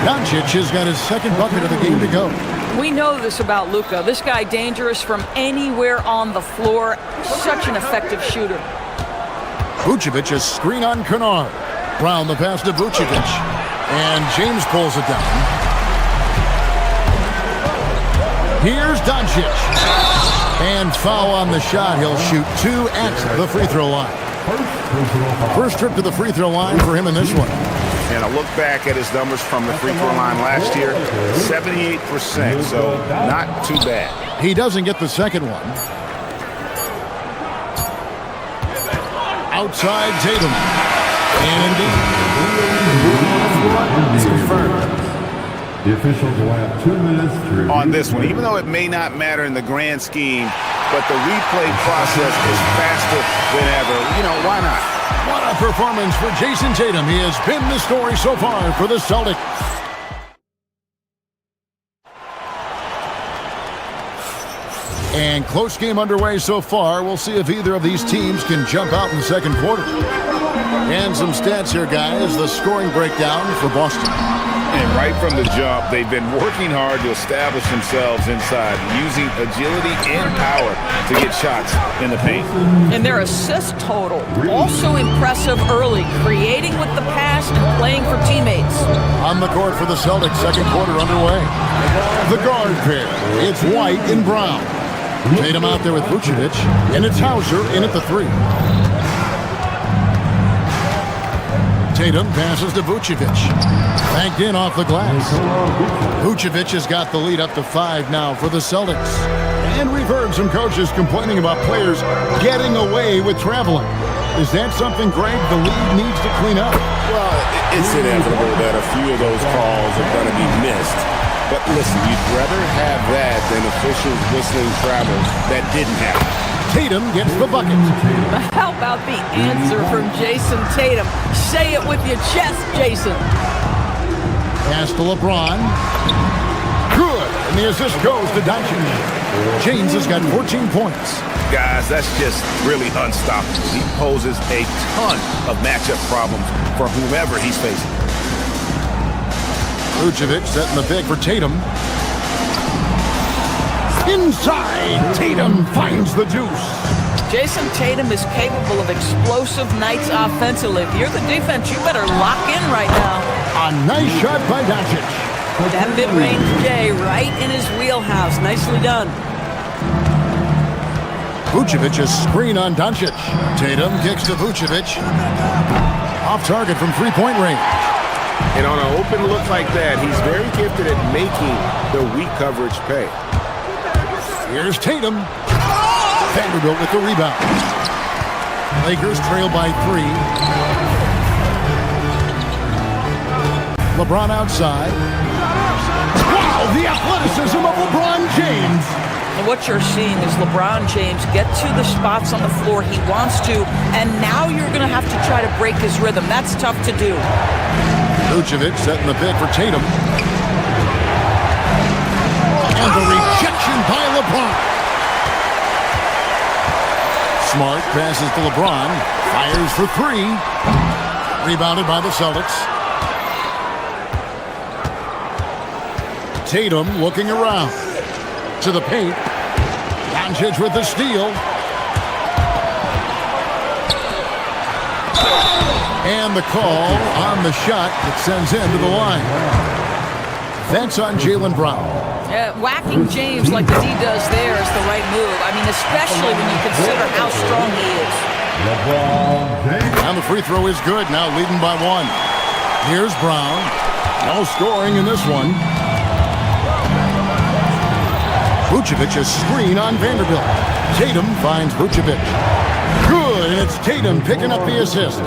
E: Doncic has got his 2nd bucket of the game to go.
J: We know this about Luka. This guy dangerous from anywhere on the floor. Such an effective shooter.
E: Vucevic is screen on Kennard. Brown the pass to Vucevic. And James pulls it down. Here's Doncic. And foul on the shot. He'll shoot 2 at the free throw line. First trip to the free throw line for him in this one.
K: And I look back at his numbers from the free throw line last year, 78%, so not too bad.
E: He doesn't get the second one. Outside Tatum. And
D: it's confirmed. The officials will have 2 minutes to review
K: on this one, even though it may not matter in the grand scheme, but the replay process is faster than ever. You know, why not?
E: What a performance for Jason Tatum. He has been the story so far for the Celtics. And close game underway so far. We'll see if either of these teams can jump out in the second quarter. And some stats here, guys. The scoring breakdown for Boston.
K: And right from the jump, they've been working hard to establish themselves inside, using agility and power to get shots in the paint.
J: And their assist total, also impressive early, creating with the pass and playing for teammates.
E: On the court for the Celtics, second quarter underway. The guard pair, it's White and Brown. Tatum out there with Vucevic, and it's Hauser in at the 3. Tatum passes to Vucevic. Banked in off the glass. Vucevic has got the lead up to 5 now for the Celtics. And we've heard some coaches complaining about players getting away with traveling. Is that something, Greg, the league needs to clean up?
Q: Well, it's inevitable that a few of those calls are going to be missed. But listen, you'd rather have that than officials whistling travels that didn't happen.
E: Tatum gets the bucket.
J: How about the answer from Jason Tatum? Say it with your chest, Jason.
E: Pass to LeBron. Good. And the assist goes to Doncic. James has got 14 points.
K: Guys, that's just really unstoppable. He poses a ton of matchup problems for whomever he's facing.
E: Vucevic setting the pick for Tatum. Inside, Tatum finds the deuce.
J: Jason Tatum is capable of explosive nights offensively. If you're the defense, you better lock in right now.
E: A nice shot by Doncic.
I: That mid-range J right in his wheelhouse. Nicely done.
E: Vucevic's screen on Doncic. Tatum kicks to Vucevic. Off target from three-point range.
Q: And on an open look like that, he's very gifted at making the weak coverage pay.
E: Here's Tatum. Vanderbilt with the rebound. Lakers trail by 3. LeBron outside. Wow, the athleticism of LeBron James.
J: And what you're seeing is LeBron James get to the spots on the floor he wants to, and now you're going to have to try to break his rhythm. That's tough to do.
E: Vucevic setting the pick for Tatum. And the rejection by LeBron. Smart passes to LeBron. Fires for three. Rebounded by the Celtics. Tatum looking around. To the paint. Doncic with the steal. And the call on the shot that sends him to the line. That's on Jaylen Brown.
J: Whacking James like as he does there is the right move. I mean, especially when you consider how strong he is.
E: And the free throw is good. Now leading by one. Here's Brown. No scoring in this one. Vucevic a screen on Vanderbilt. Tatum finds Vucevic. Good, and it's Tatum picking up the assist.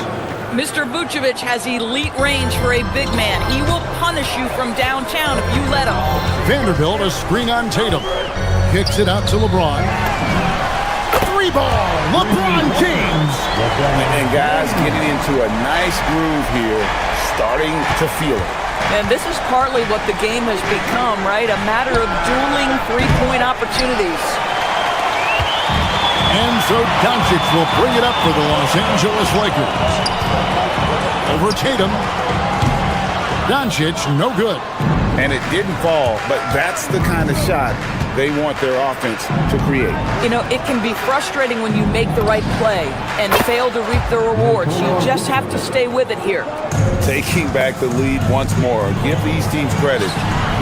J: Mr. Vucevic has elite range for a big man. He will punish you from downtown if you let him.
E: Vanderbilt a screen on Tatum. Kicks it out to LeBron. Three ball, LeBron James.
K: And guys getting into a nice groove here, starting to feel it.
J: And this is partly what the game has become, right? A matter of dueling three-point opportunities.
E: And so Doncic will bring it up for the Los Angeles Lakers. Over Tatum. Doncic, no good.
K: And it didn't fall, but that's the kind of shot they want their offense to create.
J: You know, it can be frustrating when you make the right play and fail to reap the rewards. You just have to stay with it here.
K: Taking back the lead once more. Give these teams credit.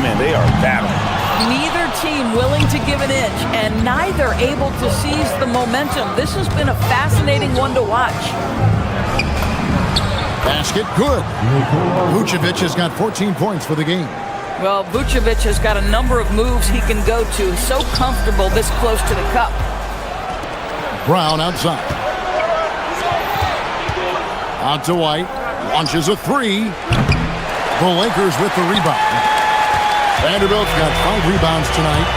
K: Man, they are battling.
J: Neither team willing to give an inch, and neither able to seize the momentum. This has been a fascinating one to watch.
E: Basket good. Vucevic has got 14 points for the game.
J: Well, Vucevic has got a number of moves he can go to. So comfortable this close to the cup.
E: Brown outside. Out to White. Launches a three. The Lakers with the rebound. Vanderbilt's got 5 rebounds tonight.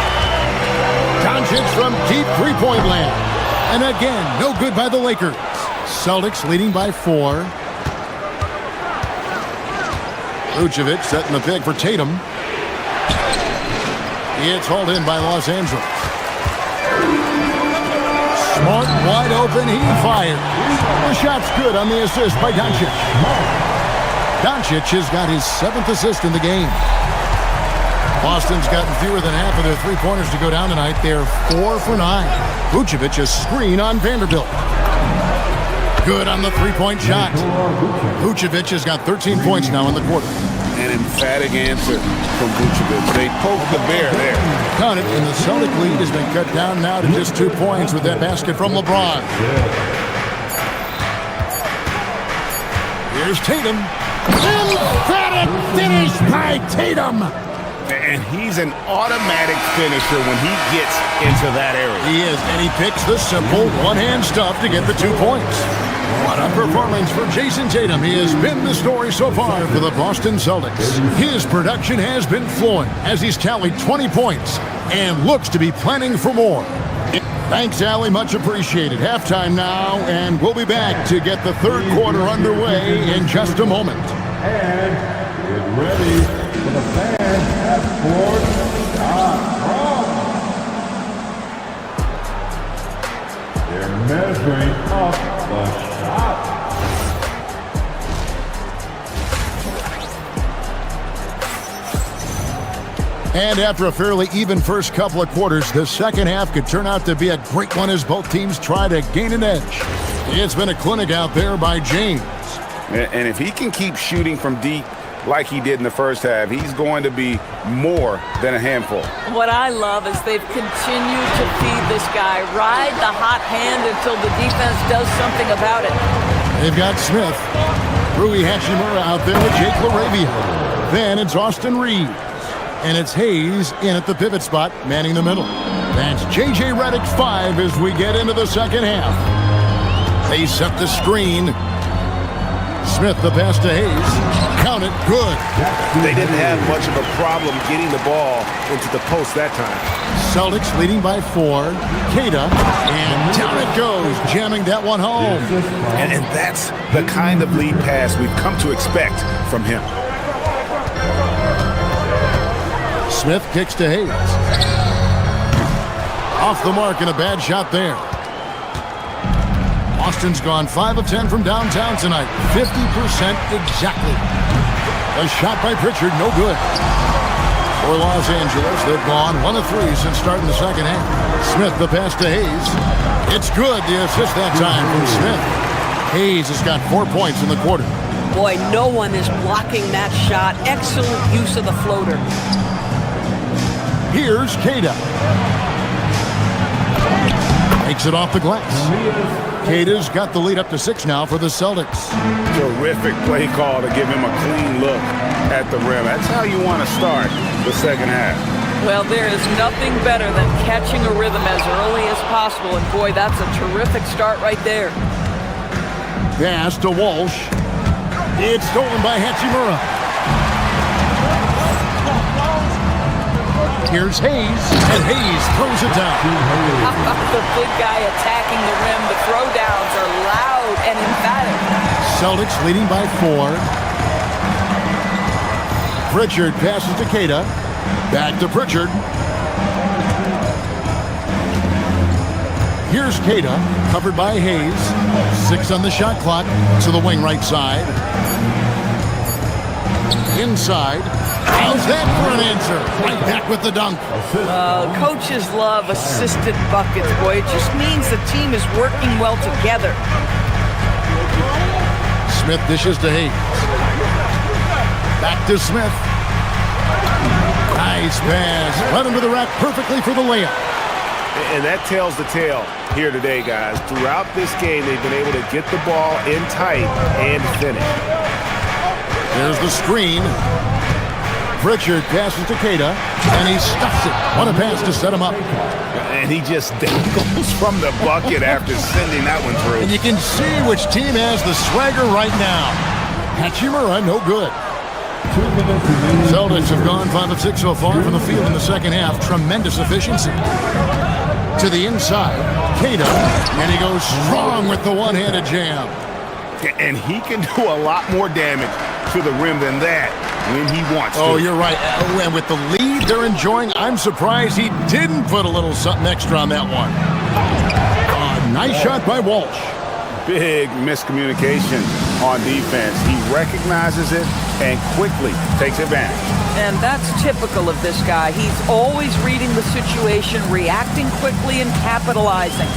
E: Doncic from deep three-point land. And again, no good by the Lakers. Celtics leading by 4. Vucevic setting the pick for Tatum. It's hauled in by Los Angeles. Smart, wide open, he fires. The shot's good on the assist by Doncic. Doncic has got his 7th assist in the game. Boston's gotten fewer than half of their three-pointers to go down tonight. They're 4 for 9. Vucevic a screen on Vanderbilt. Good on the three-point shot. Vucevic has got 13 points now in the quarter.
K: An emphatic answer from Vucevic. They poked the bear there.
E: Count it, and the Celtic lead has been cut down now to just 2 points with that basket from LeBron. Here's Tatum. Emphatic finish by Tatum.
K: And he's an automatic finisher when he gets into that area.
E: He is, and he picks the simple one-hand stuff to get the 2 points. What a performance for Jason Tatum. He has been the story so far for the Boston Celtics. His production has been flowing as he's tallied 20 points and looks to be planning for more. Thanks, Allie. Much appreciated. Halftime now, and we'll be back to get the third quarter underway in just a moment.
D: And get ready for the fans at sports.com. They're measuring up the shot.
E: And after a fairly even first couple of quarters, the second half could turn out to be a great one as both teams try to gain an edge. It's been a clinic out there by James.
K: And if he can keep shooting from deep like he did in the first half, he's going to be more than a handful.
J: What I love is they've continued to feed this guy, ride the hot hand until the defense does something about it.
E: They've got Smith, Rui Hachimura out there with Jake LaRavia. Then it's Austin Reeves. And it's Hayes in at the pivot spot, manning the middle. That's J.J. Redick 5 as we get into the second half. They set the screen. Smith the pass to Hayes. Count on it. Good.
K: They didn't have much of a problem getting the ball into the post that time.
E: Celtics leading by 4. Queta, and down it goes, jamming that one home.
K: And that's the kind of lead pass we've come to expect from him.
E: Smith kicks to Hayes. Off the mark and a bad shot there. Boston's gone 5 of 10 from downtown tonight. 50% exactly. A shot by Pritchard, no good. For Los Angeles, they've gone 1 of 3 since starting the second half. Smith, the pass to Hayes. It's good, the assist that time from Smith. Hayes has got 4 points in the quarter.
I: Boy, no one is blocking that shot. Excellent use of the floater.
E: Here's Queta. Makes it off the glass. Queta's got the lead up to 6 now for the Celtics.
K: Terrific play call to give him a clean look at the rim. That's how you want to start the second half.
J: Well, there is nothing better than catching a rhythm as early as possible, and boy, that's a terrific start right there.
E: Pass to Walsh. It's stolen by Hachimura. Here's Hayes, and Hayes throws it down.
J: The big guy attacking the rim. The throwdowns are loud and emphatic.
E: Celtics leading by 4. Pritchard passes to Queta. Back to Pritchard. Here's Queta, covered by Hayes. 6 on the shot clock to the wing right side. Inside. How's that for an answer? Right back with the dunk.
J: Coaches love assisted buckets, boy. It just means the team is working well together.
E: Smith dishes to Hayes. Back to Smith. Nice pass. Led him to the rack perfectly for the layup.
K: And that tells the tale here today, guys. Throughout this game, they've been able to get the ball in tight and finish.
E: There's the screen. Pritchard passes to Queta, and he stuffs it. What a pass to set him up.
K: And he just dangles from the bucket after sending that one through.
E: And you can see which team has the swagger right now. Hachimura, no good. Celtics have gone 5 of 6 so far from the field in the second half. Tremendous efficiency. To the inside, Queta, and he goes strong with the one-handed jam.
K: And he can do a lot more damage to the rim than that when he wants to.
E: Oh, you're right. And with the lead they're enjoying, I'm surprised he didn't put a little something extra on that one. Nice shot by Walsh.
K: Big miscommunication on defense. He recognizes it and quickly takes advantage.
J: And that's typical of this guy. He's always reading the situation, reacting quickly, and capitalizing.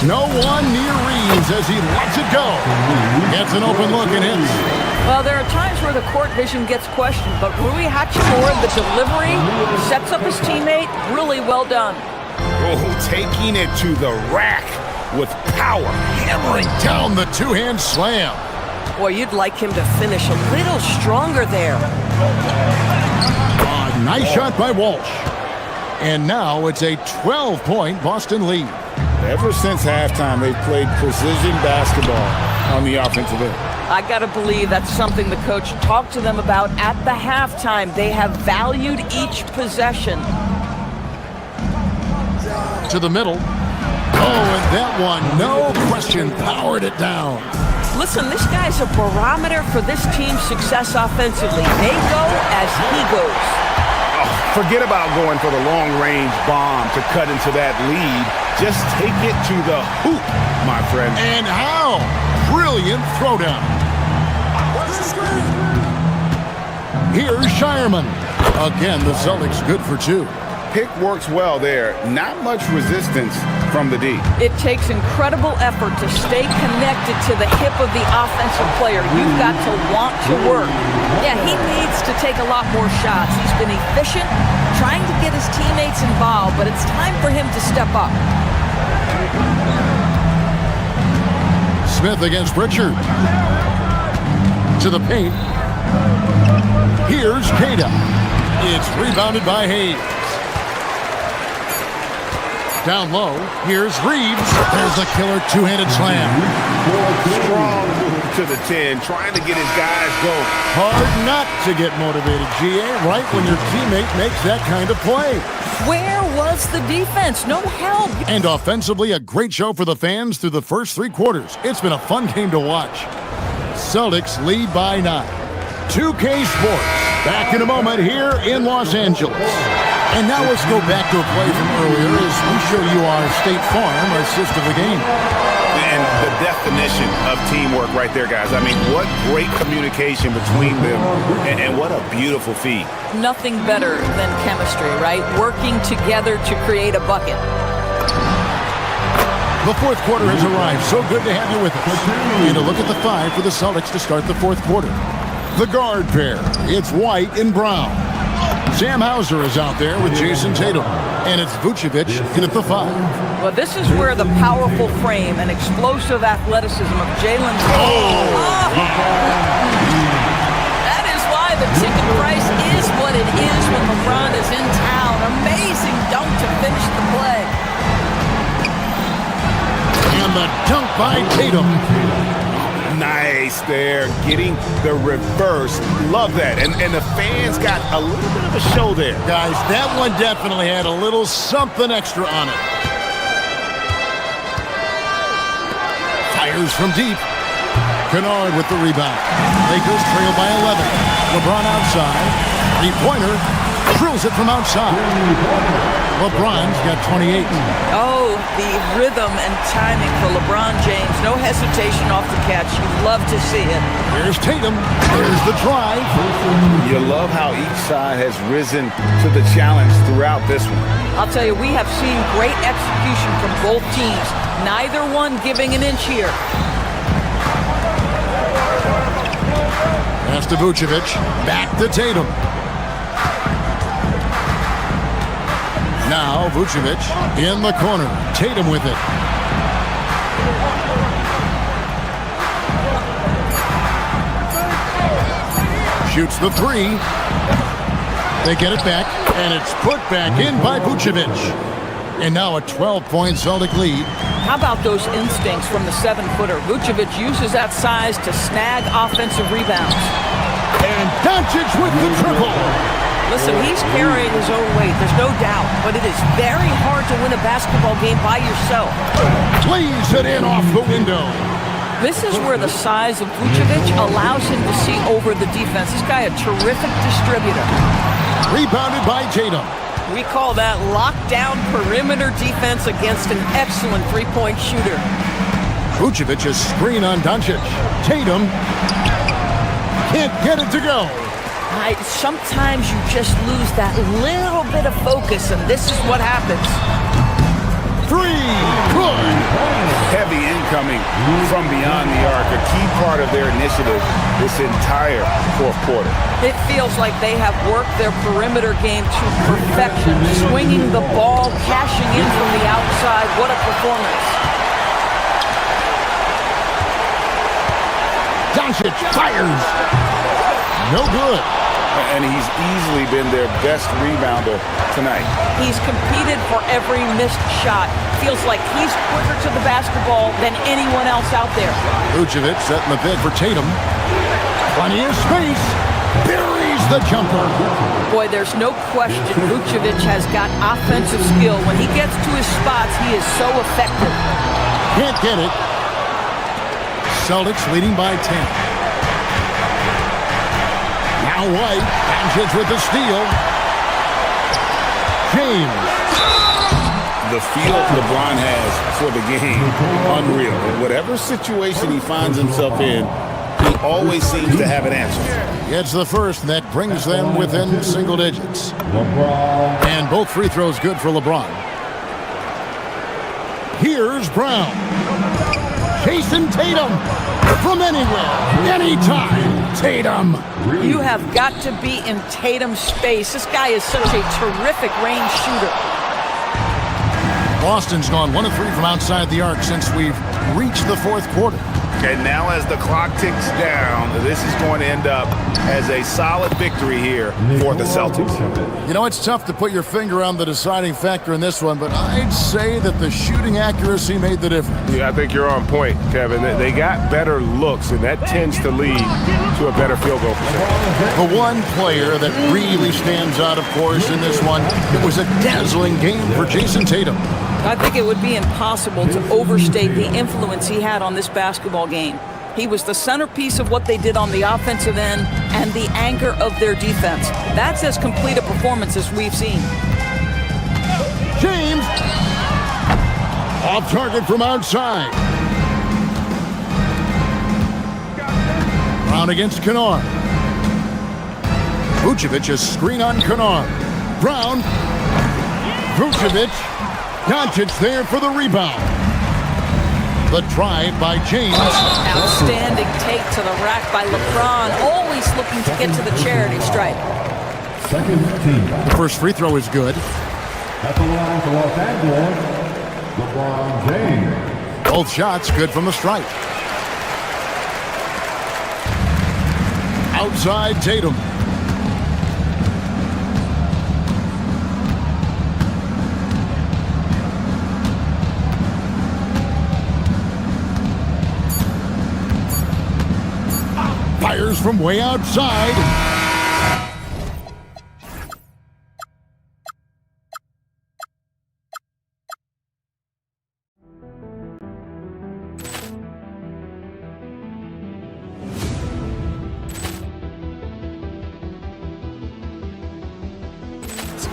E: No one near Reeves as he lets it go. Gets an open look and hits.
J: Well, there are times where the court vision gets questioned, but Rui Hachimura, the delivery, sets up his teammate. Really well done.
K: Oh, taking it to the rack with power.
E: Hammering down the two-hand slam.
I: Boy, you'd like him to finish a little stronger there.
E: Nice shot by Walsh. And now it's a 12-point Boston lead.
Q: Ever since halftime, they've played precision basketball on the offensive end.
J: I got to believe that's something the coach talked to them about at the halftime. They have valued each possession.
E: To the middle. Oh, and that one, no question, powered it down.
I: Listen, this guy's a barometer for this team's success offensively. They go as he goes.
K: Oh, forget about going for the long-range bomb to cut into that lead. Just take it to the hoop, my friend.
E: And how? Brilliant throwdown. Here's Shireman. Again, the Celtics good for 2.
K: Pick works well there. Not much resistance from the D.
J: It takes incredible effort to stay connected to the hip of the offensive player. You've got to want to work. Yeah, he needs to take a lot more shots. He's been efficient, trying to get his teammates involved, but it's time for him to step up.
E: Smith against Pritchard. To the paint. Here's Queta. It's rebounded by Hayes. Down low, here's Reeves. There's the killer two-handed slam.
K: Strong to the 10, trying to get his guys going.
E: Hard not to get motivated, GA, right when your teammate makes that kind of play.
J: Where was the defense? No help.
E: And offensively, a great show for the fans through the first 3 quarters. It's been a fun game to watch. Celtics lead by 9. 2K Sports, back in a moment here in Los Angeles. And now let's go back to a play from earlier as we show you our State Farm assist of the game.
K: And the definition of teamwork right there, guys. I mean, what great communication between them, and what a beautiful feed.
J: Nothing better than chemistry, right? Working together to create a bucket.
E: The fourth quarter has arrived. So good to have you with us. And a look at the 5 for the Celtics to start the fourth quarter. The guard pair. It's White and Brown. Sam Hauser is out there with Jason Tatum. And it's Vucevic in at the 5.
J: Well, this is where the powerful frame and explosive athleticism of Jalen. That is why the ticket price is what it is when LeBron is in town. Amazing dunk to finish the play.
E: And the dunk by Tatum.
K: Nice there, getting the reverse. Love that. And the fans got a little bit of a show there.
E: Guys, that one definitely had a little something extra on it. Fires from deep. Kennard with the rebound. Lakers trail by 11. LeBron outside. 3-pointer. Drills it from outside. LeBron's got 28.
J: Oh, the rhythm and timing for LeBron James. No hesitation off the catch. You love to see it.
E: Here's Tatum. There's the drive.
K: You love how each side has risen to the challenge throughout this one.
J: I'll tell you, we have seen great execution from both teams. Neither one giving an inch here.
E: Pass to Vucevic. Back to Tatum. Now Vucevic in the corner. Tatum with it. Shoots the 3. They get it back, and it's put back in by Vucevic. And now a 12-point Celtic lead.
J: How about those instincts from the 7-footer? Vucevic uses that size to snag offensive rebounds.
E: And Doncic with the triple.
J: Listen, he's carrying his own weight, there's no doubt, but it is very hard to win a basketball game by yourself.
E: Plays it in off the window.
J: This is where the size of Vucevic allows him to see over the defense. This guy a terrific distributor.
E: Rebounded by Tatum.
J: We call that lockdown perimeter defense against an excellent three-point shooter.
E: Vucevic a screen on Doncic. Tatum can't get it to go.
J: Sometimes you just lose that little bit of focus, and this is what happens.
E: 3. Good.
K: Heavy incoming from beyond the arc. A key part of their initiative this entire fourth quarter.
J: It feels like they have worked their perimeter game to perfection. Swinging the ball, cashing in from the outside. What a performance.
E: Doncic fires. No good.
K: And he's easily been their best rebounder tonight.
J: He's competed for every missed shot. Feels like he's quicker to the basketball than anyone else out there.
E: Vucevic setting the bid for Tatum. Plenty of space. Buries the jumper.
J: Boy, there's no question Vucevic has got offensive skill. When he gets to his spots, he is so effective.
E: Can't get it. Celtics leading by 10. Now White, Doncic with the steal. James.
K: The feel LeBron has for the game, unreal. In whatever situation he finds himself in, he always seems to have an answer.
E: Gets the first, and that brings them within single digits. And both free throws good for LeBron. Here's Brown. Jason Tatum. From anywhere, anytime, Tatum.
J: You have got to be in Tatum's space. This guy is such a terrific range shooter.
E: Boston's gone 1 of 3 from outside the arc since we've reached the fourth quarter.
K: And now as the clock ticks down, this is going to end up as a solid victory here for the Celtics.
E: You know, it's tough to put your finger on the deciding factor in this one, but I'd say that the shooting accuracy made the difference.
Q: Yeah, I think you're on point, Kevin. They got better looks, and that tends to lead to a better field goal percentage.
E: The one player that really stands out, of course, in this one, it was a dazzling game for Jason Tatum.
J: I think it would be impossible to overstate the influence he had on this basketball game. He was the centerpiece of what they did on the offensive end and the anchor of their defense. That's as complete a performance as we've seen.
E: James! Off target from outside. Brown against Kennard. Vucevic, a screen on Kennard. Brown. Vucevic. Doncic there for the rebound. The drive by James.
J: Outstanding take to the rack by LeBron, always looking to get to the charity stripe.
D: Second team.
E: The first free throw is good.
D: At the line for Los Angeles, LeBron James.
E: Both shots good from the stripe. Outside Tatum. Fires from way outside.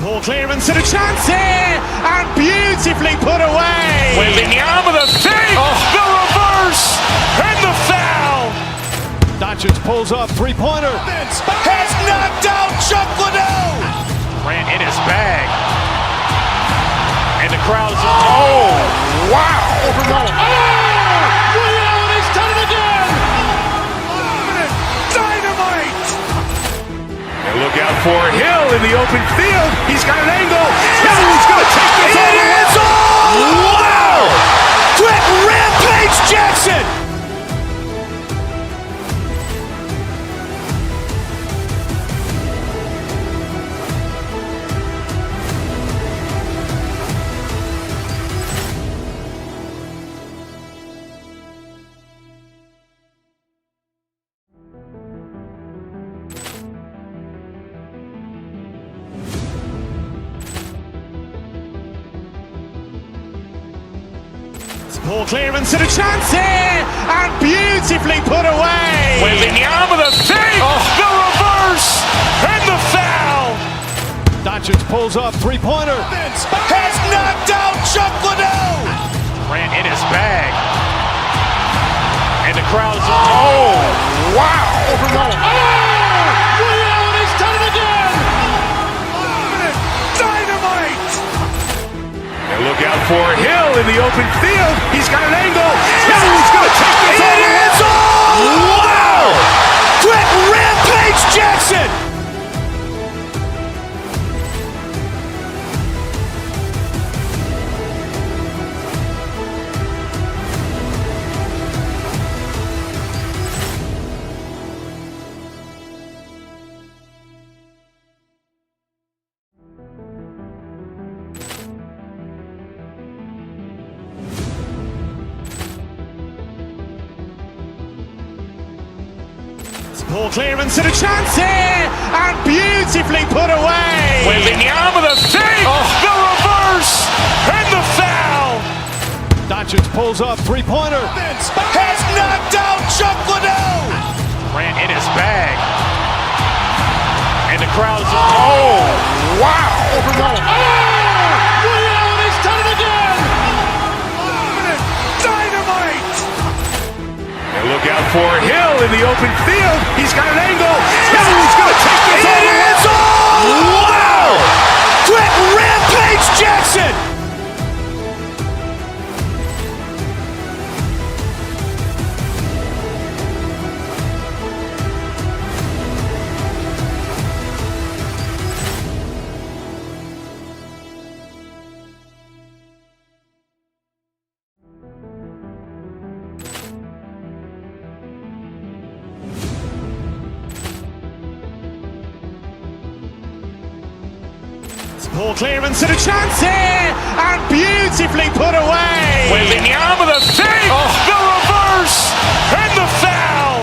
A: Ball clearance and a chance here, and beautifully put away.
B: Wembanyama the fake, the reverse, and the foul.
C: Doncic pulls up, three-pointer.
B: Has knocked out Chuck Liddell. Ran in his bag. And the crowd is, oh, wow.
C: Ray Allen has done it again.
B: Dynamite. And look out for Hill in the open field. He's got an angle. He's going to take this all the way. Wow. Quick rampage Jackson.
A: Ball clearance and a chance here, and beautifully put away.
B: Wembanyama the fake, the reverse, and the foul.
C: Doncic pulls up, three-pointer.
B: Has knocked out Chuck Liddell. Ran in his bag. And the crowd is, oh, wow.
C: Ray Allen has done it again.
B: Dynamite. And look out for Hill in the open field. He's got an angle. He's going to take this all the way. Wow. Quick rampage Jackson.
A: Ball clearance and a chance here, and beautifully put away.
B: Wembanyama the fake, the reverse, and the foul.
C: Doncic pulls up, three-pointer.
B: Has knocked out Chuck Liddell. Ran in his bag. And the crowd is, oh, wow.
C: Ray Allen has done it again.
B: Dynamite. And look out for Hill in the open field. He's got an angle. He's going to take this all the way. Wow. Quick rampage Jackson.
A: Poor clearance and a chance here, and beautifully put away.
B: Wembanyama the save, the reverse, and the foul.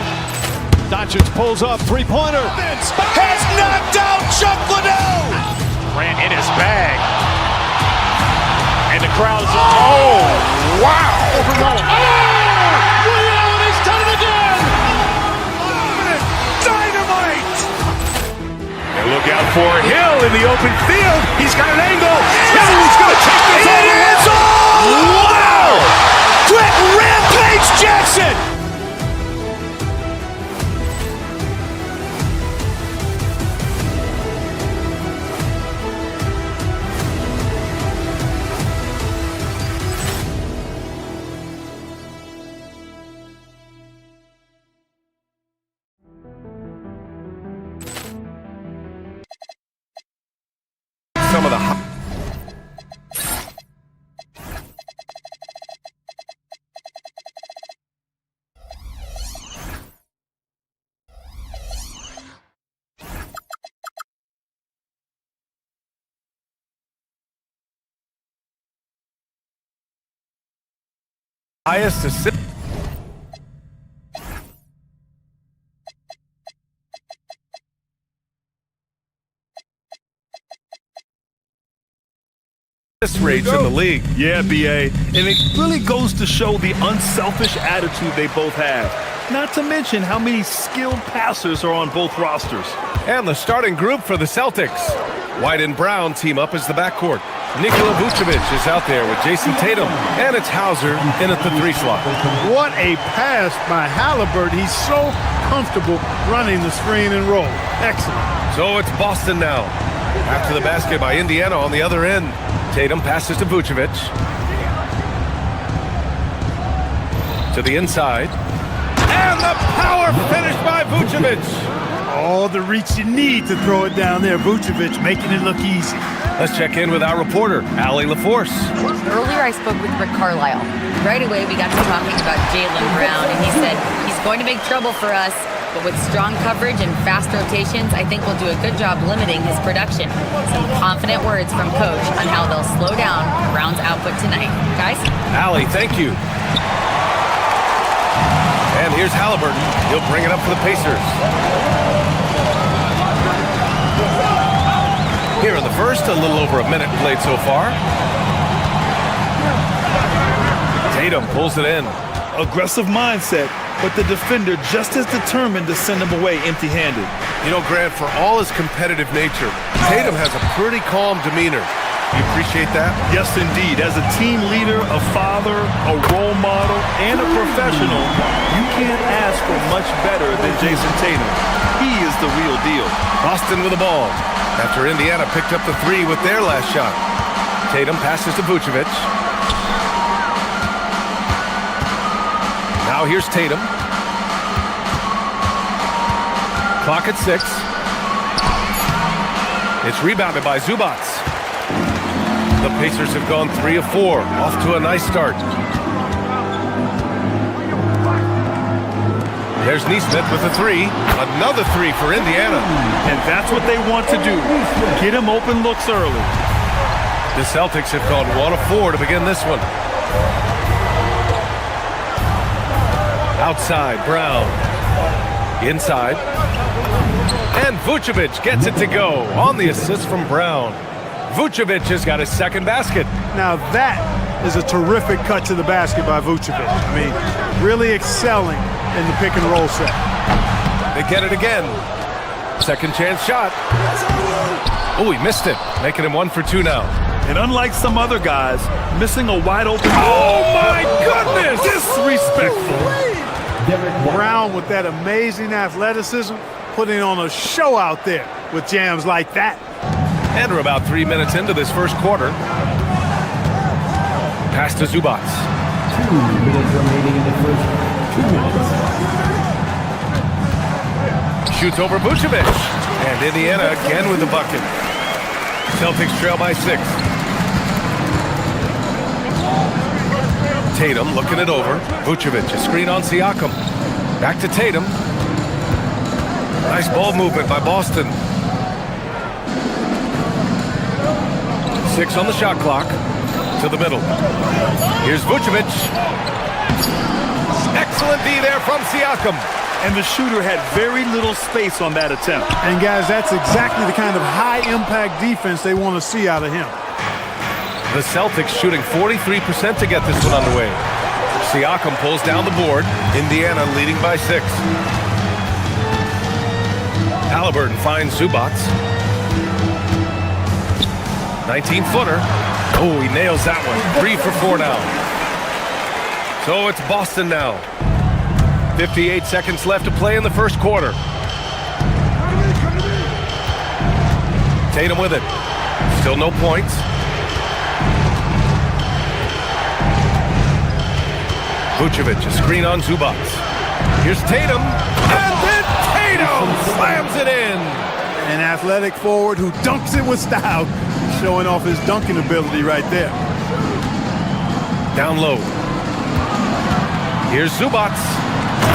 C: Doncic pulls up, three-pointer.
B: Has knocked out Chuck Liddell. Ran in his bag. And the crowd is, oh, wow.
C: Ray Allen has done it again.
B: Dynamite. And look out for Hill in the open field. He's got an angle. Hill's going to take this all the way. Wow. Quick Rampage Jackson.
M: Some of the highest assist. Rates in the league.
H: Yeah, BA. And it really goes to show the unselfish attitude they both have. Not to mention how many skilled passers are on both rosters.
M: And the starting group for the Celtics. White and Brown team up as the backcourt. Nikola Vucevic is out there with Jason Tatum. And it's Hauser in at the 3 slot.
N: What a pass by Halliburton. He's so comfortable running the screen and roll. Excellent.
M: So it's Boston now. After the basket by Indiana on the other end. Tatum passes to Vucevic. To the inside. And the power finish by Vucevic.
N: All the reach you need to throw it down there. Vucevic making it look easy.
M: Let's check in with our reporter, Allie LaForce.
G: Earlier I spoke with Rick Carlisle. Right away we got to talking about Jaylen Brown, and he said he's going to make trouble for us. But with strong coverage and fast rotations, I think we'll do a good job limiting his production. Some confident words from Coach on how they'll slow down Brown's output tonight. Guys?
M: Allie, thank you. And here's Halliburton. He'll bring it up for the Pacers. Here in the first, a little over a minute played so far. Tatum pulls it in.
H: Aggressive mindset, but the defender just as determined to send him away empty-handed.
M: You know, Grant, for all his competitive nature, Tatum has a pretty calm demeanor. You appreciate that?
H: Yes, indeed. As a team leader, a father, a role model, and a professional, you can't ask for much better than Jason Tatum. He is the real deal.
M: Boston with the ball. After Indiana picked up the 3 with their last shot. Tatum passes to Vucevic. Now here's Tatum. Clock at 6. It's rebounded by Zubac. The Pacers have gone 3 of 4. Off to a nice start. There's Nesmith with a 3. Another 3 for Indiana.
H: And that's what they want to do. Get him open looks early.
M: The Celtics have gone 1 of 4 to begin this one. Outside, Brown. Inside. And Vucevic gets it to go on the assist from Brown. Vucevic has got his second basket.
N: Now that is a terrific cut to the basket by Vucevic. I mean, really excelling in the pick and roll set.
M: They get it again. Second chance shot. Oh, he missed it, making him 1 for 2 now.
H: And unlike some other guys, missing a wide open. Oh my goodness! Disrespectful.
N: Brown with that amazing athleticism, putting on a show out there with jams like that.
M: And we're about 3 minutes into this first quarter. Pass to Zubac.
D: 2 minutes remaining in the first 2 minutes.
M: Shoots over Vucevic. And Indiana again with the bucket. Celtics trail by 6. Tatum looking it over. Vucevic, a screen on Siakam. Back to Tatum. Nice ball movement by Boston. 6 on the shot clock. To the middle. Here's Vucevic. Excellent D there from Siakam.
H: And the shooter had very little space on that attempt.
N: And guys, that's exactly the kind of high-impact defense they want to see out of him.
M: The Celtics shooting 43% to get this one underway. Siakam pulls down the board. Indiana leading by 6. Halliburton finds Zubac. 19-footer. Oh, he nails that one. 3 for 4 now. So it's Boston now. 58 seconds left to play in the first quarter. Tatum with it. Still no points. Vucevic, a screen on Zubac. Here's Tatum. And then Tatum slams it in.
N: An athletic forward who dunks it with style. Showing off his dunking ability right there.
M: Down low. Here's Zubac.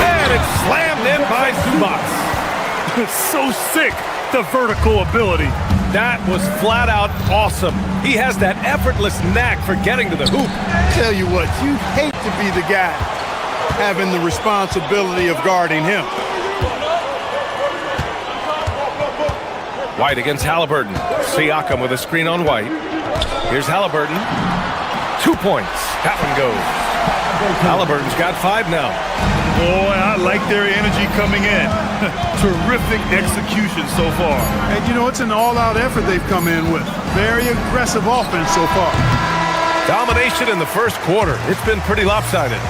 M: And it's slammed in by Zubac.
H: It's so sick, the vertical ability.
M: That was flat out awesome. He has that effortless knack for getting to the hoop.
N: Tell you what, you hate to be the guy having the responsibility of guarding him.
M: White against Halliburton. Siakam with a screen on White. Here's Halliburton. 2 points. That one goes. Halliburton's got 5 now.
H: Boy, I like their energy coming in. Terrific execution so far.
N: And you know, it's an all-out effort they've come in with. Very aggressive offense so far.
M: Domination in the first quarter. It's been pretty lopsided.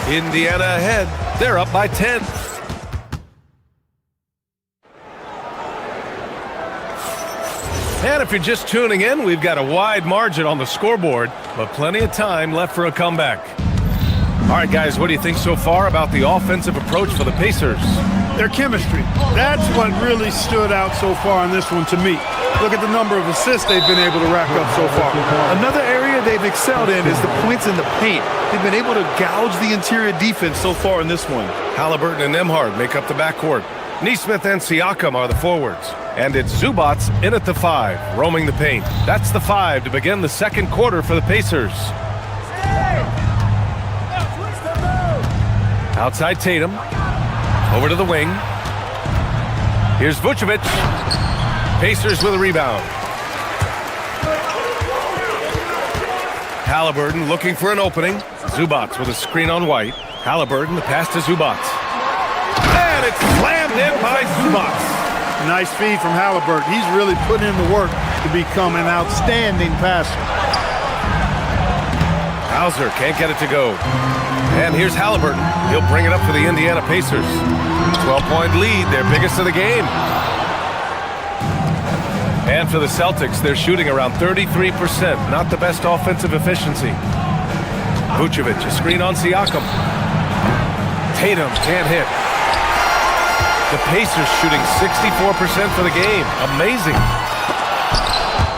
M: Indiana ahead. They're up by 10. And if you're just tuning in, we've got a wide margin on the scoreboard, but plenty of time left for a comeback. All right, guys, what do you think so far about the offensive approach for the Pacers?
N: Their chemistry. That's what really stood out so far in this one to me. Look at the number of assists they've been able to rack up so far.
H: Another area they've excelled in is the points in the paint. They've been able to gouge the interior defense so far in this one.
M: Halliburton and Nembhard make up the backcourt. Nesmith and Siakam are the forwards. And it's Zubac in at the 5, roaming the paint. That's the 5 to begin the second quarter for the Pacers. Outside Tatum. Over to the wing. Here's Vucevic. Pacers with a rebound. Halliburton looking for an opening. Zubac with a screen on White. Halliburton, the pass to Zubac. And it's slammed in by Zubac.
N: Nice feed from Halliburton. He's really put in the work to become an outstanding passer.
M: Hauser can't get it to go. And here's Halliburton. He'll bring it up for the Indiana Pacers. 12-point lead, their biggest of the game. And for the Celtics, they're shooting around 33%. Not the best offensive efficiency. Vucevic, a screen on Siakam. Tatum can't hit. The Pacers shooting 64% for the game. Amazing.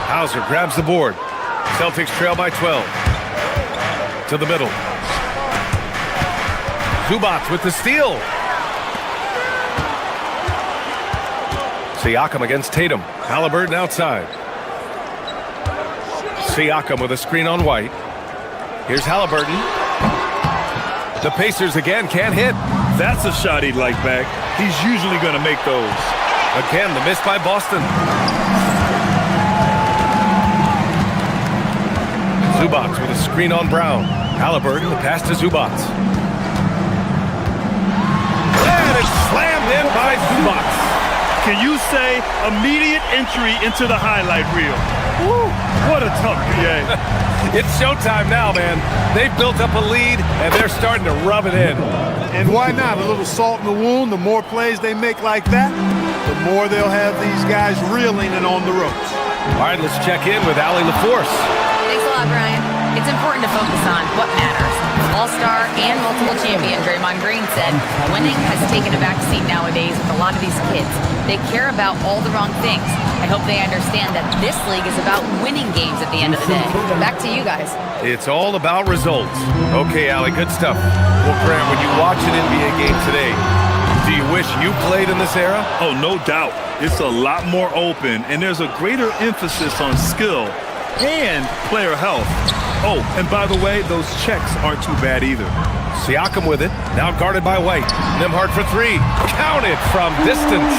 M: Hauser grabs the board. Celtics trail by 12. To the middle. Zubac with the steal. Siakam against Tatum. Halliburton outside. Siakam with a screen on White. Here's Halliburton. The Pacers again can't hit.
H: That's a shot he'd like back. He's usually going to make those.
M: Again, the miss by Boston. Zubac with a screen on Brown. Halliburton, the pass to Zubac. And it's slammed in by Zubac.
H: Can you say immediate entry into the highlight reel? Woo, what a tough PA.
M: It's showtime now, man. They've built up a lead, and they're starting to rub it in.
N: And why not? A little salt in the wound. The more plays they make like that, the more they'll have these guys reeling and on the ropes.
M: All right, let's check in with Allie LaForce.
G: Thanks a lot, Brian. It's important to focus on what matters. All-star and multiple champion Draymond Green said winning has taken a backseat nowadays with a lot of these kids. They care about all the wrong things. I hope they understand that this league is about winning games at the end of the day. Back to you guys.
M: It's all about results. Okay, Allie, good stuff. Well, Grant, when you watch an NBA game today, do you wish you played in this era?
H: Oh, no doubt. It's a lot more open, and there's a greater emphasis on skill and player health. Oh, and by the way, those checks aren't too bad either.
M: Siakam with it, now guarded by White. Nembhard for three, counted from distance.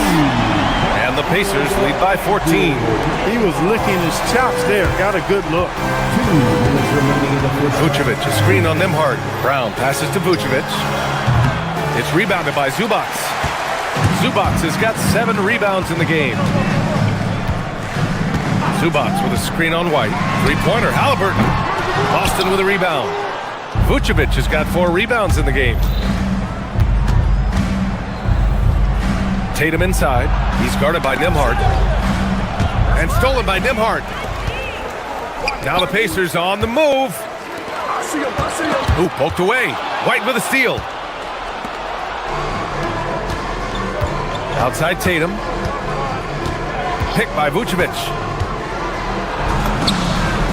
M: And the Pacers lead by 14.
N: He was licking his chops there, got a good look.
M: Vucevic, a screen on Nembhard. Brown passes to Vucevic. It's rebounded by Zubac. Zubac has got 7 rebounds in the game. Zubac with a screen on White. Three-pointer, Halliburton. Boston with a rebound. Vucevic has got 4 rebounds in the game. Tatum inside. He's guarded by Nembhard. And stolen by Nembhard. Now the Pacers on the move. Ooh, poked away. White with a steal. Outside Tatum. Picked by Vucevic.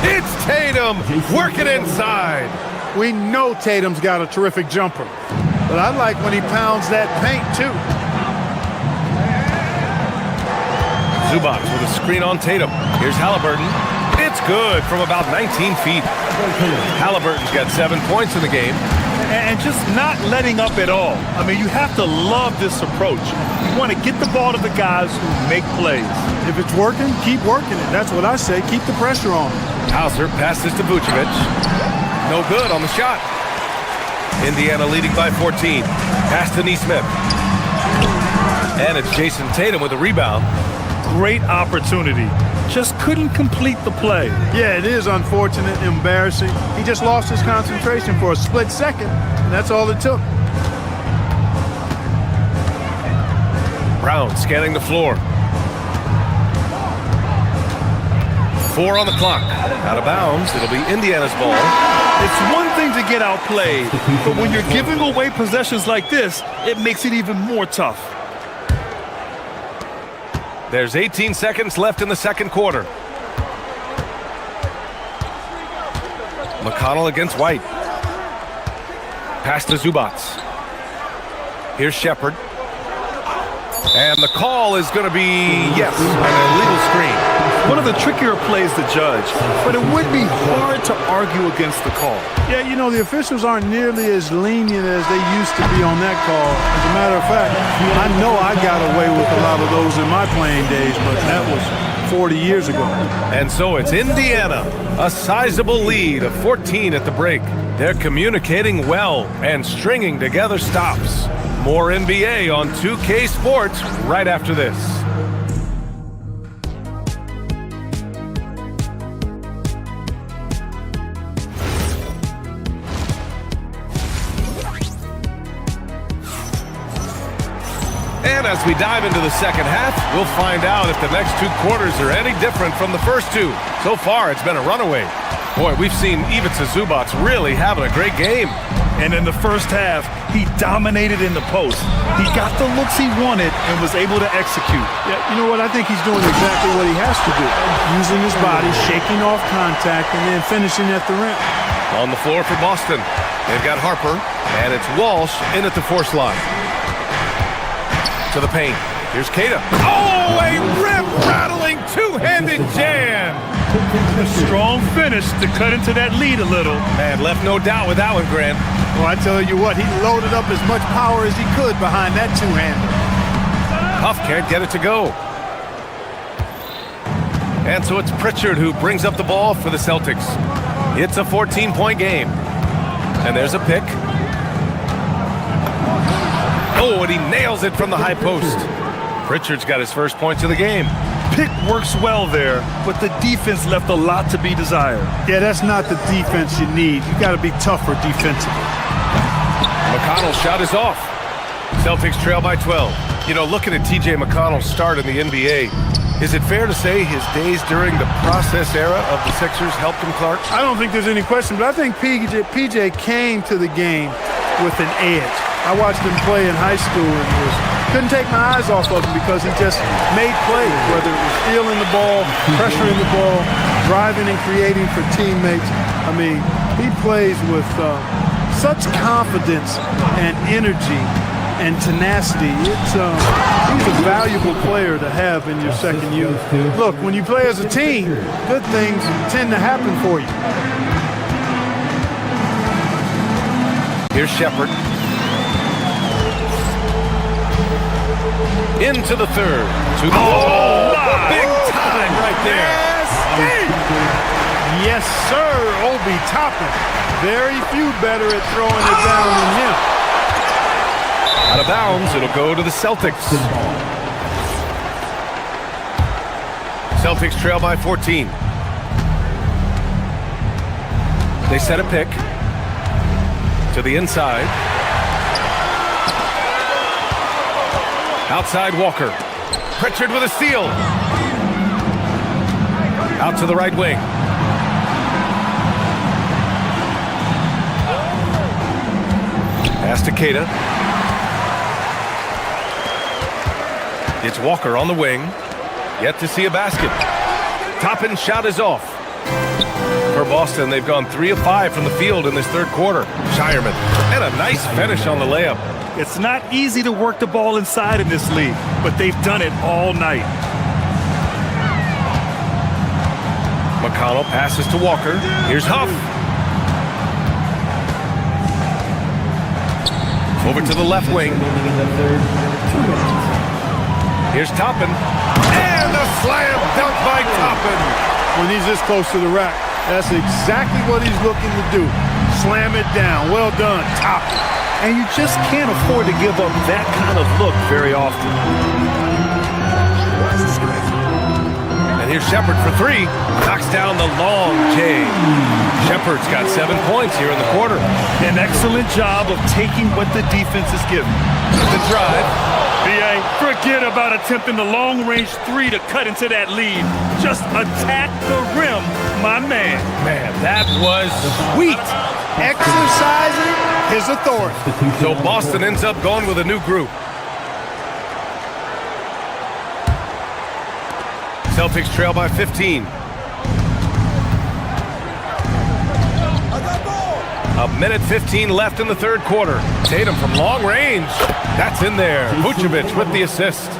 M: It's Tatum working inside.
N: We know Tatum's got a terrific jumper, but I like when he pounds that paint too.
M: Zubac with a screen on Tatum. Here's Halliburton. It's good from about 19 feet. Halliburton's got 7 points in the game.
H: And just not letting up at all. I mean, you have to love this approach. You want to get the ball to the guys who make plays.
N: If it's working, keep working it. That's what I say. Keep the pressure on.
M: Hauser passes to Vucevic. No good on the shot. Indiana leading by 14. Pass to Nesmith. And it's Jason Tatum with a rebound.
H: Great opportunity. Just couldn't complete the play.
N: Yeah, it is unfortunate, embarrassing. He just lost his concentration for a split second, and that's all it took.
M: Brown scanning the floor. 4 on the clock. Out of bounds. It'll be Indiana's ball.
H: It's one thing to get outplayed, but when you're giving away possessions like this, it makes it even more tough.
M: There's 18 seconds left in the second quarter. McConnell against White. Pass to Zubac. Here's Shepherd. And the call is going to be, yes, an illegal screen.
H: One of the trickier plays to judge, but it would be hard to argue against the call.
N: Yeah, you know, the officials aren't nearly as lenient as they used to be on that call. As a matter of fact, I know I got away with a lot of those in my playing days, but that was 40 years ago.
M: And so it's Indiana, a sizable lead of 14 at the break. They're communicating well and stringing together stops. More NBA on 2K Sports right after this. And as we dive into the second half, we'll find out if the next 2 quarters are any different from the first 2. So far, it's been a runaway. Boy, we've seen Ivica Zubac really having a great game.
H: And in the first half, he dominated in the post. He got the looks he wanted and was able to execute.
N: Yeah, you know what? I think he's doing exactly what he has to do. Using his body, shaking off contact, and then finishing at the rim.
M: On the floor for Boston. They've got Harper, and it's Walsh in at the force line. To the paint. Here's Keita. Oh, a rip-rattling two-handed jam.
H: A strong finish to cut into that lead a little.
M: Man, left no doubt with that one, Grant.
N: Well, I tell you what, he loaded up as much power as he could behind that two-hander.
M: Huff can't get it to go. And so it's Pritchard who brings up the ball for the Celtics. It's a 14-point game. And there's a pick. Oh, and he nails it from the high post. Pritchard's got his first points of the game.
H: Pick works well there, but the defense left a lot to be desired.
N: Yeah, that's not the defense you need. You got to be tougher defensively.
M: McConnell's shot is off. Celtics trail by 12. You know, looking at TJ McConnell's start in the NBA, is it fair to say his days during the process era of the Sixers helped him, Clark?
N: I don't think there's any question, but I think PJ came to the game with an edge. I watched him play in high school and couldn't take my eyes off of him because he just made plays, whether it was stealing the ball, pressuring the ball, driving and creating for teammates. I mean, he plays with such confidence and energy and tenacity. He's a valuable player to have in your second unit. Look, when you play as a team, good things tend to happen for you.
M: Here's Shepard. Into the third. To the big time right there.
N: Yes, sir, Obi Toppin. Very few better at throwing it down than him.
M: Out of bounds, it'll go to the Celtics. Celtics trail by 14. They set a pick to the inside. Outside Walker. Pritchard with a steal. Out to the right wing. Pass to Keita. It's Walker on the wing. Yet to see a basket. Toppin's shot is off. For Boston, they've gone 3 of 5 from the field in this third quarter. Shireman. And a nice finish on the layup.
H: It's not easy to work the ball inside in this league, but they've done it all night.
M: McConnell passes to Walker. Here's Huff. Over to the left wing. Here's Toppin. And a slam dunk by Toppin.
N: When he's this close to the rack, that's exactly what he's looking to do. Slam it down. Well done, Toppin.
H: And you just can't afford to give up that kind of look very often.
M: And here's Shepard for 3. Knocks down the long J. Shepard's got 7 points here in the quarter.
H: An excellent job of taking what the defense is giving.
M: The drive.
H: B.A., forget about attempting the long-range 3 to cut into that lead. Just attack the rim, my man.
M: Man, that was sweet.
N: Exercising his authority.
M: So Boston ends up going with a new group. Celtics trail by 15. A minute 15 left in the third quarter. Tatum from long range. That's in there. Vucevic with the assist.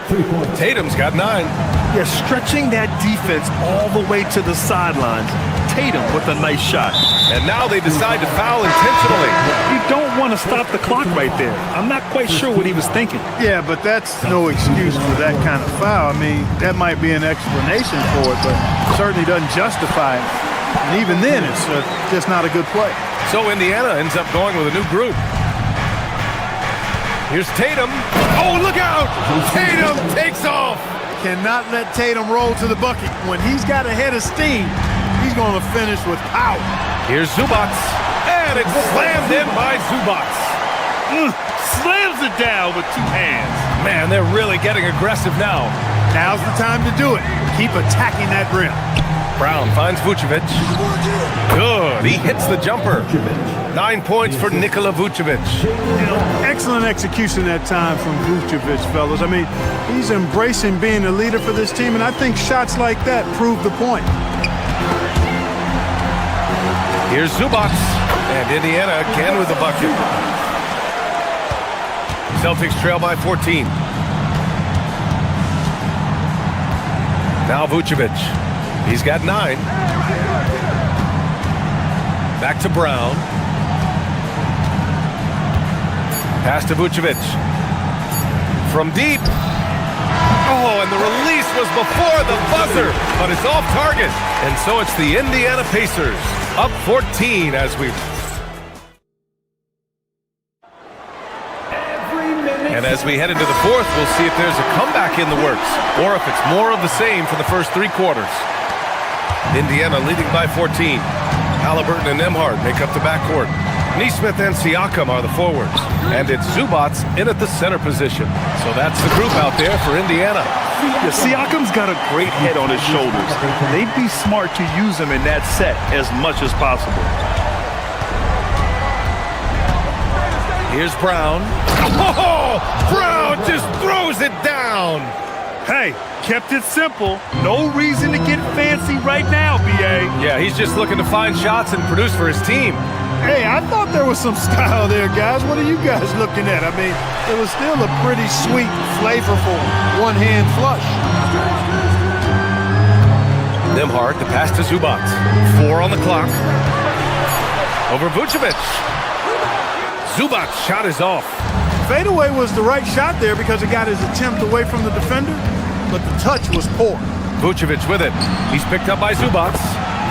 M: Tatum's got 9.
H: Yeah, stretching that defense all the way to the sidelines. Tatum with a nice shot.
M: And now they decide to foul intentionally.
H: You don't want to stop the clock right there. I'm not quite sure what he was thinking.
N: Yeah, but that's no excuse for that kind of foul. I mean, that might be an explanation for it, but certainly doesn't justify it. And even then, it's just not a good play.
M: So Indiana ends up going with a new group. Here's Tatum. Oh, look out! Tatum takes off!
N: Cannot let Tatum roll to the bucket. When he's got a head of steam, he's going to finish with power.
M: Here's Zubac. And it's slammed in by Zubac.
H: Slams it down with 2 hands.
M: Man, they're really getting aggressive now.
N: Now's the time to do it. Keep attacking that rim.
M: Brown finds Vucevic. Good. He hits the jumper. 9 points for Nikola Vucevic.
N: Excellent execution that time from Vucevic, fellas. I mean, he's embracing being a leader for this team, and I think shots like that prove the point.
M: Here's Zubac. And Indiana again with the bucket. Celtics trail by 14. Now Vucevic. He's got 9. Back to Brown. Pass to Vucevic. From deep. Oh, and the release was before the buzzer, but it's off target. And so it's the Indiana Pacers up 14 as we... And as we head into the fourth, we'll see if there's a comeback in the works or if it's more of the same for the first 3 quarters. Indiana leading by 14. Halliburton and Nembhard make up the backcourt. Nesmith and Siakam are the forwards. And it's Zubac in at the center position. So that's the group out there for Indiana.
H: Yeah, Siakam's got a great head on his shoulders. They'd be smart to use him in that set as much as possible.
M: Here's Brown. Oh, Brown just throws it down.
H: Hey, kept it simple. No reason to get fancy right now, B.A.
M: Yeah, he's just looking to find shots and produce for his team.
N: Hey, I thought there was some style there, guys. What are you guys looking at? I mean, it was still a pretty sweet, flavorful one-hand flush.
M: Nembhard to pass to Zubac. 4 on the clock. Over Vucevic. Zubac's shot is off.
N: Fadeaway was the right shot there because it got his attempt away from the defender, but the touch was poor.
M: Vucevic with it. He's picked up by Zubac.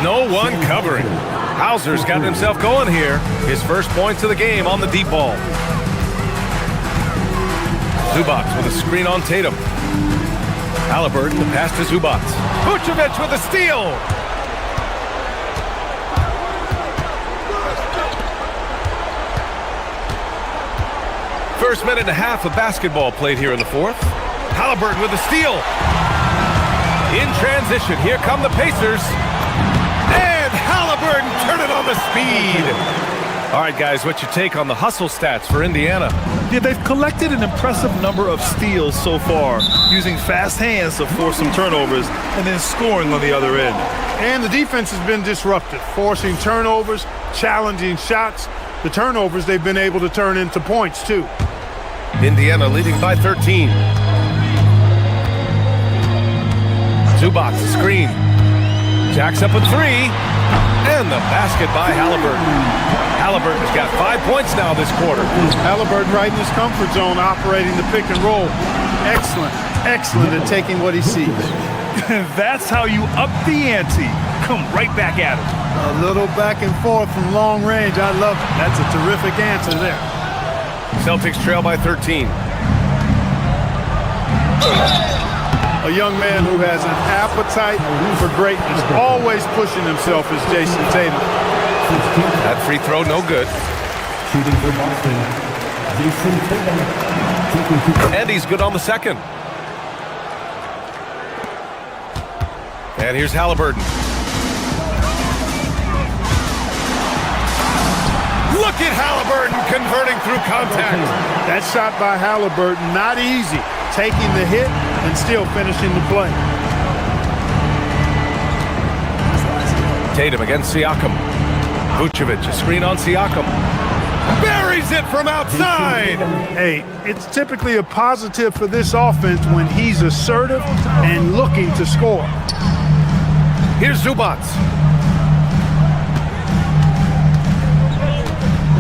M: No one covering. Hauser's got himself going here. His first points of the game on the deep ball. Zubac with a screen on Tatum. Halliburton to pass to Zubac. Vucevic with a steal. First minute and a half of basketball played here in the fourth. Halliburton with a steal. In transition, here come the Pacers. And Halliburton turn it on the speed. All right, guys, what's your take on the hustle stats for Indiana?
H: Yeah, they've collected an impressive number of steals so far, using fast hands to force some turnovers and then scoring on the other end.
N: And the defense has been disruptive, forcing turnovers, challenging shots. The turnovers they've been able to turn into points, too.
M: Indiana leading by 13. Zubac, screen. Jacks up a 3. And the basket by Halliburton. Halliburton's got 5 points now this quarter.
N: Halliburton right in his comfort zone, operating the pick and roll. Excellent at taking what he sees.
H: That's how you up the ante. Come right back at him.
N: A little back and forth from long range. I love it. That's a terrific answer there.
M: Celtics trail by 13.
N: A young man who has an appetite for greatness, always pushing himself, is Jason Tatum.
M: That free throw, no good.
D: Shooting for Boston, Jason Tatum.
M: And he's good on the second. And here's Halliburton. Look at Halliburton converting through contact.
N: That shot by Halliburton, not easy. Taking the hit and still finishing the play.
M: Tatum against Siakam. Vucevic, a screen on Siakam. Buries it from outside.
N: Hey, it's typically a positive for this offense when he's assertive and looking to score.
M: Here's Zubac.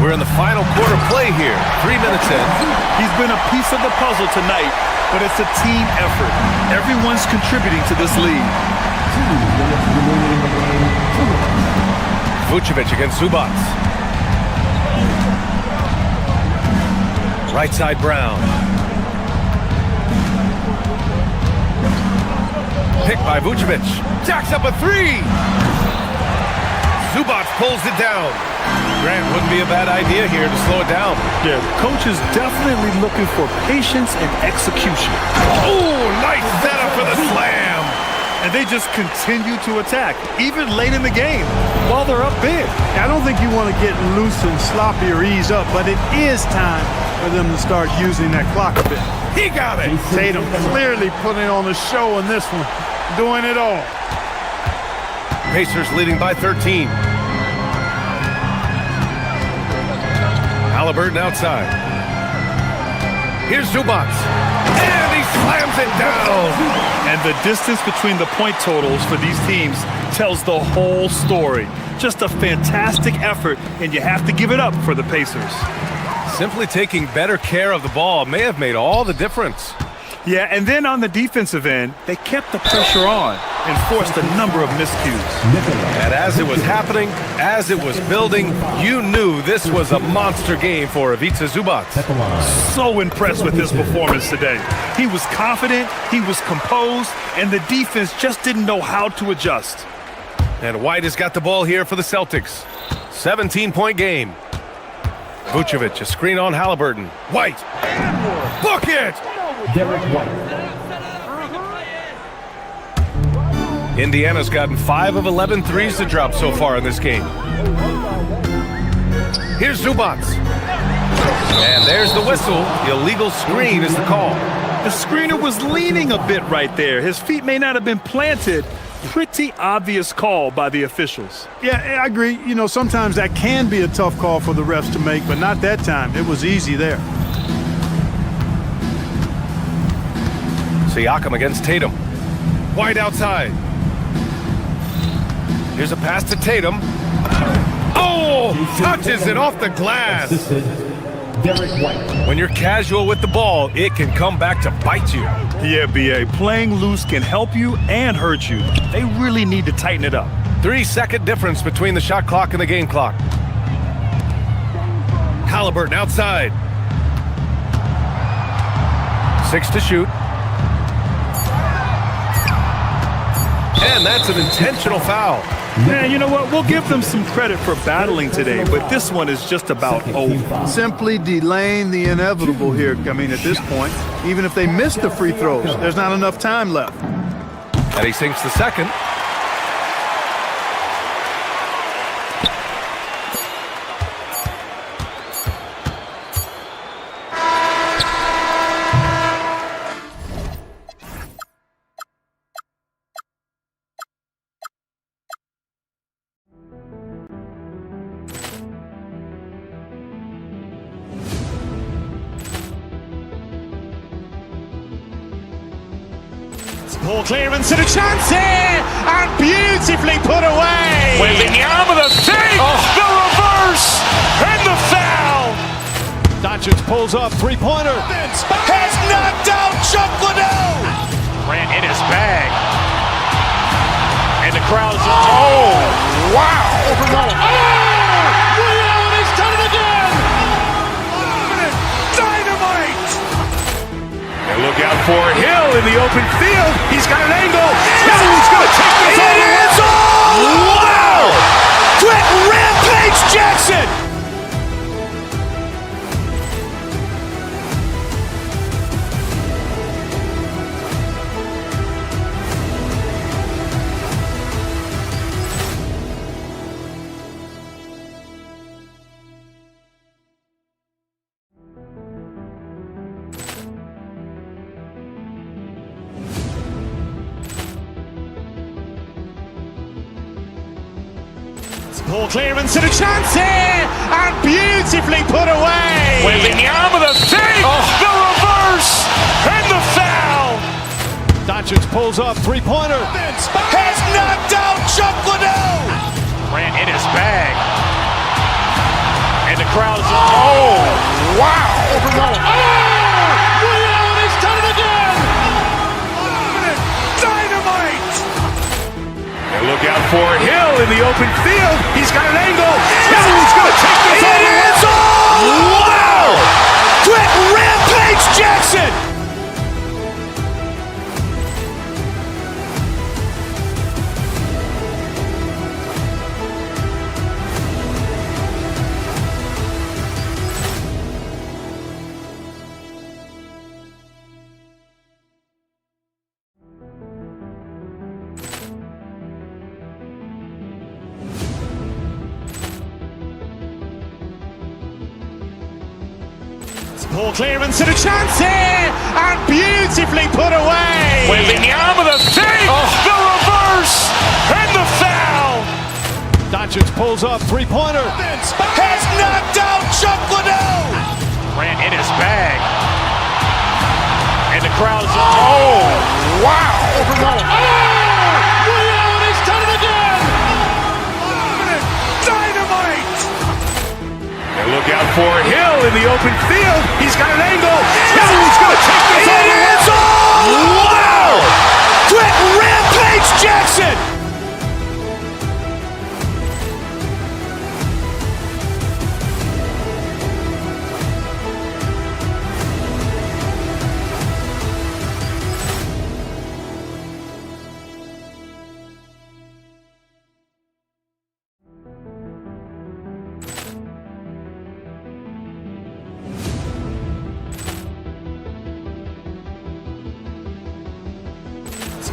M: We're in the final quarter play here. 3 minutes in.
H: He's been a piece of the puzzle tonight, but it's a team effort. Everyone's contributing to this lead.
M: Vucevic against Zubac. Right side Brown. Picked by Vucevic. Jacks up a 3. Zubac pulls it down. Grant, wouldn't be a bad idea here to slow it down.
H: Yeah, coach is definitely looking for patience and execution.
M: Oh, nice setup for the slam.
H: And they just continue to attack, even late in the game, while they're up big.
N: I don't think you want to get loose and sloppy or ease up, but it is time for them to start using that clock a bit.
M: He got it.
N: Tatum clearly putting on a show in this one, doing it all.
M: Pacers leading by 13. Halliburton outside. Here's Zubac. And he slams it down.
H: And the distance between the point totals for these teams tells the whole story. Just a fantastic effort, and you have to give it up for the Pacers.
M: Simply taking better care of the ball may have made all the difference.
H: Yeah, and then on the defensive end, they kept the pressure on and forced a number of miscues.
M: And as it was happening, as it was building, you knew this was a monster game for Ivica Zubac.
H: So impressed with his performance today. He was confident, he was composed, and the defense just didn't know how to adjust.
M: And White has got the ball here for the Celtics. 17-point game. Vucevic, a screen on Halliburton. White. Book it!
D: Derek White.
M: Indiana's gotten 5 of 11 threes to drop so far in this game. Here's Zubac. And there's the whistle. Illegal screen is the call.
H: The screener was leaning a bit right there. His feet may not have been planted, pretty obvious call by the officials.
N: Yeah, I agree. You know, sometimes that can be a tough call for the refs to make, but not that time. It was easy there.
M: Siakam against Tatum. Wide outside. Here's a pass to Tatum. Oh! Touches it off the glass. When you're casual with the ball, it can come back to bite you.
H: Yeah, B.A. Playing loose can help you and hurt you. They really need to tighten it up.
M: 3-second difference between the shot clock and the game clock. Halliburton outside. 6 to shoot. And that's an intentional foul.
H: Man, you know what? We'll give them some credit for battling today, but this one is just about over.
N: Simply delaying the inevitable here. I mean, at this point, even if they miss the free throws, there's not enough time left.
M: And he sinks the second.
A: Ball clearance and a chance here, and beautifully put away.
B: Wembanyama the fake, the reverse, and the foul.
C: Doncic pulls up, three-pointer.
B: Has knocked out Chuck Liddell. Ran in his bag. And the crowd's oh, wow.
C: Ray Allen, he's done it again.
B: Dynamite. And look out for Hill in the open field. He's got an angle. He's going to take this all the way. Wow! Quick Rampage Jackson.
A: Ball clearance and a chance here, and beautifully put away.
B: Wembanyama the fake, the reverse, and the foul.
C: Doncic pulls up, three-pointer.
B: Has knocked out Chuck Liddell. Ran in his bag. And the crowd's oh, wow.
C: Ray Allen, he's done it again.
B: Dynamite. And look out for Hill in the open field. He's got an angle. He's going to take this all the way. Wow! Quick Rampage Jackson.
A: Ball clearance and a chance here, and beautifully put away.
B: Wembanyama the fake, the reverse, and the foul.
C: Doncic pulls up, three-pointer.
B: Has knocked out Chuck Liddell. Ran in his bag. And the crowd's oh, wow.
C: Ray Allen, he's done it again.
B: Dynamite. And look out for Hill in the open field. He's got an angle. He's going to take this all the way. Wow! Quick Rampage Jackson.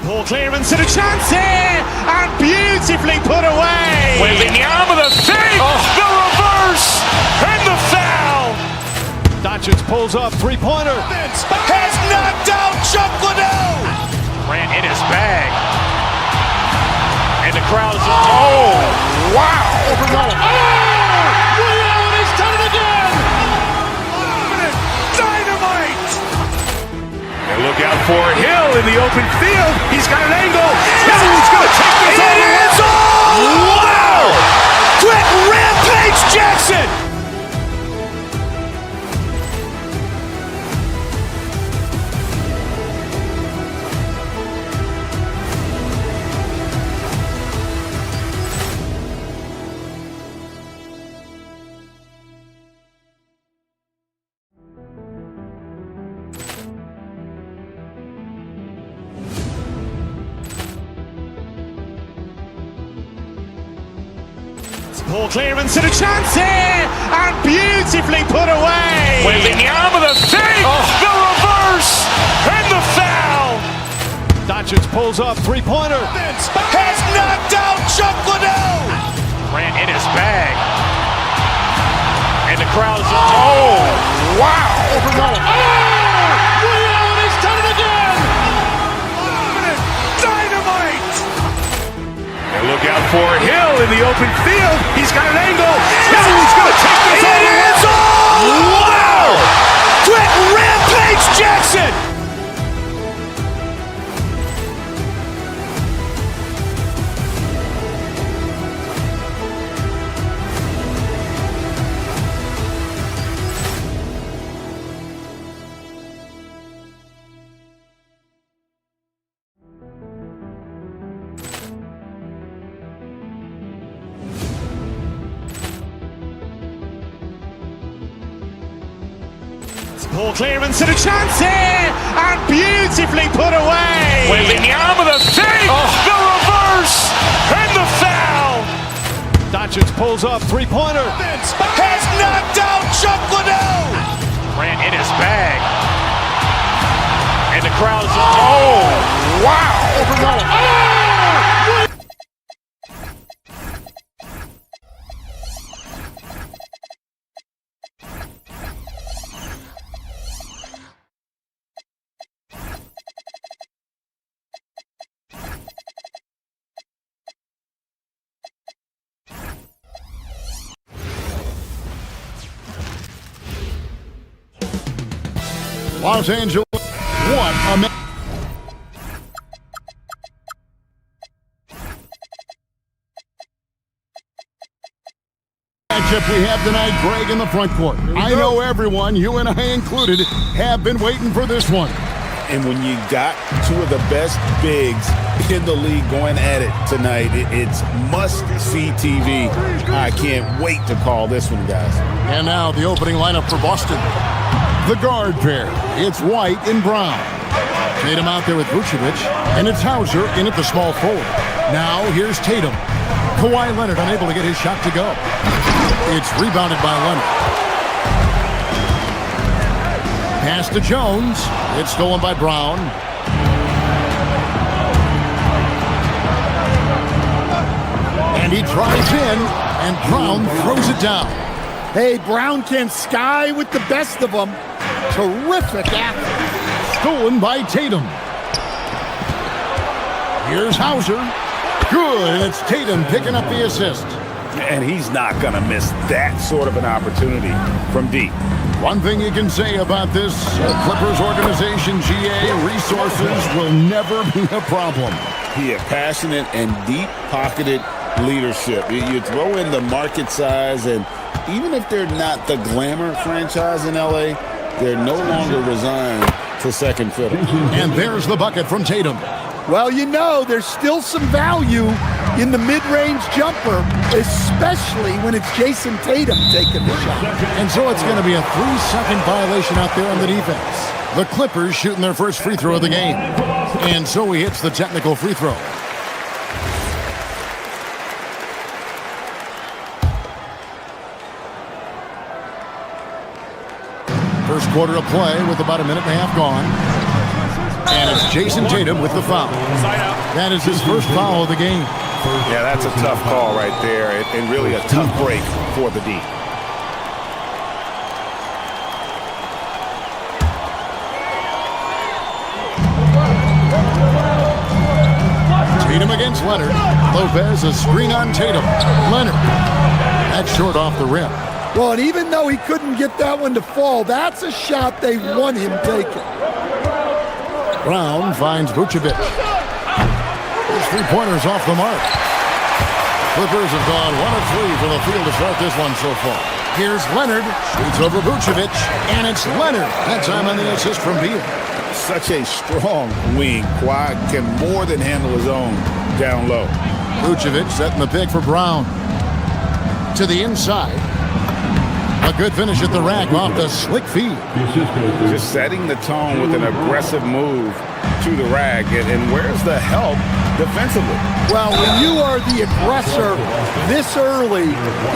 A: Ball clearance and a chance here, and beautifully put away.
B: Wembanyama the fake, the reverse, and the foul.
C: Doncic pulls up, three-pointer.
B: Has knocked out Chuck Liddell. Ran in his bag. And the crowd is, oh, wow.
C: Rio, and he's done it again!
B: Dynamite! And look out for Hill in the open field. He's got an angle. Hill's going to take this all the way. Wow! Quick rampage Jackson!
A: Poor clearance and a chance here, and beautifully put away.
B: Wembanyama the fake, the reverse, and the foul.
C: Doncic pulls up, three-pointer.
B: Has knocked out Chuck Liddell. Grant in his bag. And the crowd is, oh, wow.
C: Rio, and he's done it again!
B: Dynamite! And look out for Hill in the open field. He's got an angle. Hill's going to take this all the way. Wow! Quick rampage Jackson!
A: Poor clearance and a chance here, and beautifully put away.
B: Wembanyama the fake, the reverse, and the foul.
C: Doncic pulls up, three-pointer.
B: Has knocked out Chuck Liddell. Grant in his bag. And the crowd is, oh, wow.
E: Los Angeles, what a matchup we have tonight, Greg, in the front court. I know everyone, you and I included, have been waiting for this one.
Q: And when you got two of the best bigs in the league going at it tonight, it's must-see TV. I can't wait to call this one, guys.
E: And now the opening lineup for Boston. The guard pair, it's White and Brown. Tatum out there with Vucevic, and it's Hauser in at the small forward. Now here's Tatum. Kawhi Leonard unable to get his shot to go. It's rebounded by Leonard. Pass to Jones. It's stolen by Brown. And he drives in, and Brown throws it down.
F: Hey, Brown can sky with the best of them. Terrific athlete.
E: Stolen by Tatum. Here's Hauser. Good, and it's Tatum picking up the assist.
Q: And he's not going to miss that sort of an opportunity from deep.
E: One thing you can say about this Clippers organization, GA, resources will never be a problem.
Q: He had passionate and deep-pocketed leadership. You throw in the market size, and even if they're not the glamour franchise in LA, they're no longer resigned to second fiddle.
E: And there's the bucket from Tatum.
F: Well, you know, there's still some value in the mid-range jumper, especially when it's Jason Tatum taking the shot.
E: And so it's going to be a 3-second violation out there on the defense. The Clippers shooting their first free throw of the game. And so he hits the technical free throw. First quarter of play with about a minute and a half gone. And it's Jason Tatum with the foul. That is his first foul of the game.
Q: Yeah, that's a tough call right there, and really a tough break for the D.
E: Tatum against Leonard. Lopez, a screen on Tatum. Leonard. That's short off the rim.
F: Well, and even though he couldn't get that one to fall, that's a shot they want him taking.
E: Brown finds Vucevic. His three-pointers off the mark. Clippers have gone 1 of 3 from the field to start this one so far. Here's Leonard. Shoots over Vucevic, and it's Leonard. That time on the assist from Beal.
Q: Such a strong wing. Kawhi can more than handle his own down low.
E: Vucevic setting the pick for Brown. To the inside. A good finish at the rack off the slick feed.
Q: Just setting the tone with an aggressive move to the rack. And where's the help defensively?
F: Well, when you are the aggressor this early,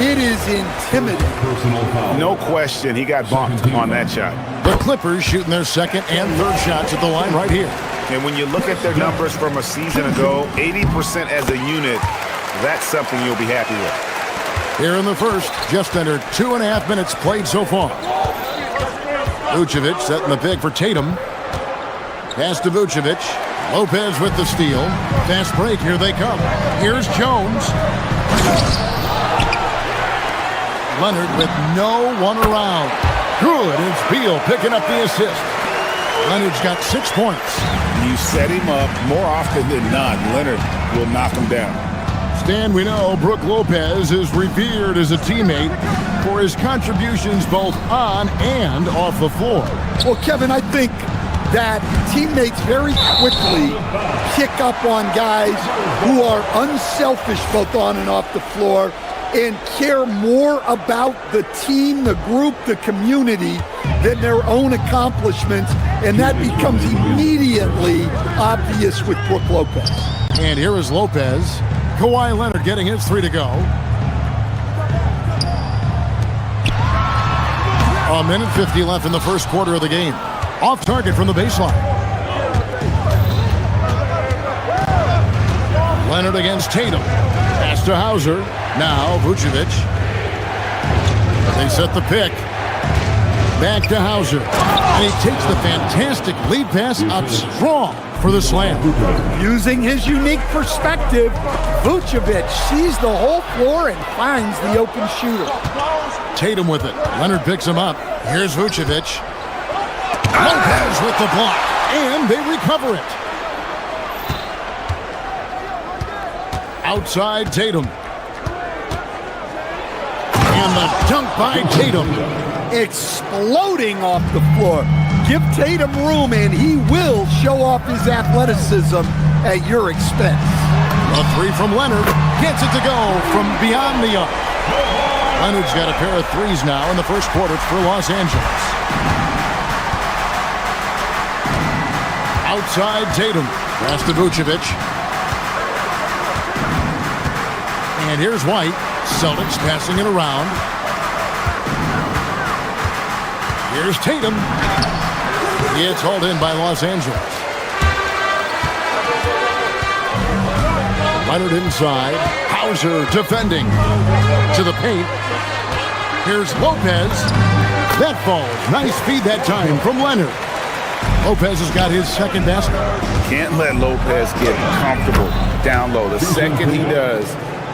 F: it is intimidating.
Q: No question, he got bumped on that shot.
E: The Clippers shooting their second and third shots at the line right here.
K: And when you look at their numbers from a season ago, 80% as a unit, that's something you'll be happy with.
E: Here in the first, just under 2.5 minutes played so far. Vucevic setting the pick for Tatum. Pass to Vucevic. Lopez with the steal. Fast break, here they come. Here's Jones. Leonard with no one around. Good, it's Beal picking up the assist. Leonard's got 6 points.
Q: You set him up more often than not. Leonard will knock him down.
E: Stan, we know Brook Lopez is revered as a teammate for his contributions both on and off the floor.
F: Well, Kevin, I think that teammates very quickly pick up on guys who are unselfish both on and off the floor and care more about the team, the group, the community than their own accomplishments, and that becomes immediately obvious with Brook Lopez.
E: And here is Lopez. Kawhi Leonard getting his 3 to go. 1:50 left in the first quarter of the game. Off target from the baseline. Leonard against Tatum. Pass to Hauser. Now Vucevic. They set the pick. Back to Hauser. And he takes the fantastic lead pass up strong for the slam.
F: Using his unique perspective, Vucevic sees the whole floor and finds the open shooter.
E: Tatum with it. Leonard picks him up. Here's Vucevic. Lopez with the block, and they recover it. Outside Tatum. And the dunk by Tatum.
F: Exploding off the floor. Give Tatum room, and he will show off his athleticism at your expense.
E: A 3 from Leonard. Gets it to go from beyond the arc. Leonard's got a pair of threes now in the first quarter for Los Angeles. Outside Tatum. Pass to Vucevic. And here's White. Celtics passing it around. Here's Tatum. It's hauled in by Los Angeles. Leonard inside. Hauser defending. To the paint. Here's Lopez. That falls. Nice feed that time from Leonard. Lopez has got his second basket.
K: Can't let Lopez get comfortable down low. The second he does,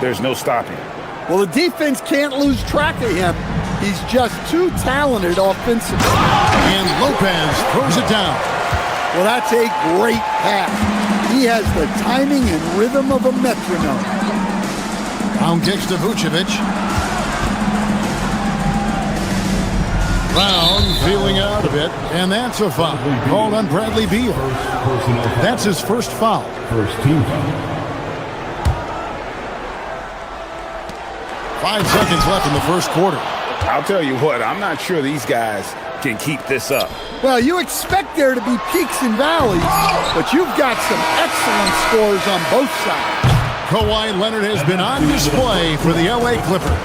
K: there's no stopping.
F: Well, the defense can't lose track of him. He's just too talented offensively.
E: And Lopez throws it down.
F: Well, that's a great pass. He has the timing and rhythm of a metronome.
E: Brown kicks to Vucevic. Brown feeling out a bit, and that's a foul called on Bradley Beal. That's his first foul.
D: First team foul.
E: 5 seconds left in the first quarter.
K: I'll tell you what, I'm not sure these guys can keep this up.
F: Well, you expect there to be peaks and valleys, but you've got some excellent scores on both sides.
E: Kawhi Leonard has been on display for the LA Clippers.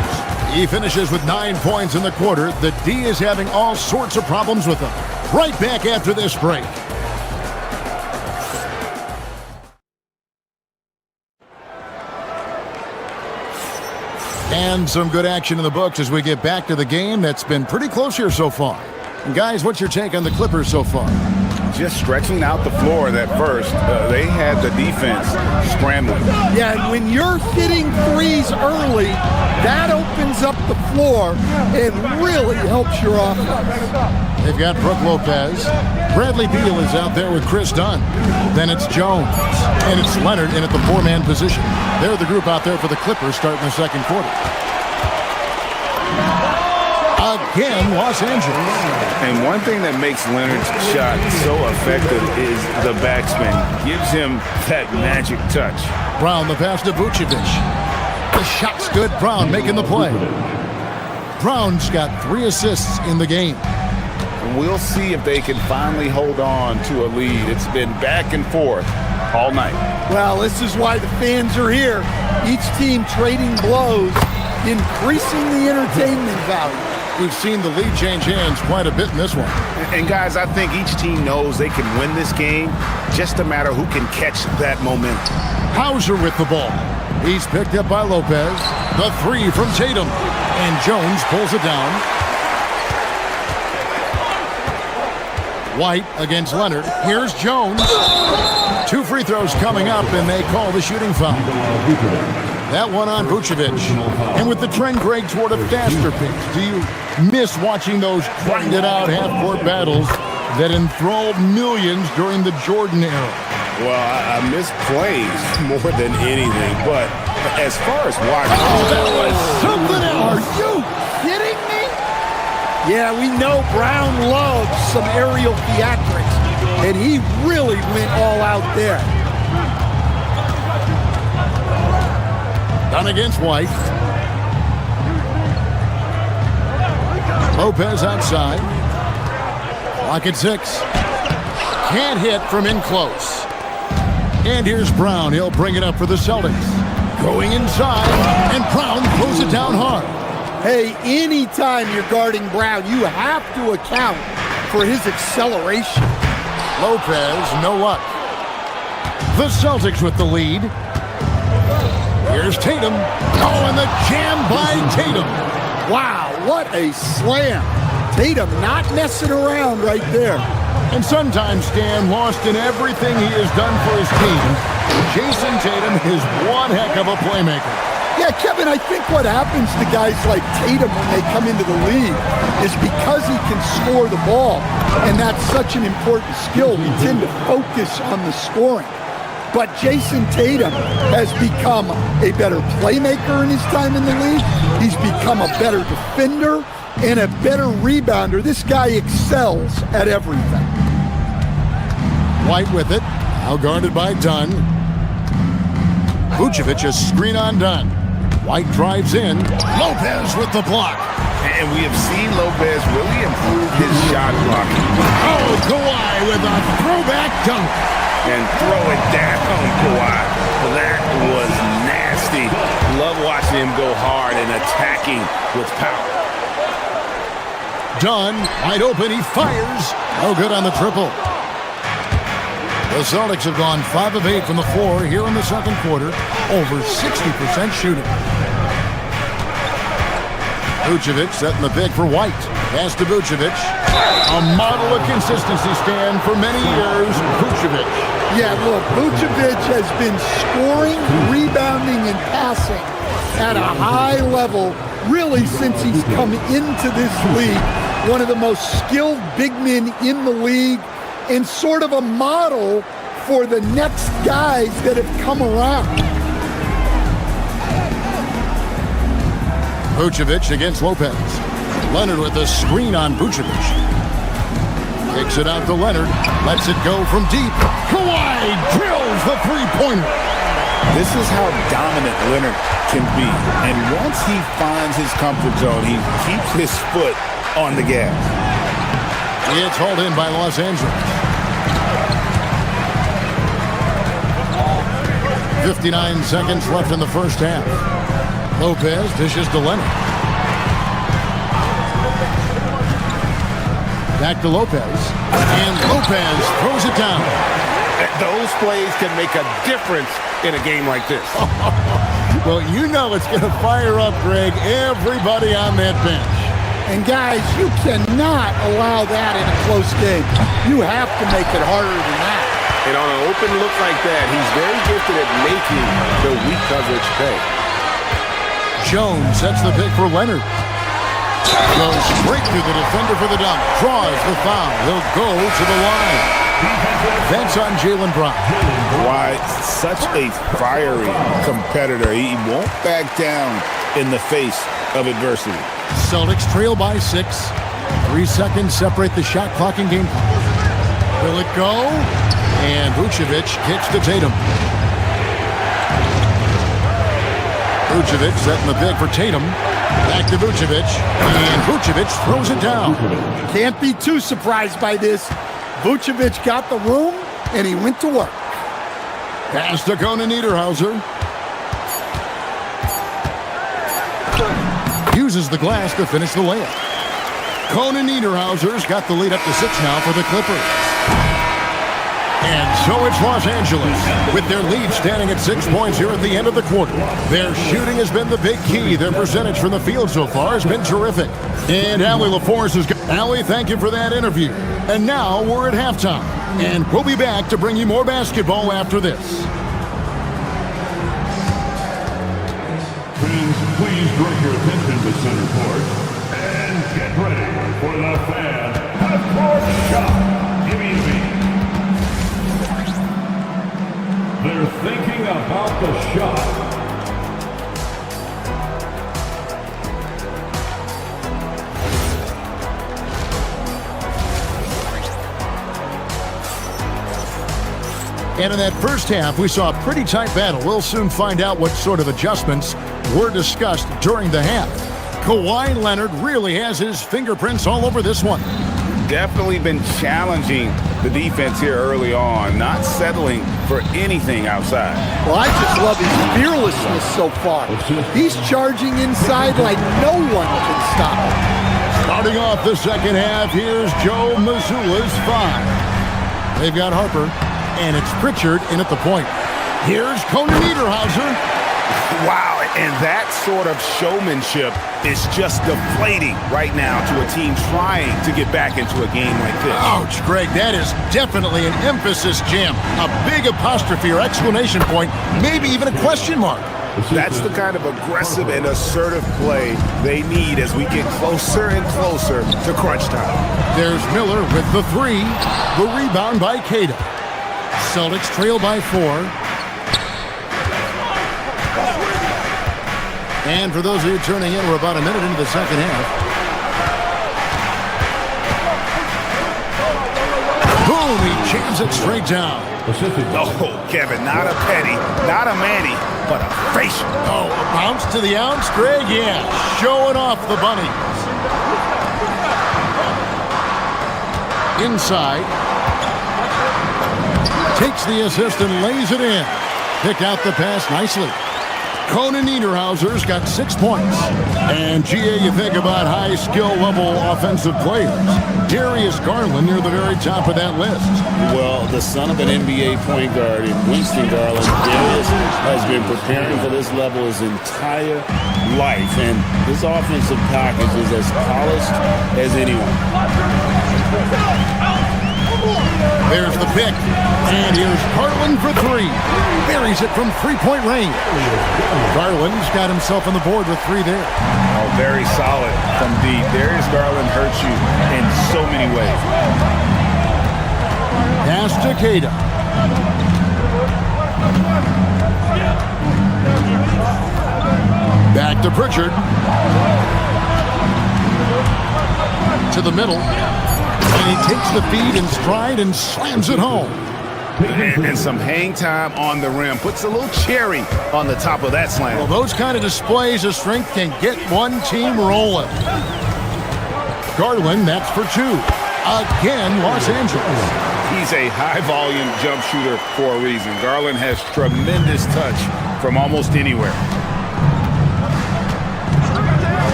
E: He finishes with 9 points in the quarter. The D is having all sorts of problems with him. Right back after this break. And some good action in the books as we get back to the game that's been pretty close here so far. And guys, what's your take on the Clippers so far?
K: just stretching out the floor that burst. They had the defense scrambling.
F: Yeah, and when you're hitting threes early, that opens up the floor and really helps your offense.
E: They've got Brooke Lopez. Bradley Beal is out there with Chris Dunn. Then it's Jones. And it's Leonard in at the four-man position. They're the group out there for the Clippers starting the second quarter. Again, Los Angeles.
K: And one thing that makes Leonard's shot so effective is the backspin. Gives him that magic touch.
E: Brown, the pass to Vucevic. The shot's good. Brown making the play. Brown's got 3 assists in the game.
K: We'll see if they can finally hold on to a lead. It's been back and forth all night.
F: Well, this is why the fans are here. Each team trading blows, increasing the entertainment value.
E: We've seen the lead change hands quite a bit in this one.
K: And guys, I think each team knows they can win this game. Just a matter who can catch that momentum.
E: Hauser with the ball. He's picked up by Lopez. The 3 from Tatum. And Jones pulls it down. White against Leonard. Here's Jones. 2 free throws coming up, and they call the shooting foul. That one on Vucevic. And with the trend, Greg, toward a faster pace, do you miss watching those grinded-out half-court battles that enthralled millions during the Jordan era?
K: Well, I miss plays more than anything, but as far as watching...
F: Oh, that was something else. Are you kidding me? Yeah, we know Brown loves some aerial theatrics, and he really went all out there.
E: Done against White. Lopez outside. Clock at 6. Can't hit from in close. And here's Brown. He'll bring it up for the Celtics. Going inside, and Brown throws it down hard.
F: Hey, anytime you're guarding Brown, you have to account for his acceleration.
E: Lopez, no luck. The Celtics with the lead. Here's Tatum. Oh, and the jam by Tatum.
F: Wow, what a slam. Tatum not messing around right there.
E: And sometimes, Stan, lost in everything he has done for his team, Jason Tatum is one heck of a playmaker.
F: Yeah, Kevin, I think what happens to guys like Tatum when they come into the league is because he can score the ball, and that's such an important skill, we tend to focus on the scoring. But Jason Tatum has become a better playmaker in his time in the league. He's become a better defender and a better rebounder. This guy excels at everything.
E: White with it, now guarded by Dunn. Vucevic a screen on Dunn. White drives in. Lopez with the block.
K: And we have seen Lopez really improve his shot blocking.
E: Oh, Kawhi with a throwback dunk.
K: And throw it down, Kawhi. That was nasty. Love watching him go hard and attacking with power.
E: Dunn, wide open, he fires. No good on the triple. The Celtics have gone 5 of 8 from the floor here in the second quarter. Over 60% shooting. Vucevic setting the pick for White. Pass to Vucevic. A model of consistency, Stan, for many years. Vucevic.
F: Yeah, look, Vucevic has been scoring, rebounding, and passing at a high level really since he's come into this league. One of the most skilled big men in the league and sort of a model for the next guys that have come around.
E: Vucevic against Lopez. Leonard with a screen on Vucevic. Takes it out to Leonard. Lets it go from deep. Kawhi drills the three-pointer.
K: This is how dominant Leonard can be. And once he finds his comfort zone, he keeps his foot on the gas.
E: It's hauled in by Los Angeles. 59 seconds left in the first half. Lopez dishes to Leonard. Back to Lopez. And Lopez throws it down.
K: Those plays can make a difference in a game like this.
E: Well, you know it's going to fire up, Greg, everybody on that bench.
F: And guys, you cannot allow that in a close game. You have to make it harder than that.
K: And on an open look like that, he's very gifted at making the weak coverage pay.
E: Jones sets the pick for Leonard. Goes straight through the defender for the dunk. Draws the foul. He'll go to the line. That's on Jalen Brown.
Q: Why, such a fiery competitor. He won't back down in the face of adversity.
E: Celtics trail by 6. 3 seconds separate the shot clock and game clock. Will it go? And Vucevic kicks to Tatum. Vucevic setting the pick for Tatum. Back to Vucevic. And Vucevic throws it down.
F: Can't be too surprised by this. Vucevic got the room, and he went to work.
E: Pass to Conan Niederhauser. Uses the glass to finish the layup. Conan Niederhauser's got the lead up to 6 now for the Clippers. And so it's Los Angeles, with their lead standing at 6 points here at the end of the quarter. Their shooting has been the big key. Their percentage from the field so far has been terrific. And Allie LaForce has got... Allie, thank you for that interview. And now we're at halftime. And we'll be back to bring you more basketball after this.
D: Fans, please direct your attention to center court and get ready for the fan half-court shot. Give me. They're thinking about the shot.
E: And in that first half, we saw a pretty tight battle. We'll soon find out what sort of adjustments were discussed during the half. Kawhi Leonard really has his fingerprints all over this one.
K: Definitely been challenging the defense here early on, not settling for anything outside.
F: Well, I just love his fearlessness so far. He's charging inside like no one can stop him.
E: Starting off the second half, here's Joe Mazzulla's 5. They've got Harper, and it's Pritchard in at the point. Here's Conan Niederhauser.
K: Wow, and that sort of showmanship is just deflating right now to a team trying to get back into a game like this.
E: Ouch, Greg, that is definitely an emphasis jam. A big apostrophe or exclamation point, maybe even a question mark.
K: That's the kind of aggressive and assertive play they need as we get closer and closer to crunch time.
E: There's Miller with the 3. The rebound by Cada. Celtics trail by 4. And for those of you tuning in, we're about a minute into the second half. Boom, he jams it straight down.
K: Oh, Kevin, not a penny, not a Manny, but a facial.
E: Oh, a bounce to the ounce, Greg? Yeah, showing off the bunny. Inside. Takes the assist and lays it in. Pick out the pass nicely. Conan Niederhauser's got 6 points. And, GA, you think about high skill level offensive players. Darius Garland near the very top of that list.
Q: Well, the son of an NBA point guard in Winston Garland, Darius has been preparing for this level his entire life. And his offensive package is as polished as anyone.
E: There's the pick. And here's Garland for 3. Buries it from 3-point range. Garland's got himself on the board with 3 there.
K: Oh, very solid from deep. Darius Garland hurts you in so many ways.
E: Pass to Cada. Back to Pritchard. To the middle. And he takes the feed in stride and slams it home.
K: And some hang time on the rim. Puts a little cherry on the top of that slam.
E: Well, those kind of displays of strength can get one team rolling. Garland, that's for 2. Again, Los Angeles.
K: He's a high-volume jump shooter for a reason. Garland has tremendous touch from almost anywhere.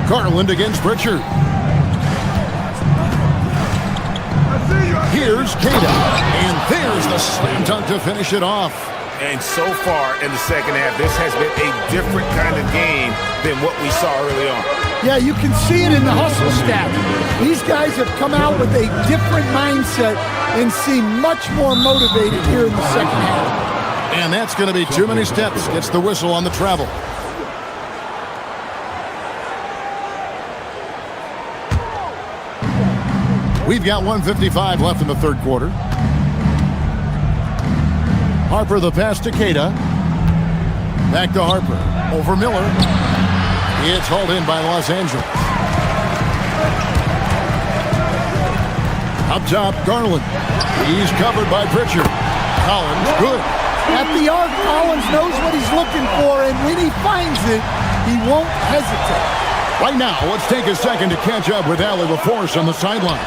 E: Garland against Pritchard. Here's Cada, and there's the slam dunk to finish it off.
K: And so far in the second half, this has been a different kind of game than what we saw early on.
F: Yeah, you can see it in the hustle stat. These guys have come out with a different mindset and seem much more motivated here in the second half.
E: And that's going to be too many steps. Gets the whistle on the travel. We've got 1:55 left in the third quarter. Harper the pass to Queta. Back to Harper. Over Miller. It's hauled in by Los Angeles. Up top, Garland. He's covered by Pritchard. Collins, good.
F: At the arc, Collins knows what he's looking for, and when he finds it, he won't hesitate.
E: Right now, let's take a second to catch up with Allie LaForce on the sideline.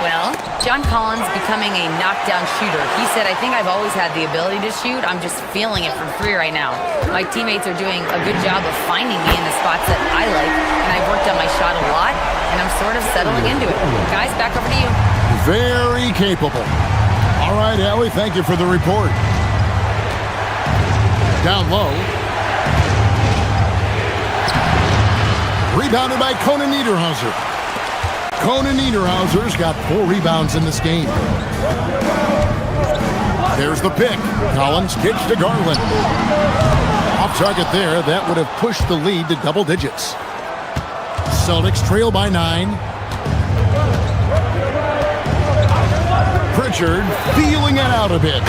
G: Well, John Collins becoming a knockdown shooter. He said, I think I've always had the ability to shoot. I'm just feeling it from three right now. My teammates are doing a good job of finding me in the spots that I like, and I've worked on my shot a lot, and I'm sort of settling into it. Guys, back over to you.
E: Very capable. All right, Allie, thank you for the report. Down low. Rebounded by Conan Niederhauser. Conan Niederhauser's got 4 rebounds in this game. There's the pick. Collins kicks to Garland. Off target there. That would have pushed the lead to double digits. Celtics trail by 9. Pritchard feeling it out a bit.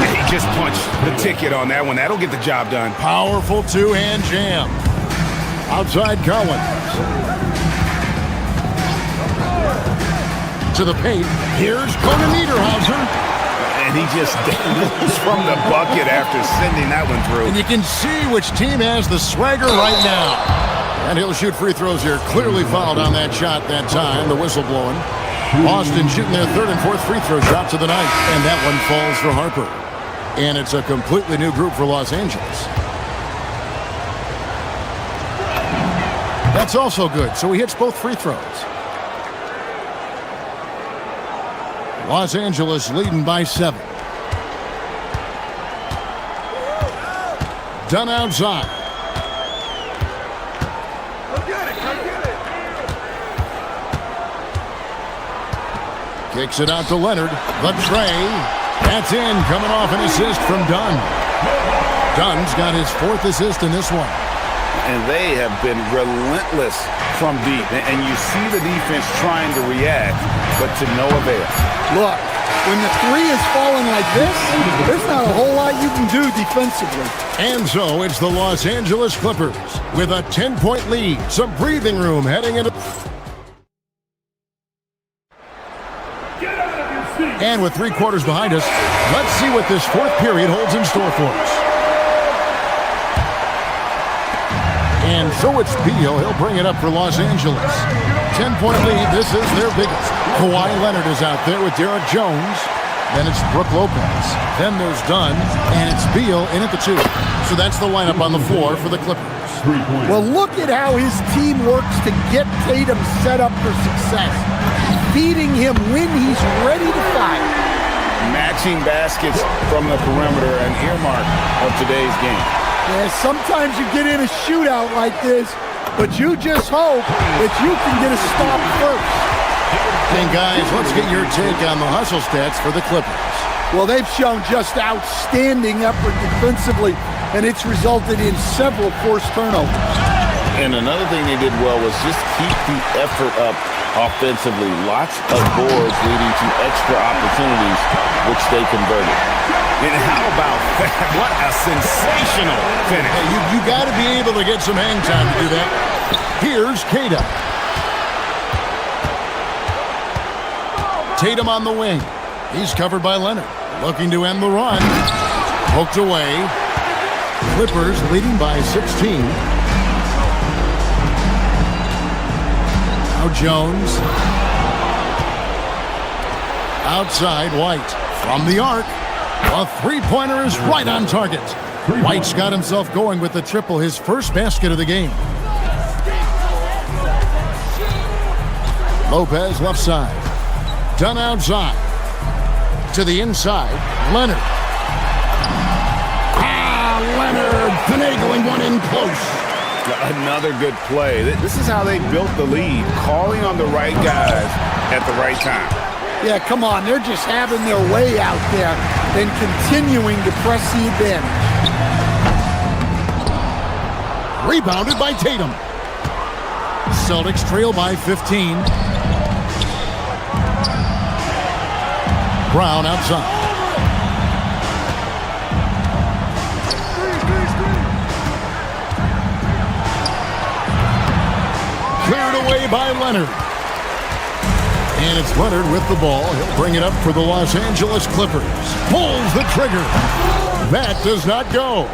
K: He just punched the ticket on that one. That'll get the job done.
E: Powerful two-hand jam. Outside Collins. To the paint. Here's Conan Niederhauser.
K: And he just dangles from the bucket after sending that one through.
E: And you can see which team has the swagger right now. And he'll shoot free throws here. Clearly fouled on that shot that time. The whistle blowing. Boston shooting their third and fourth free throw shots of the night. And that one falls for Harper. And it's a completely new group for Los Angeles. That's also good. So he hits both free throws. Los Angeles leading by 7. Done outside. Kicks it out to Leonard. The tray. That's in. Coming off an assist from Dunn. Dunn's got his 4th assist in this one.
K: And they have been relentless from deep. And you see the defense trying to react, but to no avail.
F: Look, when the 3 is falling like this, there's not a whole lot you can do defensively.
E: And so it's the Los Angeles Clippers with a 10-point lead. Some breathing room heading into... And with 3 quarters behind us, let's see what this 4th period holds in store for us. And so it's Beal. He'll bring it up for Los Angeles. 10-point lead. This is their biggest. Kawhi Leonard is out there with Derek Jones. Then it's Brook Lopez. Then there's Dunn. And it's Beal in at the 2. So that's the lineup on the floor for the Clippers.
F: Well, look at how his team works to get Tatum set up for success. Feeding him when he's ready to fire.
K: Matching baskets from the perimeter, an earmark of today's game.
F: Yeah, sometimes you get in a shootout like this, but you just hope that you can get a stop first.
E: And guys, let's get your take on the hustle stats for the Clippers.
F: Well, they've shown just outstanding effort defensively, and it's resulted in several forced turnovers.
Q: And another thing they did well was just keep the effort up offensively. Lots of boards leading to extra opportunities, which they converted.
K: And how about that? What a sensational finish.
E: Hey, you got to be able to get some hang time to do that. Here's Queta. Tatum on the wing. He's covered by Leonard. Looking to end the run. Poked away. Clippers leading by 16. Now Jones. Outside White. From the arc. A three-pointer is right on target. White's got himself going with the triple, his first basket of the game. Lopez left side. Dunn outside. To the inside, Leonard. Finagling one in close.
K: Another good play. This is how they built the lead, calling on the right guys at the right time.
F: Yeah, come on. They're just having their way out there and continuing to press the advantage.
E: Rebounded by Tatum. Celtics trail by 15. Brown outside. Cleared away by Leonard. And it's Leonard with the ball. He'll bring it up for the Los Angeles Clippers. Pulls the trigger. That does not go.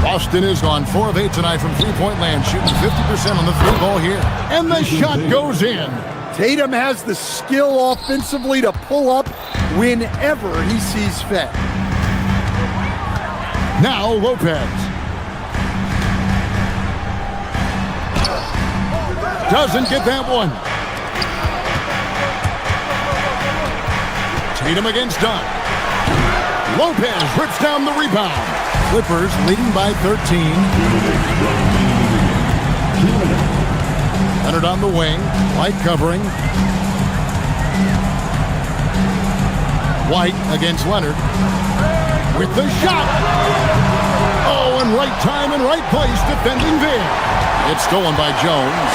E: Boston is on 4 of 8 tonight from three-point land, shooting 50% on the three ball here. And the shot goes in.
F: Tatum has the skill offensively to pull up whenever he sees fit.
E: Now Lopez. Doesn't get that one. Tatum against Dunn. Lopez rips down the rebound. Clippers leading by 13. Leonard on the wing. White covering. White against Leonard. With the shot. Oh, and right time and right place defending there. It's stolen by Jones.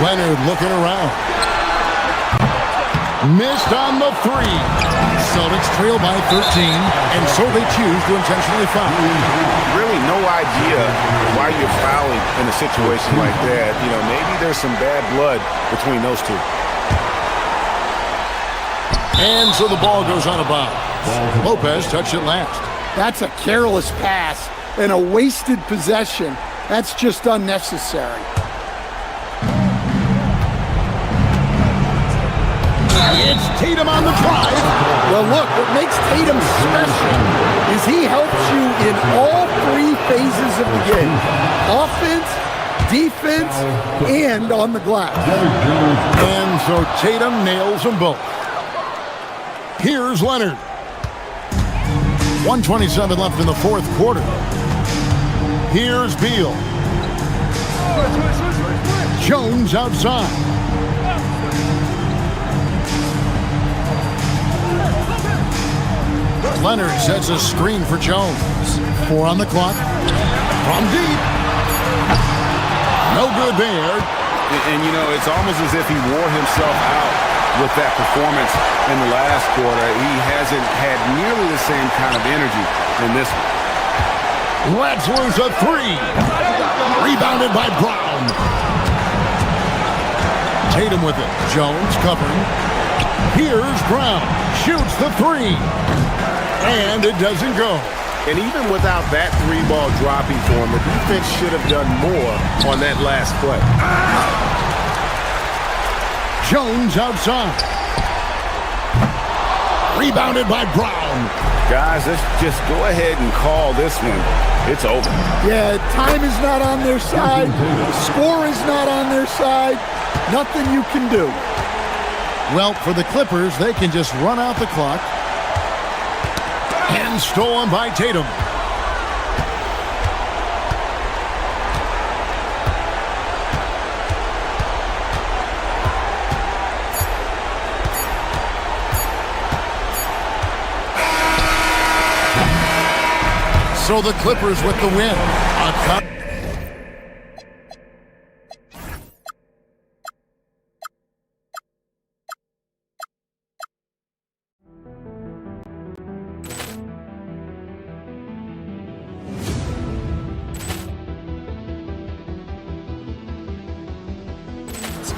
E: Leonard looking around. Missed on the three. Celtics trail by 13, and so they choose to intentionally foul.
K: Really no idea why you're fouling in a situation like that. You know, maybe there's some bad blood between those two.
E: And so the ball goes out of bounds. Lopez touched it last.
F: That's a careless pass and a wasted possession. That's just unnecessary.
E: It's Tatum on the drive.
F: Well, look, what makes Tatum special is he helps you in all three phases of the game. Offense, defense, and on the glass.
E: And so Tatum nails them both. Here's Leonard. 1:27 left in the fourth quarter. Here's Beal. Jones outside. Leonard sets a screen for Jones. 4 on the clock. From deep. No good there.
K: And you know, it's almost as if he wore himself out with that performance in the last quarter. He hasn't had nearly the same kind of energy in this one.
E: Let's lose a 3. Rebounded by Brown. Tatum with it. Jones covering. Here's Brown. Shoots the 3. And it doesn't go.
K: And even without that 3-ball dropping for him, the defense should have done more on that last play.
E: Jones outside. Rebounded by Brown.
K: Guys, let's just go ahead and call this one. It's over.
F: Yeah, time is not on their side. The score is not on their side. Nothing you can do.
E: Well, for the Clippers, they can just run out the clock. And stolen by Tatum. So the Clippers with the win.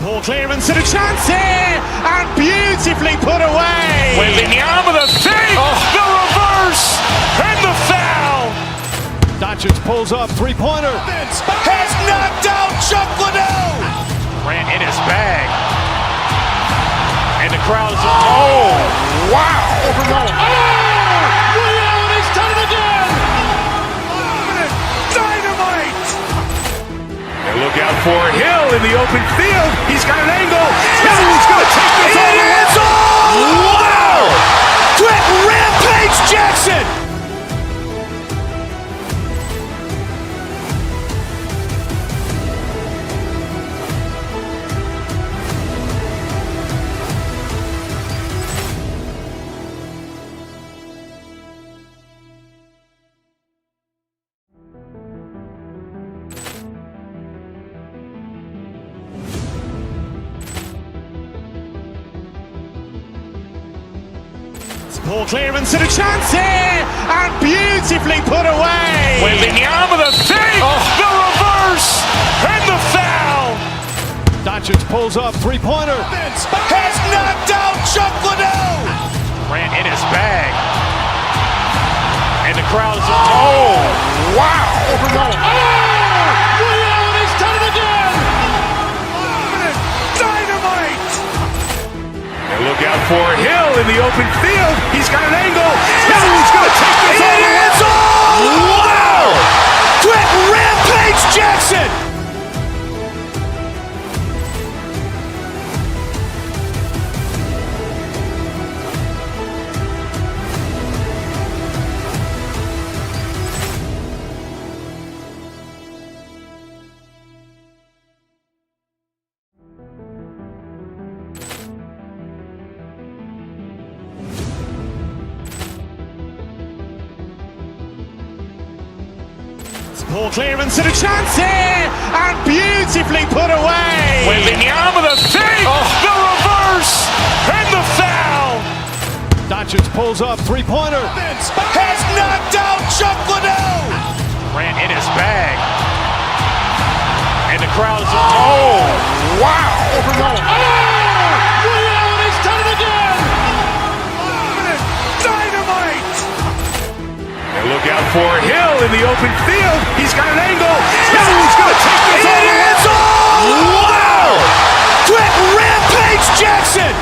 A: Ball clearance and a chance here, and beautifully put away.
B: Wembanyama the save, the reverse, and the foul.
C: Doncic pulls up, three-pointer.
B: Has knocked out Chuck Liddell. Ran in his bag. And the crowd is, oh, wow.
C: He's done it again.
B: Dynamite. And look out for Hill in the open field. He's got an angle. Hill's going to take this all the way. Wow. Quick rampage Jackson.
A: Ball clearance and a chance here, and beautifully put away.
B: Waving the arm of the fake, the reverse, and the foul.
C: Doncic pulls up, three-pointer.
B: Has knocked out Chuck Liddell. Ran in his bag. And the crowd is, oh, wow.
C: Ray Allen has done it again.
B: Dynamite. And look out for Hill in the open field. He's got an angle. He's going to take this all the way. Wow. Quick Rampage Jackson.
A: Ball clearance and a chance here, and beautifully put away.
B: Waving the arm of the fake, the reverse, and the foul.
C: Doncic pulls up, three-pointer.
B: Has knocked out Chuck Liddell. Ran in his bag. And the crowd is, oh, wow.
C: Ray Allen has done it again.
B: Dynamite. And look out for Hill in the open field. He's got an angle. He's going to take this all the way. Wow. Quick Rampage Jackson.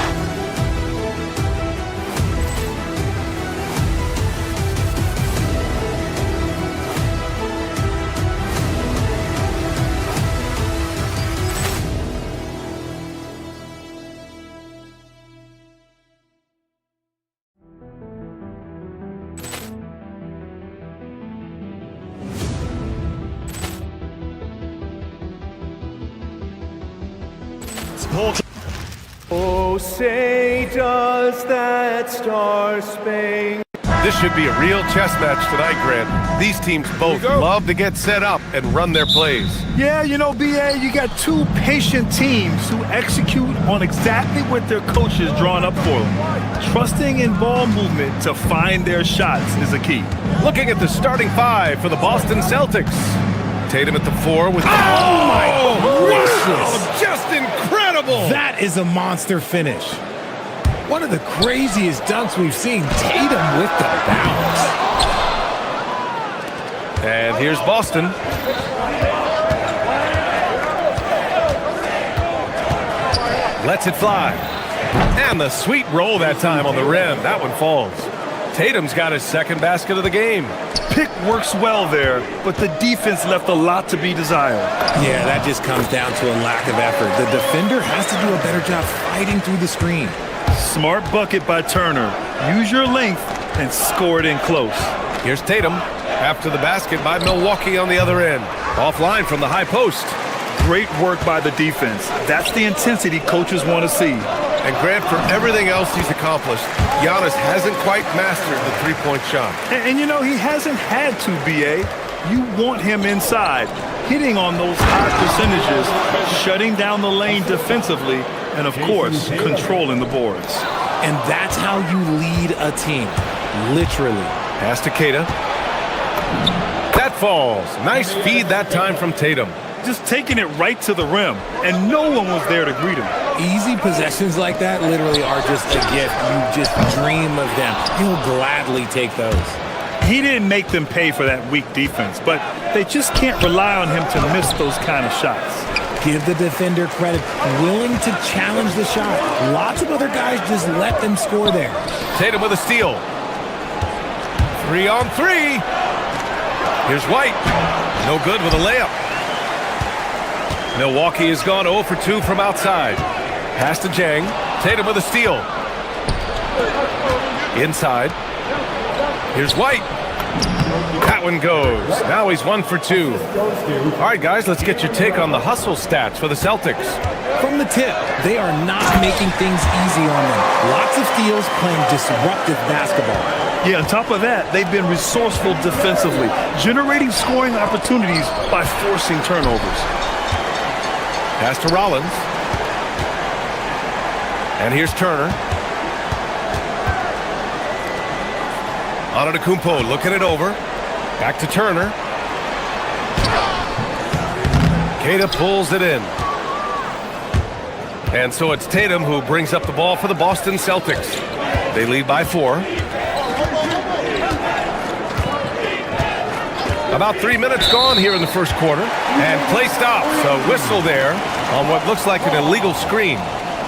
H: Oh, say does that star-spangled...
M: This should be a real chess match tonight, Grant. These teams both love to get set up and run their plays.
N: Yeah, you know, BA, you got two patient teams who execute on exactly what their coaches drawn up for them. Trusting in ball movement to find their shots is a key.
M: Looking at the starting five for the Boston Celtics. Tatum at the 4 with...
P: Wow,
M: just incredible!
L: That is a monster finish. One of the craziest dunks we've seen. Tatum with the bounce.
M: And here's Boston. Lets it fly. And the sweet roll that time on the rim. That one falls. Tatum's got his second basket of the game.
N: Pick works well there, but the defense left a lot to be desired.
L: Yeah, that just comes down to a lack of effort. The defender has to do a better job fighting through the screen.
N: Smart bucket by Turner. Use your length and score it in close.
M: Here's Tatum after the basket by Milwaukee on the other end. Offline from the high post.
N: Great work by the defense. That's the intensity coaches want to see.
M: And Grant, for everything else he's accomplished, Giannis hasn't quite mastered the three-point shot.
N: And you know, he hasn't had to, BA. You want him inside, hitting on those high percentages, shutting down the lane defensively, and of course, controlling the boards.
L: And that's how you lead a team, literally.
M: Pass to Keita. That falls. Nice feed that time from Tatum.
N: Just taking it right to the rim, and no one was there to greet him.
L: Easy possessions like that literally are just a gift. You just dream of them. He'll gladly take those.
N: He didn't make them pay for that weak defense, but they just can't rely on him to miss those kind of shots.
L: Give the defender credit, willing to challenge the shot. Lots of other guys just let them score there.
M: Tatum with a steal. 3 on 3. Here's White. No good with a layup. Milwaukee has gone 0 for 2 from outside. Pass to Jang. Tatum with a steal. Inside. Here's White. That one goes. Now he's 1 for 2. All right, guys, let's get your take on the hustle stats for the Celtics.
L: From the tip, they are not making things easy on them. Lots of steals, playing disruptive basketball.
N: Yeah, on top of that, they've been resourceful defensively, generating scoring opportunities by forcing turnovers.
M: Pass to Rollins. And here's Turner. Antetokounmpo looking it over. Back to Turner. Queta pulls it in. And so it's Tatum who brings up the ball for the Boston Celtics. They lead by 4. About 3 minutes gone here in the first quarter. And play stops. A whistle there on what looks like an illegal screen.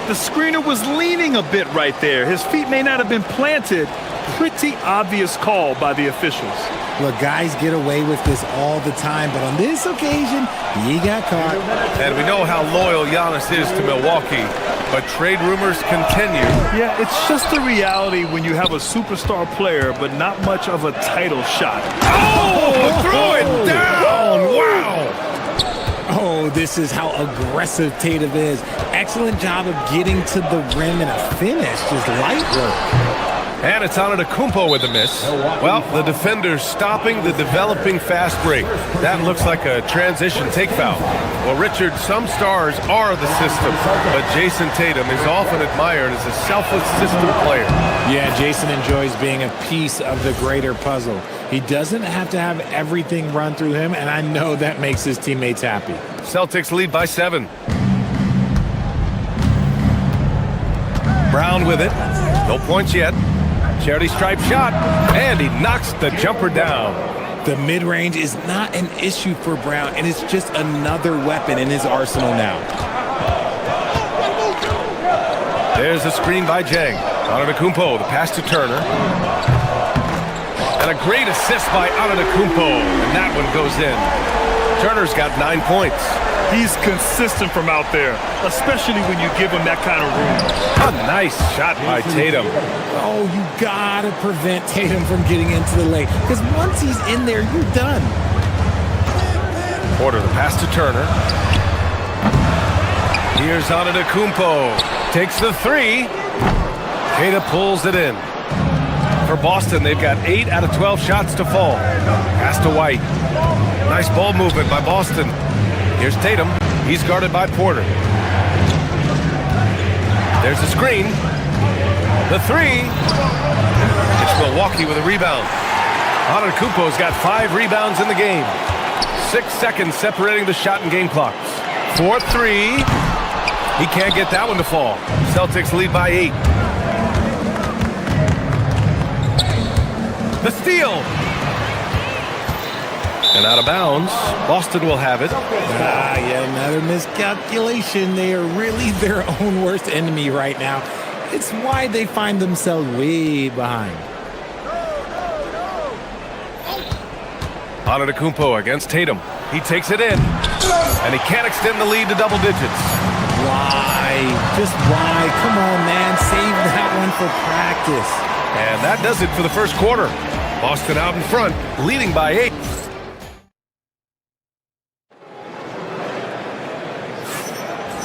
H: The screener was leaning a bit right there. His feet may not have been planted. Pretty obvious call by the officials.
L: Look, guys get away with this all the time, but on this occasion, he got caught.
M: And we know how loyal Giannis is to Milwaukee, but trade rumors continue.
H: Yeah, it's just the reality when you have a superstar player, but not much of a title shot.
M: Oh, throw it down! Wow!
L: Oh, this is how aggressive Tatum is. Excellent job of getting to the rim and a finish. Just light work.
M: And it's Antetokounmpo with a miss. Well, the defender's stopping the developing fast break. That looks like a transition take foul. Well, Richard, some stars are the system, but Jason Tatum is often admired as a selfless system player.
L: Yeah, Jason enjoys being a piece of the greater puzzle. He doesn't have to have everything run through him, and I know that makes his teammates happy.
M: Celtics lead by 7. Brown with it. No points yet. Charity stripe shot, and he knocks the jumper down.
L: The mid-range is not an issue for Brown, and it's just another weapon in his arsenal now.
M: There's a screen by Jang. Antetokounmpo, the pass to Turner. And a great assist by Antetokounmpo, and that one goes in. Turner's got 9 points.
H: He's consistent from out there, especially when you give him that kind of room.
M: A nice shot by Tatum.
L: Oh, you gotta prevent Tatum from getting into the lane, because once he's in there, you're done.
M: Porter, the pass to Turner. Here's Antetokounmpo. Takes the 3. Queta pulls it in. For Boston, they've got 8 out of 12 shots to fall. Pass to White. Nice ball movement by Boston. Here's Tatum. He's guarded by Porter. There's a screen. The 3. It's Milwaukee with a rebound. Antetokounmpo's got 5 rebounds in the game. 6 seconds separating the shot and game clocks. 4-3. He can't get that one to fall. Celtics lead by 8. The steal. And out of bounds. Boston will have it.
L: Yeah, another miscalculation. They are really their own worst enemy right now. It's why they find themselves way behind.
M: Antetokounmpo against Tatum. He takes it in. And he can't extend the lead to double digits.
L: Why? Just why? Come on, man. Save that one for practice.
M: And that does it for the first quarter. Boston out in front, leading by 8.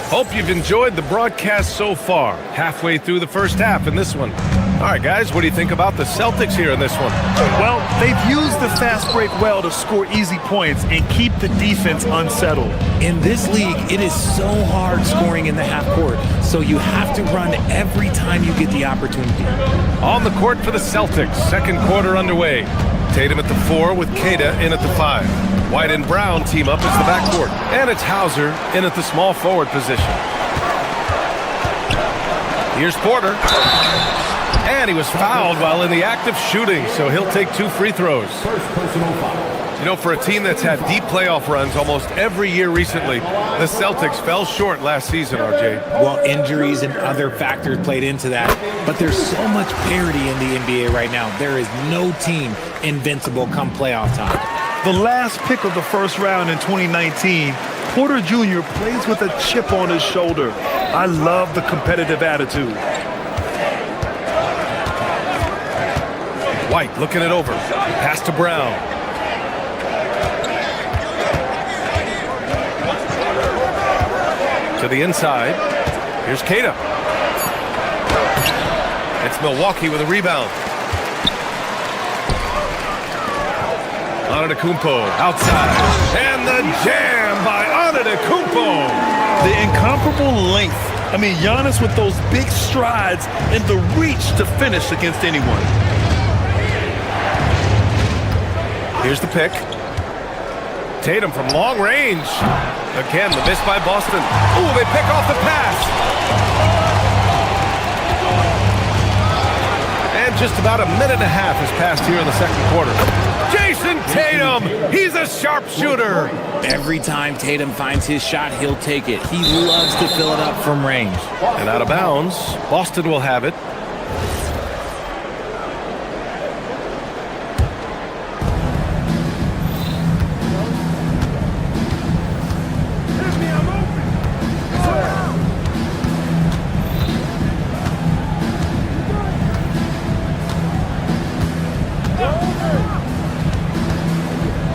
M: Hope you've enjoyed the broadcast so far. Halfway through the first half in this one. All right, guys, what do you think about the Celtics here in this one?
H: Well, they've used the fast break well to score easy points and keep the defense unsettled.
L: In this league, it is so hard scoring in the half court, so you have to run every time you get the opportunity.
M: On the court for the Celtics, second quarter underway. Tatum at the 4 with Queta in at the 5. White and Brown team up as the backcourt. And it's Hauser in at the small forward position. Here's Porter. And he was fouled while in the act of shooting, so he'll take 2 free throws. You know, for a team that's had deep playoff runs almost every year recently, the Celtics fell short last season, RJ.
L: Well, injuries and other factors played into that, but there's so much parity in the NBA right now. There is no team invincible come playoff time.
H: The last pick of the first round in 2019, Porter Jr. plays with a chip on his shoulder. I love the competitive attitude.
M: White looking it over. Pass to Brown. To the inside. Here's Queta. It's Milwaukee with a rebound. Antetokounmpo outside. And the jam by Antetokounmpo.
H: The incomparable length. I mean, Giannis with those big strides and the reach to finish against anyone.
M: Here's the pick. Tatum from long range. Again, the miss by Boston. Ooh, they pick off the pass. And just about a minute and a half has passed here in the second quarter. Jason Tatum, he's a sharpshooter.
P: Every time Tatum finds his shot, he'll take it. He loves to fill it up from range.
M: And out of bounds, Boston will have it.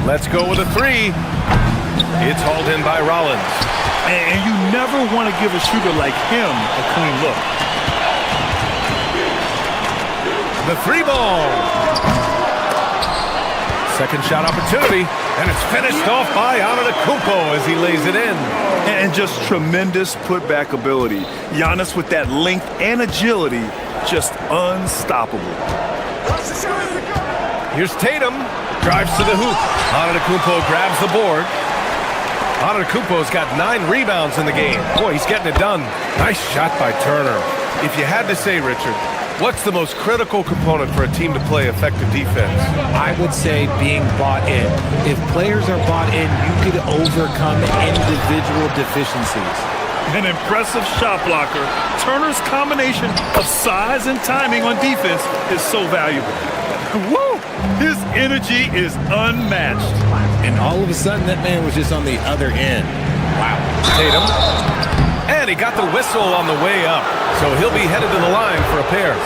M: Let's go with a three. It's hauled in by Rollins.
H: And you never want to give a shooter like him a clean look.
M: The three ball. Second shot opportunity, and it's finished off by Antetokounmpo as he lays it in.
H: And just tremendous putback ability. Giannis with that length and agility, just unstoppable.
M: Here's Tatum. Drives to the hoop. Antetokounmpo grabs the board. Antetokounmpo's got 9 rebounds in the game. Boy, he's getting it done. Nice shot by Turner. If you had to say, Richard, what's the most critical component for a team to play effective defense?
L: I would say being bought in. If players are bought in, you could overcome individual deficiencies.
H: An impressive shot blocker. Turner's combination of size and timing on defense is so valuable. Woo! His energy is unmatched.
P: And all of a sudden, that man was just on the other end. Wow.
M: Tatum. And he got the whistle on the way up. So he'll be headed to the line for a pair.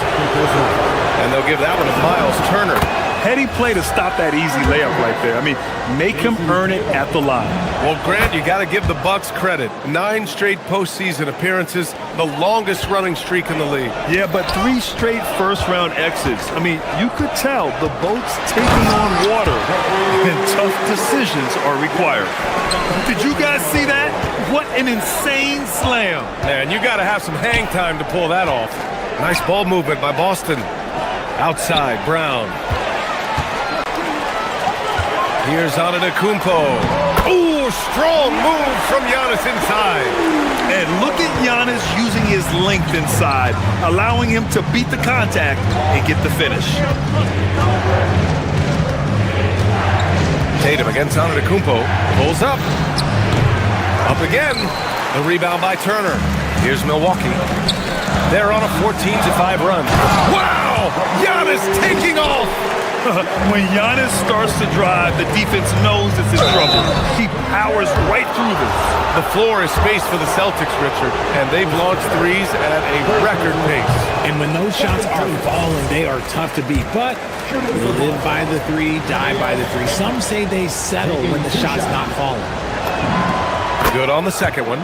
M: And they'll give that one to Miles Turner.
H: Heady play to stop that easy layup right there. I mean, make him earn it at the line.
M: Well, Grant, you got to give the Bucks credit. 9 straight postseason appearances, the longest running streak in the league.
H: Yeah, but 3 straight first-round exits. I mean, you could tell the boat's taking on water, and tough decisions are required. Did you guys see that? What an insane slam.
M: Man, you got to have some hang time to pull that off. Nice ball movement by Boston. Outside, Brown. Here's Antetokounmpo. Ooh, strong move from Giannis inside.
H: And look at Giannis using his length inside, allowing him to beat the contact and get the finish.
M: Tatum against Antetokounmpo. Pulls up. Up again. The rebound by Turner. Here's Milwaukee. They're on a 14-5 run. Wow! Giannis taking off!
H: When Giannis starts to drive, the defense knows it's in trouble. He powers right through this.
M: The floor is space for the Celtics, Richard, and they've launched threes at a record pace.
L: And when those shots are falling, they are tough to beat. But live by the 3, die by the 3. Some say they settle when the shot's not falling.
M: Good on the second one.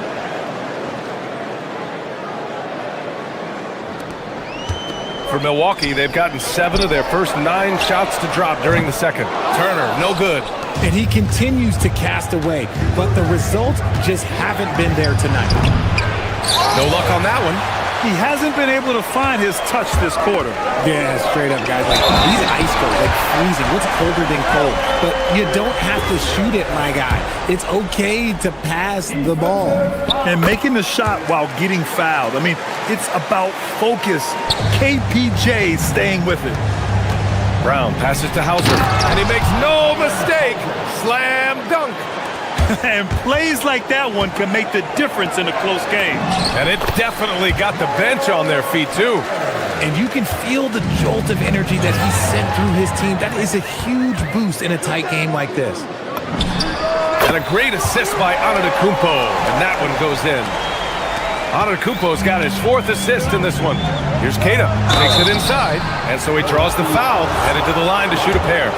M: For Milwaukee, they've gotten 7 of their first 9 shots to drop during the second. Turner, no good.
L: And he continues to cast away, but the results just haven't been there tonight.
M: No luck on that one.
H: He hasn't been able to find his touch this quarter.
L: Yeah, straight up, guys. Like, he's ice cold, like freezing. What's colder than cold? But you don't have to shoot it, my guy. It's okay to pass the ball.
H: And making the shot while getting fouled. I mean, it's about focus. KPJ staying with it.
M: Brown passes to Hauser, and he makes no mistake. Slam dunk.
H: And plays like that one can make the difference in a close game.
M: And it definitely got the bench on their feet, too.
L: And you can feel the jolt of energy that he sent through his team. That is a huge boost in a tight game like this.
M: And a great assist by Antetokounmpo, and that one goes in. Antetokounmpo's got his 4th assist in this one. Here's Keita, takes it inside, and so he draws the foul, headed to the line to shoot a pair.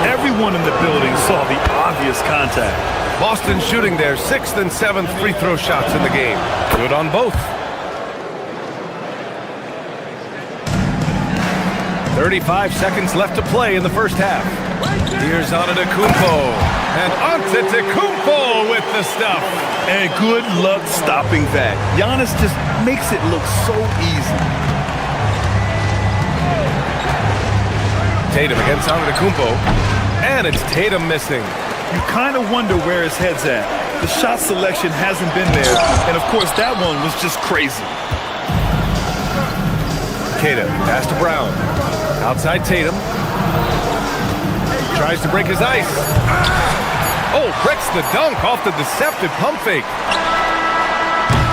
H: Everyone in the building saw the obvious contact.
M: Boston shooting their 6th and 7th free throw shots in the game. Good on both. 35 seconds left to play in the first half. Here's Antetokounmpo. And Antetokounmpo with the stuff.
H: And good luck stopping that. Giannis just makes it look so easy.
M: Tatum against Antetokounmpo. And it's Tatum missing.
H: You kind of wonder where his head's at. The shot selection hasn't been there. And, of course, that one was just crazy.
M: Tatum, pass to Brown. Outside Tatum. Tries to break his ice. Oh, breaks the dunk off the deceptive pump fake.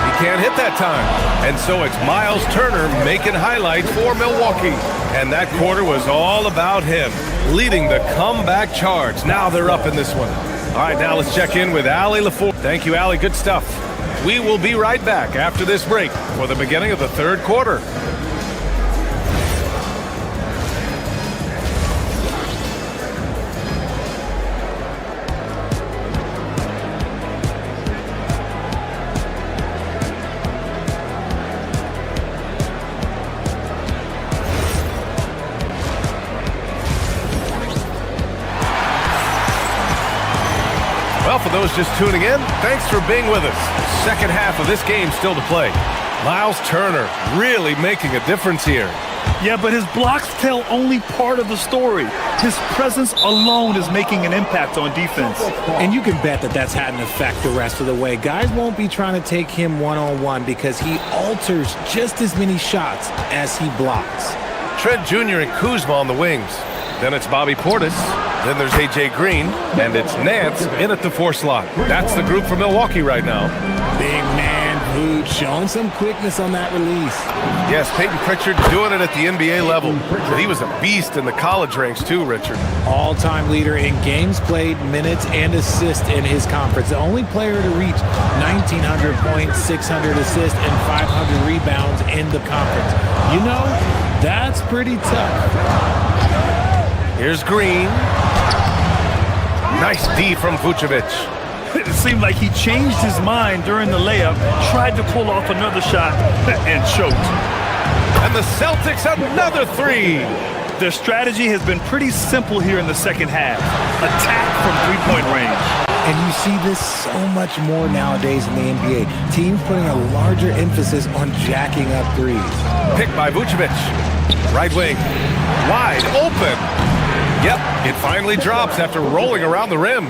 M: He can't hit that time. And so it's Miles Turner making highlights for Milwaukee. And that quarter was all about him, leading the comeback charge. Now they're up in this one. All right, now let's check in with Allie LaFour. Thank you, Allie. Good stuff. We will be right back after this break for the beginning of the third quarter. Well, for those just tuning in, thanks for being with us. Second half of this game still to play. Miles Turner really making a difference here.
H: Yeah, but his blocks tell only part of the story. His presence alone is making an impact on defense.
L: And you can bet that that's had an effect the rest of the way. Guys won't be trying to take him one-on-one because he alters just as many shots as he blocks.
M: Trent Jr. and Kuzma on the wings. Then it's Bobby Portis. Then there's A.J. Green. And it's Nance in at the 4 slot. That's the group for Milwaukee right now.
L: Big man Vooch showing some quickness on that release.
M: Yes, Peyton Pritchard doing it at the NBA level. But he was a beast in the college ranks too, Richard.
L: All-time leader in games played, minutes, and assists in his conference. The only player to reach 1,900 points, 600 assists, and 500 rebounds in the conference. You know, that's pretty tough.
M: Here's Green. Nice D from Vucevic.
H: It seemed like he changed his mind during the layup, tried to pull off another shot, and choked.
M: And the Celtics another 3.
H: Their strategy has been pretty simple here in the second half. Attack from three-point range.
L: And you see this so much more nowadays in the NBA. Teams putting a larger emphasis on jacking up threes.
M: Picked by Vucevic. Right wing. Wide open. Yep, it finally drops after rolling around the rim.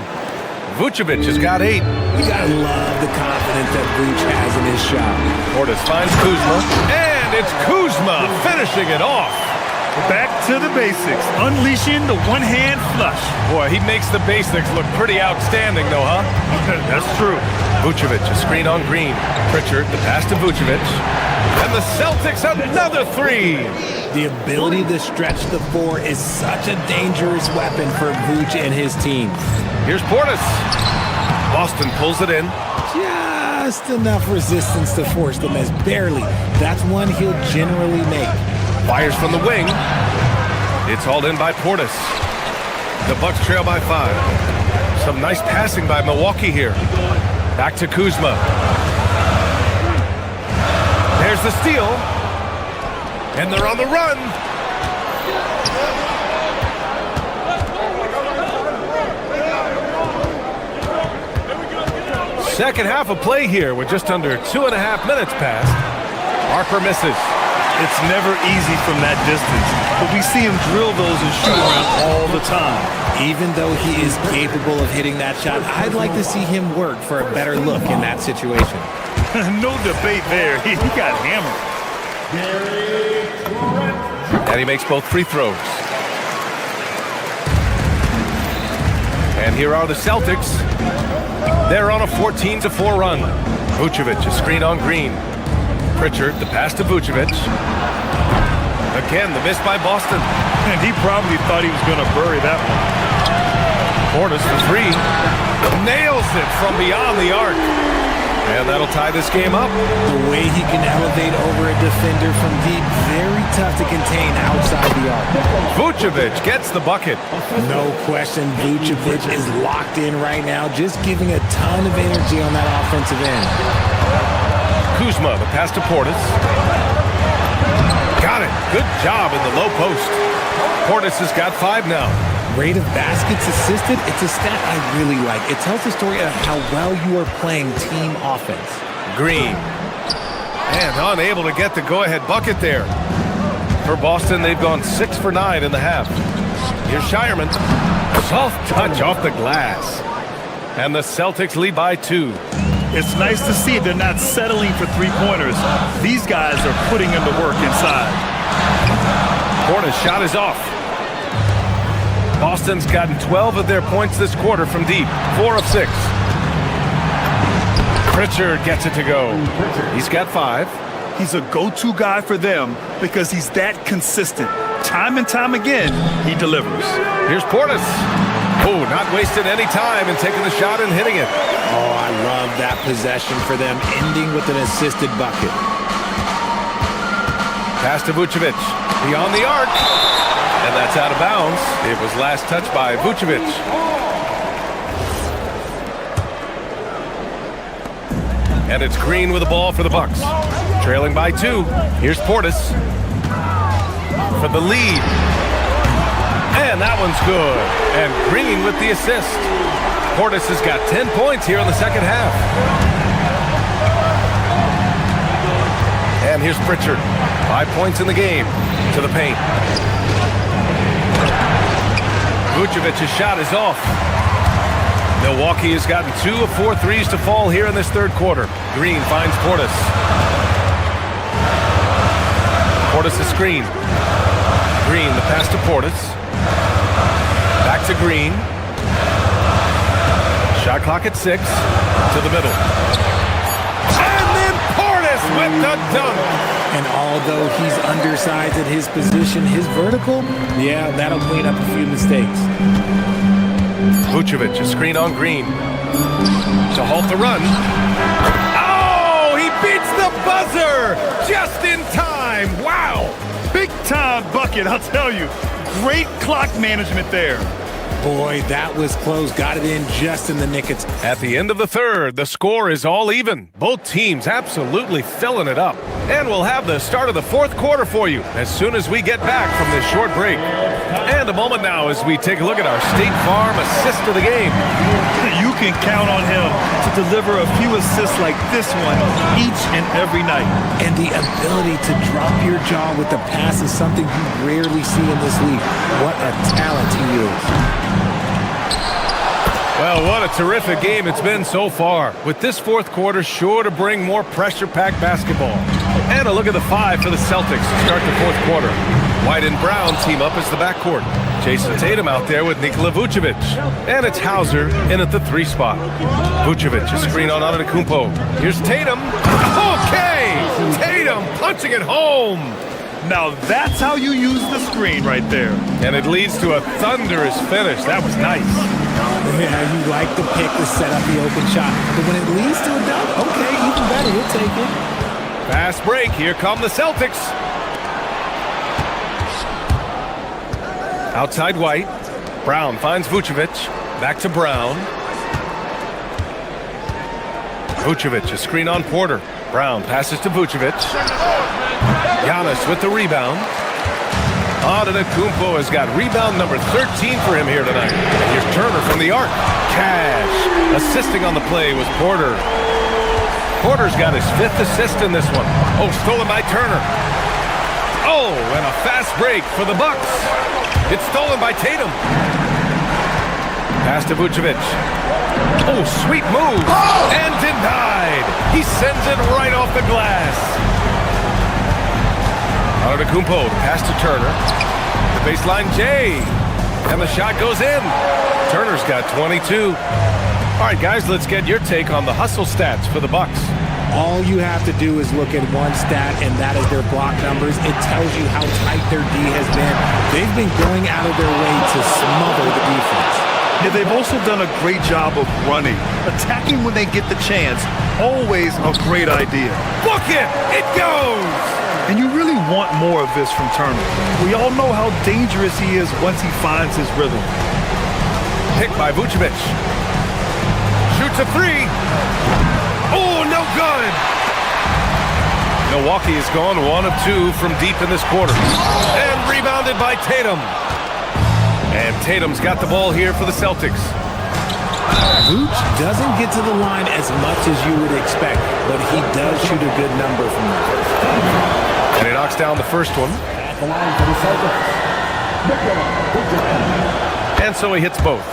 M: Vucevic has got 8.
L: You gotta love the confidence that Vooch has in his shot.
M: Portis finds Kuzma. And it's Kuzma finishing it off.
H: Back to the basics, unleashing the one-hand flush.
M: Boy, he makes the basics look pretty outstanding, though, huh?
H: That's true.
M: Vucevic, a screen on Green. Pritchard, the pass to Vucevic. And the Celtics another 3.
L: The ability to stretch the 4 is such a dangerous weapon for Vooch and his team.
M: Here's Portis. Boston pulls it in.
L: Just enough resistance to force the miss. Barely. That's one he'll generally make.
M: Fires from the wing. It's hauled in by Portis. The Bucks trail by 5. Some nice passing by Milwaukee here. Back to Kuzma. There's the steal. And they're on the run. Second half of play here with just under 2.5 minutes passed. Harper misses.
H: It's never easy from that distance, but we see him drill those and shoot around all the time.
L: Even though he is capable of hitting that shot, I'd like to see him work for a better look in that situation.
H: No debate there. He got hammered.
M: And he makes both free throws. And here are the Celtics. They're on a 14-4 run. Vucevic, a screen on Green. Pritchard, the pass to Vucevic. Again, the miss by Boston.
H: And he probably thought he was going to bury that one.
M: Portis for 3. Nails it from beyond the arc. And that'll tie this game up.
L: The way he can elevate over a defender from deep, very tough to contain outside the arc.
M: Vucevic gets the bucket.
L: No question, Vucevic is locked in right now, just giving a ton of energy on that offensive end.
M: Kuzma, the pass to Portis. Got it. Good job in the low post. Portis has got 5 now.
L: Rate of baskets assisted, it's a stat I really like. It tells the story of how well you are playing team offense.
M: Green. And unable to get the go-ahead bucket there. For Boston, they've gone 6 for 9 in the half. Here's Shireman. Soft touch off the glass. And the Celtics lead by 2.
H: It's nice to see they're not settling for three-pointers. These guys are putting in the work inside.
M: Porter's shot is off. Boston's gotten 12 of their points this quarter from deep. 4 of 6. Pritchard gets it to go. He's got 5.
H: He's a go-to guy for them because he's that consistent. Time and time again, he delivers.
M: Here's Portis. Oh, not wasting any time and taking the shot and hitting it.
L: Oh, I love that possession for them, ending with an assisted bucket.
M: Pass to Vucevic. Beyond the arc. And that's out of bounds. It was last touched by Vucevic. And it's Green with the ball for the Bucks. Trailing by 2. Here's Portis for the lead. And that one's good. And Green with the assist. Portis has got 10 points here in the second half. And here's Pritchard. 5 points in the game. To the paint. Vucevic's shot is off. Milwaukee has gotten 2 of 4 threes to fall here in this third quarter. Green finds Portis. Portis a screen. Green, the pass to Portis. Back to Green. Shot clock at 6. To the middle. And then Portis with the dunk.
L: And although he's undersized at his position, his vertical, yeah, that'll clean up a few mistakes.
M: Vucevic, a screen on Green. To halt the run. Oh, he beats the buzzer just in time. Wow.
H: Big time bucket, I'll tell you. Great clock management there.
L: Boy, that was close. Got it in just in the nick of time.
M: At the end of the third, the score is all even. Both teams absolutely filling it up. And we'll have the start of the fourth quarter for you as soon as we get back from this short break. And a moment now as we take a look at our State Farm assist of the game.
H: You can count on him to deliver a few assists like this one each and every night.
L: And the ability to drop your jaw with the pass is something you rarely see in this league. What a talent he is.
M: Well, what a terrific game it's been so far, with this fourth quarter sure to bring more pressure-packed basketball. And a look at the 5 for the Celtics to start the fourth quarter. White and Brown team up as the backcourt. Jason Tatum out there with Nikola Vucevic. And it's Hauser in at the 3 spot. Vucevic, a screen on Antetokounmpo. Here's Tatum. Okay! Tatum punching it home.
H: Now that's how you use the screen right there.
M: And it leads to a thunderous finish. That was nice.
L: Yeah, you like the pick to set up the open shot. But when it leads to a dunk, okay, even better, we'll take it.
M: Fast break. Here come the Celtics. Outside White. Brown finds Vucevic. Back to Brown. Vucevic, a screen on Porter. Brown passes to Vucevic. Giannis with the rebound. Antetokounmpo has got rebound number 13 for him here tonight. And here's Turner from the arc. Cash. Assisting on the play was Porter. Porter's got his 5th assist in this one. Oh, stolen by Turner. Oh, and a fast break for the Bucks. It's stolen by Tatum. Pass to Vucevic. Oh, sweet move. And denied. He sends it right off the glass. Antetokounmpo, pass to Turner. The baseline J. And the shot goes in. Turner's got 22. All right, guys, let's get your take on the hustle stats for the Bucks.
L: All you have to do is look at one stat, and that is their block numbers. It tells you how tight their D has been. They've been going out of their way to smother the defense.
H: Yeah, they've also done a great job of running. Attacking when they get the chance, always a great idea.
M: Book it! It goes!
H: And you really want more of this from Turner. We all know how dangerous he is once he finds his rhythm.
M: Picked by Vucevic. Shoots a 3. Oh, no good! Milwaukee has gone 1 of 2 from deep in this quarter. And rebounded by Tatum. And Tatum's got the ball here for the Celtics.
L: Vooch doesn't get to the line as much as you would expect, but he does shoot a good number from there.
M: And he knocks down the first one. And so he hits both.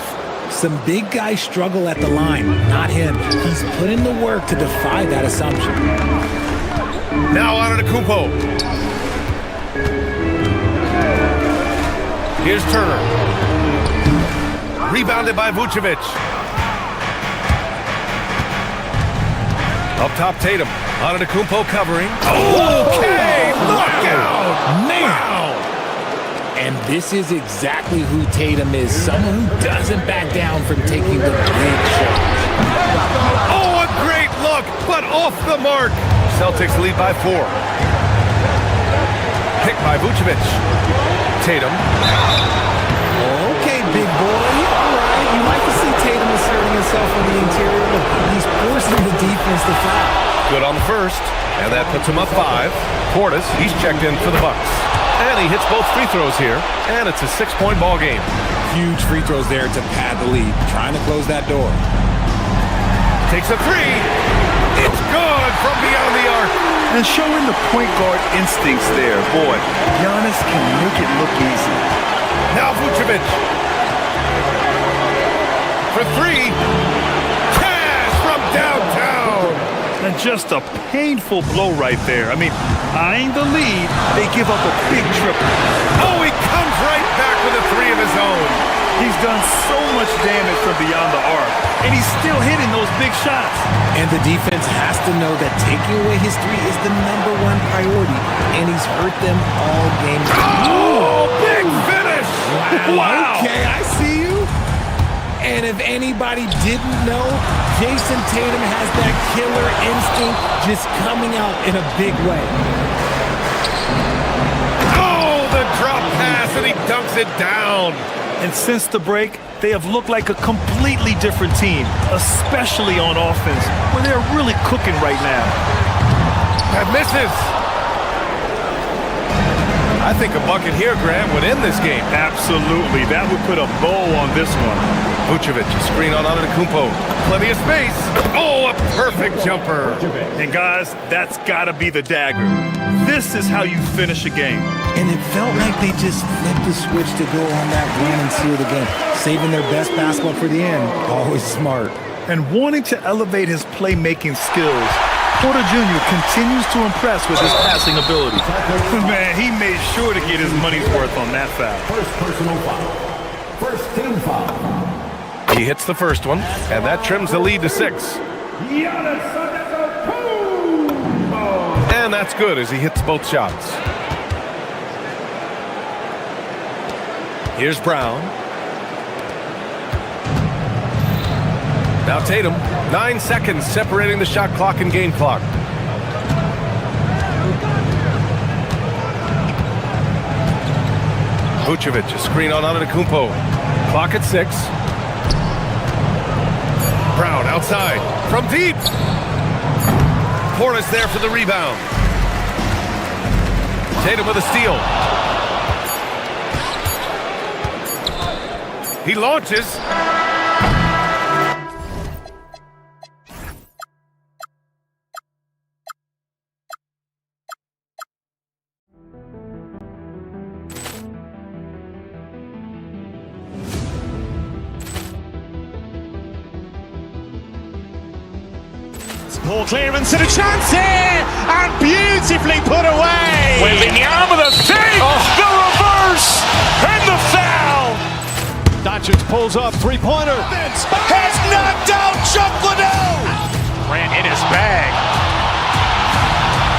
L: Some big guys struggle at the line, not him. He's put in the work to defy that assumption.
M: Now on to Kumpo. Here's Turner. Rebounded by Vucevic. Up top, Tatum. Antetokounmpo covering. Okay, look out!
L: Wow! And this is exactly who Tatum is. Someone who doesn't back down from taking the big shot.
M: Oh, a great look, but off the mark. Celtics lead by 4. Picked by Vucevic. Tatum.
L: Okay, big boy. All right. You like to see Tatum asserting himself on the interior. Look, he's forcing the defense to foul.
M: Good on the first, and that puts him up 5. Portis, he's checked in for the Bucks. And he hits both free throws here, and it's a 6-point ball game.
L: Huge free throws there to pad the lead, trying to close that door.
M: Takes a 3. It's good from beyond the arc.
H: And showing the point guard instincts there. Boy, Giannis can make it look easy.
M: Now Vucevic. For 3. Cash from downtown.
H: And just a painful blow right there. I mean, eyeing the lead, they give up a big triple.
M: Oh, he comes right back with a 3 of his own.
H: He's done so much damage from beyond the arc, and he's still hitting those big shots.
L: And the defense has to know that taking away his 3 is the #1 priority, and he's hurt them all game.
M: Oh, big finish!
L: Wow. Okay, I see you. And if anybody didn't know, Jason Tatum has that killer instinct just coming out in a big way.
M: Oh, the drop pass, and he dunks it down.
H: And since the break, they have looked like a completely different team, especially on offense, where they're really cooking right now.
M: That misses. I think a bucket here, Grant, would end this game.
H: Absolutely. That would put a bow on this one.
M: Vucevic, a screen on Antetokounmpo. Plenty of space. Oh, a perfect jumper.
H: And guys, that's got to be the dagger. This is how you finish a game.
L: And it felt like they just flipped the switch to go on that run and seal the game. Saving their best basketball for the end. Always smart.
H: And wanting to elevate his playmaking skills, Porter Jr. continues to impress with his passing ability. Man, he made sure to get his money's worth on that foul.
D: First personal foul. First team foul.
M: He hits the first one, and that trims the lead to 6. And that's good as he hits both shots. Here's Brown. Now Tatum, 9 seconds separating the shot clock and game clock. Vucevic, a screen on Antetokounmpo. Clock at 6. Brown outside from deep. Portis there for the rebound. Tatum with a steal. He launches.
A: Poor clearance and a chance here, and beautifully put away.
B: Wembanyama with a save, the reverse, and the foul.
C: Doncic pulls up, three-pointer.
B: Has knocked out Chuck Liddell. Ran in his bag.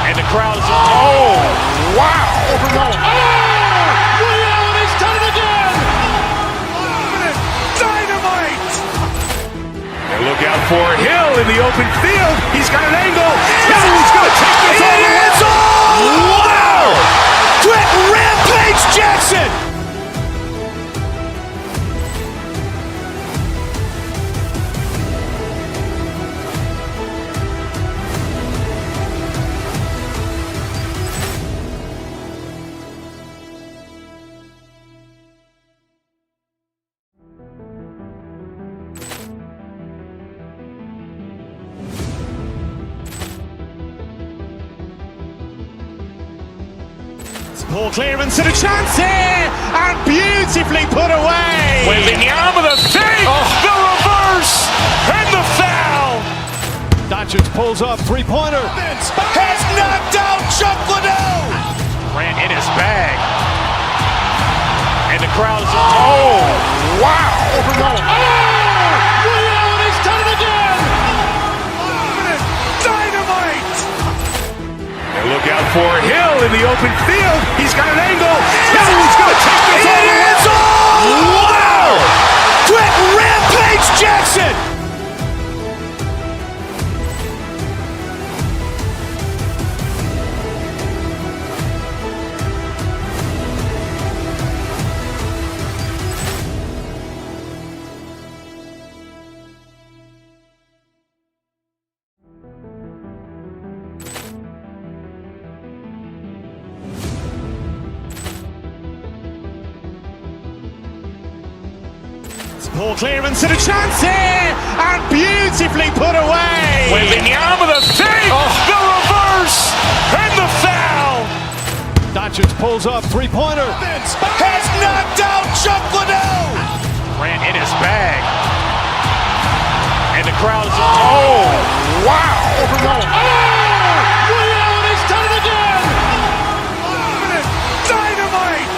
B: And the crowd is, oh, wow.
C: Ray Allen has done it again.
B: Dynamite. And look out for Hill in the open field. He's got an angle. Yes. He's going to take this all the way. Wow. Quick rampage Jackson.
A: Ball clearance and a chance here, and beautifully put away.
B: Wembanyama the fake, the reverse, and the foul.
A: Doncic pulls up, three-pointer.
B: Has knocked out Chuck Liddell. Ran in his bag. And the crowd is, oh, wow.
C: Ray Allen has done it again.
B: Dynamite. And look out for Hill in the open field. He's got an angle. He's going to take this all the way. Wow. Quick Rampage Jackson.
A: Ball clearance and a chance here, and beautifully put away.
B: Wembanyama the fake, the reverse, and the foul.
A: Doncic pulls up, three-pointer.
B: Has knocked out Chuck Liddell. Ran in his bag. And the crowd is, oh, wow.
C: Ray Allen has done it again.
B: Dynamite.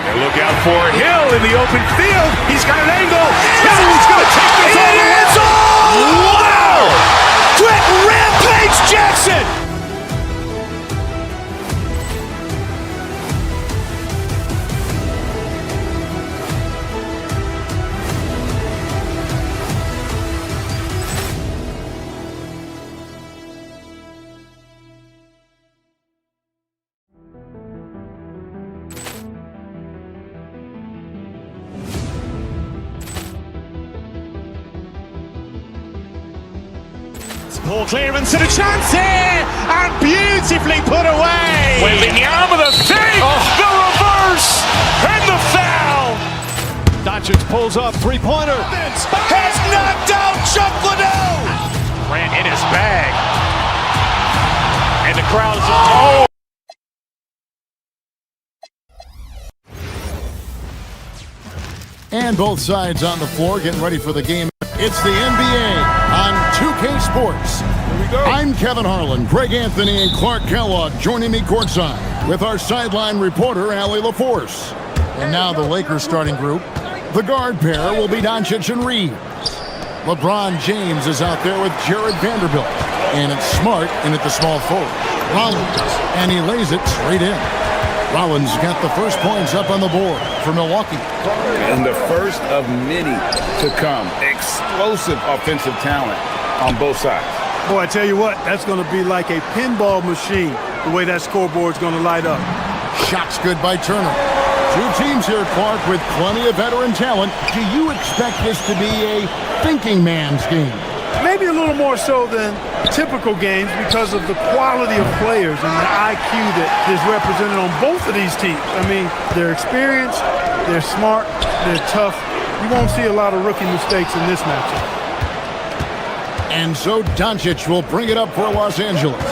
B: And look out for Hill in the open field. He's got an angle. He's going to take this all the way. Wow. Quick Rampage Jackson.
A: Ball clearance and a chance here, and beautifully put away.
B: Wembanyama the fake, the reverse, and the foul.
A: Doncic pulls up, three-pointer.
B: Has knocked out Chuck Liddell. Ran in his bag. And the crowd is, oh.
E: And both sides on the floor getting ready for the game. It's the NBA on 2K Sports. Here we go. I'm Kevin Harlan, Greg Anthony, and Clark Kellogg joining me courtside with our sideline reporter, Allie LaForce. And now the Lakers starting group. The guard pair will be Doncic and Reeves. LeBron James is out there with Jared Vanderbilt. And it's Smart in at the small forward. Rollins, and he lays it straight in. Rollins got the first points up on the board for Milwaukee.
K: And the first of many to come. Explosive offensive talent on both sides.
N: Boy, I tell you what, that's going to be like a pinball machine, the way that scoreboard's going to light up.
E: Shots good by Turner. Two teams here, Clark, with plenty of veteran talent. Do you expect this to be a thinking man's game?
N: Maybe a little more so than typical games because of the quality of players and the IQ that is represented on both of these teams. I mean, they're experienced, they're smart, they're tough. You won't see a lot of rookie mistakes in this matchup.
E: And so Doncic will bring it up for Los Angeles.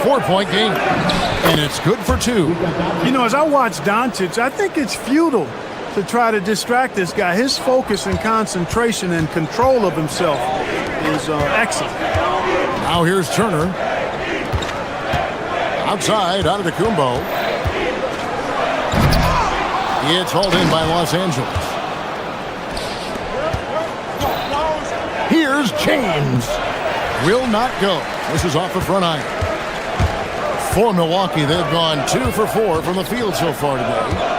E: 4-point game, and it's good for two.
N: You know, as I watch Doncic, I think it's futile to try to distract this guy. His focus and concentration and control of himself is excellent.
E: Now here's Turner. Outside, Antetokounmpo. It's hauled in by Los Angeles. Here's James. Will not go. This is off the front iron. For Milwaukee, they've gone 2 for 4 from the field so far today.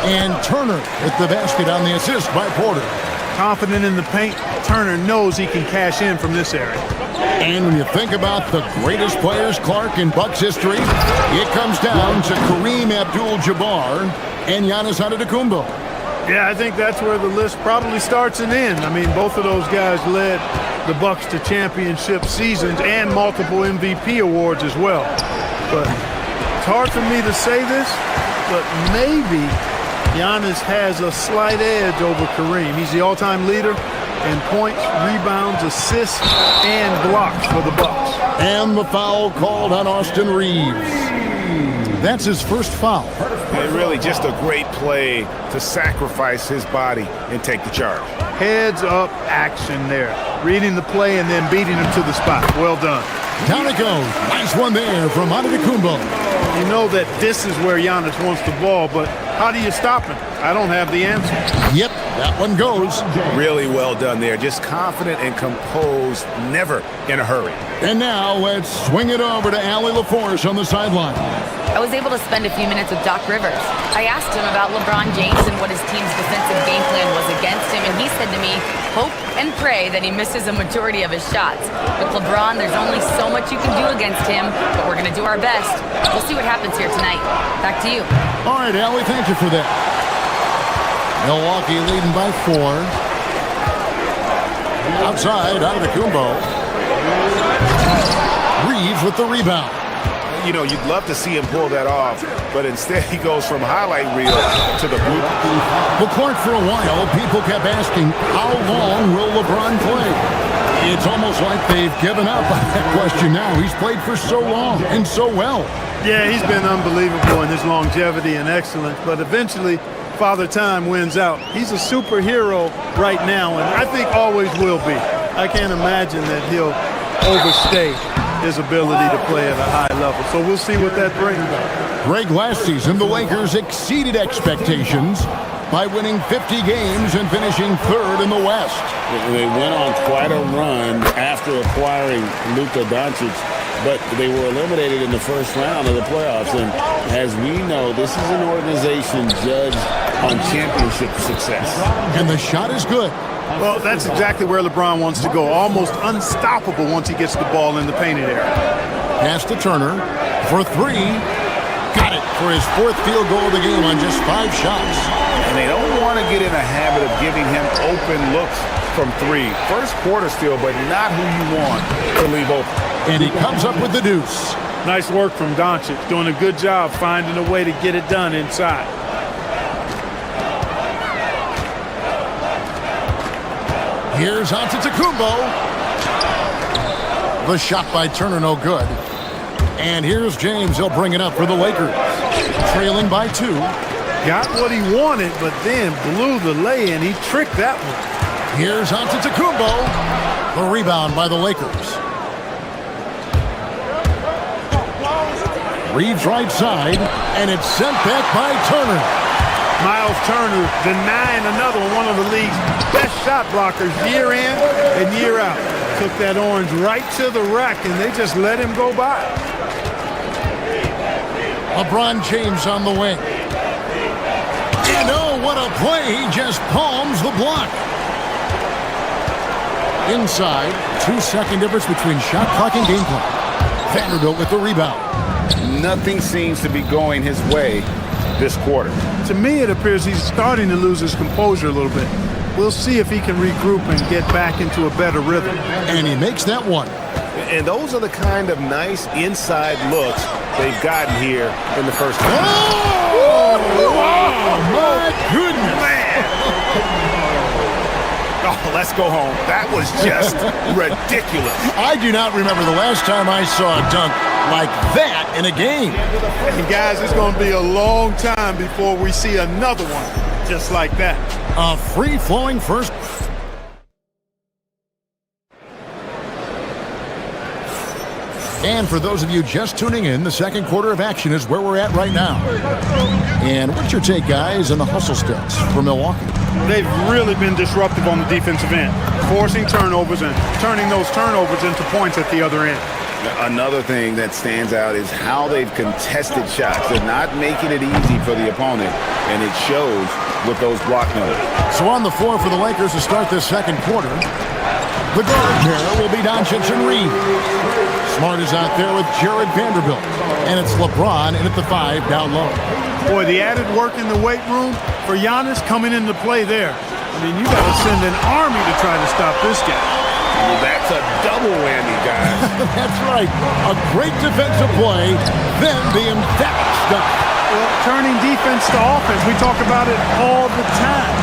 E: And Turner with the basket on the assist by Porter.
N: Confident in the paint, Turner knows he can cash in from this area.
E: And when you think about the greatest players, Clark, in Bucks history, it comes down to Kareem Abdul-Jabbar and Giannis Antetokounmpo.
N: Yeah, I think that's where the list probably starts and ends. I mean, both of those guys led the Bucks to championship seasons and multiple MVP awards as well. But it's hard for me to say this, but maybe Giannis has a slight edge over Kareem. He's the all-time leader, in points, rebounds, assists, and blocks for the Bucks.
E: And the foul called on Austin Reeves. That's his first foul.
K: And really just a great play to sacrifice his body and take the charge.
N: Heads-up action there. Reading the play and then beating him to the spot. Well done.
E: Down it goes. Nice one there from Antetokounmpo.
N: You know that this is where Giannis wants the ball, but how do you stop him? I don't have the answer.
E: Yep, that one goes.
K: Really well done there. Just confident and composed, never in a hurry.
E: And now let's swing it over to Allie LaForce on the sideline.
G: I was able to spend a few minutes with Doc Rivers. I asked him about LeBron James and what his team's defensive game plan was against him, and he said to me, hope and pray that he misses a majority of his shots. With LeBron, there's only so much you can do against him, but we're going to do our best. We'll see what happens here tonight. Back to you.
E: All right, Allie, thank you for that. Milwaukee leading by 4. Outside, Antetokounmpo. Reeves with the rebound.
K: You know, you'd love to see him pull that off, but instead he goes from highlight reel to the blue.
E: The court for a while, people kept asking, how long will LeBron play? It's almost like they've given up on that question now. He's played for so long and so well.
N: Yeah, he's been unbelievable in his longevity and excellence, but eventually Father Time wins out. He's a superhero right now, and I think always will be. I can't imagine that he'll overstay his ability to play at a high level. So we'll see what that brings.
E: Greg, last season, the Lakers exceeded expectations by winning 50 games and finishing 3rd in the West.
Q: They went on quite a run after acquiring Luka Doncic, but they were eliminated in the first round of the playoffs. And as we know, this is an organization judged on championship success.
E: And the shot is good.
N: Well, that's exactly where LeBron wants to go. Almost unstoppable once he gets the ball in the painted area.
E: Pass to Turner for 3. Got it for his 4th field goal of the game on just 5 shots.
K: And they don't want to get in a habit of giving him open looks from 3. First quarter still, but not who you want to leave open.
E: And he comes up with the deuce.
N: Nice work from Doncic, doing a good job finding a way to get it done inside.
E: Here's Antetokounmpo. The shot by Turner, no good. And here's James. He'll bring it up for the Lakers. Trailing by 2.
N: Got what he wanted, but then blew the lay-in. He tricked that one.
E: Here's Antetokounmpo. The rebound by the Lakers. Reeves right side, and it's sent back by Turner.
N: Miles Turner denying another one of the league's best shot blockers year in and year out. Took that orange right to the rack, and they just let him go by.
E: LeBron James on the wing. And oh, what a play. He just palms the block. Inside, 2-second difference between shot clock and game clock. Vanderbilt with the rebound.
K: Nothing seems to be going his way this quarter.
N: To me, it appears he's starting to lose his composure a little bit. We'll see if he can regroup and get back into a better rhythm.
E: And he makes that one.
K: And those are the kind of nice inside looks they've gotten here in the first half.
E: Oh, my goodness.
K: Oh, let's go home. That was just ridiculous.
E: I do not remember the last time I saw a dunk like that in a game.
N: And guys, it's going to be a long time before we see another one just like that.
E: A free-flowing first. And for those of you just tuning in, the second quarter of action is where we're at right now. And what's your take, guys, on the hustle stats for Milwaukee?
N: They've really been disruptive on the defensive end, forcing turnovers and turning those turnovers into points at the other end.
K: Another thing that stands out is how they've contested shots. They're not making it easy for the opponent, and it shows with those block numbers.
E: So on the floor for the Lakers to start this second quarter, the guard pair will be Doncic and Reeves. Smart is out there with Jared Vanderbilt, and it's LeBron in at the 5 down low.
N: Boy, the added work in the weight room for Giannis coming into play there. I mean, you got to send an army to try to stop this guy.
K: Well, that's a double whammy, guys.
E: That's right. A great defensive play, then the emphatic stop.
N: Well, turning defense to offense, we talk about it all the time.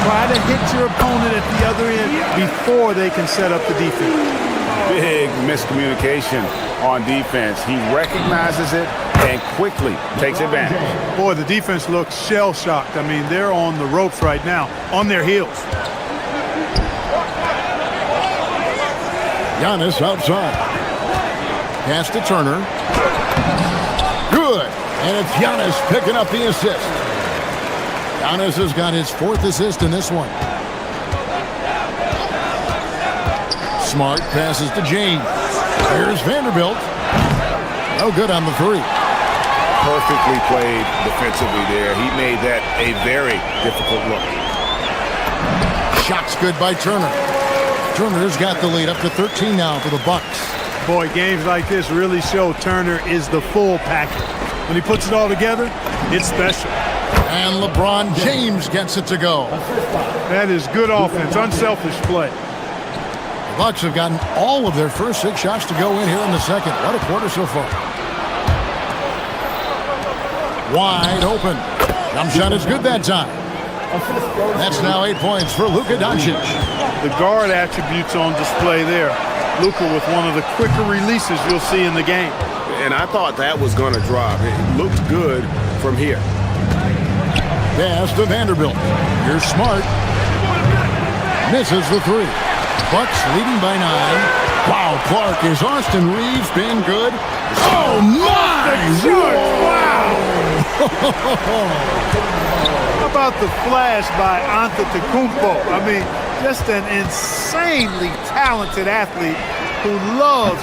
N: Try to to hit your opponent at the other end before they can set up the defense.
K: Big miscommunication on defense. He recognizes it and quickly takes advantage.
N: Boy, the defense looks shell-shocked. I mean, they're on the ropes right now, on their heels.
E: Giannis outside. Pass to Turner. Good. And it's Giannis picking up the assist. Giannis has got his 4th assist in this one. Smart passes to James. Here's Vanderbilt. No good on the 3.
K: Perfectly played defensively there. He made that a very difficult look.
E: Shot's good by Turner. Turner's got the lead up to 13 now for the Bucks.
N: Boy, games like this really show Turner is the full package. When he puts it all together, it's special.
E: And LeBron James gets it to go.
N: That is good offense, unselfish play.
E: The Bucks have gotten all of their first 6 shots to go in here in the second. What a quarter so far. Wide open. Jump shot is good that time. That's now 8 points for Luka Doncic.
N: The guard attributes on display there. Luka with one of the quicker releases you'll see in the game.
K: And I thought that was going to drop. It looked good from here.
E: Pass to Vanderbilt. Here's Smart. Misses the 3. Bucks leading by 9. Wow, Clark, is Austin Reeves been good? Oh, my!
N: Wow! How about the flash by Antetokounmpo? I mean, just an insanely talented athlete who loves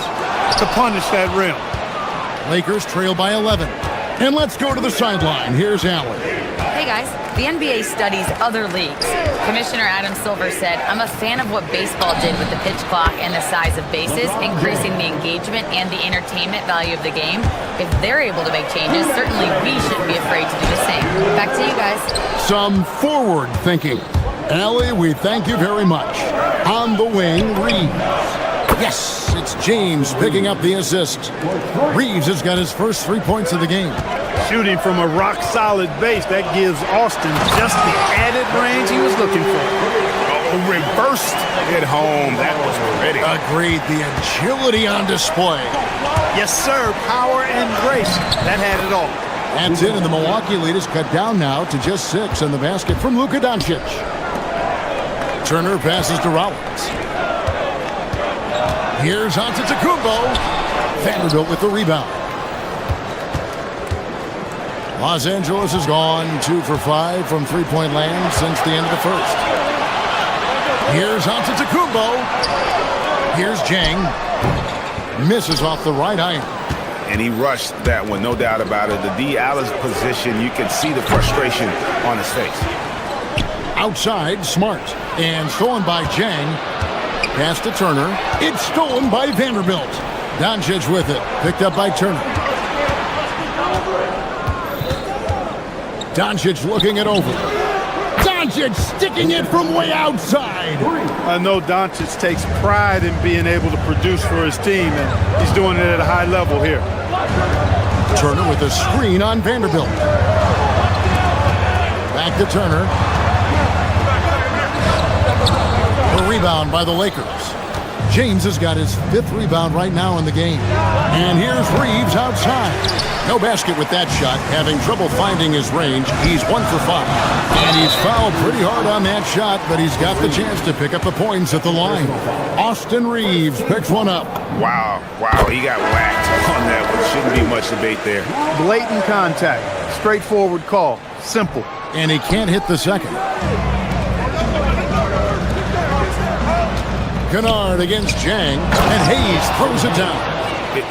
N: to punish that rim.
E: Lakers trail by 11. And let's go to the sideline. Here's Allen.
G: Hey guys, the NBA studies other leagues. Commissioner Adam Silver said, I'm a fan of what baseball did with the pitch clock and the size of bases, increasing the engagement and the entertainment value of the game. If they're able to make changes, certainly we shouldn't be afraid to do the same. Back to you guys.
E: Some forward thinking. Allie, we thank you very much. On the wing, Reeves. Yes, it's James picking up the assist. Reeves has got his first 3 points of the game.
N: Shooting from a rock-solid base, that gives Austin just the added range he was looking for.
K: Reversed it home. That was pretty.
E: Agreed. The agility on display.
N: Yes, sir. Power and grace. That had it all.
E: That's it, and the Milwaukee lead is cut down now to just 6 in the basket from Luka Doncic. Turner passes to Rollins. Here's Antetokounmpo. Vanderbilt with the rebound. Los Angeles has gone 2 for 5 from three-point land since the end of the first. Here's Antetokounmpo. Here's Jang. Misses off the right iron.
K: And he rushed that one, no doubt about it. The D. Allen's position, you can see the frustration on his face.
E: Outside, Smart. And stolen by Jang. Pass to Turner. It's stolen by Vanderbilt. Doncic with it. Picked up by Turner. Doncic looking it over. Doncic sticking it from way outside.
N: I know Doncic takes pride in being able to produce for his team, and he's doing it at a high level here.
E: Turner with a screen on Vanderbilt. Back to Turner. A rebound by the Lakers. James has got his 5th rebound right now in the game. And here's Reeves outside. No basket with that shot. Having trouble finding his range. He's 1 for 5. And he's fouled pretty hard on that shot, but he's got the chance to pick up the points at the line. Austin Reeves picks one up.
K: Wow, he got whacked on that one. Shouldn't be much debate there.
N: Blatant contact. Straightforward call. Simple.
E: And he can't hit the second. Kennard against Jang, and Hayes throws it down.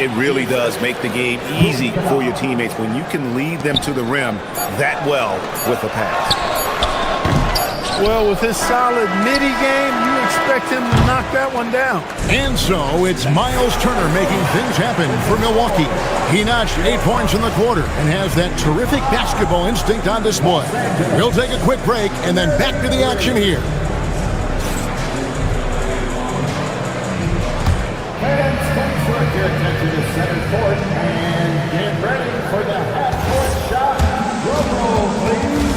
K: It really does make the game easy for your teammates when you can lead them to the rim that well with a pass.
N: Well, with his solid midi game, you expect him to knock that one down.
E: And so it's Miles Turner making things happen for Milwaukee. He notched 8 points in the quarter and has that terrific basketball instinct on display. We'll take a quick break and then back to the action here.
D: Your attention to center court and get ready for the half-court shot. Drum roll, please.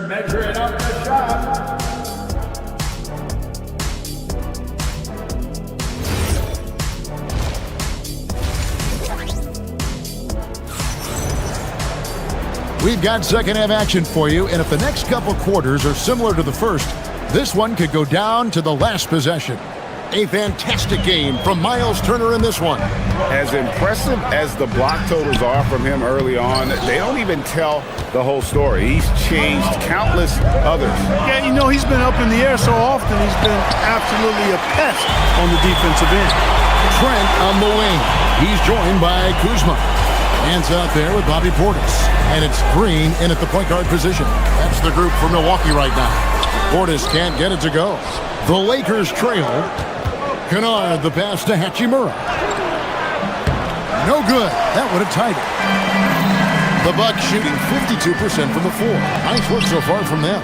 D: measuring up the shot.
E: We've got second half action for you, and if the next couple quarters are similar to the first, this one could go down to the last possession. A fantastic game from Miles Turner in this one.
K: As impressive as the block totals are from him early on, they don't even tell the whole story. He's changed countless others.
N: Yeah, you know, he's been up in the air so often, he's been absolutely a pest on the defensive end.
E: Trent on the wing. He's joined by Kuzma. Hands out there with Bobby Portis. And it's Green in at the point guard position. That's the group for Milwaukee right now. Portis can't get it to go. The Lakers trail. Kennard, the pass to Hachimura. No good. That would have tied it. The Bucks shooting 52% from the floor. Nice work so far from them.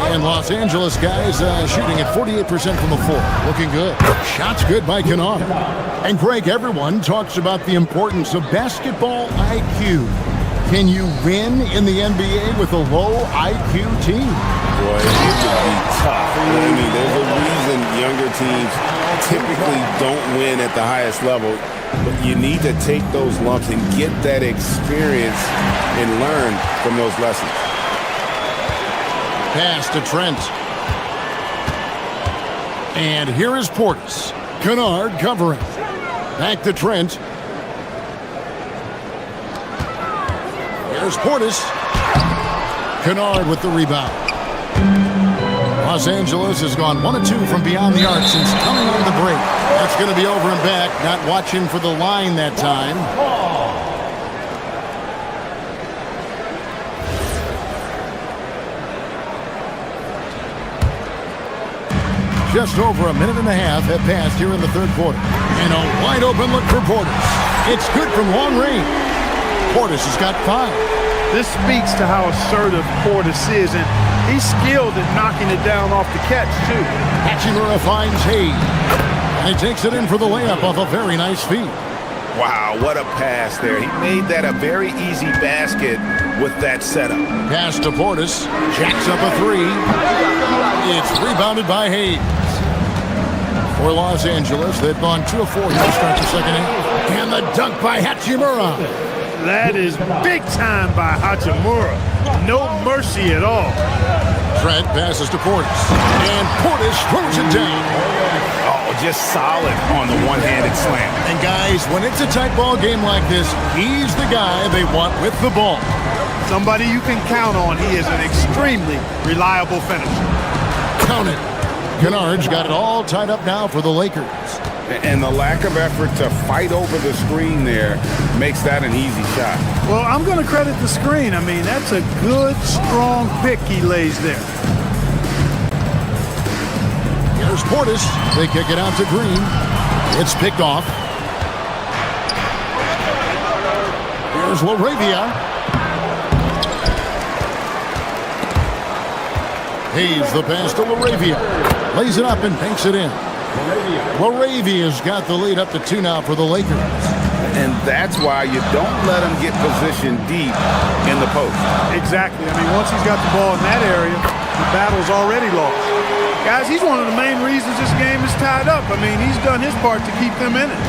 E: And Los Angeles guys shooting at 48% from the floor. Looking good. Shots good by Kennard. And Greg, everyone talks about the importance of basketball IQ. Can you win in the NBA with a low IQ team?
Q: Boy, it would be tough. I mean, there's a reason younger teams typically don't win at the highest level. But you need to take those lumps and get that experience and learn from those lessons.
E: Pass to Trent. And here is Portis. Kennard covering. Back to Trent. Here's Portis. Kennard with the rebound. Los Angeles has gone 1 of 2 from beyond the arc since coming on the break. That's going to be over and back. Not watching for the line that time. Just over a minute and a half have passed here in the third quarter. And a wide open look for Portis. It's good from long range. Portis has got 5.
N: This speaks to how assertive Portis is, and he's skilled at knocking it down off the catch, too.
E: Hachimura finds Hayes. And he takes it in for the layup off a very nice feed.
K: Wow, what a pass there. He made that a very easy basket with that setup.
E: Pass to Portis. Jacks up a 3. It's rebounded by Hayes. For Los Angeles, they've gone 2 of 4 here to start the second half. And the dunk by Hachimura.
N: That is big time by Hachimura. No mercy at all.
E: Trent passes to Portis. And Portis throws it down.
K: Oh, just solid on the one-handed slam.
E: And guys, when it's a tight ball game like this, he's the guy they want with the ball.
N: Somebody you can count on. He is an extremely reliable finisher.
E: Count it. Kennard's got it all tied up now for the Lakers.
K: And the lack of effort to fight over the screen there makes that an easy shot.
N: Well, I'm going to credit the screen. I mean, that's a good, strong pick he lays there.
E: Here's Portis. They kick it out to Green. It's picked off. Here's LaRavia. Hayes the pass to LaRavia. Lays it up and banks it in. LaRavia's got the lead up to 2 now for the Lakers.
K: And that's why you don't let him get positioned deep in the post.
N: Exactly. I mean, once he's got the ball in that area, the battle's already lost. Guys, he's one of the main reasons this game is tied up. I mean, he's done his part to keep them in it.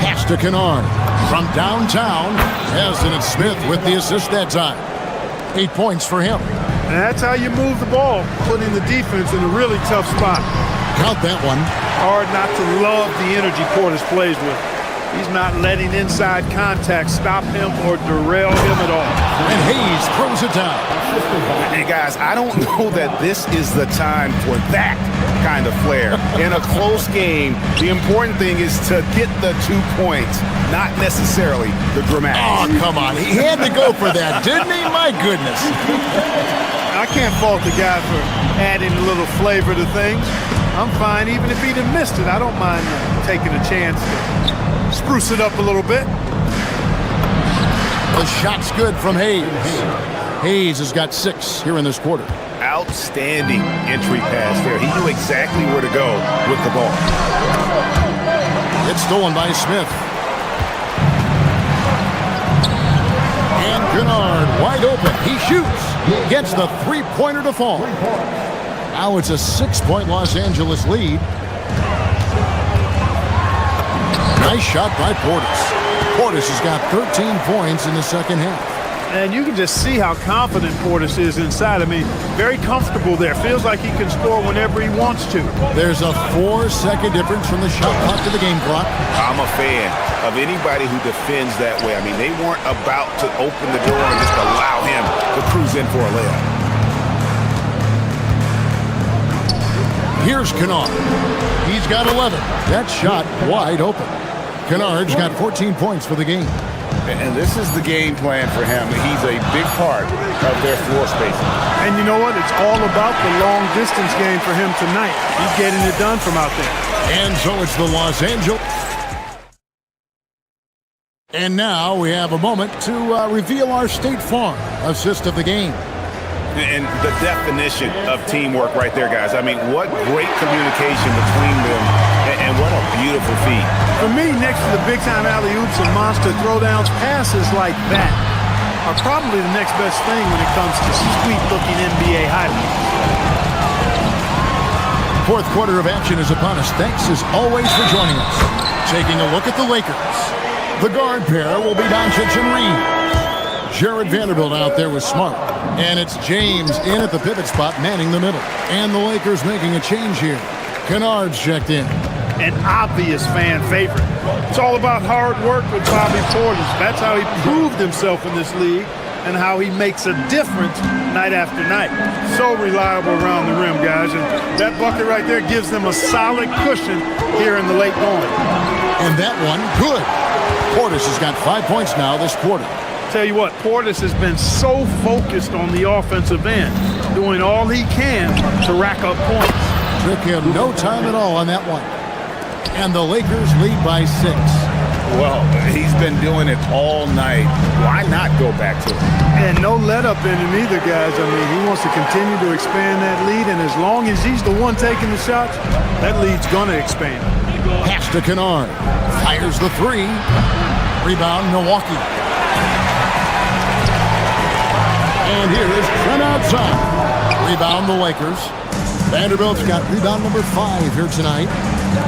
E: Pass to Kennard. From downtown, Hassan Smith with the assist that time. 8 points for him.
N: And that's how you move the ball, putting the defense in a really tough spot.
E: Count that one.
N: Hard not to love the energy Portis plays with. He's not letting inside contact stop him or derail him at all.
E: And Hayes throws it down.
K: And guys, I don't know that this is the time for that kind of flair. In a close game, the important thing is to get the 2 points, not necessarily the dramatics.
E: Oh, come on. He had to go for that, didn't he? My goodness.
N: I can't fault the guy for adding a little flavor to things. I'm fine even if he'd have missed it. I don't mind taking a chance to spruce it up a little bit.
E: The shot's good from Hayes. Hayes has got 6 here in this quarter.
K: Outstanding entry pass there. He knew exactly where to go with the ball.
E: It's stolen by Smith. Kennard wide open. He shoots. Gets the three-pointer to fall. Now it's a 6-point Los Angeles lead. Nice shot by Portis. Portis has got 13 points in the second half.
N: And you can just see how confident Portis is inside. I mean, very comfortable there. Feels like he can score whenever he wants to.
E: There's a 4-second difference from the shot clock to the game clock.
K: I'm a fan of anybody who defends that way. I mean, they weren't about to open the door and just allow him to cruise in for a layup.
E: Here's Kennard. He's got 11. That shot wide open. Kennard's got 14 points for the game.
K: And this is the game plan for him. He's a big part of their floor spacing.
N: And you know what? It's all about the long distance game for him tonight. He's getting it done from out there.
E: And so it's the Los Angeles. And now we have a moment to reveal our State Farm assist of the game.
K: And the definition of teamwork right there, guys. I mean, what great communication between them, and what a beautiful feat.
N: For me, next to the big-time alley-oops and monster throwdowns, passes like that are probably the next best thing when it comes to sweet-looking NBA highlights.
E: Fourth quarter of action is upon us. Thanks, as always, for joining us. Taking a look at the Lakers. The guard pair will be Doncic and Reed. Jared Vanderbilt out there with Smart. And it's James in at the pivot spot, manning the middle. And the Lakers making a change here. Kennard's checked in.
N: An obvious fan favorite. It's all about hard work with Bobby Portis. That's how he proved himself in this league and how he makes a difference night after night. So reliable around the rim, guys. And that bucket right there gives them a solid cushion here in the late going.
E: And that one, good. Portis has got 5 points now this quarter.
N: Tell you what, Portis has been so focused on the offensive end, doing all he can to rack up points.
E: Took him no time at all on that one. And the Lakers lead by 6.
K: Well, he's been doing it all night. Why not go back to it?
N: And no let up in him either, guys. I mean, he wants to continue to expand that lead, and as long as he's the one taking the shots, that lead's going to expand.
E: Pass to Kennard. Fires the 3. Rebound, Milwaukee. And here is Trent outside. Rebound, the Lakers. Vanderbilt's got rebound number 5 here tonight.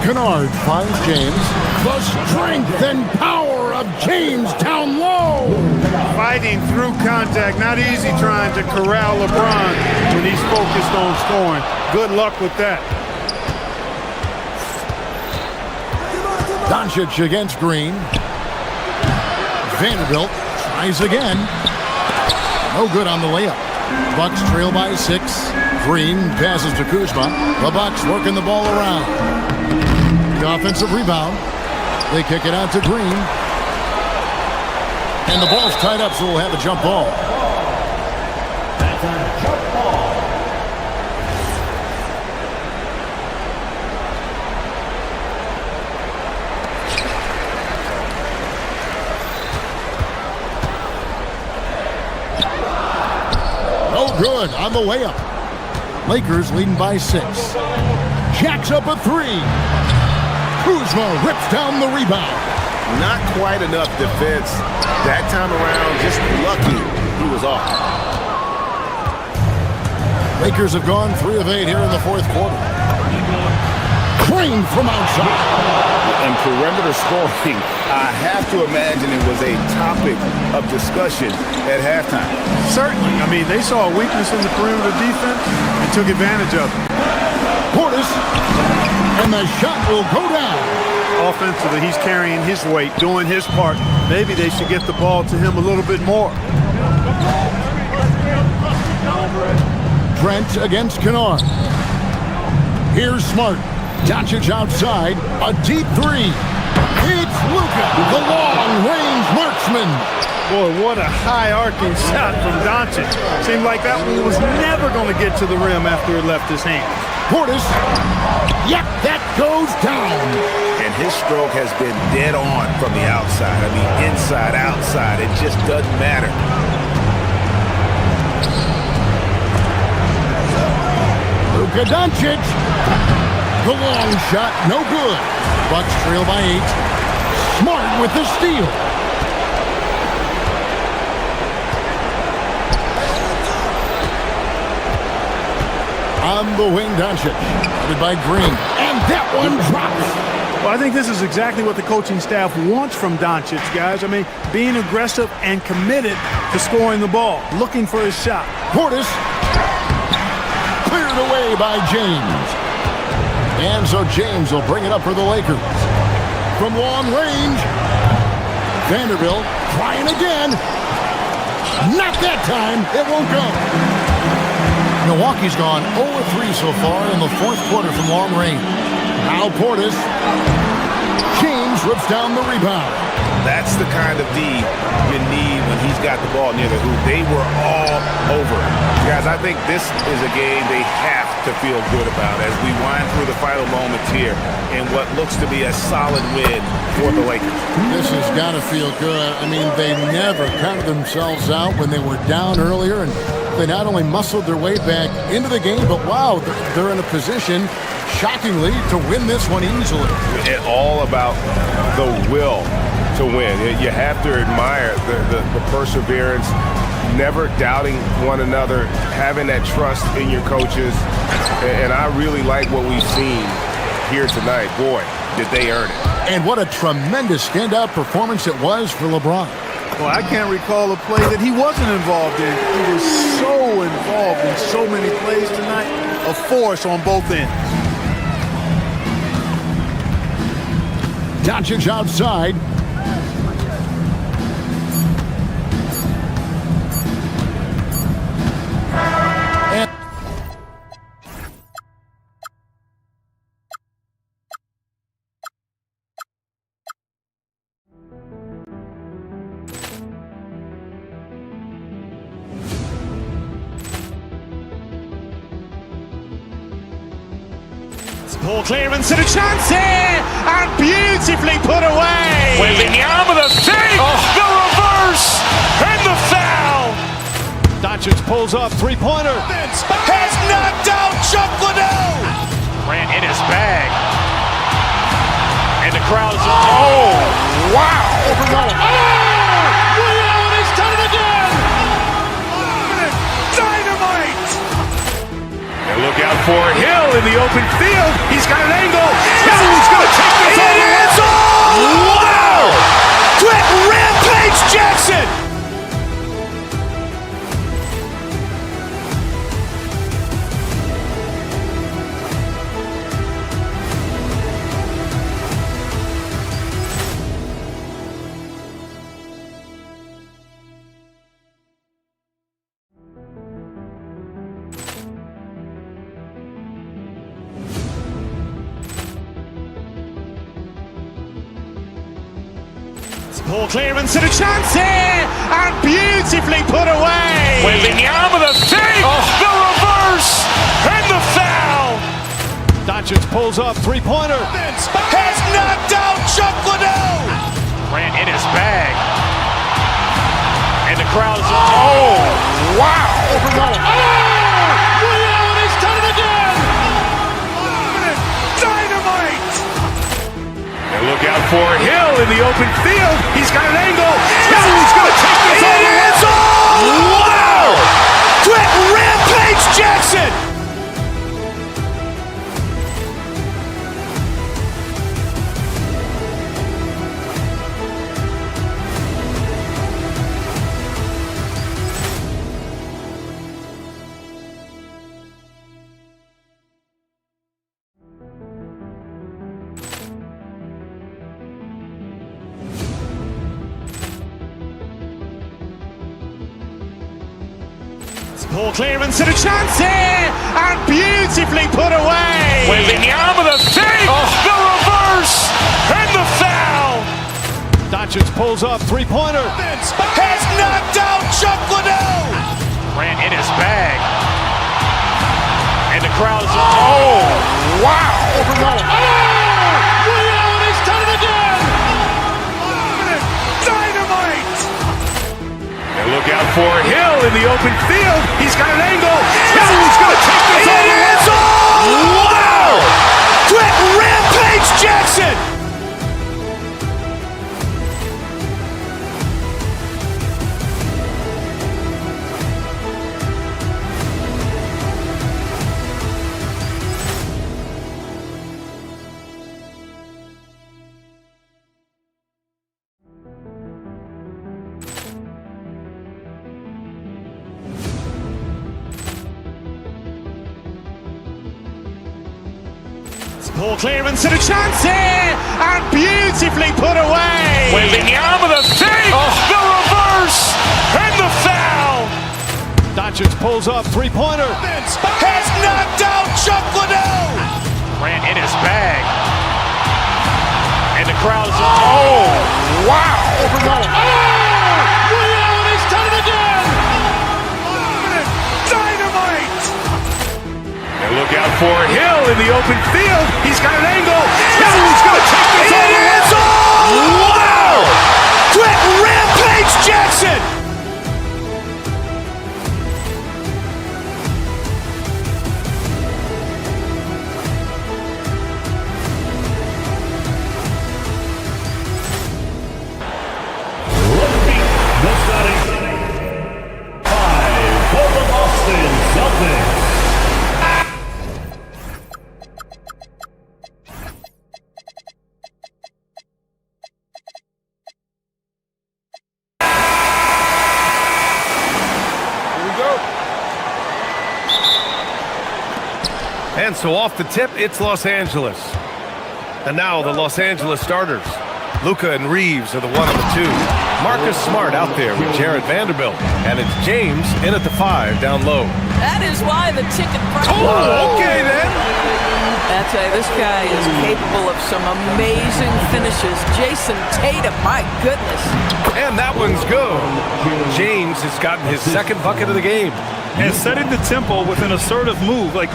E: Kennard finds James. The strength and power of James down low.
N: Fighting through contact. Not easy trying to corral LeBron when he's focused on scoring. Good luck with that.
E: Doncic against Green. Vanderbilt tries again. No good on the layup. Bucks trail by 6. Green passes to Kuzma. The Bucks working the ball around. The offensive rebound. They kick it out to Green. And the ball's tied up, so we'll have a jump ball.
D: That's a jump ball.
E: No good on the layup. Lakers leading by 6. Jacks up a 3. Kuzma rips down the rebound.
K: Not quite enough defense that time around. Just lucky he was off.
E: Lakers have gone 3 of 8 here in the fourth quarter. Green from outside.
K: And perimeter scoring, I have to imagine it was a topic of discussion at halftime.
N: Certainly. I mean, they saw a weakness in the perimeter defense and took advantage of it.
E: Portis, and the shot will go down.
N: Offensively, he's carrying his weight, doing his part. Maybe they should get the ball to him a little bit more.
E: Trent against Kennard. Here's Smart. Doncic outside. A deep 3. It's Luka, the long-range marksman.
N: Boy, what a high-arcing shot from Doncic. Seemed like that one was never going to get to the rim after it left his hand.
E: Portis. Yep, that goes down.
K: And his stroke has been dead on from the outside. I mean, inside, outside. It just doesn't matter.
E: Luka Doncic. The long shot, no good. Bucks trail by 8. Smart with the steal. On the wing, Doncic. Guarded by Green. And that one drops.
N: Well, I think this is exactly what the coaching staff wants from Doncic, guys. I mean, being aggressive and committed to scoring the ball, looking for his shot.
E: Portis cleared away by James. And so James will bring it up for the Lakers. From long range, Vanderbilt trying again. Not that time. It won't go. Milwaukee's gone 0-3 so far in the fourth quarter from long range. Now Portis. James rips down the rebound.
K: That's the kind of D you need when he's got the ball near the hoop. They were all over it. Guys, I think this is a game they have to feel good about as we wind through the final moments here in what looks to be a solid win for the Lakers.
E: This has got to feel good. I mean, they never counted themselves out when they were down earlier, and they not only muscled their way back into the game, but wow, they're in a position, shockingly, to win this one easily.
K: It's all about the will to win. You have to admire the perseverance, never doubting one another, having that trust in your coaches. And I really like what we've seen here tonight. Boy, did they earn it.
E: And what a tremendous standout performance it was for LeBron.
N: Well, I can't recall a play that he wasn't involved in. He was so involved in so many plays tonight, a force on both ends.
E: Doncic outside.
A: Poor clearance and a chance here, and beautifully put away.
B: Wembanyama the save, the reverse, and the foul.
A: Doncic pulls up, three-pointer.
B: Has knocked out Chuck Liddell.
A: Ran in his bag. And the crowd's
B: Oh, wow.
C: Ray Allen has done it again.
B: Dynamite. And look out for Hill in the open field. He's got an angle. He's going to take this all the way. Wow! Quick Rampage Jackson.
A: poor clearance and a chance here, and beautifully put away.
B: Wembanyama the save, the reverse, and the foul.
A: Doncic pulls up, three-pointer.
B: Has knocked out Chuck Liddell.
A: Ran in his bag. And the crowd's
B: wow.
C: Ray Allen has done it again.
B: Dynamite. And look out for Hill in the open field. He's got an angle. He's going to take this all the way. Wow. Quick Rampage Jackson.
A: Poor clearance and a chance here, and beautifully put away.
B: Wembanyama the save, the reverse, and the foul.
A: Doncic pulls up, three-pointer.
B: Has knocked out Chuck Liddell.
A: Ran in his bag. And the crowd's
B: wow.
C: Ray Allen has done it again.
B: Dynamite. And look out for Hill in the open field. He's got an angle. He's going to take this all the way. Wow. Quick Rampage Jackson.
A: Ball clearance and a chance here, and beautifully put away.
B: Wembanyama with a save, the reverse, and the foul.
C: Doncic pulls up, three-pointer.
B: Has knocked out Chuck Liddell. Ran in his bag. And the crowd is... Oh, wow.
C: Ray Allen has done it again.
B: Dynamite. And look out for Hill in the open field. He's got an angle. Hill's going to take this all the way. Wow. Quick Rampage Jackson.
M: And so off the tip, it's Los Angeles. And now the Los Angeles starters. Luka and Reeves are the 1 and the 2. Marcus Smart out there with Jared Vanderbilt. And it's James in at the 5 down low.
J: That is why the ticket price...
M: Oh, okay then.
J: I tell you, this guy is capable of some amazing finishes. Jason Tatum, my goodness.
M: And that one's good. James has gotten his second bucket of the game.
H: And setting the tempo with an assertive move. Like,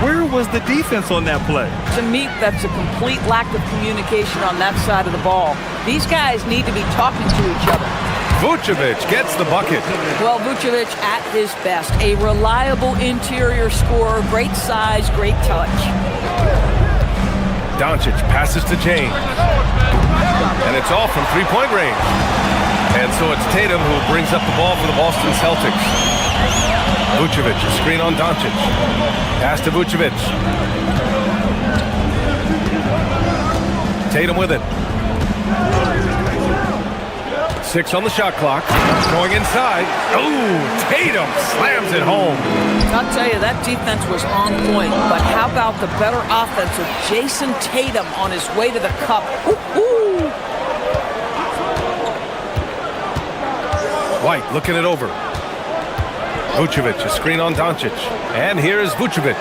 H: where was the defense on that play?
J: To me, that's a complete lack of communication on that side of the ball. These guys need to be talking to each other.
M: Vucevic gets the bucket.
J: Well, Vucevic at his best. A reliable interior scorer, great size, great touch.
M: Doncic passes to James. And it's off from three-point range. And so it's Tatum who brings up the ball for the Boston Celtics. Vucevic, a screen on Doncic. Pass to Vucevic. Tatum with it. 6 on the shot clock. Going inside. Oh, Tatum slams it home.
J: I'll tell you, that defense was on point. But how about the better offense of Jason Tatum on his way to the cup? Ooh.
M: White looking it over. Vucevic, a screen on Doncic. And here's Vucevic.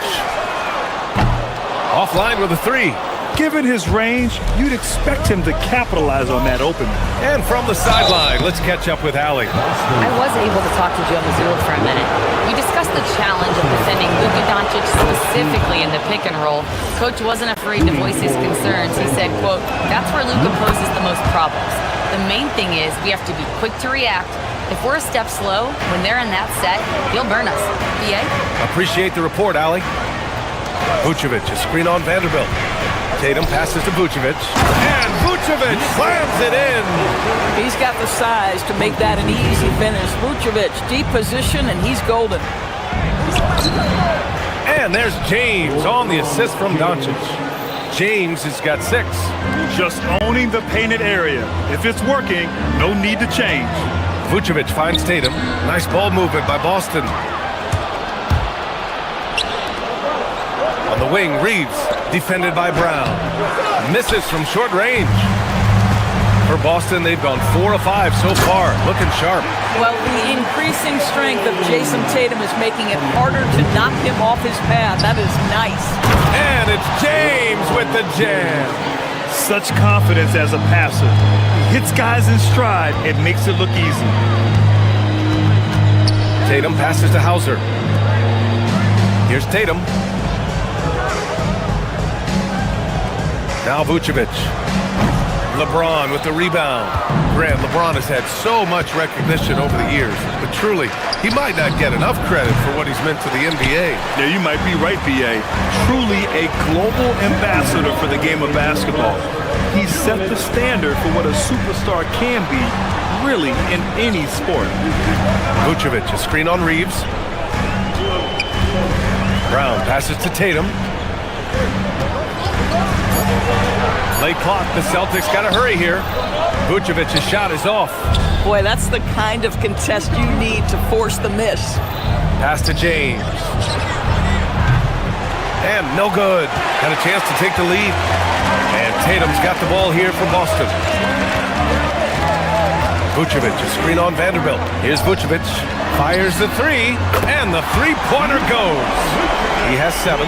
M: Offline with a 3.
H: Given his range, you'd expect him to capitalize on that opening.
M: And from the sideline, let's catch up with Allie.
G: I was able to talk to Joe Mazzulla for a minute. We discussed the challenge of defending Luka Doncic specifically in the pick and roll. Coach wasn't afraid to voice his concerns. He said, quote, "That's where Luka poses the most problems. The main thing is we have to be quick to react. If we're a step slow, when they're in that set, he'll burn us." BA?
M: Appreciate the report, Allie. Vucevic, a screen on Vanderbilt. Tatum passes to Vucevic. And Vucevic slams it in.
J: He's got the size to make that an easy finish. Vucevic, deep position, and he's golden.
M: And there's James on the assist from Doncic. James has got 6.
H: Just owning the painted area. If it's working, no need to change.
M: Vucevic finds Tatum. Nice ball movement by Boston. On the wing, Reeves, defended by Brown. Misses from short range. For Boston, they've gone 4 of 5 so far. Looking sharp.
J: Well, the increasing strength of Jason Tatum is making it harder to knock him off his path. That is nice.
M: And it's James with the jam.
H: Such confidence as a passer. He hits guys in stride. It makes it look easy.
M: Tatum passes to Hauser. Here's Tatum. Now Vucevic. LeBron with the rebound. Grant, LeBron has had so much recognition over the years, but truly, he might not get enough credit for what he's meant to the NBA.
H: Yeah, you might be right, B.A. Truly a global ambassador for the game of basketball. He set the standard for what a superstar can be, really, in any sport.
M: Vucevic, a screen on Reeves. Brown passes to Tatum. Late clock, the Celtics got to hurry here. Vucevic's shot is off.
J: Boy, that's the kind of contest you need to force the miss.
M: Pass to James. And no good. Had a chance to take the lead. And Tatum's got the ball here for Boston. Vucevic, a screen on Vanderbilt. Here's Vucevic. Fires the three. And the three-pointer goes. He has 7.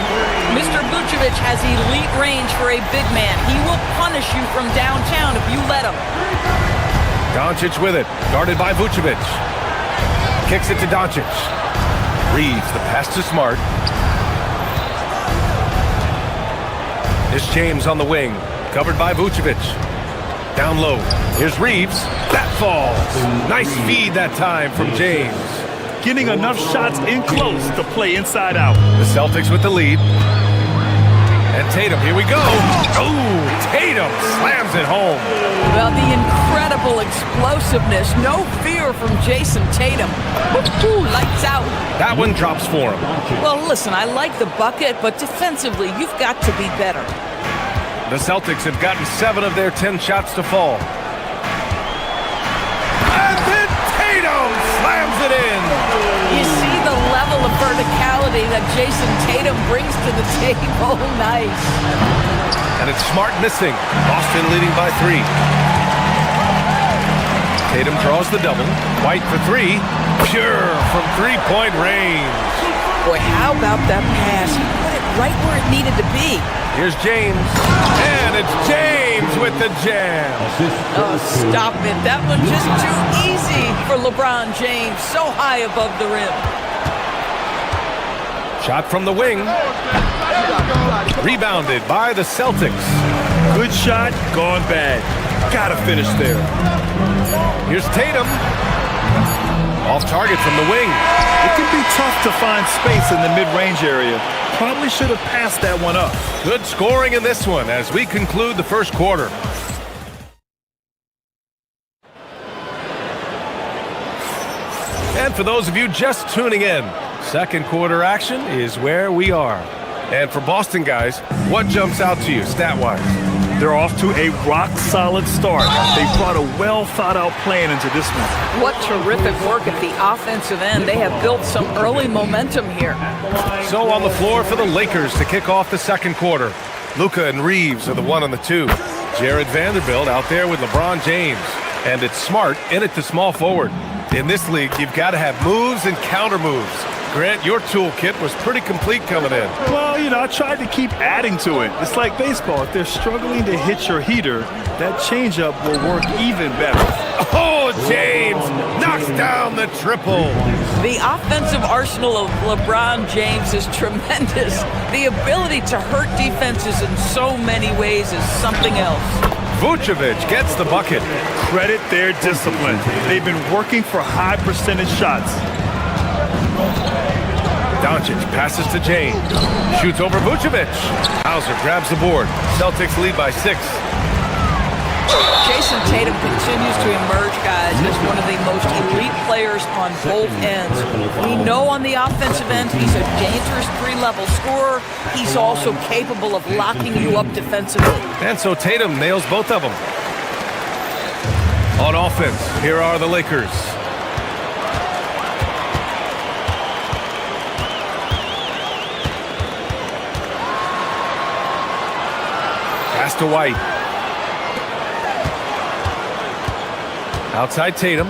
J: Mr. Vucevic has elite range for a big man. He will punish you from downtown if you let him.
M: Doncic with it. Guarded by Vucevic. Kicks it to Doncic. Reeves, the pass to Smart. Here's James on the wing. Covered by Vucevic. Down low. Here's Reeves. That falls. Nice feed that time from James.
H: Getting enough shots in close to play inside out.
M: The Celtics with the lead. And Tatum, here we go. Oh, Tatum slams it home.
J: Well, the incredible explosiveness. No fear from Jason Tatum. Woo-hoo, lights out.
M: That one drops for him.
J: Well, listen, I like the bucket, but defensively, you've got to be better.
M: The Celtics have gotten 7 of their 10 shots to fall. And then Tatum slams it in.
J: You see the level of verticality that Jason Tatum brings to the table. Nice.
M: And it's Smart missing. Boston leading by 3. Tatum draws the double. White for 3. Pure from three-point range.
J: Boy, how about that pass? He put it right where it needed to be.
M: Here's James. And it's James with the jam.
J: Oh, stop it. That one just too easy for LeBron James. So high above the rim.
M: Shot from the wing. Rebounded by the Celtics.
H: Good shot, gone bad. Gotta finish there.
M: Here's Tatum. Off target from the wing.
H: It can be tough to find space in the mid-range area. Probably should have passed that one up.
M: Good scoring in this one as we conclude the first quarter. And for those of you just tuning in, second quarter action is where we are. And for Boston guys, what jumps out to you stat-wise?
H: They're off to a rock-solid start. They brought a well-thought-out plan into this one.
J: What terrific work at the offensive end. They have built some early momentum here.
M: So on the floor for the Lakers to kick off the second quarter. Luka and Reeves are the 1 and the 2. Jared Vanderbilt out there with LeBron James. And it's Smart in at the small forward. In this league, you've got to have moves and counter moves. Grant, your toolkit was pretty complete coming in.
H: Well, I tried to keep adding to it. It's like baseball. If they're struggling to hit your heater, that changeup will work even better.
M: Oh, James knocks down the triple.
J: The offensive arsenal of LeBron James is tremendous. The ability to hurt defenses in so many ways is something else.
M: Vucevic gets the bucket.
H: Credit their discipline. They've been working for high percentage shots.
M: Doncic passes to James. Shoots over Vucevic. Hauser grabs the board. Celtics lead by 6.
J: Jason Tatum continues to emerge, guys, as one of the most elite players on both ends. We know on the offensive end he's a dangerous 3-level scorer. He's also capable of locking you up defensively.
M: And so Tatum nails both of them. On offense, here are the Lakers. Pass to White. Outside Tatum.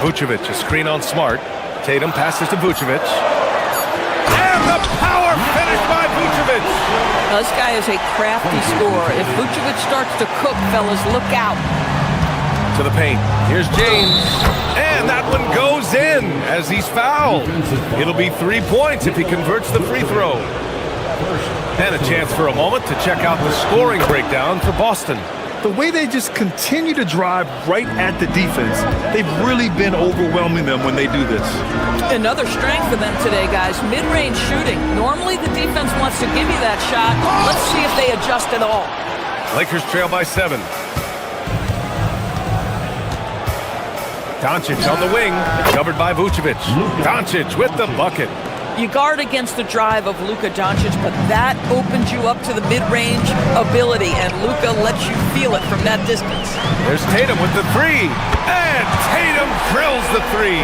M: Vucevic, a screen on Smart. Tatum passes to Vucevic. And the power finish by Vucevic.
J: Now, this guy is a crafty scorer. If Vucevic starts to cook, fellas, look out.
M: To the paint. Here's James. And that one goes in as he's fouled. It'll be 3 points if he converts the free throw. And a chance for a moment to check out the scoring breakdown for Boston.
H: The way they just continue to drive right at the defense, they've really been overwhelming them when they do this.
J: Another strength for them today, guys, mid-range shooting. Normally the defense wants to give you that shot. Let's see if they adjust at all.
M: Lakers trail by 7. Doncic on the wing, covered by Vucevic. Doncic with the bucket.
J: You guard against the drive of Luka Doncic, but that opens you up to the mid-range ability, and Luka lets you feel it from that distance.
M: There's Tatum with the 3, and Tatum drills the 3.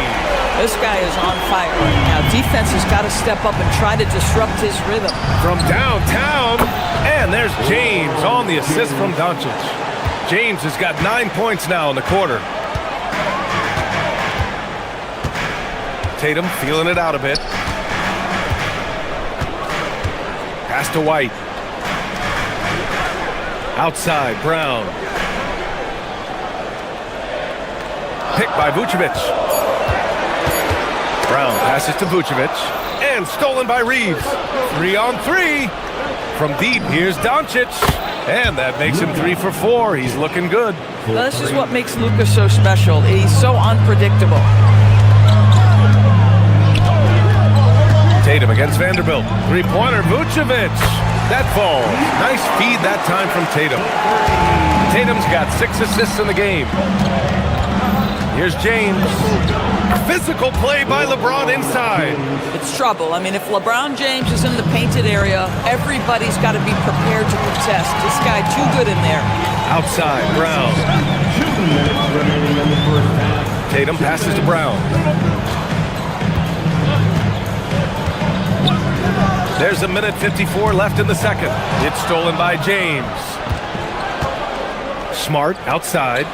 J: This guy is on fire right now. Defense has got to step up and try to disrupt his rhythm.
M: From downtown, and there's James on the assist from Doncic. James has got 9 points now in the quarter. Tatum feeling it out a bit. Pass to White. Outside, Brown. Picked by Vucevic. Brown passes to Vucevic. And stolen by Reeves. 3-on-3. From deep, here's Doncic. And that makes him 3 for 4. He's looking good.
J: Well, this is what makes Luka so special. He's so unpredictable.
M: Tatum against Vanderbilt. Three-pointer, Vucevic. That falls. Nice feed that time from Tatum. Tatum's got 6 assists in the game. Here's James. Physical play by LeBron inside.
J: It's trouble. I mean, if LeBron James is in the painted area, everybody's got to be prepared to contest. This guy too good in there.
M: Outside, Brown. Tatum passes to Brown. There's 1:54 left in the second. It's stolen by James. Smart outside.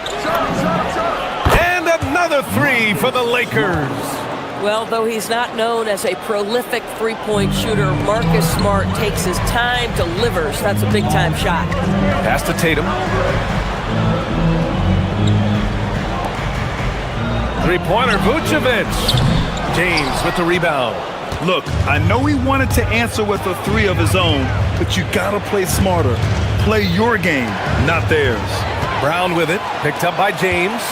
M: And another 3 for the Lakers.
I: Well, though he's not known as a prolific three-point shooter, Marcus Smart takes his time, delivers. That's a big-time shot.
M: Pass to Tatum. Three-pointer, Vucevic. James with the rebound.
H: Look, I know he wanted to answer with a 3 of his own, but you gotta play smarter. Play your game, not theirs.
M: Brown with it, picked up by James.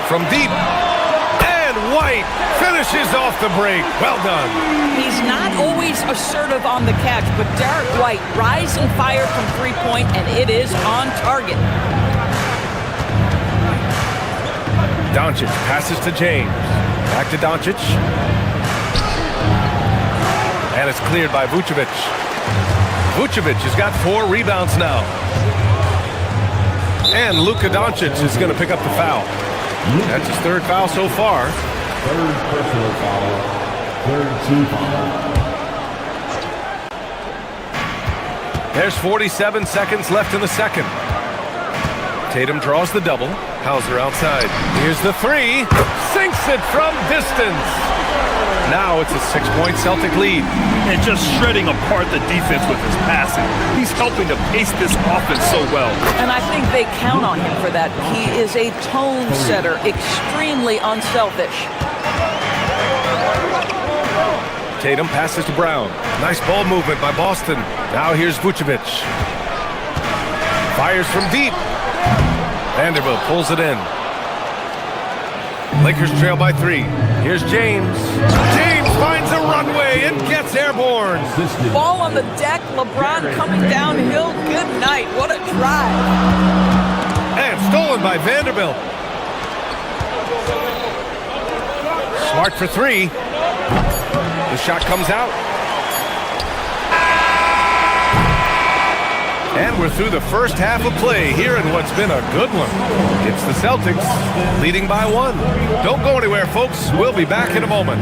M: From deep. And White finishes off the break. Well done.
J: He's not always assertive on the catch, but Derek White, rising fire from three-point, and it is on target.
M: Doncic passes to James. Back to Doncic. And it's cleared by Vucevic. Vucevic has got 4 rebounds now. And Luka Doncic is going to pick up the foul. That's his 3rd foul so far.
D: 3rd personal foul. 3rd team foul.
M: There's 47 seconds left in the second. Tatum draws the double. Hauser outside. Here's the 3. Sinks it from distance. Now it's a 6-point Celtic lead.
H: And just shredding apart the defense with his passing. He's helping to pace this offense so well.
J: And I think they count on him for that. He is a tone setter, extremely unselfish.
M: Tatum passes to Brown. Nice ball movement by Boston. Now here's Vucevic. Fires from deep. Vanderbilt pulls it in. Lakers trail by 3. Here's James. James finds a runway and gets airborne.
J: Ball on the deck. LeBron coming downhill. Good night. What a drive.
M: And stolen by Vanderbilt. Smart for 3. The shot comes out. And we're through the first half of play here in what's been a good one. It's the Celtics leading by 1. Don't go anywhere, folks. We'll be back in a moment.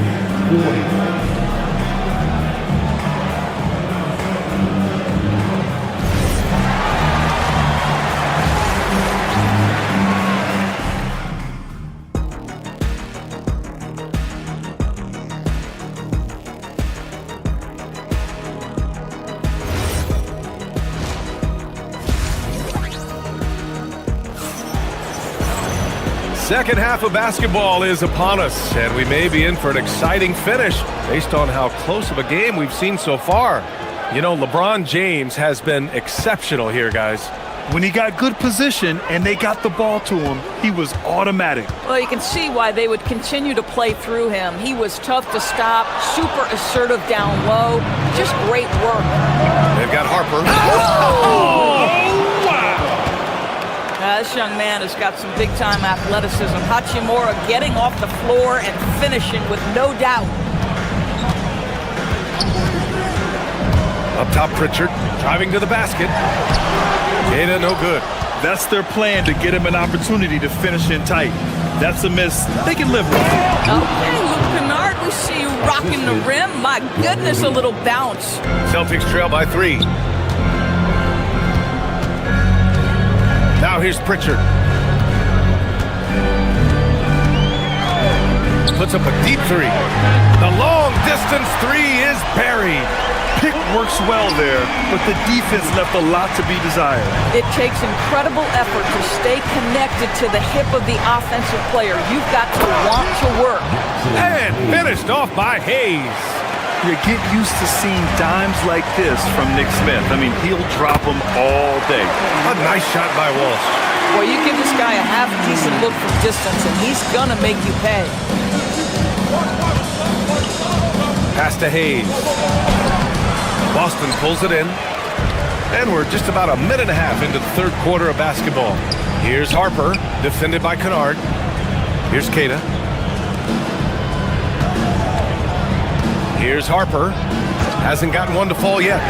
M: Second half of basketball is upon us, and we may be in for an exciting finish based on how close of a game we've seen so far. You know, LeBron James has been exceptional here, guys.
H: When he got good position and they got the ball to him, he was automatic.
J: Well, you can see why they would continue to play through him. He was tough to stop, super assertive down low. Just great work.
M: They've got Harper.
J: This young man has got some big-time athleticism. Hachimura getting off the floor and finishing with no doubt.
M: Up top, Pritchard driving to the basket. Data no good.
H: That's their plan, to get him an opportunity to finish in tight. That's a miss they can live with.
J: Okay, Luke Kennard we see you rocking the rim. My goodness, a little bounce.
M: Celtics trail by 3. Now here's Pritchard. Puts up a deep 3. The long distance 3 is buried.
H: Pick works well there, but the defense left a lot to be desired.
J: It takes incredible effort to stay connected to the hip of the offensive player. You've got to want to work.
M: And finished off by Hayes.
H: You get used to seeing dimes like this from Nick Smith. I mean, he'll drop them all day.
M: A nice shot by Walsh.
J: Well, you give this guy a half-decent look from distance, and he's going to make you pay.
M: Pass to Hayes. Boston pulls it in. And we're just about a minute and a half into the third quarter of basketball. Here's Harper, defended by Kennard. Here's Queta. Here's Harper. Hasn't gotten one to fall yet.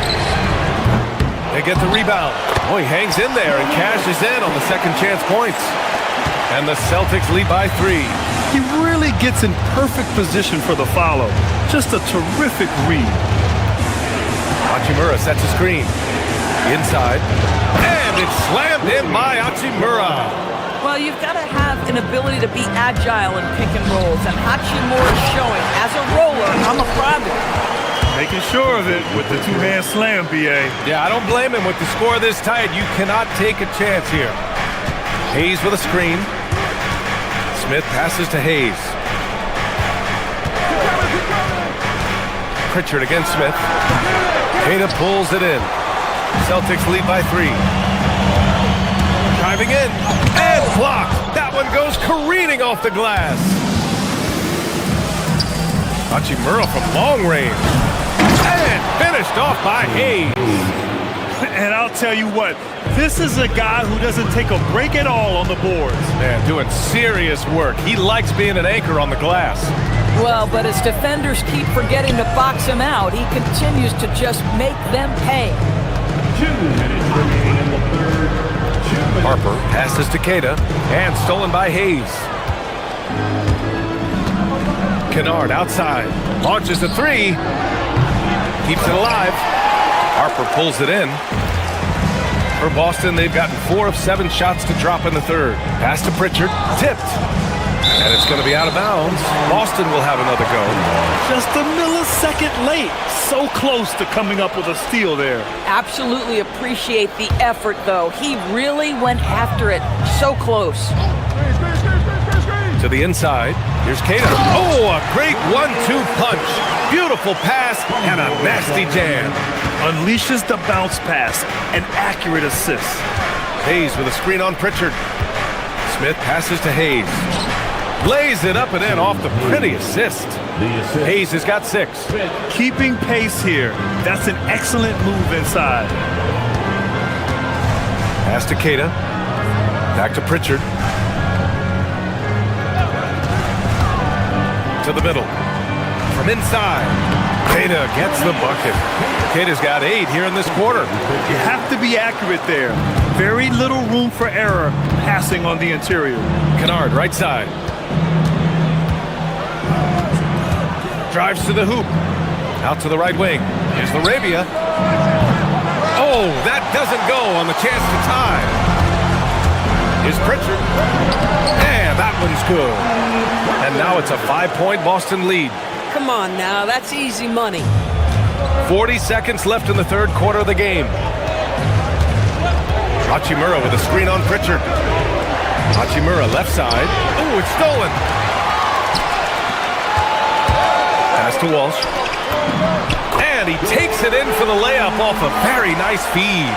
M: They get the rebound. Oh, he hangs in there and cashes in on the second chance points. And the Celtics lead by 3.
H: He really gets in perfect position for the follow. Just a terrific read.
M: Hachimura sets a screen. Inside. And it's slammed in by Hachimura.
J: Well, you've got to have an ability to be agile in pick and rolls, and Hachimura is showing, as a roller, I'm a problem.
H: Making sure of it with the two-hand slam, B.A.
M: Yeah, I don't blame him with the score this tight. You cannot take a chance here. Hayes with a screen. Smith passes to Hayes. Pritchard against Smith. Queta pulls it in. Celtics lead by 3. Driving in and blocked. That one goes careening off the glass. Hachimura from long range. And finished off by Hayes.
H: And I'll tell you what, this is a guy who doesn't take a break at all on the boards.
M: Man, doing serious work. He likes being an anchor on the glass.
J: Well, but as defenders keep forgetting to box him out, he continues to just make them pay.
D: 2 minutes remaining in the third.
M: Harper passes to Queta and stolen by Hayes. Kennard outside. Launches a 3. Keeps it alive. Harper pulls it in. For Boston, they've gotten 4 of 7 shots to drop in the third. Pass to Pritchard. Tipped. And it's going to be out of bounds. Boston will have another go.
H: Just a millisecond late. So close to coming up with a steal there.
J: Absolutely appreciate the effort, though. He really went after it. So close.
M: To the inside. Here's Queta. Oh, a great 1-2 punch. Beautiful pass and a nasty jam.
H: Unleashes the bounce pass. An accurate assist.
M: Hayes with a screen on Pritchard. Smith passes to Hayes. Lays it up and in off the pretty assist. Hayes has got 6.
H: Keeping pace here. That's an excellent move inside.
M: Pass to Queta. Back to Pritchard. To the middle. From inside. Queta gets the bucket. Queta's got 8 here in this quarter.
H: You have to be accurate there. Very little room for error passing on the interior.
M: Kennard, right side. Drives to the hoop. Out to the right wing. Here's Larabia. Oh, that doesn't go on the chance to tie. Here's Pritchard. And that one's good. And now it's a 5-point Boston lead.
I: Come on now, that's easy money.
M: 40 seconds left in the third quarter of the game. Hachimura with a screen on Pritchard. Hachimura left side. Oh, it's stolen. Pass to Walsh. And he takes it in for the layup off a very nice feed.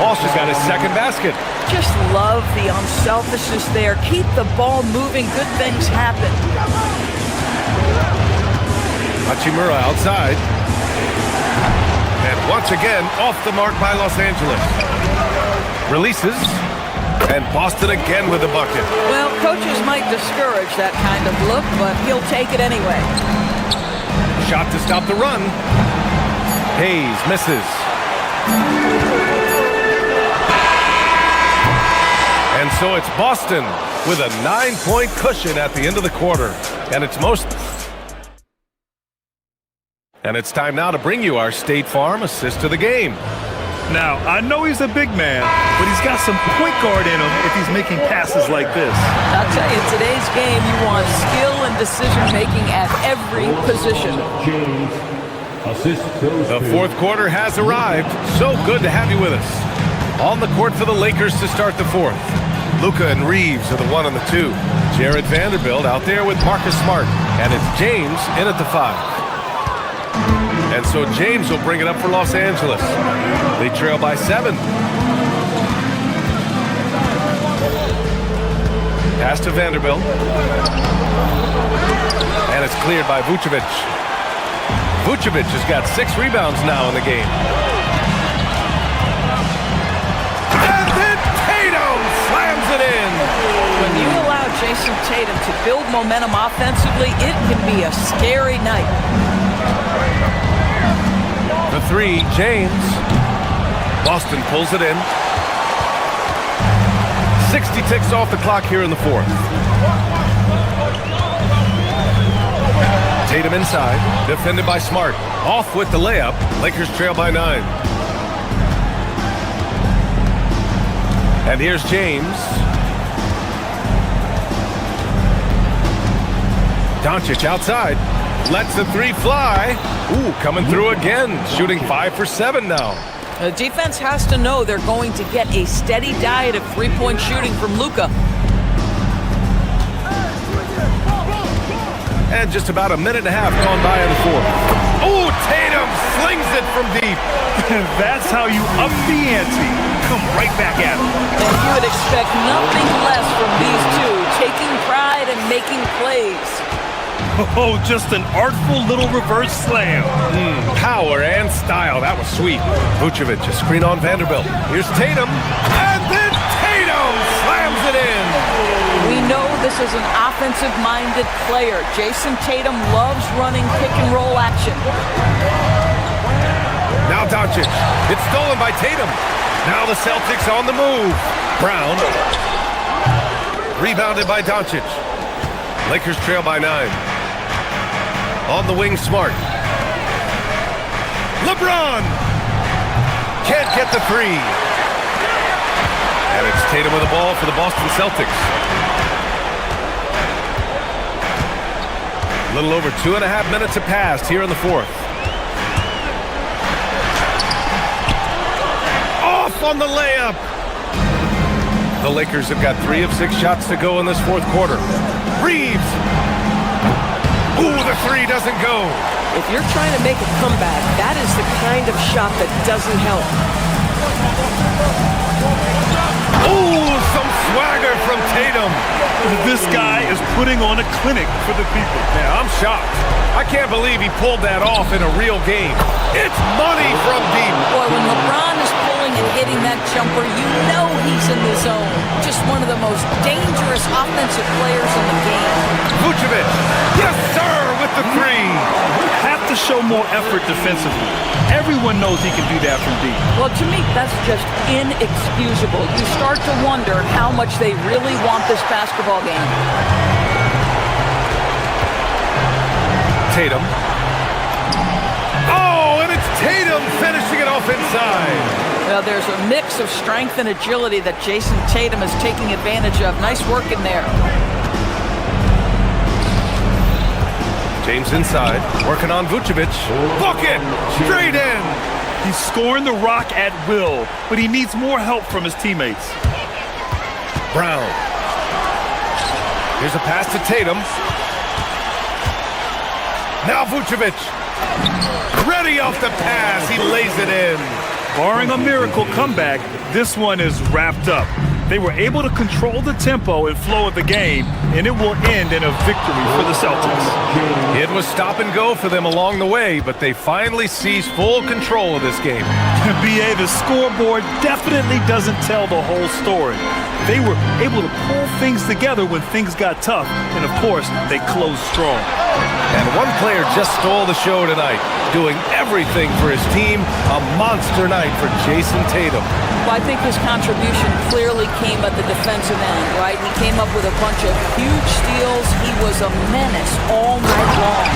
M: Walsh has got his second basket.
J: Just love the unselfishness there. Keep the ball moving. Good things happen.
M: Hachimura outside. And once again, off the mark by Los Angeles. Releases. And Boston again with the bucket.
J: Well, coaches might discourage that kind of look, but he'll take it anyway.
M: Shot to stop the run. Hayes misses. And so it's Boston with a 9-point cushion at the end of the quarter. And it's most And it's time now to bring you our State Farm assist of the game.
H: Now, I know he's a big man, but he's got some point guard in him if he's making passes like this.
J: I'll tell you, in today's game, you want skill and decision-making at every position.
M: The fourth quarter has arrived. So good to have you with us. On the court for the Lakers to start the fourth. Luka and Reeves are the 1 and the 2. Jared Vanderbilt out there with Marcus Smart. And it's James in at the 5. And so James will bring it up for Los Angeles. They trail by 7. Pass to Vanderbilt. And it's cleared by Vucevic. Vucevic has got 6 rebounds now in the game. And then Tatum slams it in.
J: When you allow Jason Tatum to build momentum offensively, it can be a scary night.
M: The 3, James. Boston pulls it in. 60 ticks off the clock here in the fourth. Tatum inside, defended by Smart. Off with the layup. Lakers trail by 9. And here's James. Doncic outside. Lets the 3 fly. Ooh, coming through again. Shooting 5 for 7 now.
J: The defense has to know they're going to get a steady diet of three-point shooting from Luka.
M: And just about a minute and a half gone by in the fourth. Oh, Tatum slings it from deep.
H: That's how you up the ante. Come right back at him.
J: And you would expect nothing less from these two, taking pride and making plays.
H: Oh, just an artful little reverse slam.
M: Power and style. That was sweet. Vucevic, a screen on Vanderbilt. Here's Tatum. And then Tatum slams it in.
J: We know this is an offensive-minded player. Jason Tatum loves running pick-and-roll action.
M: Now Doncic. It's stolen by Tatum. Now the Celtics on the move. Brown. Rebounded by Doncic. Lakers trail by 9. On the wing, Smart. LeBron! Can't get the 3. And it's Tatum with the ball for the Boston Celtics. A little over 2.5 minutes have passed here in the fourth. Off on the layup! The Lakers have got 3 of 6 shots to go in this fourth quarter. Reeves! Ooh, the 3 doesn't go.
I: If you're trying to make a comeback, that is the kind of shot that doesn't help.
M: Ooh, some swagger from Tatum.
H: This guy is putting on a clinic for the people.
M: Yeah, I'm shocked. I can't believe he pulled that off in a real game. It's money from deep.
J: Boy, when LeBron is pulling and hitting that jumper, you know he's in the zone. Just one of the most dangerous offensive players in the game.
M: Vucevic, yes sir, with the 3.
H: Have to show more effort defensively. Everyone knows he can do that from deep.
J: Well, to me, that's just inexcusable. You start to wonder how much they really want this basketball game.
M: Tatum. Oh, and it's Tatum finishing it off inside.
J: Well, there's a mix of strength and agility that Jason Tatum is taking advantage of. Nice work in there.
M: James inside, working on Vucevic. Bucket! Straight in!
H: He's scoring the rock at will, but he needs more help from his teammates.
M: Brown. Here's a pass to Tatum. Now Vucevic. Ready off the pass. He lays it in.
H: Barring a miracle comeback, this one is wrapped up. They were able to control the tempo and flow of the game, and it will end in a victory for the Celtics.
M: It was stop and go for them along the way, but they finally seized full control of this game.
H: BA, the scoreboard definitely doesn't tell the whole story. They were able to pull things together when things got tough, and of course, they closed strong.
M: And one player just stole the show tonight, doing everything for his team. A monster night for Jason Tatum.
J: Well, I think his contribution clearly came at the defensive end, right? He came up with a bunch of huge steals. He was a menace all night long.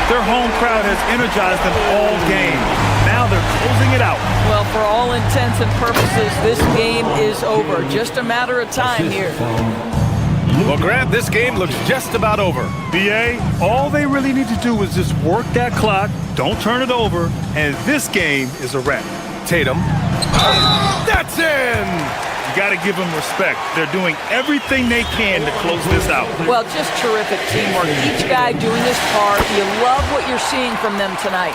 H: Their home crowd has energized them all game. Now they're closing it out.
J: Well, for all intents and purposes, this game is over. Just a matter of time here.
M: Well, Grant, this game looks just about over.
H: BA, all they really need to do is just work that clock, don't turn it over, and this game is a wrap.
M: Tatum. That's in!
H: You got to give them respect. They're doing everything they can to close this out.
J: Well, just terrific teamwork. Each guy doing his part. You love what you're seeing from them tonight.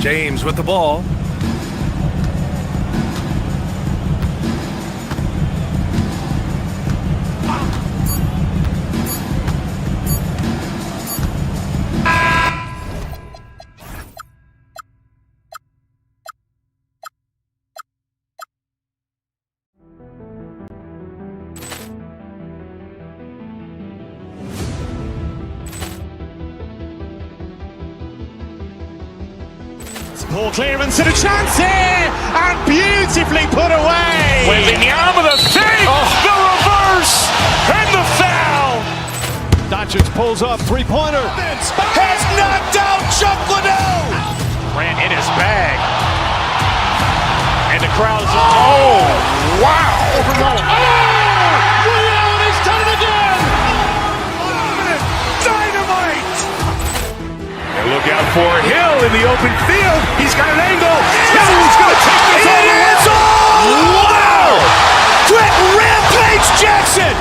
M: James with the ball.
A: Ball clearance and a chance here, and beautifully put away.
B: Wembanyama with a save, the reverse, and the foul.
A: Doncic pulls up, three-pointer.
B: Has knocked out Chuck Liddell. Ran in his bag. And the crowd is, oh, wow.
C: Ray Allen has done it again.
B: Dynamite. And look out for Hill in the open field. He's got an angle. Hill's going to take this all the way. Wow! Quick Rampage Jackson.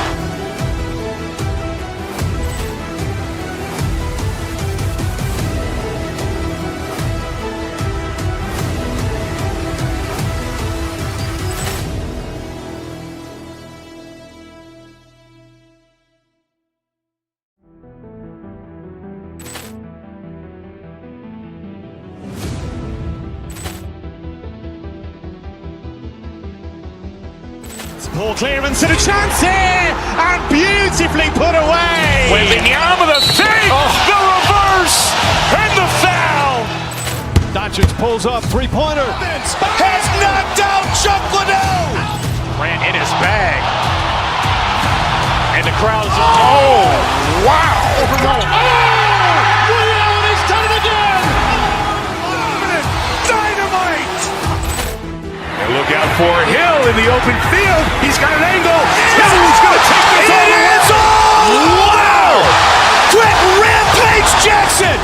A: Ball clearance and a chance here, and beautifully put away.
B: Wembanyama with a save, the reverse, and the foul.
A: Doncic pulls up, three-pointer.
B: Has knocked out Chuck Liddell. Ran in his bag. And the crowd is, oh, wow.
C: Ray Allen has done it again.
B: Dynamite. And look out for Hill in the open field. He's got an angle. Hill's going to take this all the way. Wow! Quick Rampage Jackson.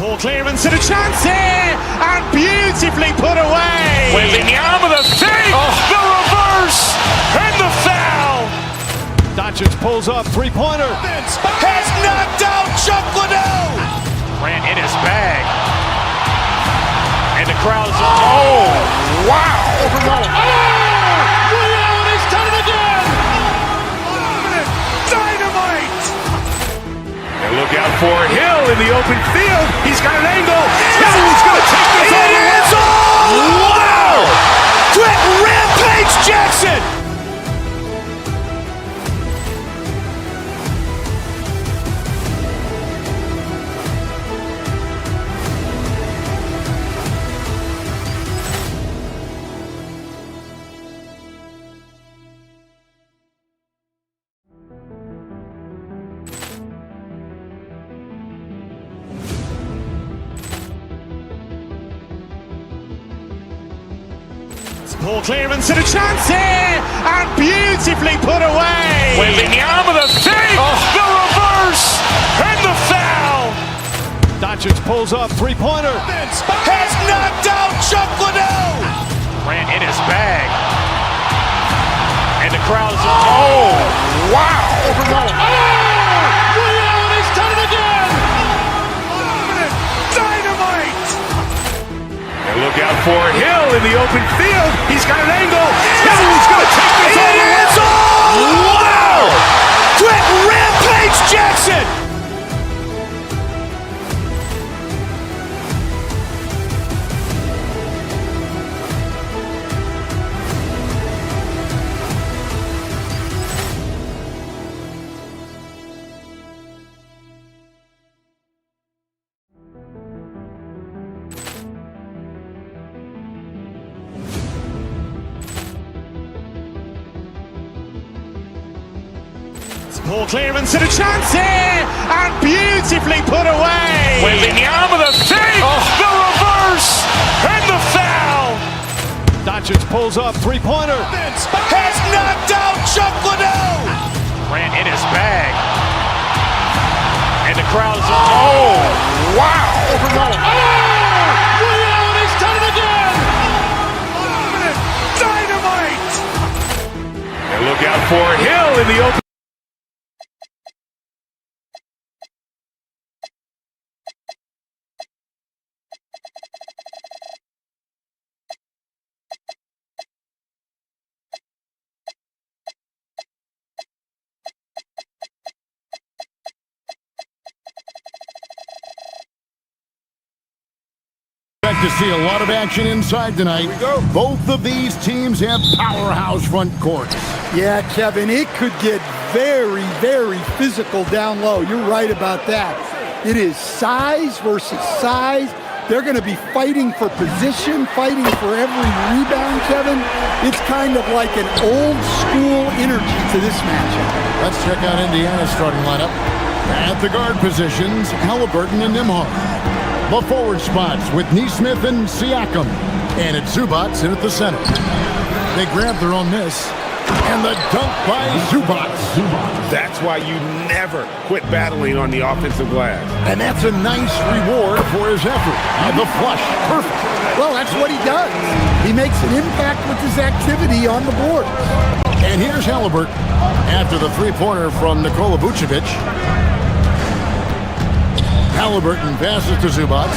A: Ball clearance and a chance here, and beautifully put away.
B: Wembanyama with a save, the reverse, and the foul.
A: Doncic pulls up, three-pointer.
B: Has knocked out Chuck Liddell. Ran in his bag. And the crowd is, oh, wow.
C: Ray Allen has done it again.
B: Dynamite. And look out for Hill in the open field. He's got an angle. Hill's going to take this all the way. Wow! Quick Rampage Jackson.
A: Ball clearance and a chance here, and beautifully put away.
B: Wembanyama with a save, the reverse, and the foul.
A: Doncic pulls up, three-pointer.
B: Has knocked out Chuck Liddell. Ran in his bag. And the crowd is, oh, wow.
C: Ray Allen has done it again.
B: Dynamite. And look out for Hill in the open field. He's got an angle. Hill's going to take this all the way. Wow! Quick Rampage
A: Poor clearance and a chance here, and beautifully put away.
B: Wembanyama the save, the reverse, and the foul.
C: Doncic pulls up, three-pointer.
B: Has knocked out Chuck Liddell.
C: Grant in his bag. And the crowd is...
B: Oh, wow.
C: Ray Allen has done it again.
B: Dynamite. And look out for Hill in the open.
E: To see a lot of action inside tonight. Both of these teams have powerhouse front courts.
F: Yeah, Kevin, it could get very, very physical down low. You're right about that. It is size versus size. They're going to be fighting for position, fighting for every rebound, Kevin. It's kind of like an old school energy to this matchup.
E: Let's check out Indiana's starting lineup. At the guard positions, Halliburton and Nembhard. The forward spots with Nesmith and Siakam. And it's Zubac in at the center. They grab their own miss. And the dunk by Zubac.
K: That's why you never quit battling on the offensive glass.
E: And that's a nice reward for his effort. The flush. Perfect.
F: Well, that's what he does. He makes an impact with his activity on the board.
E: And here's Halliburton after the three-pointer from Nikola Vucevic. Halliburton passes to Zubac.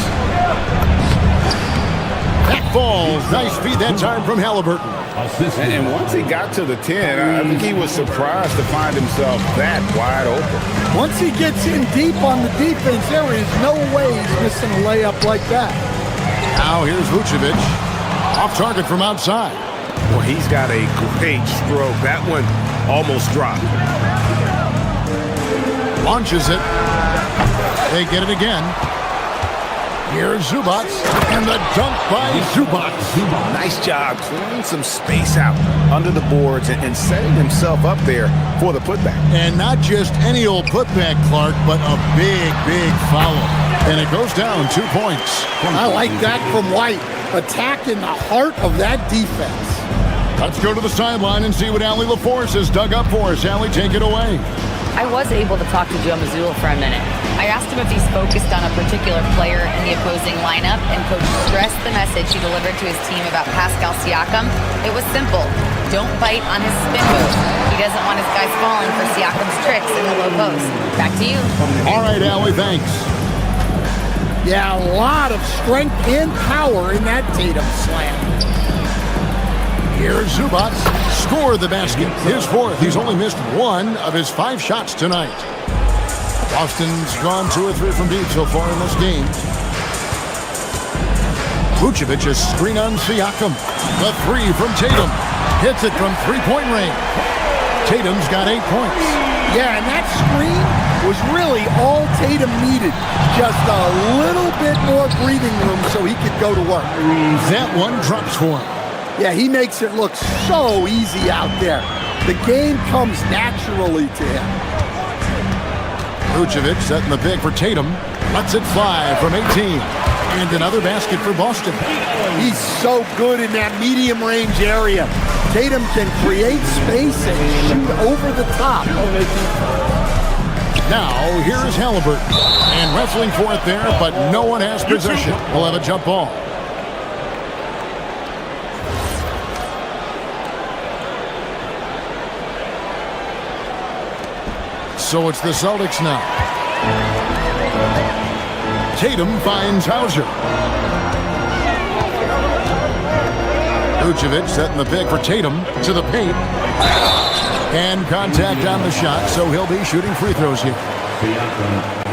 E: That falls. Nice feed that time from Halliburton.
K: And once he got to the 10, I think he was surprised to find himself that wide open.
F: Once he gets in deep on the defense, there is no way he's missing a layup like that.
E: Now here's Vucevic. Off target from outside.
K: Well, he's got a great stroke. That one almost dropped.
E: Launches it. They get it again. Here's Zubac, and the dunk by Zubac.
K: Nice job clearing some space out under the boards and setting himself up there for the putback.
E: And not just any old putback, Clark, but a big, big foul. And it goes down 2 points.
F: I like that from White. Attacking the heart of that defense.
E: Let's go to the sideline and see what Allie LaForce has dug up for us. Allie, take it away.
G: I was able to talk to Joe Mazzulla for a minute. I asked him if he's focused on a particular player in the opposing lineup, and Coach stressed the message he delivered to his team about Pascal Siakam. It was simple. Don't bite on his spin move. He doesn't want his guys falling for Siakam's tricks in the low post. Back to you.
E: All right, Allie, thanks.
F: Yeah, a lot of strength and power in that Tatum slam.
E: Here's Zubac. Score the basket. His fourth. He's only missed one of his 5 shots tonight. Boston's gone 2 or 3 from deep so far in this game. Vucevic a screen on Siakam. The 3 from Tatum. Hits it from 3-point range. Tatum's got 8 points.
F: Yeah, and that screen was really all Tatum needed. Just a little bit more breathing room so he could go to work.
E: That one drops for him.
F: Yeah, he makes it look so easy out there. The game comes naturally to him.
E: Vucevic setting the pick for Tatum. Lets it fly from 18. And another basket for Boston.
F: He's so good in that medium range area. Tatum can create space and shoot over the top.
E: Now, here is Halliburton. And wrestling for it there, but no one has possession. We'll have a jump ball. So it's the Celtics now. Tatum finds Hauser. Vucevic setting the pick for Tatum to the paint. And contact on the shot, so he'll be shooting free throws here.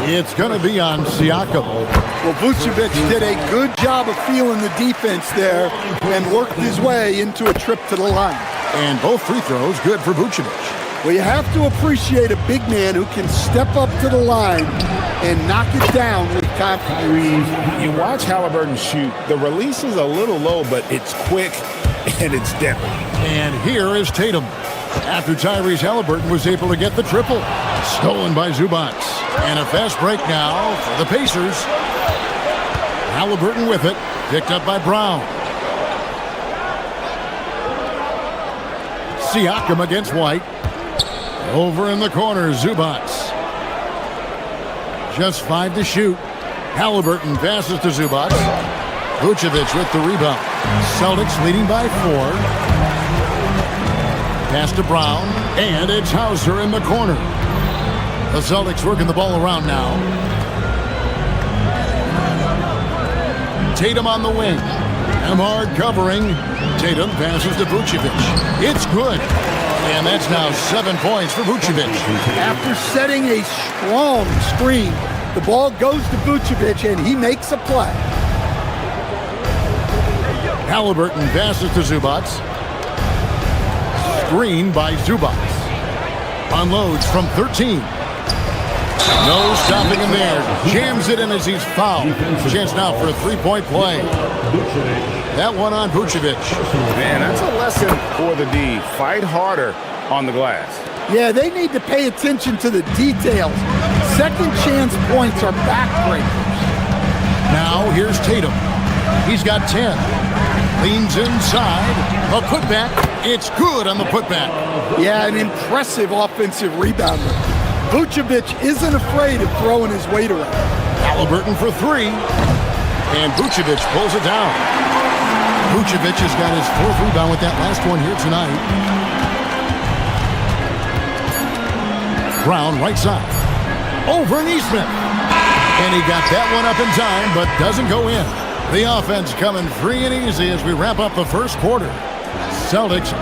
E: It's going to be on Siakam.
F: Well, Vucevic did a good job of feeling the defense there and worked his way into a trip to the line.
E: And both free throws good for Vucevic.
F: Well, you have to appreciate a big man who can step up to the line and knock it down with confidence.
K: You watch Halliburton shoot. The release is a little low, but it's quick and it's deadly.
E: And here is Tatum. after Tyrese Halliburton was able to get the triple. Stolen by Zubac. And a fast break now for the Pacers. Halliburton with it. Picked up by Brown. Siakam against White. Over in the corner, Zubac. Just 5 to shoot. Halliburton passes to Zubac. Vucevic with the rebound. Celtics leading by 4. Pass to Brown. And it's Hauser in the corner. The Celtics working the ball around now. Tatum on the wing. Emard covering. Tatum passes to Vucevic. It's good. And that's now 7 points for Vucevic.
F: After setting a strong screen, the ball goes to Vucevic and he makes a play.
E: Halliburton passes to Zubac. Screen by Zubac. Unloads from 13. No stopping him there. Jams it in as he's fouled. Chance now for a three-point play. That one on Vucevic.
K: Man, that's a lesson for the D. Fight harder on the glass.
F: Yeah, they need to pay attention to the details. Second chance points are backbreakers.
E: Now here's Tatum. He's got 10. Leans inside. A putback. It's good on the putback.
F: Yeah, an impressive offensive rebounder. Vucevic isn't afraid of throwing his weight around.
E: Halliburton for 3. And Vucevic pulls it down. Vucevic has got his 4th rebound with that last one here tonight. Brown right side. Over Neesmith. And he got that one up in time, but doesn't go in. The offense coming free and easy as we wrap up the first quarter. Celtics.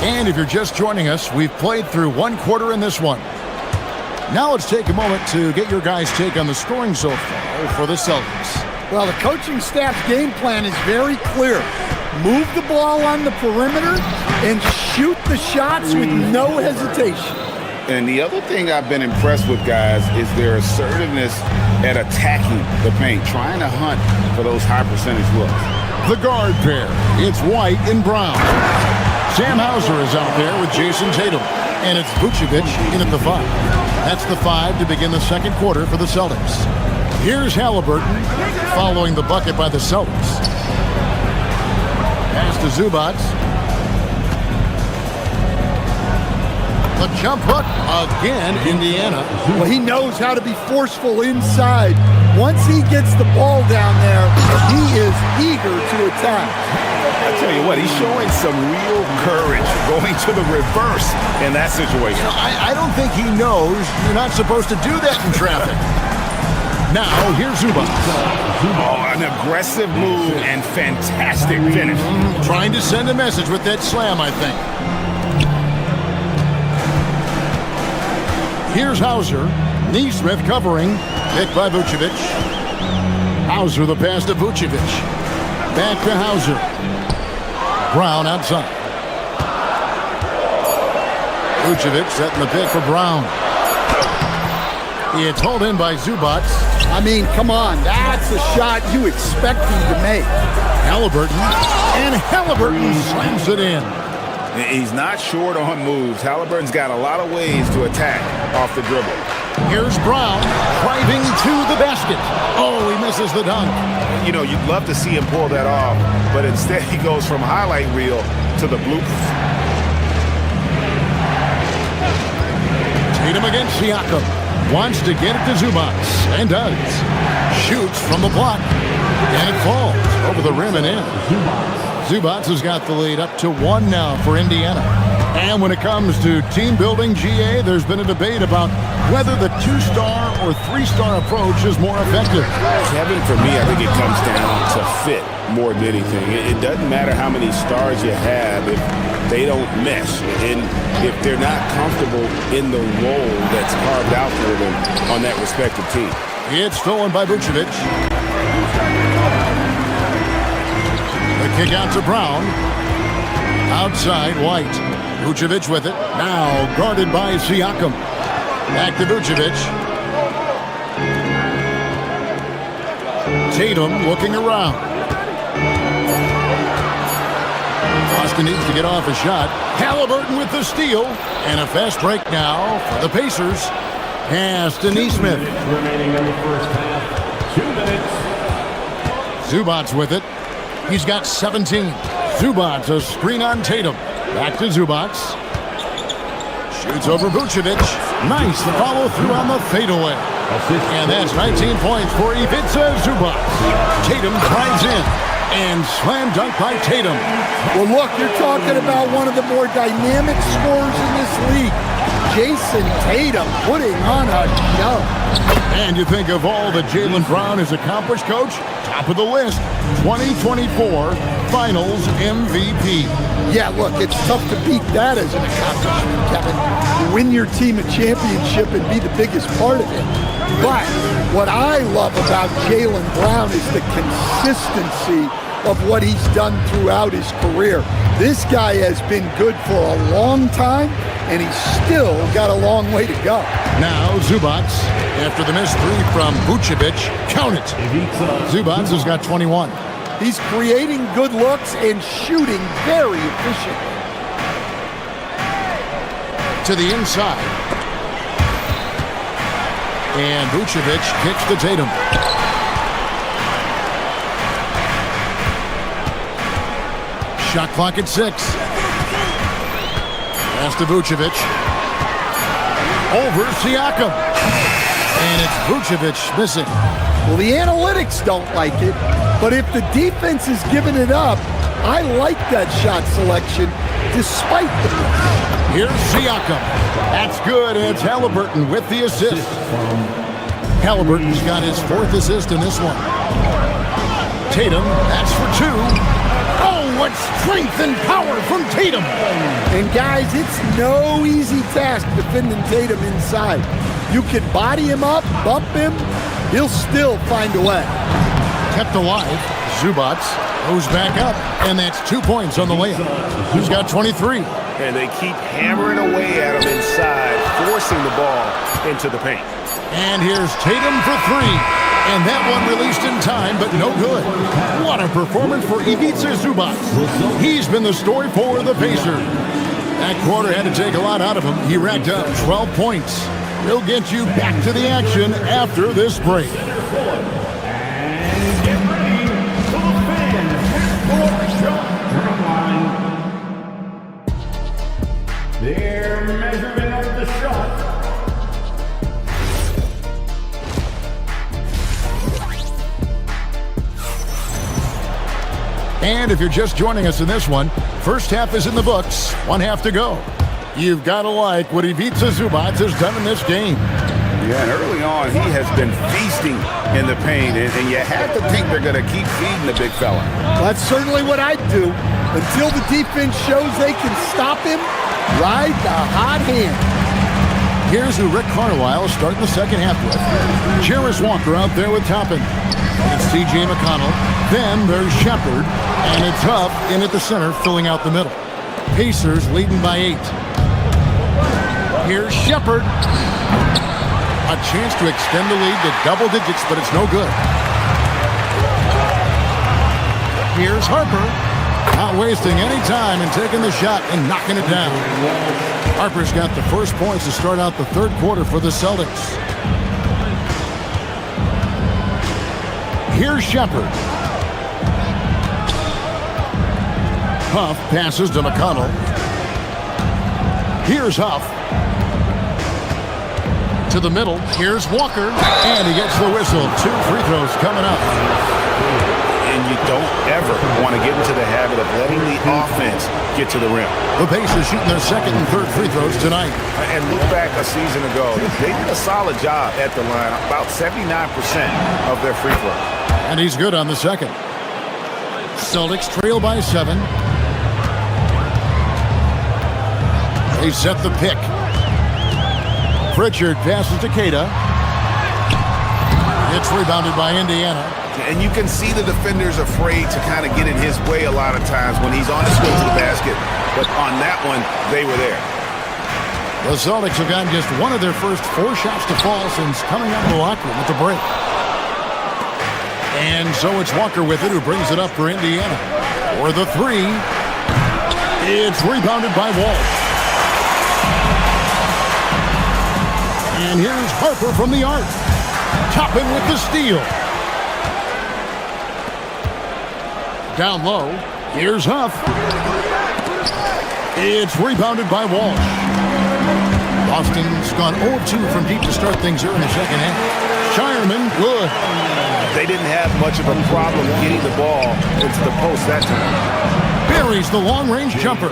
E: And if you're just joining us, we've played through 1 quarter in this one. Now let's take a moment to get your guys' take on the scoring so far for the Celtics.
F: Well, the coaching staff's game plan is very clear. Move the ball on the perimeter and shoot the shots with no hesitation.
K: And the other thing I've been impressed with, guys, is their assertiveness at attacking the paint, trying to hunt for those high percentage looks.
E: The guard pair, it's White and Brown. Sam Hauser is out there with Jason Tatum. And it's Vucevic in at the 5. That's the 5 to begin the second quarter for the Celtics. Here's Halliburton following the bucket by the Celtics. Pass to Zubac. The jump hook again, Indiana.
F: Well, he knows how to be forceful inside. Once he gets the ball down there, he is eager to attack.
K: I tell you what, he's showing some real courage going to the reverse in that situation.
E: You know, I don't think he knows you're not supposed to do that in traffic. Now, here's Zubac.
K: Oh, an aggressive move and fantastic finish.
E: Trying to send a message with that slam, I think. Here's Hauser. Neesmith covering. Picked by Vucevic. Hauser the pass to Vucevic. Back to Hauser. Brown outside. Vucevic setting the pick for Brown. It's hauled in by Zubac.
F: I mean, come on. That's a shot you expect him to make.
E: Halliburton. And Halliburton slams it in.
K: He's not short on moves. Halliburton's got a lot of ways to attack off the dribble.
E: Here's Brown driving to the basket. Oh, he misses the dunk.
K: You know, you'd love to see him pull that off, but instead he goes from highlight reel to the bloopers.
E: Tatum against Siakam. Wants to get it to Zubac, and does. Shoots from the block, and it falls over the rim and in. Zubac has got the lead up to 1 now for Indiana. And when it comes to team building, GA, there's been a debate about whether the 2-star or 3-star approach is more effective.
K: Kevin, for me, I think it comes down to fit more than anything. It doesn't matter how many stars you have if they don't mesh, and if they're not comfortable in the role that's carved out for them on that respective team.
E: It's stolen by Vucevic. The kick out to Brown. Outside, White. Vucevic with it. Now guarded by Siakam. Back to Vucevic. Tatum looking around. Boston needs to get off a shot. Halliburton with the steal. And a fast break now for the Pacers. Pass to Neesmith.
D: Remaining in the first half. 2 minutes.
E: Zubac's with it. He's got 17. Zubac's a screen on Tatum. Back to Zubac. Shoots over Vucevic. Nice follow through on the fadeaway. And that's 19 points for Ivica Zubac. Tatum drives in. And slam dunk by Tatum.
F: Well, look, you're talking about one of the more dynamic scorers in this league. Jason Tatum putting on a show.
E: And you think of all that Jaylen Brown has accomplished, Coach? Top of the list, 2024 Finals MVP.
F: Yeah, look, it's tough to beat that as an accomplishment, Kevin. To win your team a championship and be the biggest part of it. But what I love about Jaylen Brown is the consistency of what he's done throughout his career. This guy has been good for a long time, and he's still got a long way to go.
E: Now Zubac, after the missed three from Vucevic, count it. Zubac has got 21.
F: He's creating good looks and shooting very efficiently.
E: To the inside. And Vucevic kicks to Tatum. Shot clock at 6. Pass to Vucevic. Over Siakam. And it's Vucevic missing.
F: Well, the analytics don't like it, but if the defense is giving it up, I like that shot selection despite the miss.
E: Here's Siakam. That's good. It's Halliburton with the assist. Halliburton's got his 4th assist in this one. Tatum, that's for 2. Oh, what strength and power from Tatum.
F: And guys, it's no easy task defending Tatum inside. You can body him up, bump him, he'll still find a way.
E: Kept alive. Zubac goes back up, and that's 2 points on the layup. He's got 23.
B: And they keep hammering away at him inside, forcing the ball into the paint.
E: And here's Tatum for 3. And that one released in time, but no good. What a performance for Ivica Zubac. He's been the story for the Pacers. That quarter had to take a lot out of him. He racked up 12 points. We'll get you back to the action after this break.
D: Their measurement of the shot.
E: And if you're just joining us in this one, first half is in the books, 1 half to go. You've got to like what Ivica Zubac has done in this game.
K: Yeah, and early on, he has been feasting in the paint, and you have to think they're going to keep feeding the big fella.
F: That's certainly what I'd do. Until the defense shows they can stop him, ride the hot hand.
E: Here's who Rick Carlisle starting the second half with. Jarris Walker out there with Toppin. It's T.J. McConnell. Then there's Shepard. And it's Huff in at the center, filling out the middle. Pacers leading by 8. Here's Shepard. A chance to extend the lead to double digits, but it's no good. Here's Harper. Not wasting any time and taking the shot and knocking it down. Harper's got the first points to start out the third quarter for the Celtics. Here's Shepard. Huff passes to McConnell. Here's Huff. To the middle. Here's Walker. And he gets the whistle. 2 free throws coming up.
K: And you don't ever want to get into the habit of letting the offense get to the rim.
E: The Pacers shooting their second and third free throws tonight.
K: And look back a season ago. They did a solid job at the line. About 79% of their free throws.
E: And he's good on the second. Celtics trail by 7. They set the pick. Pritchard passes to Queta. It's rebounded by Indiana.
K: And you can see the defenders afraid to kind of get in his way a lot of times when he's on his way to the basket. But on that one, they were there.
E: The Celtics have gotten just one of their first 4 shots to fall since coming out of the locker room at the break. And so it's Walker with it, who brings it up for Indiana. For the 3. It's rebounded by Walsh. And here's Harper from the arc. Toppin with the steal. Down low. Here's Huff. It's rebounded by Walsh. Boston's gone 0-2 from deep to start things here in the second half. Shireman, good.
K: They didn't have much of a problem getting the ball into the post that time.
E: Buries the long-range jumper.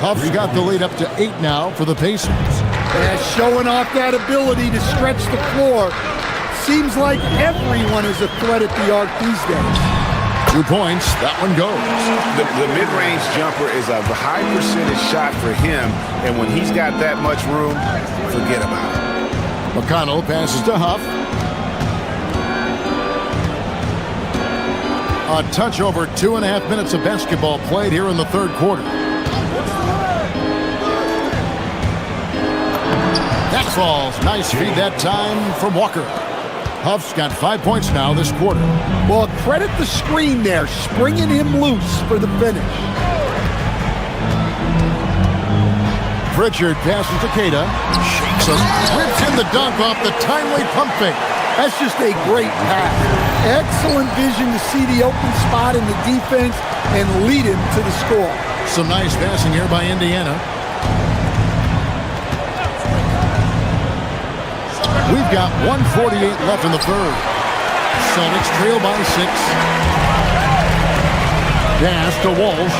E: Huff's got the lead up to 8 now for the Pacers.
F: Yeah, showing off that ability to stretch the floor. Seems like everyone is a threat at the arc these days.
E: 2 points, that one goes.
K: The mid-range jumper is a high percentage shot for him, and when he's got that much room, forget about it.
E: McConnell passes to Huff. A touch over 2.5 minutes of basketball played here in the third quarter. That falls. Nice feed that time from Walker. Huff's got 5 points now this quarter.
F: Well, credit the screen there, springing him loose for the finish.
E: Pritchard passes to Queta. Shakes him. Rips in the dunk off the timely pump fake.
F: That's just a great pass. Excellent vision to see the open spot in the defense and lead him to the score.
E: Some nice passing here by Indiana. We've got 1:48 left in the third. Celtics trail by 6. Pass to Walsh.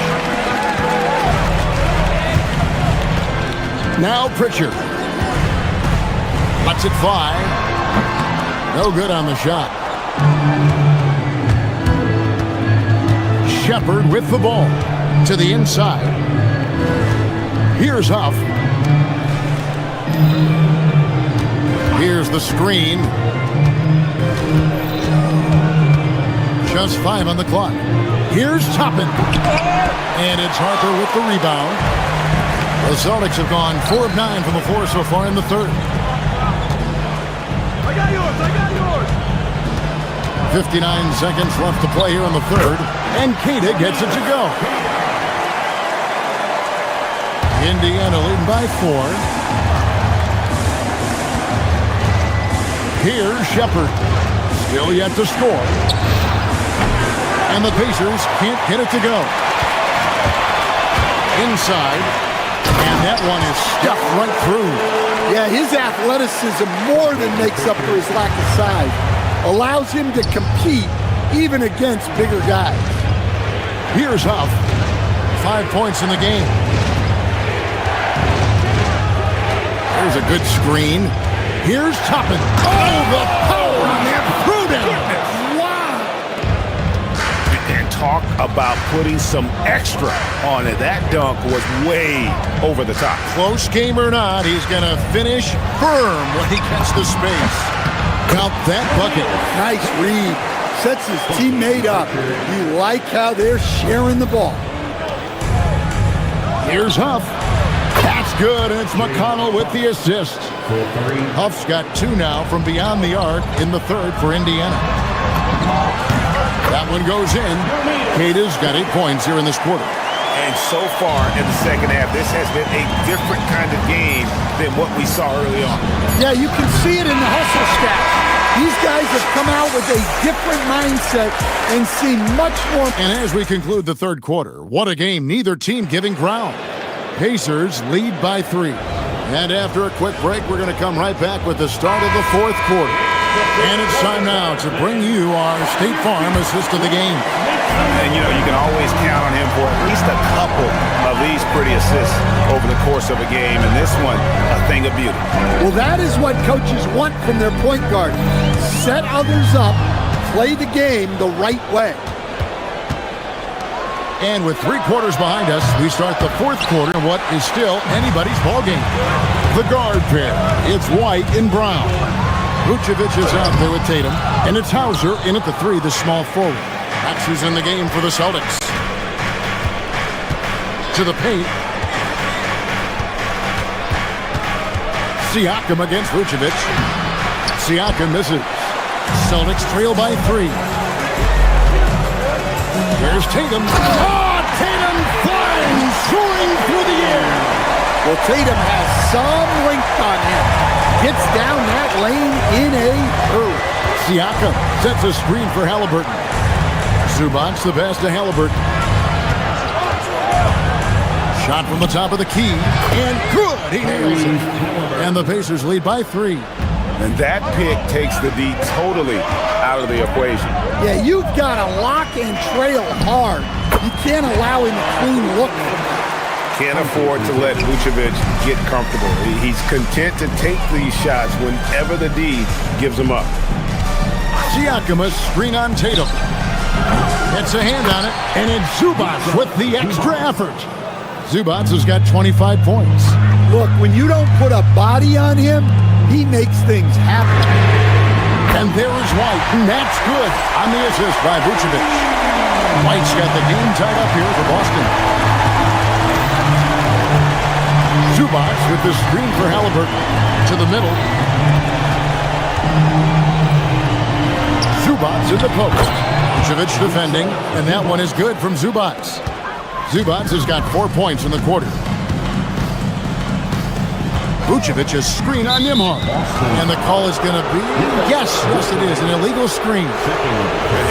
E: Now Pritchard. Lets it fly. No good on the shot. Shepard with the ball. To the inside. Here's Huff. Here's the screen. Just 5 on the clock. Here's Toppin. And it's Harper with the rebound. The Celtics have gone 4 of 9 from the floor so far in the third.
B: I got yours.
E: 59 seconds left to play here in the third. And Queta gets it to go. Indiana leading by 4. Here's Shepard. Still yet to score. And the Pacers can't get it to go. Inside. And that one is stuffed right through.
F: Yeah, his athleticism more than makes up for his lack of size. Allows him to compete even against bigger guys.
E: Here's Huff. 5 points in the game. There's a good screen. Here's Toppin. Oh, the power on that prudent. Wow.
K: And talk about putting some extra on it. That dunk was way over the top.
E: Close game or not, he's going to finish firm when he gets the space. Count that bucket.
F: Nice read. Sets his teammate up. You like how they're sharing the ball.
E: Here's Huff. That's good, and it's McConnell with the assist. Huff's got 2 now from beyond the arc in the third for Indiana. That one goes in. Queta's got 8 points here in this quarter.
K: And so far in the second half, this has been a different kind of game than what we saw early on.
F: Yeah, you can see it in the hustle stats. These guys have come out with a different mindset and seem much more.
E: And as we conclude the third quarter, what a game, neither team giving ground. Pacers lead by 3. And after a quick break, we're going to come right back with the start of the fourth quarter. And it's time now to bring you our State Farm assist of the game.
K: And, you know, you can always count on him for at least a couple of these pretty assists over the course of a game. And this one, a thing of beauty.
F: Well, that is what coaches want from their point guard. Set others up, play the game the right way.
E: And with 3 quarters behind us, we start the fourth quarter in what is still anybody's ballgame. The guard pair, it's White and Brown. Vucevic is out there with Tatum, and it's Hauser in at the 3, the small forward. That's who's in the game for the Celtics. To the paint. Siakam against Vucevic. Siakam misses. Celtics trail by 3. Here's Tatum. Oh, Tatum finds
F: Well, Tatum has some length on him. Gets down that lane in a hurry.
E: Siakam sets a screen for Halliburton. Zubac the pass to Halliburton. Shot from the top of the key. And good! He nails it. And the Pacers lead by 3.
K: And that pick takes the D totally out of the equation.
F: Yeah, you've got to lock and trail hard. You can't allow him a clean look from that.
K: Can't afford to let Vucevic get comfortable. He's content to take these shots whenever the D gives them up.
E: Siakam a screen on Tatum. Gets a hand on it, and it's Zubac with the extra effort. Zubac has got 25 points.
F: Look, when you don't put a body on him, he makes things happen.
E: And there is White, and that's good on the assist by Vucevic. White's got the game tied up here for Boston. Zubac with the screen for Halliburton to the middle. Zubac in the post. Vucevic defending, and that one is good from Zubac. Zubac has got 4 points in the quarter. Vucevic is screen on Nembhard. And the call is going to be, yes, it is, an illegal screen.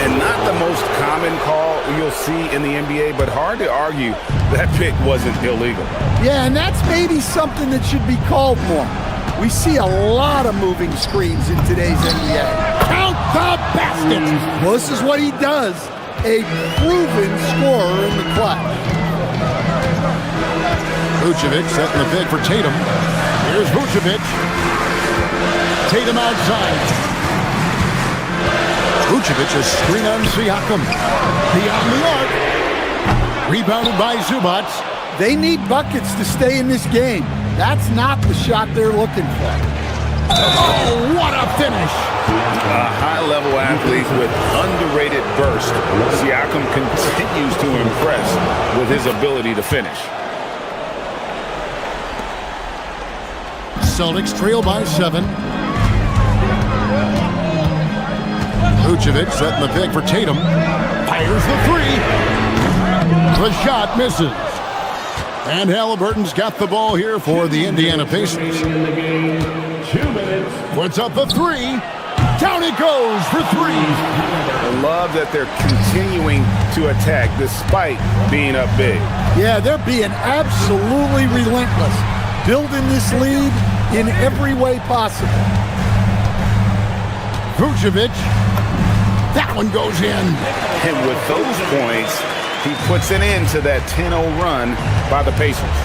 K: And not the most common call you'll see in the NBA, but hard to argue that pick wasn't illegal.
F: Yeah, and that's maybe something that should be called more. We see a lot of moving screens in today's NBA.
E: Count the basket!
F: Well, this is what he does. A proven scorer in the clutch.
E: Vucevic setting the pick for Tatum. Here's Vucevic. Tatum outside. Vucevic is screen on Siakam. Beyond the arc. Rebounded by Zubac.
F: They need buckets to stay in this game. That's not the shot they're looking for.
E: Oh, what a finish!
K: A high-level athlete with underrated burst. Siakam continues to impress with his ability to finish.
E: Celtics trail by 7. Vucevic setting the pick for Tatum. Fires the 3. The shot misses. And Halliburton's got the ball here for the Indiana Pacers.
D: 2 minutes.
E: Puts up the 3. Down it goes for 3.
K: I love that they're continuing to attack despite being up big.
F: Yeah, they're being absolutely relentless. Building this lead in every way possible.
E: Vucevic. That one goes in.
K: And with those points, he puts an end to that 10-0 run by the Pacers.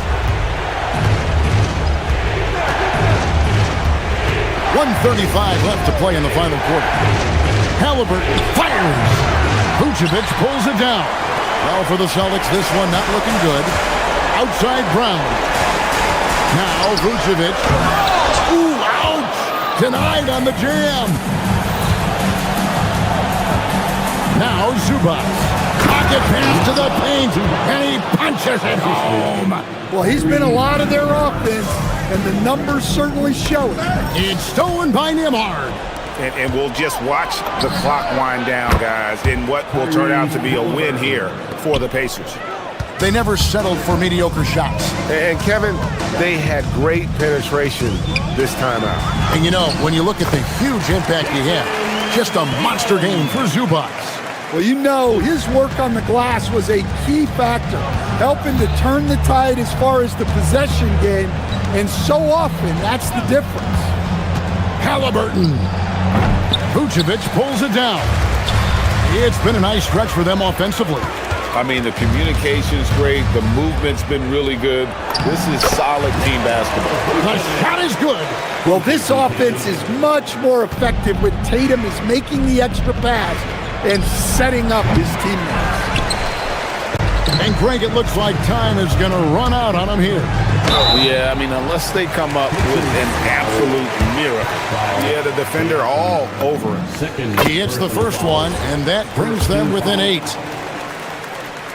E: 1:35 left to play in the final quarter. Halliburton fires. Vucevic pulls it down. Well, for the Celtics, this one not looking good. Outside Brown. Now Vucevic. Ooh, ouch! Denied on the jam. Now Zubac. Pocket pass to the paint, and he punches it home.
F: Well, he's been a lot of their offense, and the numbers certainly show it.
E: It's stolen by Nembhard.
K: And we'll just watch the clock wind down, guys, in what will turn out to be a win here for the Pacers.
E: They never settled for mediocre shots.
K: And Kevin, they had great penetration this time out.
E: And you know, when you look at the huge impact he had, just a monster game for Zubac.
F: Well, you know, his work on the glass was a key factor, helping to turn the tide as far as the possession game, and so often that's the difference.
E: Halliburton. Vucevic pulls it down. It's been a nice stretch for them offensively.
K: I mean, the communication's great. The movement's been really good. This is solid team basketball.
E: The shot is good.
F: Well, this offense is much more effective when Tatum is making the extra pass and setting up his teammates.
E: And Greg, it looks like time is going to run out on him here.
K: Yeah, I mean, unless they come up with an absolute miracle. Yeah, the defender all over him.
E: He hits the first one, and that brings them within 8.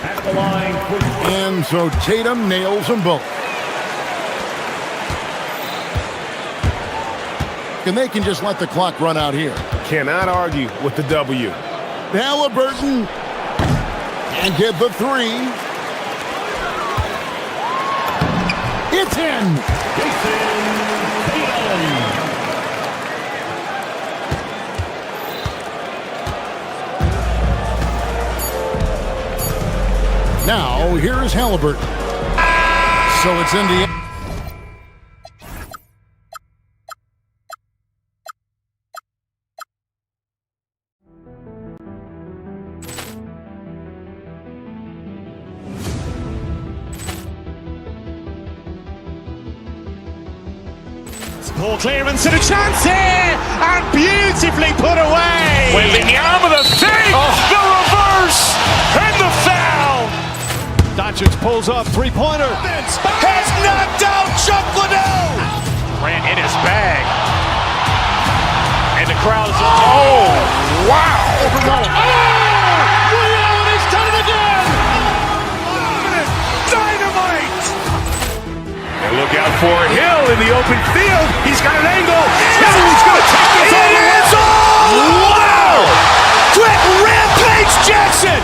D: At the line.
E: And so Tatum nails them both. And they can just let the clock run out here.
K: Cannot argue with the W.
E: Halliburton. And get the 3. It's in. Now, here is Halliburton. So it's Indiana.
A: Ball clearance and a chance here, and beautifully put away.
C: Wembanyama the fake, the reverse, and the foul.
A: Doncic pulls up, three-pointer.
C: Has knocked out Chuck Liddell. Grant in his bag. And the crowd is, oh, wow.
A: Ray Allen has done it again.
C: Dynamite. And look out for Hill in the open field. He's got an angle. He's going to take this all the way. Wow. Quick Rampage Jackson.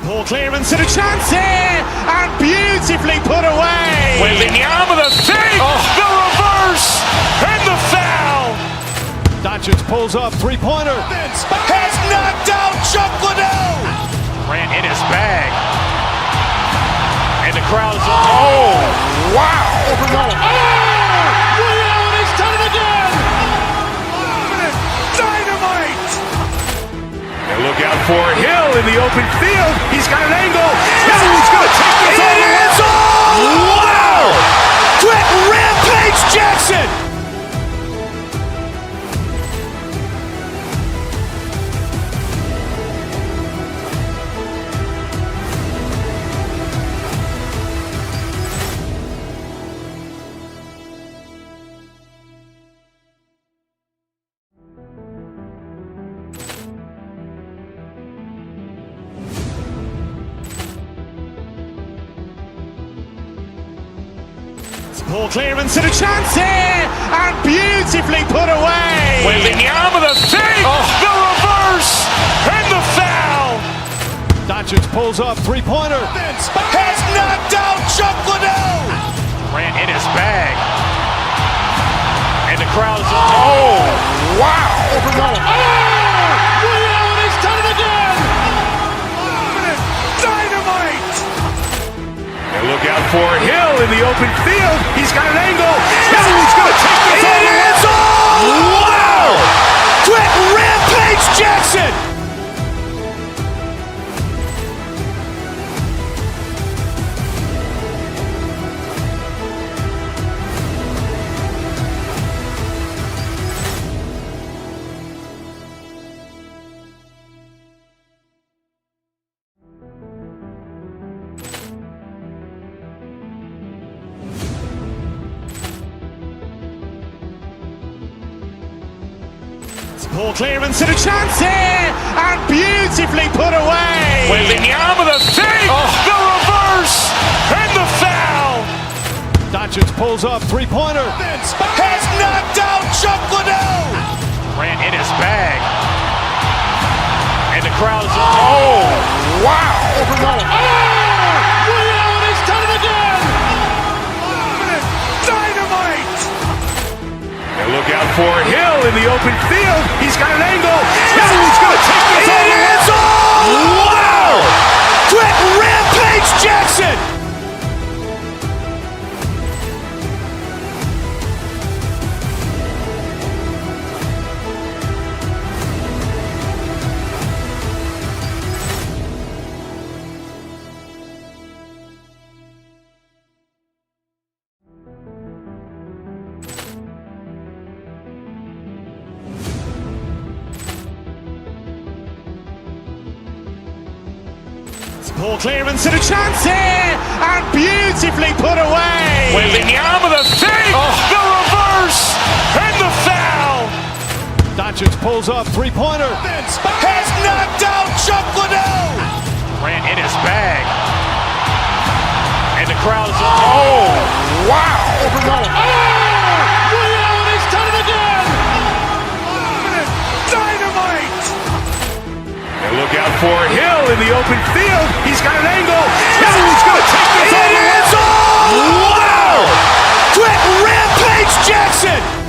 A: Ball clearance and a chance here, and beautifully put away.
C: Wembanyama the fake, the reverse, and the foul.
A: Doncic pulls up, three-pointer.
C: Has knocked out Chuck Liddell. Grant in his bag. And the crowd is, oh, wow.
A: Ray Allen has done it again.
C: Dynamite. And look out for Hill in the open field. He's got an angle. He's going to take this all the way. Wow. Quick Rampage Jackson.
A: Ball clearance and a chance here, and beautifully put away.
C: Wembanyama the fake, the reverse, and the foul.
A: Doncic pulls up, three-pointer.
C: Has knocked out Chuck Liddell. Grant in his bag. And the crowd is, oh, wow.
A: Ray Allen has done it again.
C: Dynamite. And look out for Hill in the open field. He's got an angle. He's going to take this all the way. Wow. Quick Rampage Jackson.
A: Ball clearance and a chance here, and beautifully put away.
C: Wembanyama the fake, the reverse, and the foul.
A: Doncic pulls up, three-pointer.
C: Has knocked out Chuck Liddell. Grant in his bag. And the crowd is, oh, wow.
A: Ray Allen has done it again.
C: Dynamite. And look out for Hill in the open field. He's got an angle. He's going to take this all the way. Wow. Quick Rampage Jackson.
A: Ball clearance and a chance here, and beautifully put away.
C: Wembanyama the fake, the reverse,
A: Doncic pulls up, three-pointer.
B: Vince has knocked out Chuck Liddell.
C: Grant in his bag. And the crowd is... Oh, wow.
B: Ray Allen has done it again. Dynamite.
C: And look out for Hill in the open field. He's got an angle. He's going to take this all the way.
B: Wow. Quick Rampage Jackson.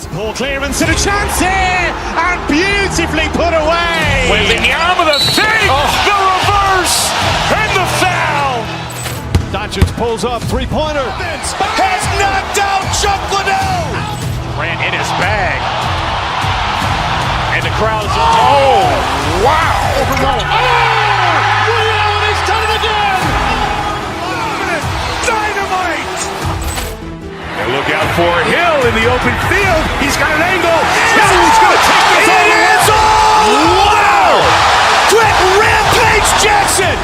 A: Poor clearance and a chance here, and beautifully put away.
C: Wembanyama the save, the reverse, and the foul.
A: Doncic pulls up, three-pointer.
B: Vince has knocked out Chuck Liddell.
C: Grant in his bag. And the crowd is... Oh, wow.
B: Ray Allen has done it again. Dynamite.
C: And look out for Hill in the open field. He's got an angle. He's going to take this all the way.
B: Wow. Quick Rampage Jackson.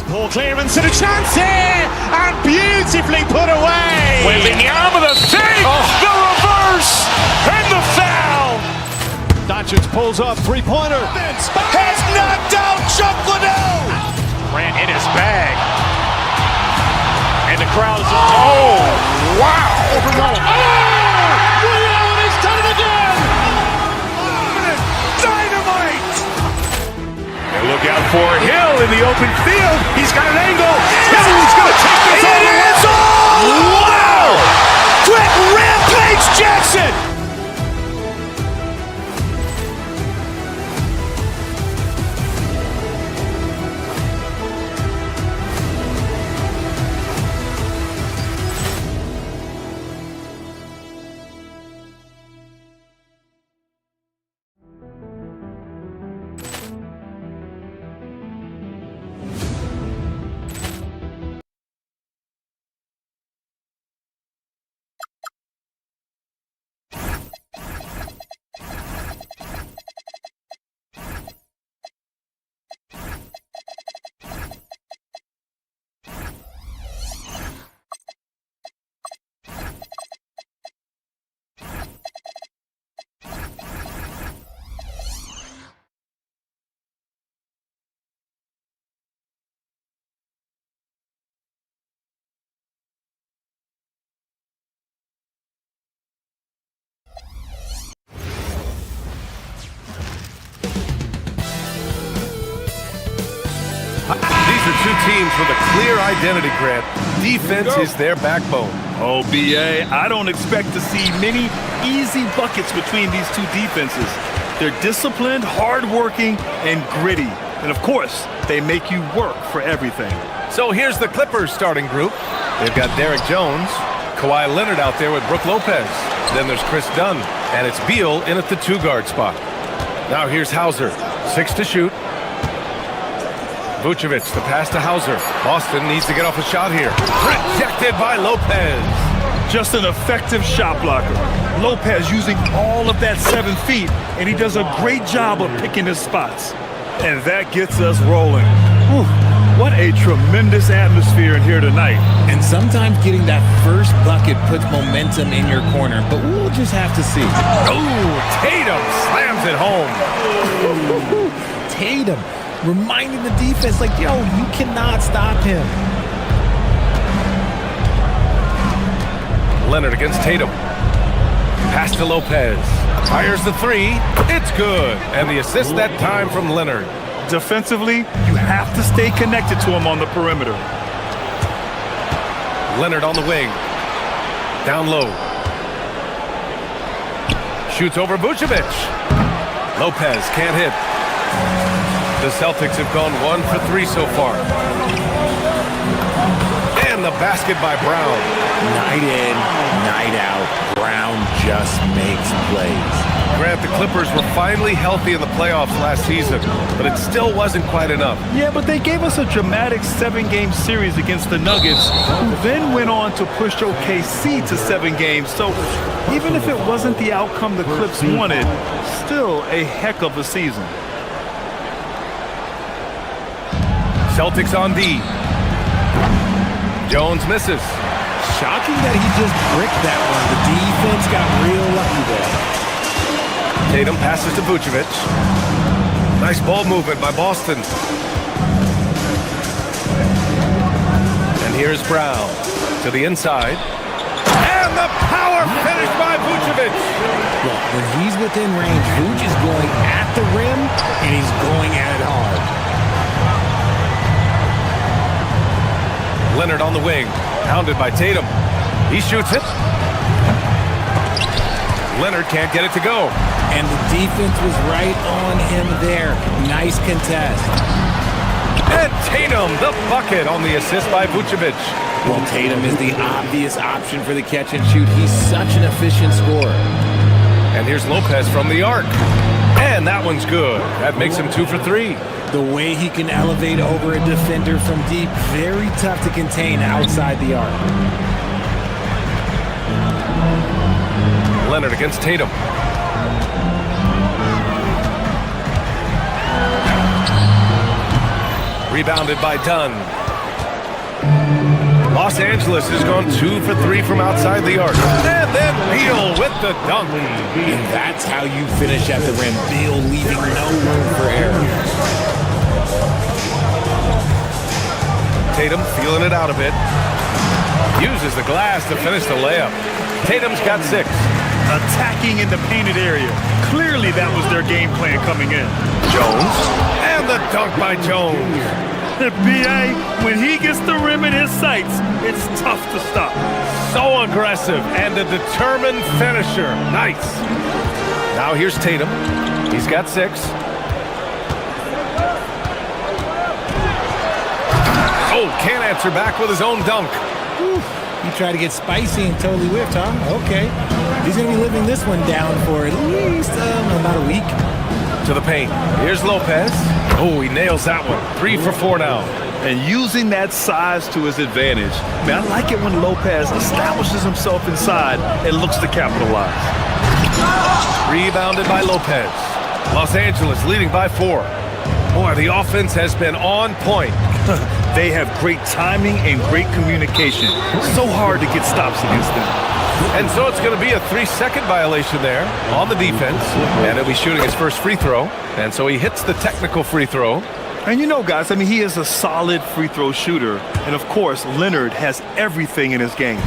A: Poor clearance and a chance here, and beautifully put away.
C: Wembanyama the save, the reverse, and the foul.
A: Doncic pulls up, three-pointer.
B: Vince has knocked out Chuck Liddell.
C: Grant in his bag. And the crowd is... Oh, wow.
B: Ray Allen has done it again. Dynamite.
C: And look out for Hill in the open field. He's got an angle. He's going to take this all the way.
B: Wow. Quick Rampage Jackson.
M: These are two teams with a clear identity, Grant. Defense is their backbone.
H: Oh, B.A., I don't expect to see many easy buckets between these two defenses. They're disciplined, hardworking, and gritty. And, of course, they make you work for everything.
M: So here's the Clippers starting group. They've got Derek Jones, Kawhi Leonard out there with Brook Lopez. Then there's Chris Dunn, and it's Beal in at the two-guard spot. Now here's Hauser, 6 to shoot. Vucevic, the pass to Hauser. Boston needs to get off a shot here. Rejected by Lopez.
H: Just an effective shot blocker. Lopez using all of that 7 feet, and he does a great job of picking his spots. And that gets us rolling. Whew, what a tremendous atmosphere in here tonight.
L: And sometimes getting that first bucket puts momentum in your corner, but we'll just have to see.
M: Oh, Tatum slams it home.
L: Tatum reminding the defense, like, yo, you cannot stop him.
M: Leonard against Tatum. Pass to Lopez. Fires the three. It's good. And the assist that time from Leonard.
H: Defensively, you have to stay connected to him on the perimeter.
M: Leonard on the wing. Down low. Shoots over Vucevic. Lopez can't hit. The Celtics have gone 1 for 3 so far. And the basket by Brown.
P: Night in, night out, Brown just makes plays.
M: Grant, the Clippers were finally healthy in the playoffs last season, but it still wasn't quite enough.
H: Yeah, but they gave us a dramatic 7-game series against the Nuggets, who then went on to push OKC to 7 games. So even if it wasn't the outcome the Clips wanted, still a heck of a season.
M: Celtics on D. Jones misses.
L: Shocking that he just bricked that one. The defense got real lucky there.
M: Tatum passes to Vucevic. Nice ball movement by Boston. And here's Brown to the inside. And the power finish by Vucevic.
L: Well, when he's within range, Vuc is going at the rim, and he's going at it hard.
M: Leonard on the wing, hounded by Tatum. He shoots it. Leonard can't get it to go.
L: And the defense was right on him there. Nice contest.
M: And Tatum, the bucket on the assist by Vucevic.
L: Well, Tatum is the obvious option for the catch and shoot. He's such an efficient scorer.
M: And here's Lopez from the arc. And that one's good. That makes him 2 for 3.
L: The way he can elevate over a defender from deep, very tough to contain outside the arc.
M: Leonard against Tatum. Rebounded by Dunn. Los Angeles has gone 2 for 3 from outside the arc. And then Beal with the dunk.
L: And that's how you finish at the rim. Beal leaving no room for error.
M: Tatum feeling it out a bit. Uses the glass to finish the layup. Tatum's got 6.
H: Attacking in the painted area. Clearly that was their game plan coming in.
M: Jones. And the dunk by Jones.
H: B.A., when he gets the rim in his sights, it's tough to stop.
M: So aggressive and a determined finisher. Nice. Now here's Tatum. He's got 6. Oh, can't answer back with his own dunk.
L: Whew. He tried to get spicy and totally whiffed, huh? Okay. He's going to be living this one down for at least about a week.
M: To the paint. Here's Lopez. Oh, he nails that one. 3 for 4 now.
H: And using that size to his advantage. Man, I like it when Lopez establishes himself inside and looks to capitalize.
M: Rebounded by Lopez. Los Angeles leading by 4. Boy, the offense has been on point.
H: They have great timing and great communication. So hard to get stops against them.
M: And so it's going to be a 3-second violation there on the defense. And he'll be shooting his first free throw. And so he hits the technical free throw.
H: And you know, guys, I mean, he is a solid free throw shooter. And of course, Leonard has everything in his game.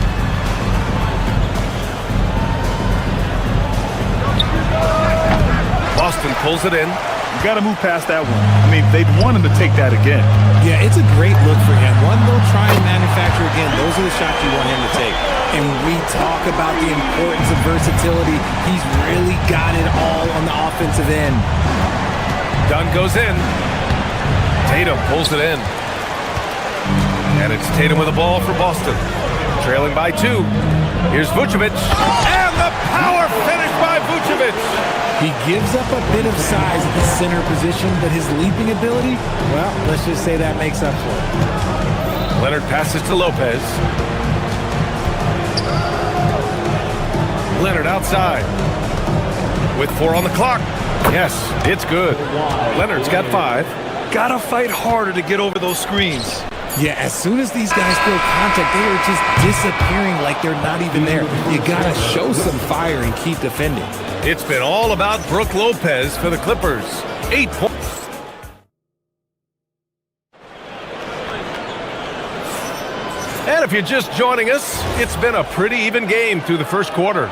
M: Boston pulls it in.
H: You got to move past that one. I mean, they'd want him to take that again.
L: Yeah, it's a great look for him. One they'll try and manufacture again. Those are the shots you want him to take. And we talk about the importance of versatility. He's really got it all on the offensive end.
M: Dunn goes in. Tatum pulls it in. And it's Tatum with the ball for Boston. Trailing by 2. Here's Vucevic. And the power finish by Vucevic.
L: He gives up a bit of size at the center position, but his leaping ability, well, let's just say that makes up for it.
M: Leonard passes to Lopez. Leonard outside. With 4 on the clock. Yes, it's good. Leonard's got 5.
H: Gotta fight harder to get over those screens.
L: Yeah, as soon as these guys feel contact, they are just disappearing like they're not even there. You gotta show some fire and keep defending.
M: It's been all about Brook Lopez for the Clippers. 8 points. And if you're just joining us, it's been a pretty even game through the first quarter.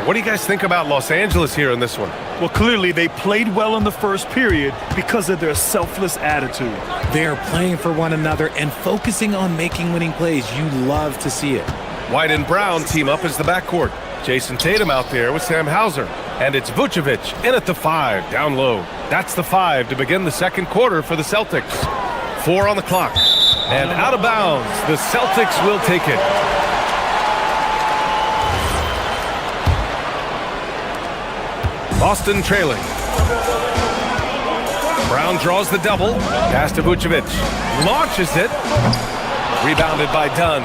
M: What do you guys think about Los Angeles here in this one?
H: Well, clearly they played well in the first period because of their selfless attitude.
L: They are playing for one another and focusing on making winning plays. You love to see it.
M: White and Brown team up as the backcourt. Jason Tatum out there with Sam Hauser. And it's Vucevic in at the 5, down low. That's the 5 to begin the second quarter for the Celtics. 4 on the clock. And out of bounds, the Celtics will take it. Boston trailing. Brown draws the double. Pass to Vucevic. Launches it. Rebounded by Dunn.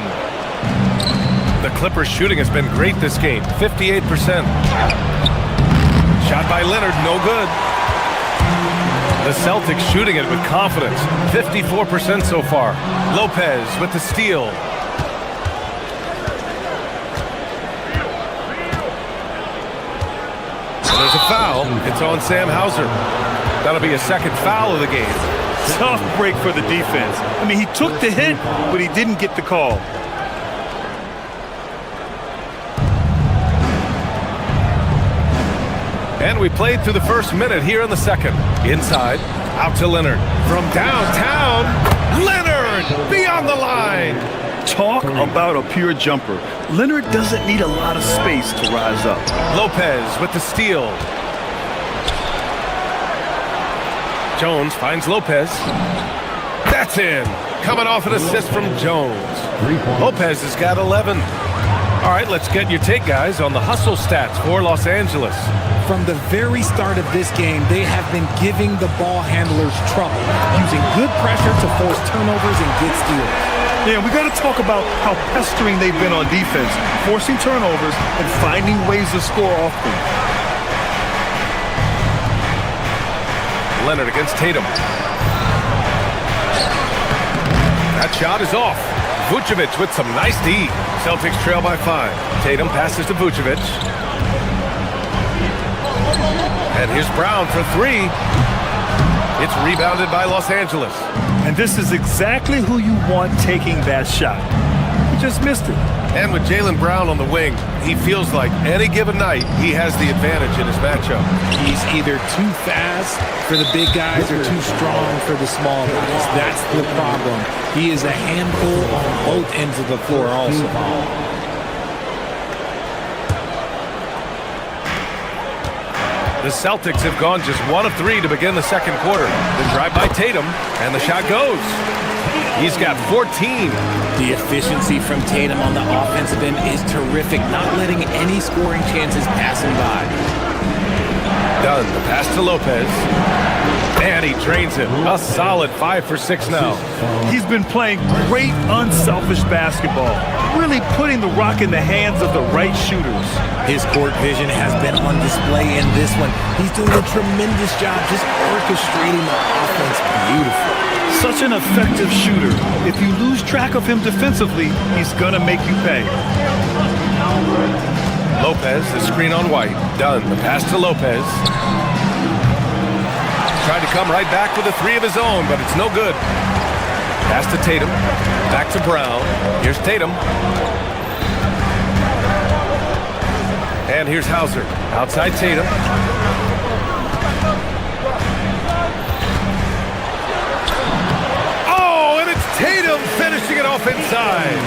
M: The Clippers shooting has been great this game. 58%. Shot by Leonard, no good. The Celtics shooting it with confidence. 54% so far. Lopez with the steal. There's a foul. It's on Sam Hauser. That'll be a second foul of the game.
H: Tough break for the defense. I mean, he took the hit, but he didn't get the call.
M: And we played through the first minute here in the second. Inside, out to Leonard. From downtown, Leonard beyond the line.
H: Talk about a pure jumper. Leonard doesn't need a lot of space to rise up.
M: Lopez with the steal. Jones finds Lopez. That's in. Coming off an assist from Jones. Lopez has got 11. All right, let's get your take, guys, on the hustle stats for Los Angeles.
L: From the very start of this game, they have been giving the ball handlers trouble, using good pressure to force turnovers and get steals.
H: Yeah, we got to talk about how pestering they've been on defense, forcing turnovers and finding ways to score off them.
M: Leonard against Tatum. That shot is off. Vucevic with some nice D. Celtics trail by 5. Tatum passes to Vucevic. And here's Brown for 3. It's rebounded by Los Angeles.
H: And this is exactly who you want taking that shot. He just missed it.
M: And with Jaylen Brown on the wing, he feels like any given night he has the advantage in his matchup.
L: He's either too fast for the big guys or too strong for the small guys. That's the problem. He is a handful on both ends of the floor also.
M: The Celtics have gone just 1 of 3 to begin the second quarter. The drive by Tatum, and the shot goes. He's got 14.
L: The efficiency from Tatum on the offensive end is terrific, not letting any scoring chances pass him by.
M: Dunn, the pass to Lopez. And he drains it. A solid 5 for 6 now.
H: He's been playing great, unselfish basketball, really putting the rock in the hands of the right shooters.
L: His court vision has been on display in this one. He's doing a tremendous job just orchestrating the offense beautifully.
H: Such an effective shooter. If you lose track of him defensively, he's gonna make you pay.
M: Lopez, the screen on White. Dunn, the pass to Lopez. Tried to come right back with a 3 of his own, but it's no good. Pass to Tatum. Back to Brown. Here's Tatum. And here's Hauser. Outside Tatum. Oh, and it's Tatum finishing it off inside.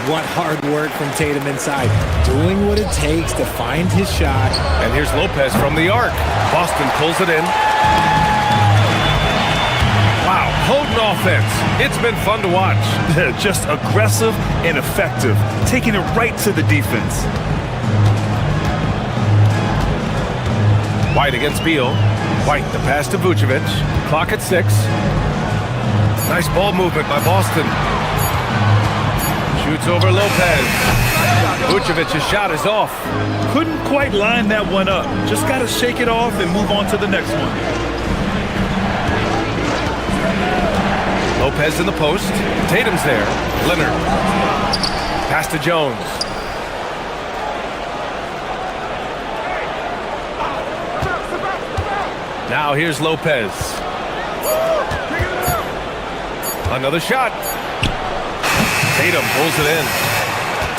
L: What hard work from Tatum inside. Doing what it takes to find his shot.
M: And here's Lopez from the arc. Boston pulls it in. Wow, potent offense. It's been fun to watch.
H: Just aggressive and effective, taking it right to the defense.
M: White against Beal. White, the pass to Vucevic. Clock at 6. Nice ball movement by Boston. Shoots over Lopez. Vucevic's shot is off.
H: Couldn't quite line that one up. Just got to shake it off and move on to the next one.
M: Lopez in the post. Tatum's there. Leonard. Pass to Jones. Now here's Lopez. Another shot. Tatum pulls it in.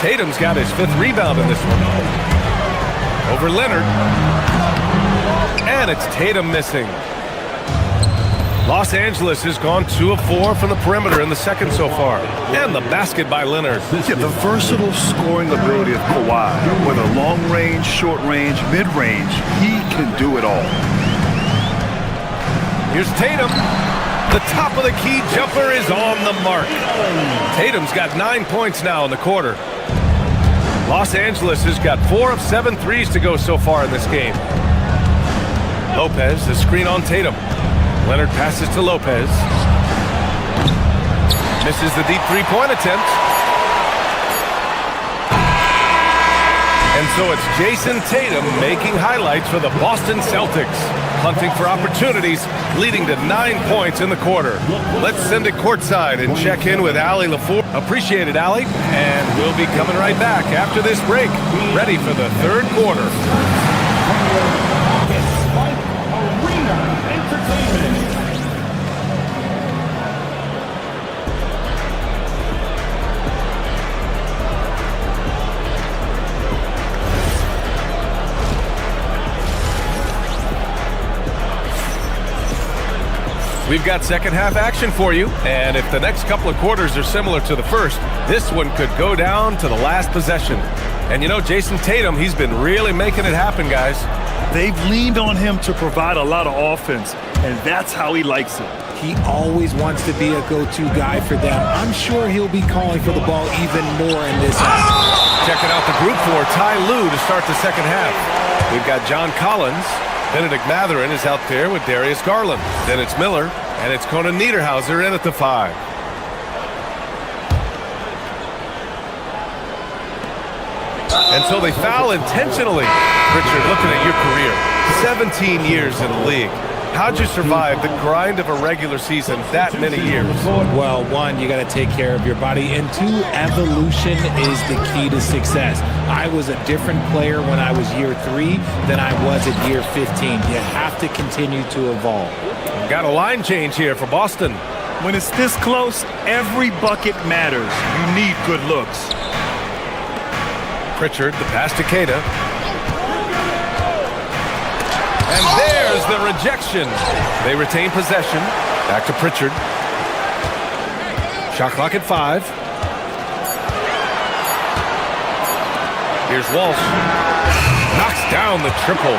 M: Tatum's got his 5th rebound in this one. Over Leonard. And it's Tatum missing. Los Angeles has gone 2 of 4 from the perimeter in the second so far. And the basket by Leonard.
H: Yeah, the versatile scoring ability of Kawhi. Whether long range, short range, mid-range, he can do it all.
M: Here's Tatum. The top of the key jumper is on the mark. Tatum's got 9 points now in the quarter. Los Angeles has got 4 of 7 threes to go so far in this game. Lopez, the screen on Tatum. Leonard passes to Lopez. Misses the deep three-point attempt. And so it's Jason Tatum making highlights for the Boston Celtics. Hunting for opportunities, leading to 9 points in the quarter. Let's send it courtside and check in with Allie LaFour. Appreciate it, Allie. And we'll be coming right back after this break, ready for the third quarter. We've got second half action for you, and if the next couple of quarters are similar to the first, this one could go down to the last possession. And you know, Jason Tatum, he's been really making it happen, guys.
H: They've leaned on him to provide a lot of offense, and that's how he likes it.
L: He always wants to be a go-to guy for them. I'm sure he'll be calling for the ball even more in this half.
M: Checking out the group for Ty Lue to start the second half. We've got John Collins. Benedict Mathurin is out there with Darius Garland. Then it's Miller, and it's Conan Niederhauser in at the 5. And so they foul intentionally. Richard, looking at your career, 17 years in the league. How'd you survive the grind of a regular season that many years?
L: Well, one, you got to take care of your body, and two, evolution is the key to success. I was a different player when I was year 3 than I was at year 15. You have to continue to evolve.
M: We've got a line change here for Boston.
H: When it's this close, every bucket matters. You need good looks.
M: Pritchard, the pass to Queta. And there's the rejection. They retain possession. Back to Pritchard. Shot clock at 5. Here's Walsh. Knocks down the triple.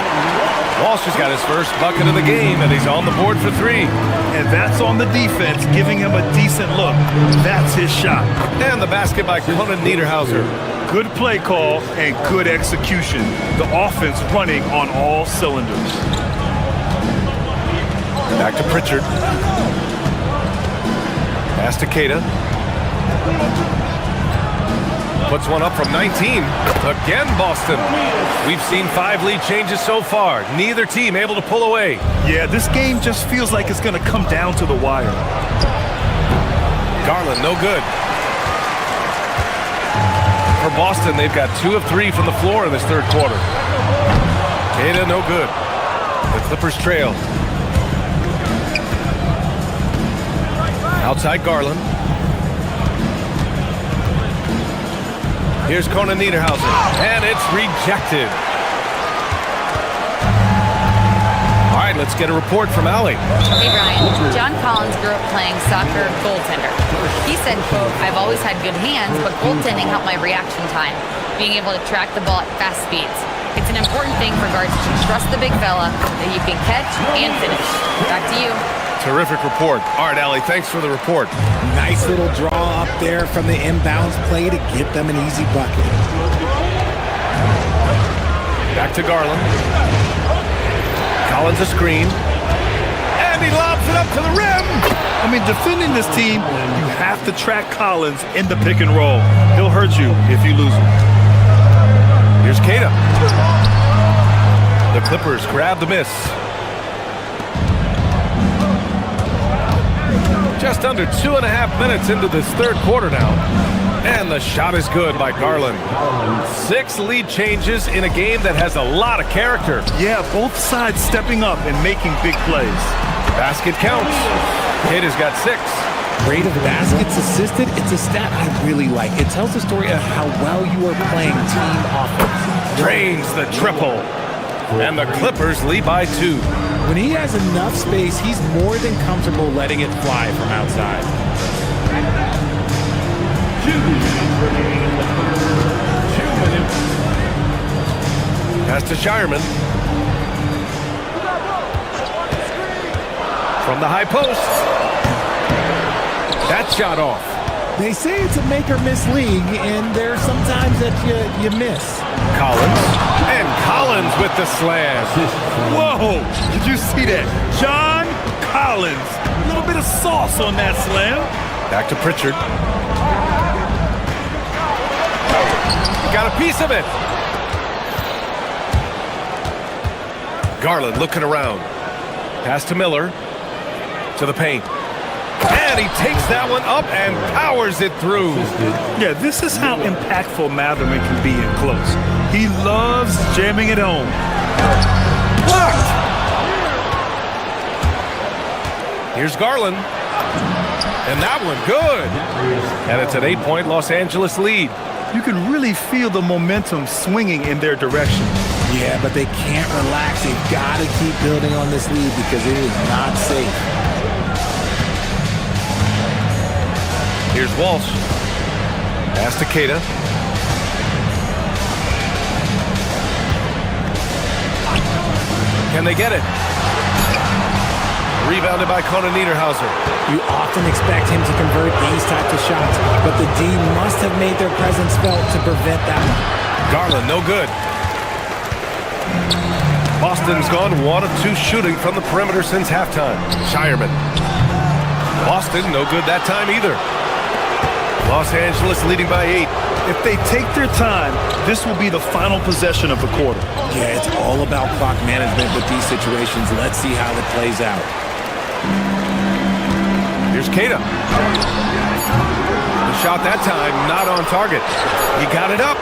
M: Walsh has got his first bucket of the game, and he's on the board for 3.
H: And that's on the defense, giving him a decent look. That's his shot.
M: And the basket by Conan Niederhauser.
H: Good play call and good execution. The offense running on all cylinders.
M: Back to Pritchard. Pass to Queta. Puts one up from 19. Again, Boston. We've seen 5 lead changes so far. Neither team able to pull away.
H: Yeah, this game just feels like it's going to come down to the wire.
M: Garland, no good. For Boston, they've got 2 of 3 from the floor in this third quarter. Queta, no good. The Clippers trail. Outside Garland. Here's Conan Niederhauser, and it's rejected. All right, let's get a report from Allie.
G: Hey, Brian. John Collins grew up playing soccer goaltender. He said, quote, "I've always had good hands, but goaltending helped my reaction time, being able to track the ball at fast speeds. It's an important thing for guards to trust the big fella that you can catch and finish." Back to you.
M: Terrific report. All right, Allie, thanks for the report.
L: Nice little draw up there from the inbounds play to get them an easy bucket.
M: Back to Garland. Collins a screen. And he lobs it up to the rim.
H: I mean, defending this team, you have to track Collins in the pick and roll. He'll hurt you if you lose him.
M: Here's Queta. The Clippers grab the miss. Just under 2.5 minutes into this third quarter now. And the shot is good by Garland. 6 lead changes in a game that has a lot of character.
H: Yeah, both sides stepping up and making big plays.
M: Basket counts. Queta's got 6.
L: Rate of baskets assisted, it's a stat I really like. It tells the story of how well you are playing team offense.
M: Drains the triple. And the Clippers lead by 2.
L: When he has enough space, he's more than comfortable letting it fly from outside.
M: Pass to Shireman. From the high post. That shot off.
L: They say it's a make or miss league, and there's sometimes that you miss.
M: Collins. And Collins with the slam.
H: Whoa! Did you see that? John Collins. A little bit of sauce on that slam.
M: Back to Pritchard. Got a piece of it. Garland looking around. Pass to Miller. To the paint. And he takes that one up and powers it through.
H: Yeah, this is how impactful Matherman can be in close. He loves jamming it home.
M: Blocked! Here's Garland. And that one good. And it's an 8-point Los Angeles lead.
H: You can really feel the momentum swinging in their direction.
L: Yeah, but they can't relax. They've got to keep building on this lead because it is not safe.
M: Here's Walsh. Pass to Keita. Can they get it? Rebounded by Conan Niederhauser.
L: You often expect him to convert these types of shots, but the D must have made their presence felt to prevent that one.
M: Garland, no good. Boston's gone 1 of 2 shooting from the perimeter since halftime. Shireman. Boston, no good that time either. Los Angeles leading by 8.
H: If they take their time, this will be the final possession of the quarter.
L: Yeah, it's all about clock management with these situations. Let's see how it plays out.
M: Here's Keita. The shot that time, not on target. He got it up.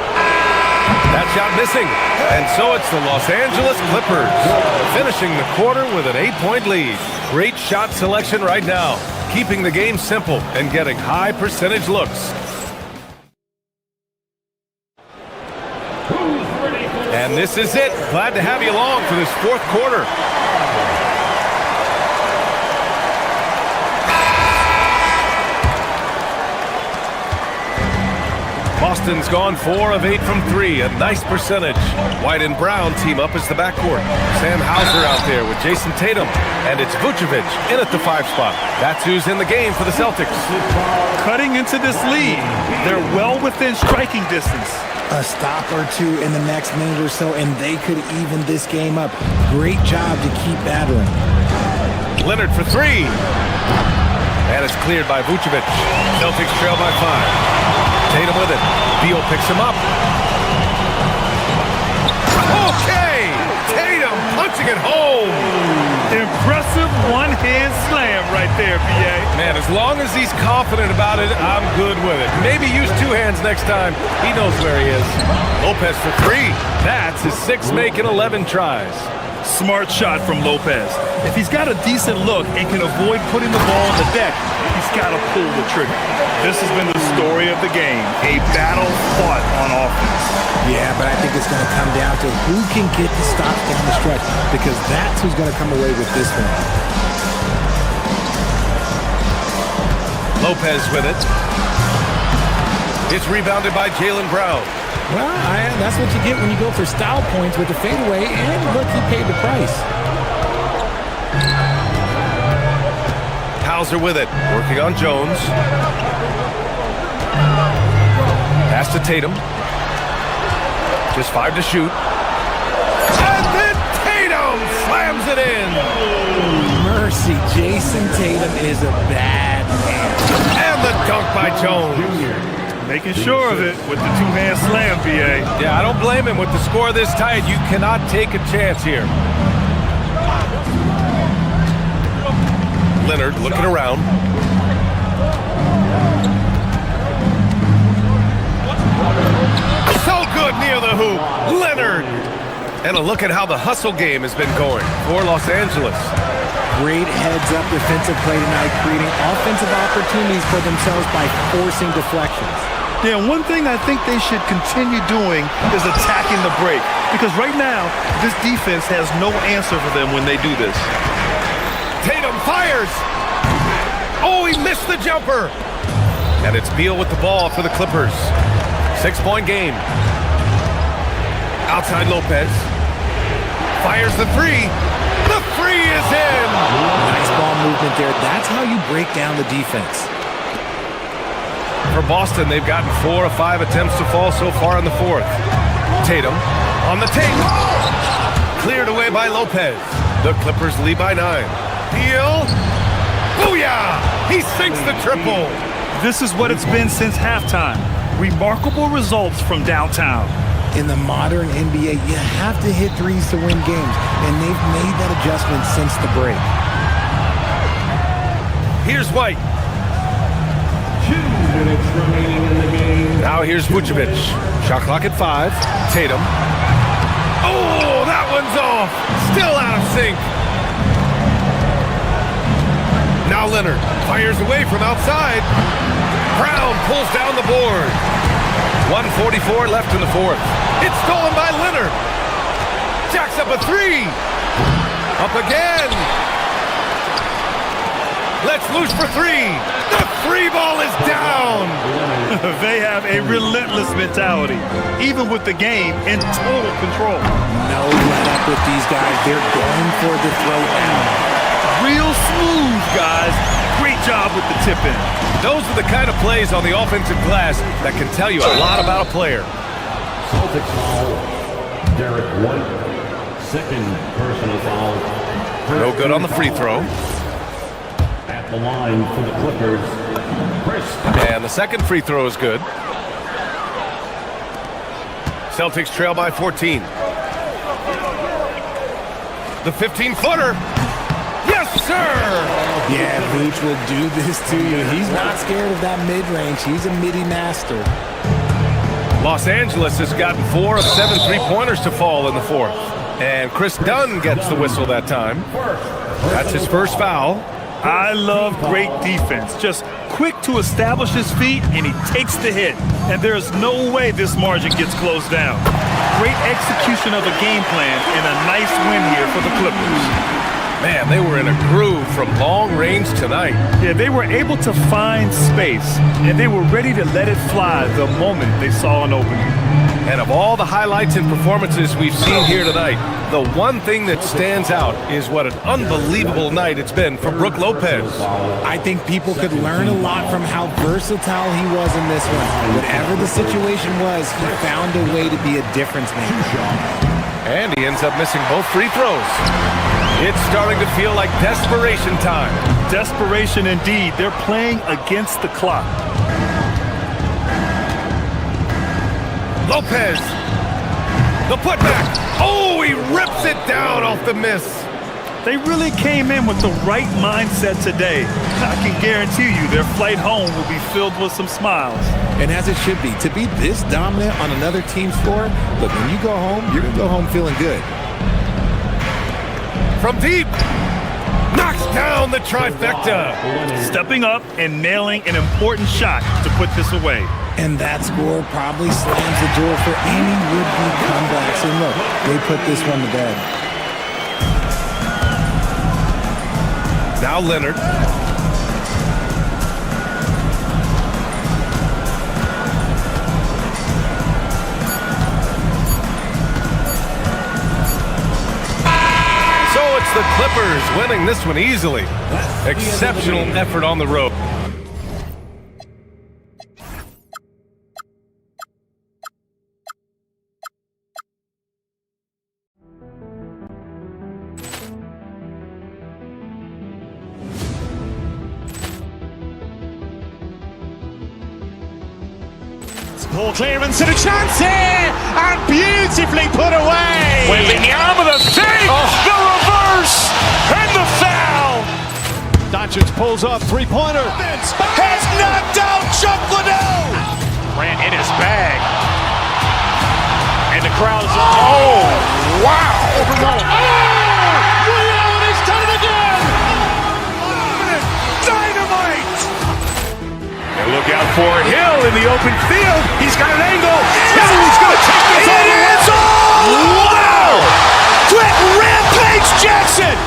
M: That shot missing. And so it's the Los Angeles Clippers finishing the quarter with an 8-point lead. Great shot selection right now, keeping the game simple and getting high percentage looks. And this is it. Glad to have you along for this 4th quarter. Boston's gone 4 of 8 from 3, a nice percentage. White and Brown team up as the backcourt. Sam Hauser out there with Jason Tatum, and it's Vucevic in at the 5 spot. That's who's in the game for the Celtics.
H: Cutting into this lead, they're well within striking distance.
L: A stop or two in the next minute or so, and they could even this game up. Great job to keep battling.
M: Leonard for 3. And it's cleared by Vucevic. Celtics trail by 5. Tatum with it. Beal picks him up. Okay! Tatum punching it home.
H: Impressive one-hand slam right there, B.A.
M: Man, as long as he's confident about it, I'm good with it. Maybe use 2 hands next time. He knows where he is. Lopez for 3. That's his 6th make in 11 tries.
H: Smart shot from Lopez. If he's got a decent look and can avoid putting the ball on the deck, he's got to pull the trigger. This has been the story of the game, a battle fought on offense.
L: Yeah, but I think it's going to come down to who can get the stops down the stretch, because that's who's going to come away with this one.
M: Lopez with it. It's rebounded by Jaylen Brown.
L: Well, that's what you get when you go for style points with the fadeaway, and look, he paid the price.
M: Hauser with it, working on Jones. Pass to Tatum. Just 5 to shoot. And then Tatum slams it in.
L: Mercy, Jason Tatum is a bad man.
M: And the dunk by Jones.
H: Making sure of it with the 2-hand slam, B.A.
M: Yeah, I don't blame him. With the score this tight, you cannot take a chance here. Leonard looking around. So good near the hoop. Leonard. And a look at how the hustle game has been going for Los Angeles.
L: Great heads-up defensive play tonight, creating offensive opportunities for themselves by forcing deflections.
N: Yeah, one thing I think they should continue doing is attacking the break. Because right now, this defense has no answer for them when they do this.
M: Tatum fires! Oh, he missed the jumper! And it's Beal with the ball for the Clippers. 6-point game. Outside Lopez. Fires the three. The three is in!
L: Nice ball movement there. That's how you break down the defense.
M: For Boston, they've gotten 4 of 5 attempts to fall so far in the fourth. Tatum on the tape. Cleared away by Lopez. The Clippers lead by 9. Beal. Booyah! He sinks the triple.
H: This is what it's been since halftime. Remarkable results from downtown.
L: In the modern NBA, you have to hit threes to win games, and they've made that adjustment since the break.
M: Here's White.
D: 2 minutes remaining in the game.
M: Now here's Vucevic. Shot clock at 5. Tatum. Oh, that one's off. Still out of sync. Now Leonard fires away from outside. Brown pulls down the board. 1:44 left in the fourth. It's stolen by Leonard. Jacks up a three. Up again. Let's loose for three. The three ball is down.
H: They have a relentless mentality, even with the game in total control.
L: No let up with these guys. They're going for the throwdown.
H: Real smooth, guys. Great job with the tip in.
M: Those are the kind of plays on the offensive glass that can tell you a lot about a player.
D: Celtics foul. Derek White. Second personal foul.
M: No good on the free throw.
D: At the line for the Clippers, Chris.
M: And the second free throw is good. Celtics trail by 14. The 15-footer. Yes, sir!
L: Yeah, Vooch will do this to you. He's not scared of that mid-range. He's a midi master.
M: Los Angeles has gotten 4 of 7 three-pointers to fall in the fourth. And Chris Dunn gets the whistle that time. That's his first foul.
H: I love great defense. Just quick to establish his feet, and he takes the hit. And there's no way this margin gets closed down. Great execution of a game plan and a nice win here for the Clippers.
M: Man, they were in a groove from long range tonight.
H: Yeah, they were able to find space, and they were ready to let it fly the moment they saw an opening.
M: And of all the highlights and performances we've seen here tonight, the one thing that stands out is what an unbelievable night it's been for Brook Lopez.
L: I think people could learn a lot from how versatile he was in this one. Whatever the situation was, he found a way to be a difference maker.
M: And he ends up missing both free throws. It's starting to feel like desperation time.
H: Desperation indeed. They're playing against the clock.
M: Lopez. The putback. Oh, he rips it down off the miss.
H: They really came in with the right mindset today. I can guarantee you their flight home will be filled with some smiles.
L: And as it should be, to be this dominant on another team's floor, look, when you go home, you're going to go home feeling good.
M: From deep, knocks down the trifecta.
H: Stepping up and nailing an important shot to put this away.
L: And that score probably slams the door for any would-be comebacks. And look, they put this one to bed.
M: Now Leonard. So it's the Clippers winning this one easily. Exceptional effort on the road.
A: Ball clearance and a chance here, and beautifully put away.
B: Wembanyama the save, the reverse, and the foul.
A: Doncic pulls up, three-pointer.
B: Has knocked out Chuck Liddell. Ran in his bag. And the crowd is, oh, wow.
A: Oh, Ray Allen has done it again.
B: for Hill in the open field. He's got an angle. Hill is going to take this all the way. Wow! Quick rampage Jackson!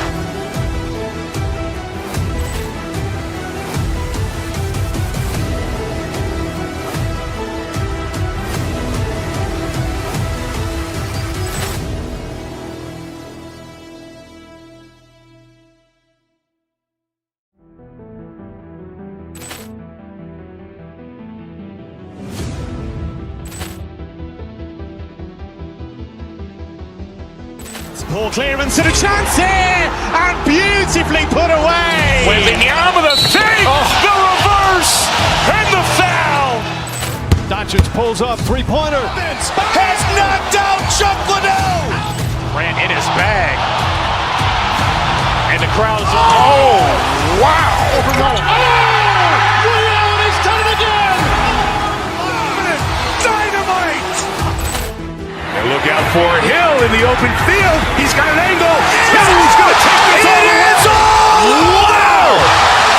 A: Ball clearance and a chance here, and beautifully put away.
B: Wembanyama the fake, the reverse, and the foul.
A: Doncic pulls up, three-pointer.
B: Has knocked out Chuck Liddell.
A: Ran in his bag. And the crowd is...
B: Oh, wow.
A: He's done it again.
B: Dynamite. And look out for Hill in the open field. He's got an angle. Hill is going to take this all the way. Wow!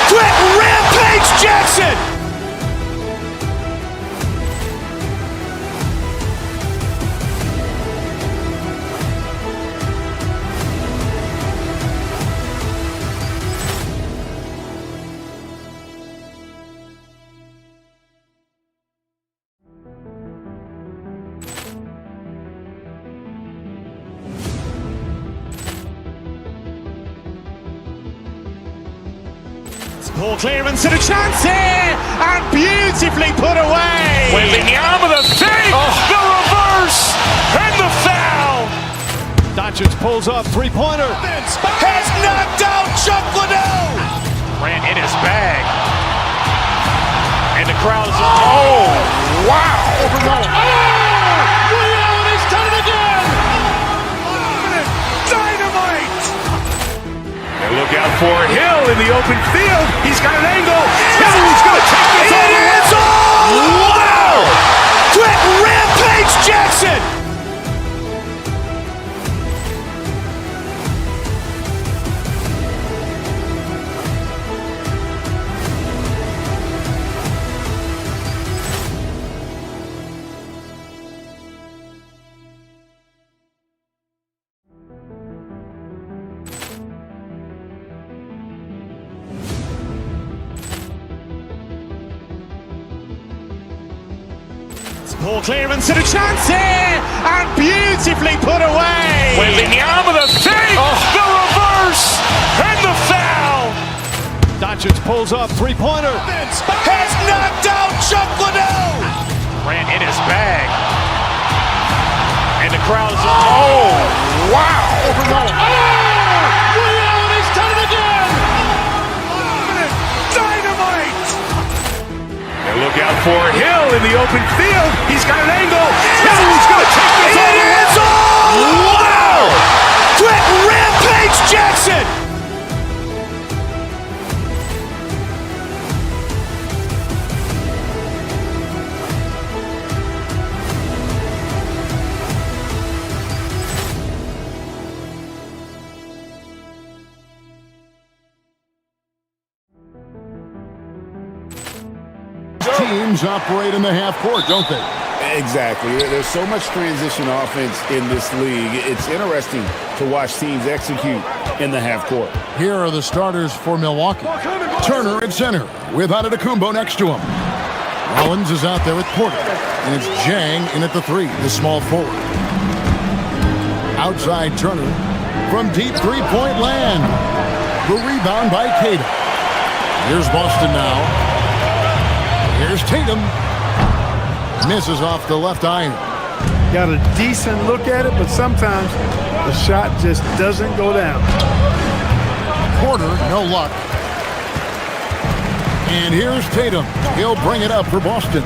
B: Quick rampage Jackson.
A: Ball clearance and a chance here, and beautifully put away.
B: Wembanyama the fake, the reverse, and the foul.
A: Doncic pulls up, three-pointer.
B: Has knocked out Chuck Liddell.
A: Ran in his bag. And the crowd is...
B: Oh, wow.
A: He's done it again.
B: Dynamite. And look out for Hill in the open field. He's got an angle. Hill is going to take this all the way. Wow! Quick rampage Jackson.
A: Ball clearance and a chance here, and beautifully put away.
B: Wembanyama the fake, the reverse, and the foul.
A: Doncic pulls up, three-pointer.
B: Has knocked out Chuck Liddell.
A: Ran in his bag. And the crowd is...
B: Oh, wow.
A: He's done it again.
B: Dynamite. And look out for Hill in the open field. He's got an angle. Hill is going to take this all the way. Wow! Quick rampage Jackson.
E: Teams operate in the half court, don't they?
Q: Exactly. There's so much transition offense in this league. It's interesting to watch teams execute in the half court.
E: Here are the starters for Milwaukee. Turner at center with Antetokounmpo next to him. Rollins is out there with Porter. And it's Jang in at the three, the small forward. Outside Turner from deep three-point land. The rebound by Tatum. Here's Boston now. Here's Tatum. Misses off the left iron.
N: Got a decent look at it, but sometimes the shot just doesn't go down.
E: Porter, no luck. And here's Tatum. He'll bring it up for Boston.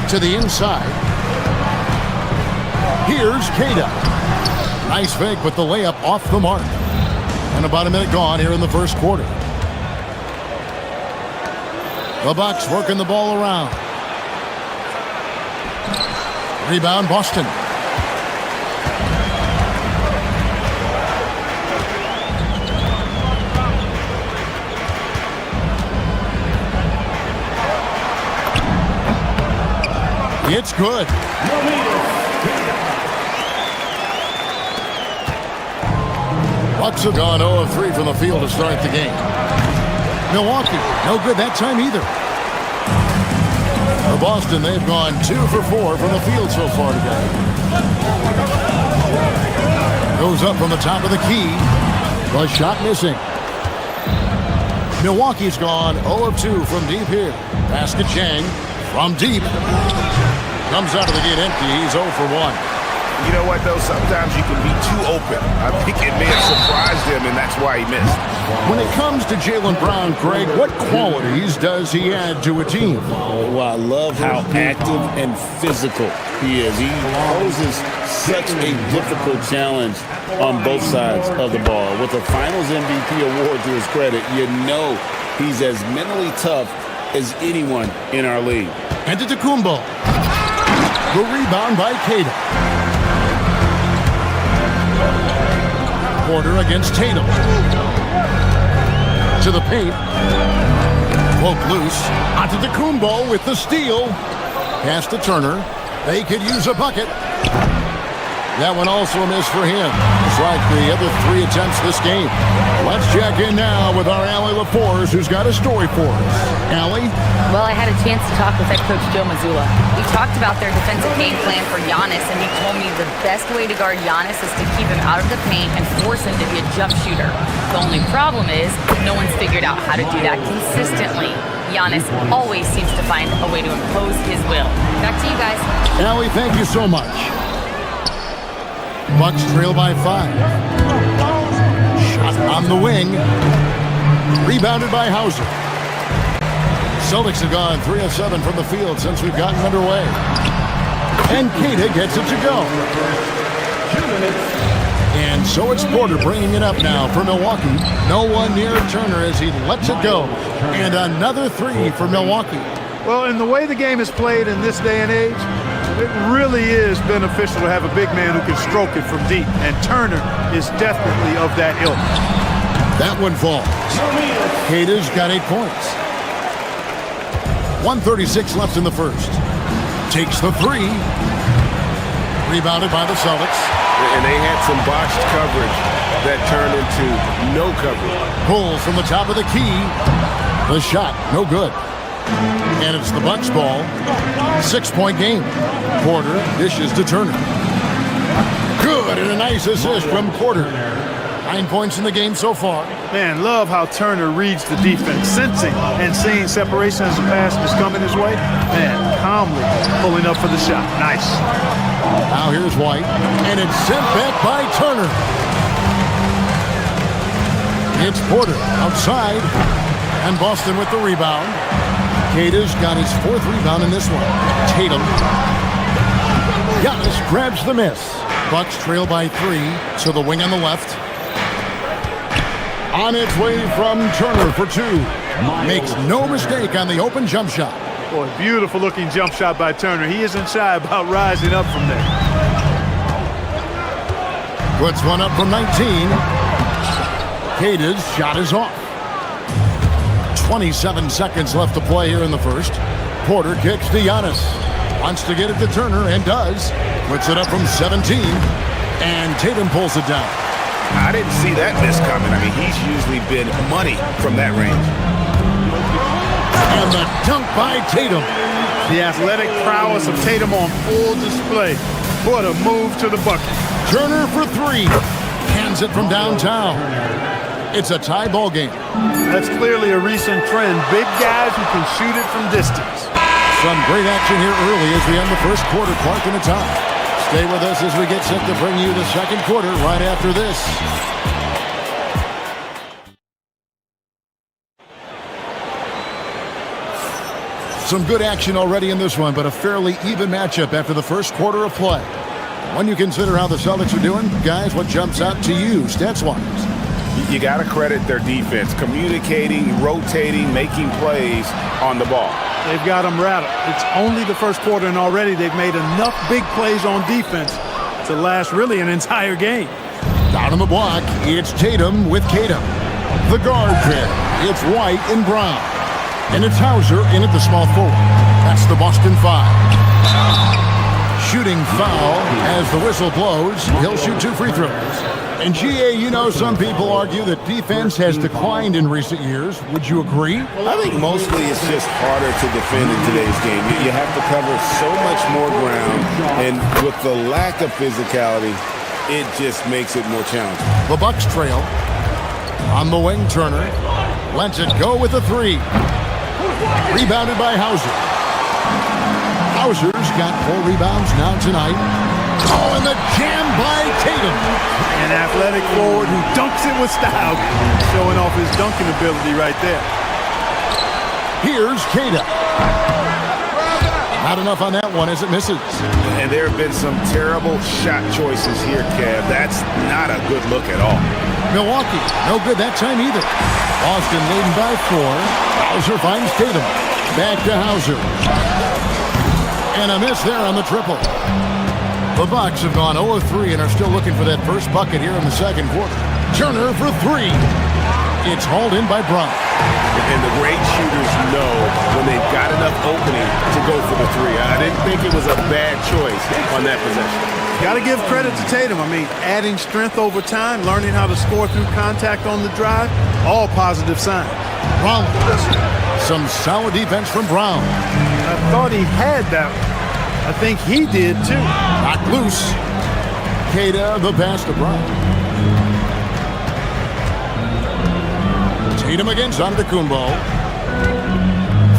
E: To the inside. Here's Kata. Nice fake, but the layup off the mark. And about a minute gone here in the first quarter. The Bucks working the ball around. Rebound, Boston. It's good. Bucks have gone 0 of 3 from the field to start the game. Milwaukee, no good that time either. For Boston, they've gone 2 for 4 from the field so far today. Goes up from the top of the key. The shot missing. Milwaukee's gone 0 of 2 from deep here. Basket Chang from deep. Comes out of the gate empty. He's 0 for 1.
K: You know what, though? Sometimes you can be too open. I think it may have surprised him, and that's why he missed.
E: When it comes to Jaylen Brown, Greg, what qualities does he add to a team?
Q: Well, I love how active and physical he is. He poses such a difficult challenge on both sides of the ball. With the Finals MVP award to his credit, you know he's as mentally tough as anyone in our league.
E: Antetokounmpo. The rebound by Tatum. Porter against Tatum. To the paint. Poke loose. Antetokounmpo with the steal. Pass to Turner. They could use a bucket. That one also a miss for him. It's like the other 3 attempts this game. Let's check in now with our Allie LaForce, who's got a story for us. Allie?
G: Well, I had a chance to talk with head coach Joe Mazzulla. We talked about their defensive game plan for Giannis, and he told me the best way to guard Giannis is to keep him out of the paint and force him to be a jump shooter. The only problem is no one's figured out how to do that consistently. Giannis always seems to find a way to impose his will. Back to you guys.
E: Allie, thank you so much. Bucks trail by 5. Shot on the wing. Rebounded by Hauser. Celtics have gone 3 of 7 from the field since we've gotten underway. And Keita gets it to go. And so it's Porter bringing it up now for Milwaukee. No one near Turner as he lets it go. And another 3 for Milwaukee.
N: Well, in the way the game is played in this day and age, it really is beneficial to have a big man who can stroke it from deep. And Turner is definitely of that ilk.
E: That one falls. Keita's got 8 points. 1:36 left in the first. Takes the 3. Rebounded by the Celtics.
K: And they had some botched coverage that turned into no coverage.
E: Pulls from the top of the key. The shot, no good. And it's the Bucks ball. 6-point game. Porter dishes to Turner. Good, and a nice assist from Porter. 9 points in the game so far.
N: Man, love how Turner reads the defense, sensing and seeing separation as the pass is coming his way. Man, calmly pulling up for the shot. Nice.
E: Now here's White, and it's sent back by Turner. It's Porter outside, and Boston with the rebound. Keita's got his 4th rebound in this one. Tatum. Giannis grabs the miss. Bucks trail by 3, so the wing on the left. On its way from Turner for 2. Makes no mistake on the open jump shot.
N: Boy, beautiful looking jump shot by Turner. He isn't shy about rising up from there.
E: Puts one up from 19. Keita's shot is off. 27 seconds left to play here in the first. Porter kicks to Giannis. Wants to get it to Turner and does. Puts it up from 17. And Tatum pulls it down.
K: I didn't see that miss coming. I mean, he's usually been money from that range.
E: And the dunk by Tatum.
N: The athletic prowess of Tatum on full display. What a move to the bucket.
E: Turner for 3. Hands it from downtown. It's a tie ball game.
N: That's clearly a recent trend. Big guys who can shoot it from distance.
E: Some great action here early as we end the first quarter. Clark in the top. Stay with us as we get set to bring you the second quarter right after this. Some good action already in this one, but a fairly even matchup after the first quarter of play. When you consider how the Celtics are doing, guys, what jumps out to you stats-wise?
K: You got to credit their defense, communicating, rotating, making plays on the ball.
N: They've got them rattled. It's only the first quarter, and already they've made enough big plays on defense to last really an entire game.
E: Down on the block, it's Tatum with Keita. The guard pair, it's White and Brown. And it's Hauser in at the small forward. That's the Boston 5. Shooting foul as the whistle blows. He'll shoot 2 free throws. And GA, you know, some people argue that defense has declined in recent years. Would you agree?
Q: I think mostly it's just harder to defend in today's game. You have to cover so much more ground, and with the lack of physicality, it just makes it more challenging.
E: The Bucks trail. On the wing, Turner lets it go with a 3. Rebounded by Hauser. Hauser's got 4 rebounds now tonight. Oh, and the jam by Tatum.
N: An athletic forward who dunks it with style. Showing off his dunking ability right there.
E: Here's Queta. Not enough on that one as it misses.
K: And there have been some terrible shot choices here, Kev. That's not a good look at all.
E: Milwaukee, no good that time either. Boston leading by 4. Hauser finds Tatum. Back to Hauser. And a miss there on the triple. The Bucks have gone 0 of 3 and are still looking for that first bucket here in the second quarter. Turner for 3. It's hauled in by Brown.
K: And the great shooters know when they've got enough opening to go for the 3. I didn't think it was a bad choice on that possession.
N: Got to give credit to Tatum. I mean, adding strength over time, learning how to score through contact on the drive, all positive signs.
E: Rollins. Some solid defense from Brown.
N: I thought he had that one. I think he did too.
E: Knocked loose. Queta, the pass to Brown. Tatum against Antetokounmpo.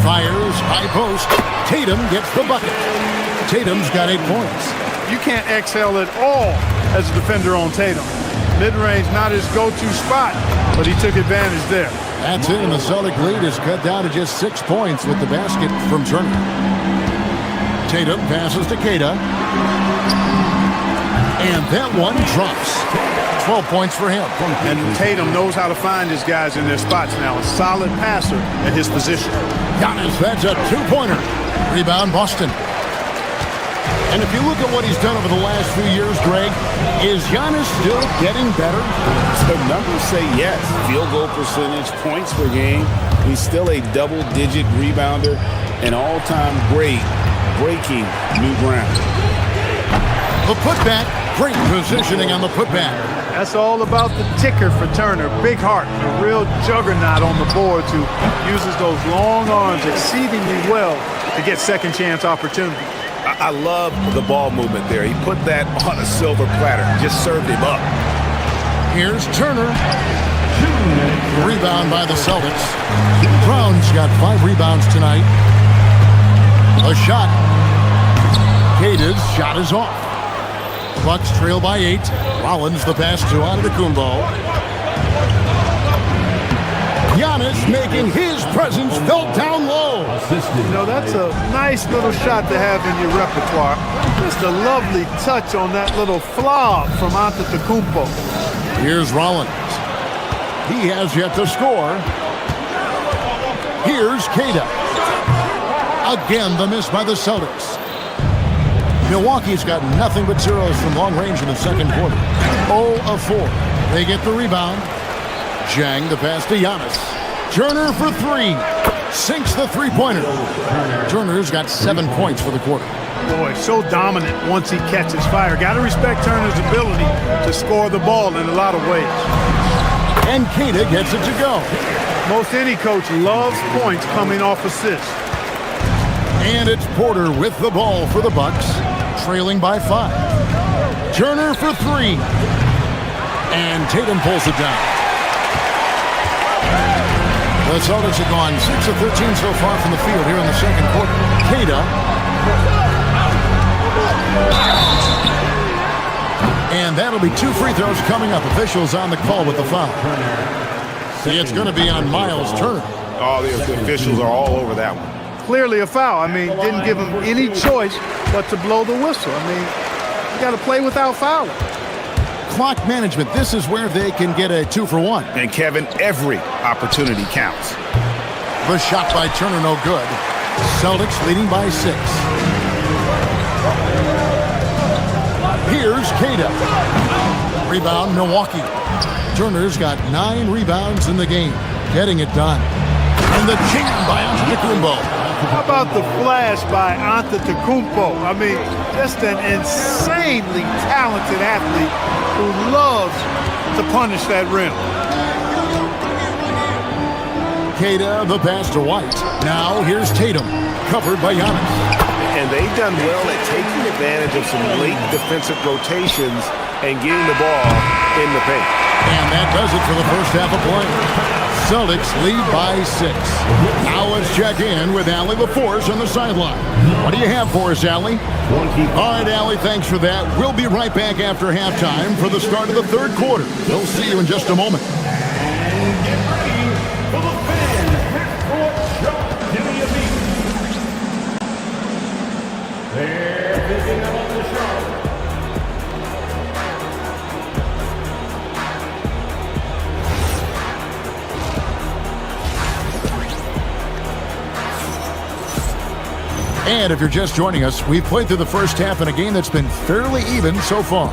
E: Fires, high post. Tatum gets the bucket. Tatum's got 8 points.
N: You can't exhale at all as a defender on Tatum. Mid-range not his go-to spot, but he took advantage there.
E: That's it, and the Celtic lead is cut down to just 6 points with the basket from Turner. Tatum passes to Queta. And that one drops. 12 points for him.
N: And Tatum knows how to find his guys in their spots now. A solid passer at his position.
E: Giannis, that's a 2-pointer. Rebound, Boston. And if you look at what he's done over the last few years, Greg, is Giannis still getting better?
Q: The numbers say yes. Field goal percentage, points per game. He's still a double-digit rebounder, an all-time great, breaking new ground.
E: The putback, great positioning on the putback.
N: That's all about the ticker for Turner. Big heart, a real juggernaut on the boards who uses those long arms exceedingly well to get second chance opportunity.
K: I love the ball movement there. He put that on a silver platter, just served him up.
E: Here's Turner. Rebound by the Celtics. Brown's got 5 rebounds tonight. A shot. Queta's shot is off. Bucks trail by 8. Rollins the pass to Antetokounmpo. Giannis making his presence felt down low.
N: You know, that's a nice little shot to have in your repertoire. Just a lovely touch on that little flop from Antetokounmpo.
E: Here's Rollins. He has yet to score. Here's Queta. Again, the miss by the Celtics. Milwaukee's got nothing but zeros from long range in the second quarter. 0 of 4. They get the rebound. Jang the pass to Giannis. Turner for 3. Sinks the three-pointer. Turner's got 7 points for the quarter.
N: Boy, so dominant once he catches fire. Got to respect Turner's ability to score the ball in a lot of ways.
E: And Queta gets it to go.
N: Most any coach loves points coming off assists.
E: And it's Porter with the ball for the Bucks, trailing by 5. Turner for 3. And Tatum pulls it down. The Celtics have gone 6 of 13 so far from the field here in the second quarter. Queta. And that'll be 2 free throws coming up. Officials on the call with the foul. See, it's going to be on Miles Turner.
K: Oh, the officials are all over that one.
N: Clearly a foul. I mean, didn't give him any choice but to blow the whistle. I mean, you got to play without fouling.
E: Clock management, this is where they can get a 2 for 1.
K: And Kevin, every opportunity counts.
E: The shot by Turner, no good. Celtics leading by 6. Here's Queta. Rebound, Milwaukee. Turner's got 9 rebounds in the game, getting it done. And the jam by Antetokounmpo.
N: How about the flash by Antetokounmpo? I mean, just an insanely talented athlete who loves to punish that rim.
E: Queta, the pass to White. Now here's Tatum, covered by Giannis.
K: And they've done well at taking advantage of some late defensive rotations and getting the ball in the paint.
E: And that does it for the first half of play. Celtics lead by 6. Now let's check in with Allie LaForce on the sideline. What do you have for us, Allie? All right, Allie, thanks for that. We'll be right back after halftime for the start of the third quarter. We'll see you in just a moment.
D: They're picking up on the shot.
E: And if you're just joining us, we've played through the first half in a game that's been fairly even so far.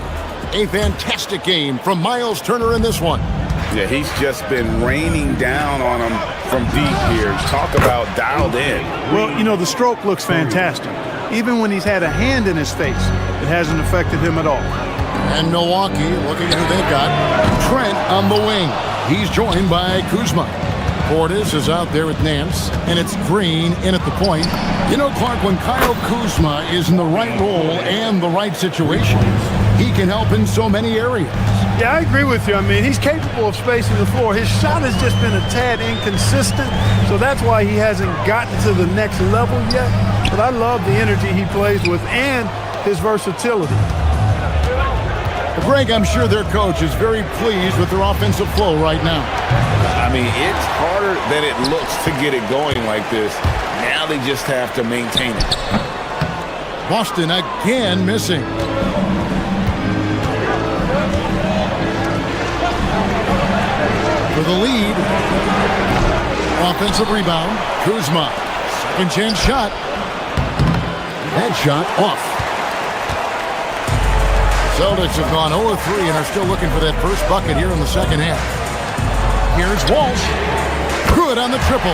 E: A fantastic game from Miles Turner in this one.
K: Yeah, he's just been raining down on him from deep here. Talk about dialed in.
N: Well, you know, the stroke looks fantastic. Even when he's had a hand in his face, it hasn't affected him at all.
E: And Milwaukee, looking at who they've got, Trent on the wing. He's joined by Kuzma. Portis is out there with Nance, and it's Green in at the point. You know, Clark, when Kyle Kuzma is in the right role and the right situation, he can help in so many areas.
N: Yeah, I agree with you. I mean, he's capable of spacing the floor. His shot has just been a tad inconsistent, so that's why he hasn't gotten to the next level yet. But I love the energy he plays with and his versatility.
E: Greg, I'm sure their coach is very pleased with their offensive flow right now.
K: I mean, it's harder than it looks to get it going like this. Now they just have to maintain it.
E: Boston again missing. For the lead. Offensive rebound. Kuzma. Second chance shot. That shot off. Celtics have gone 0-3 and are still looking for that first bucket here in the second half. Here's Walsh. Good on the triple.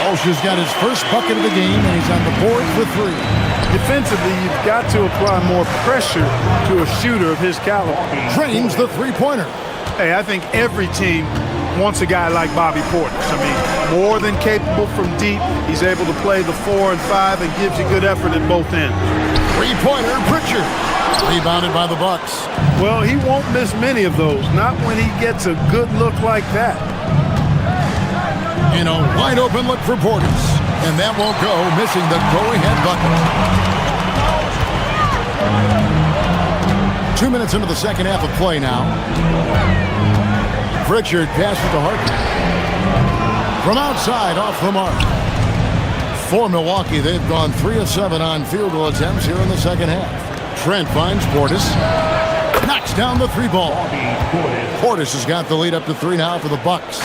E: Walsh has got his first bucket of the game, and he's on the board for 3.
N: Defensively, you've got to apply more pressure to a shooter of his caliber.
E: Drains the three-pointer.
N: Hey, I think every team wants a guy like Bobby Portis. I mean, more than capable from deep. He's able to play the 4 and 5 and gives you good effort at both ends.
E: Three-pointer, Pritchard. Rebounded by the Bucks.
N: Well, he won't miss many of those, not when he gets a good look like that.
E: And a wide-open look for Portis. And that won't go, missing the go-ahead bucket. 2 minutes into the second half of play now. Pritchard passes to Harden. From outside, off the mark. For Milwaukee, they've gone 3 of 7 on field goal attempts here in the second half. Trent finds Portis. Knocks down the 3 ball. Portis has got the lead up to 3 now for the Bucks.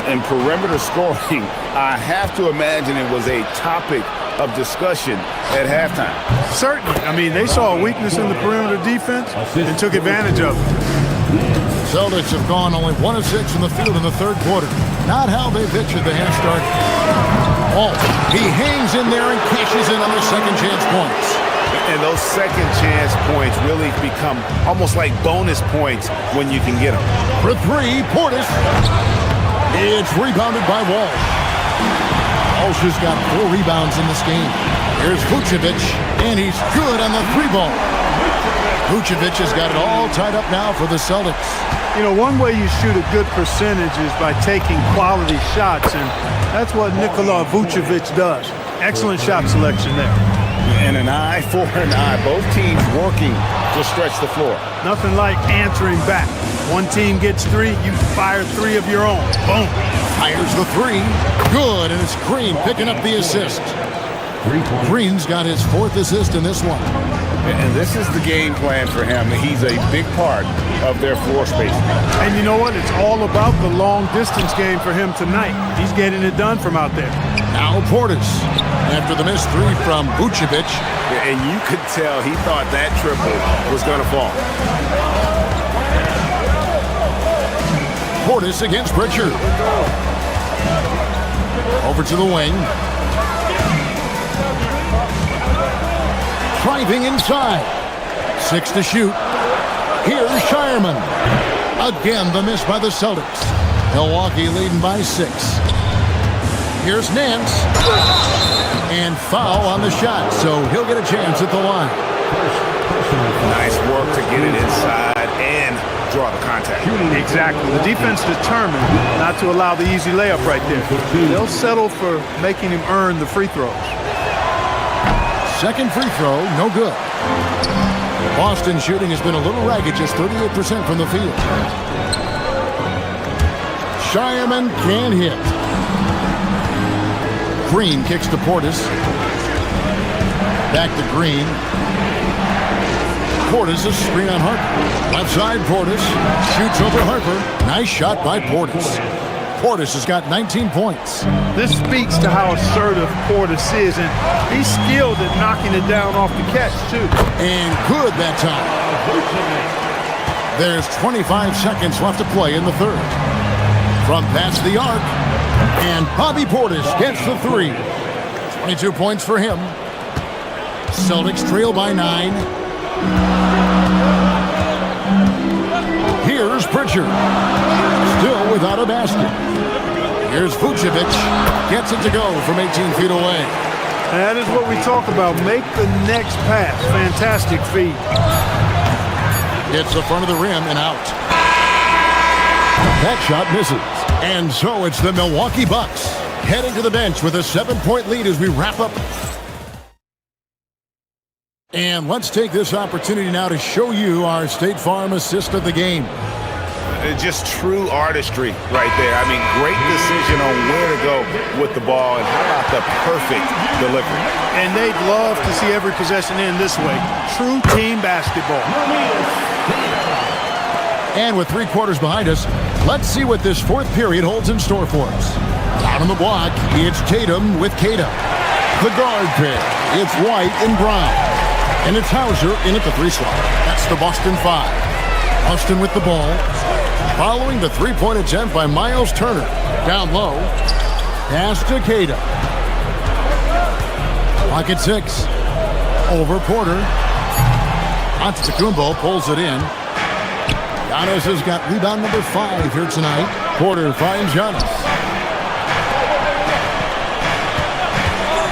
K: And perimeter scoring, I have to imagine it was a topic of discussion at halftime.
N: Certainly. I mean, they saw a weakness in the perimeter defense and took advantage of it.
E: Celtics have gone only 1 of 6 in the field in the third quarter. Not how they pictured the half start. Oh, he hangs in there and cashes in on their second chance points.
K: And those second chance points really become almost like bonus points when you can get them.
E: For 3, Portis. It's rebounded by Walsh. Walsh has got 4 rebounds in this game. Here's Vucevic, and he's good on the 3 ball. Vucevic has got it all tied up now for the Celtics.
N: You know, one way you shoot a good percentage is by taking quality shots, and that's what Nikola Vucevic does. Excellent shot selection there.
K: And an eye for an eye. Both teams working to stretch the floor.
N: Nothing like answering back. One team gets 3, you fire 3 of your own. Boom.
E: Fires the 3. Good, and it's Green picking up the assist. Green's got his 4th assist in this one.
K: And this is the game plan for him. He's a big part of their floor space.
N: And you know what? It's all about the long-distance game for him tonight. He's getting it done from out there.
E: Now Portis, after the missed 3 from Vucevic.
K: And you could tell he thought that triple was going to fall.
E: Portis against Pritchard. Over to the wing. driving inside. 6 to shoot. Here's Shireman. Again, the miss by the Celtics. Milwaukee leading by 6. Here's Nance. And foul on the shot, so he'll get a chance at the line.
K: Nice work to get it inside and draw the contact.
N: Exactly. The defense determined not to allow the easy layup right there. They'll settle for making him earn the free throws.
E: Second free throw, no good. Boston shooting has been a little ragged, just 38% from the field. Shireman can't hit. Green kicks to Portis. Back to Green. Portis, a screen on Harper. Left side, Portis shoots over Harper. Nice shot by Portis. Portis has got 19 points.
N: This speaks to how assertive Portis is, and he's skilled at knocking it down off the catch, too.
E: And good that time. There's 25 seconds left to play in the third. From past the arc, and Bobby Portis gets the 3. 22 points for him. Celtics trail by 9. Here's Pritchard. Still without a basket. Here's Vucevic. Gets it to go from 18 feet away.
N: That is what we talk about. Make the next pass. Fantastic feed.
E: Hits the front of the rim and out. That shot misses. And so it's the Milwaukee Bucks heading to the bench with a 7-point lead as we wrap up. And let's take this opportunity now to show you our State Farm assist of the game.
K: Just true artistry right there. I mean, great decision on where to go with the ball, and how about the perfect delivery.
N: And they'd love to see every possession end this way. True team basketball.
E: And with 3 quarters behind us, let's see what this fourth period holds in store for us. Out on the block, it's Tatum with Kata. The guard pair, it's White and Brown. And it's Hauser in at the 3 slot. That's the Boston 5. Boston with the ball. Following the 3-point attempt by Miles Turner. Down low. Pass to Kata. Pocket 6. Over Porter. Antetokounmpo pulls it in. Giannis has got rebound number 5 here tonight. Porter finds Giannis.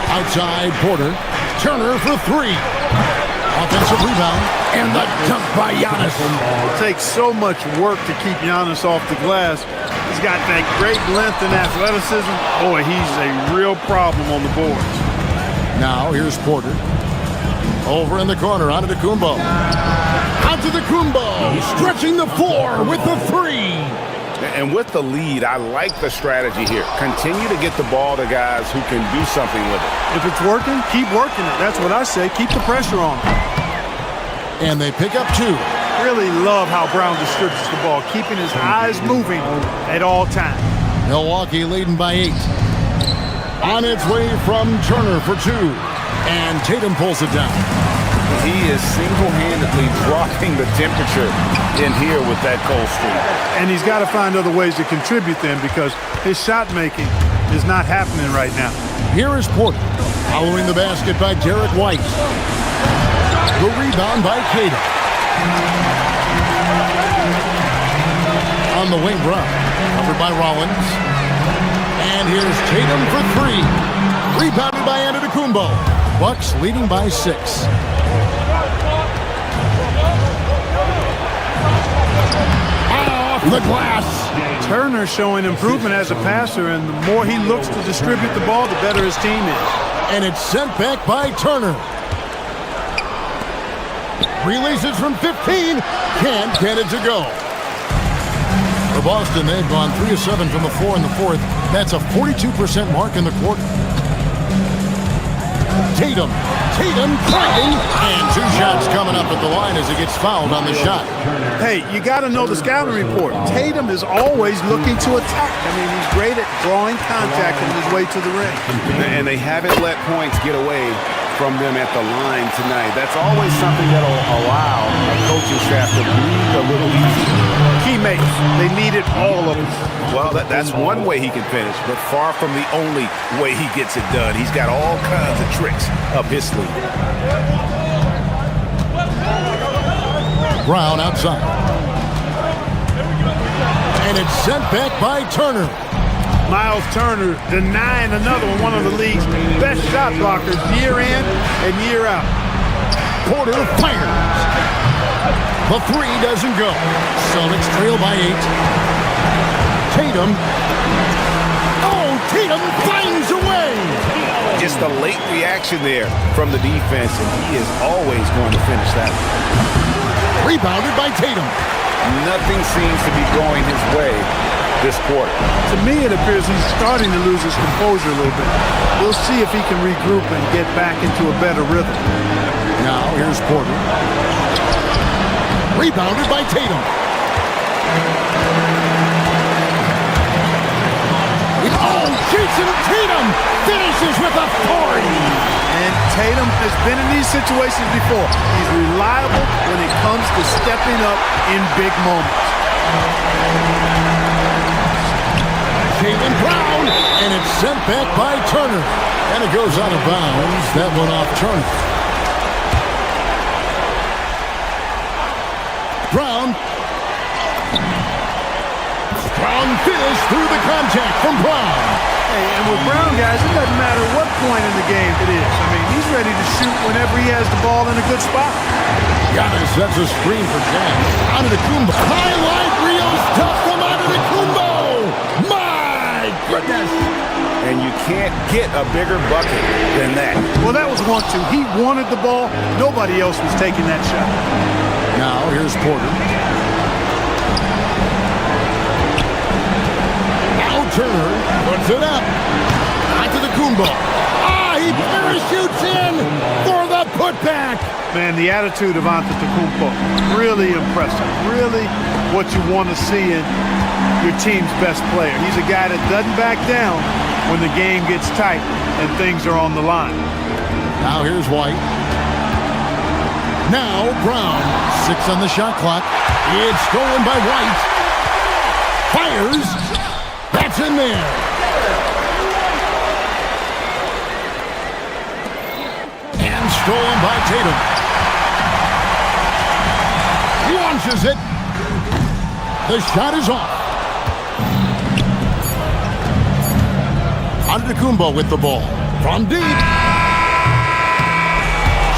E: Outside Porter. Turner for 3. Offensive rebound. And the dunk by Giannis.
N: It takes so much work to keep Giannis off the glass. He's got that great length and athleticism. Boy, he's a real problem on the boards.
E: Now here's Porter. Over in the corner, Antetokounmpo. Antetokounmpo stretching the floor with the 3.
K: And with the lead, I like the strategy here. Continue to get the ball to guys who can do something with it.
N: If it's working, keep working it. That's what I say. Keep the pressure on.
E: And they pick up 2.
N: Really love how Brown distributes the ball, keeping his eyes moving at all times.
E: Milwaukee leading by 8. On its way from Turner for 2. And Tatum pulls it down.
K: He is single-handedly dropping the temperature in here with that cold streak.
N: And he's got to find other ways to contribute then, because his shot making is not happening right now.
E: Here is Porter, following the basket by Derek White. The rebound by Kata. On the wing, Brown, covered by Rollins. And here's Tatum for 3. Rebounded by Antetokounmpo. Bucks leading by 6. Off the glass.
N: Turner showing improvement as a passer, and the more he looks to distribute the ball, the better his team is.
E: And it's sent back by Turner. Releases from 15. Can't get it to go. For Boston, they've gone 3 of 7 from the floor in the fourth. That's a 42% mark in the quarter. Tatum driving, and 2 shots coming up at the line as he gets fouled on the shot.
N: Hey, you got to know the scouting report. Tatum is always looking to attack. I mean, he's great at drawing contact on his way to the ring.
K: And they haven't let points get away from them at the line tonight. That's always something that'll allow a coaching staff to breathe a little easier.
N: Teammates, they needed all of them.
K: Well, that's one way he can finish, but far from the only way he gets it done. He's got all kinds of tricks up his sleeve.
E: Brown outside. And it's sent back by Turner.
N: Miles Turner denying another one of the league's best shot blockers year in and year out.
E: Porter fires. The three doesn't go. Celtics trail by 8. Tatum. Oh, Tatum finds a way.
K: Just a late reaction there from the defense, and he is always going to finish that.
E: Rebounded by Tatum.
K: Nothing seems to be going his way this quarter.
N: To me, it appears he's starting to lose his composure a little bit. We'll see if he can regroup and get back into a better rhythm.
E: Now, here's Porter. Rebounded by Tatum. Oh, Jason Tatum finishes with authority.
N: And Tatum has been in these situations before. He's reliable when it comes to stepping up in big moments.
E: Jaylen Brown, and it's sent back by Turner. And it goes out of bounds. That one off Turner. Brown. Strong finish through the contact from Brown.
N: Hey, and with Brown, guys, it doesn't matter what point in the game it is. I mean, he's ready to shoot whenever he has the ball in a good spot.
E: Giannis sets a screen for Jazz. Antetokounmpo. Highlight reel stuff from Antetokounmpo. My goodness.
K: And you can't get a bigger bucket than that.
N: Well, that was 1-2. He wanted the ball. Nobody else was taking that shot.
E: Now, here's Porter. Turner puts it up. Antetokounmpo. He parachutes in for the putback.
N: Man, the attitude of Antetokounmpo, really impressive. Really what you want to see in your team's best player. He's a guy that doesn't back down when the game gets tight and things are on the line.
E: Now here's White. Now Brown. 6 on the shot clock. It's stolen by White. Fires. That's in there. And stolen by Tatum. Launches it. The shot is off. Antetokounmpo with the ball. From deep.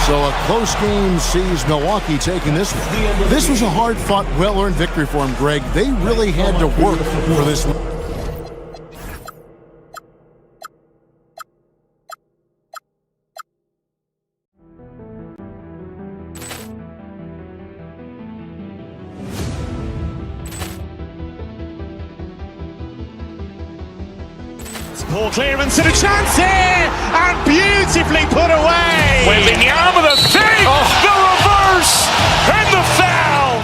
E: So a close game sees Milwaukee taking this one. This was a hard-fought, well-earned victory for him, Greg. They really had to work for this one.
A: Ball clearance and a chance here, and beautifully put away.
B: Wembanyama the save, the reverse, and the foul.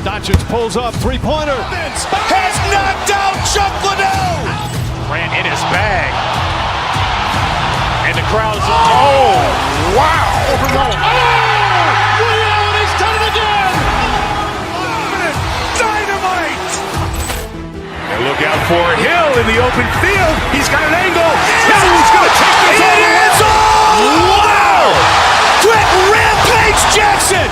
A: Doncic pulls up, three-pointer.
B: Has knocked out Chuck Liddell. Ran in his bag. And the crowd is, oh, wow.
A: William has done it again.
B: Dynamite. And look out for Hill in the open field. He's got an angle. He's going to take this all the way. Wow. Quick rampage Jackson.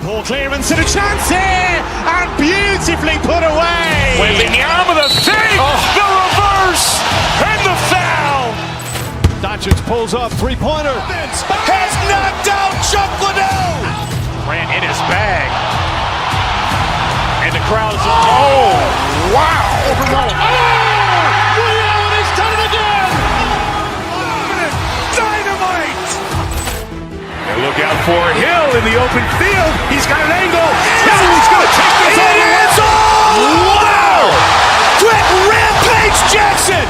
A: Ball clearance and a chance here, and beautifully put away.
B: Wembanyama the save, the reverse, and the foul.
A: Doncic pulls up, three-pointer.
B: Has knocked out Chuck Liddell. Ran in his bag. And the crowd is, oh, wow.
A: William has done it again.
B: Dynamite. And look out for Hill in the open field. He's got an angle. He's going to take this all the way. Wow. Quick rampage Jackson.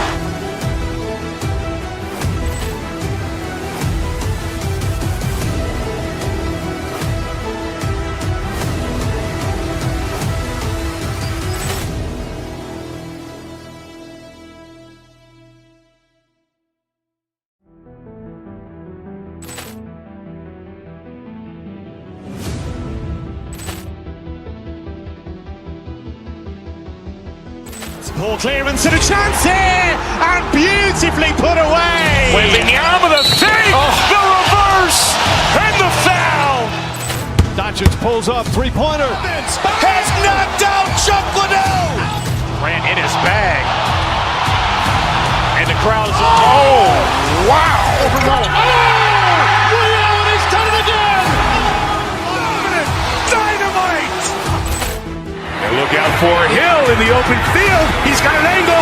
A: Ball clearance and a chance here, and beautifully put away.
B: Wembanyama the fake, the reverse, and the foul.
C: Doncic pulls up, three-pointer.
B: Has knocked out Chuck Liddell. Grant in his bag. And the crowd is, oh, wow.
C: Ray Allen has done it again.
B: Dynamite. And look out for Hill in the open field. He's got an angle.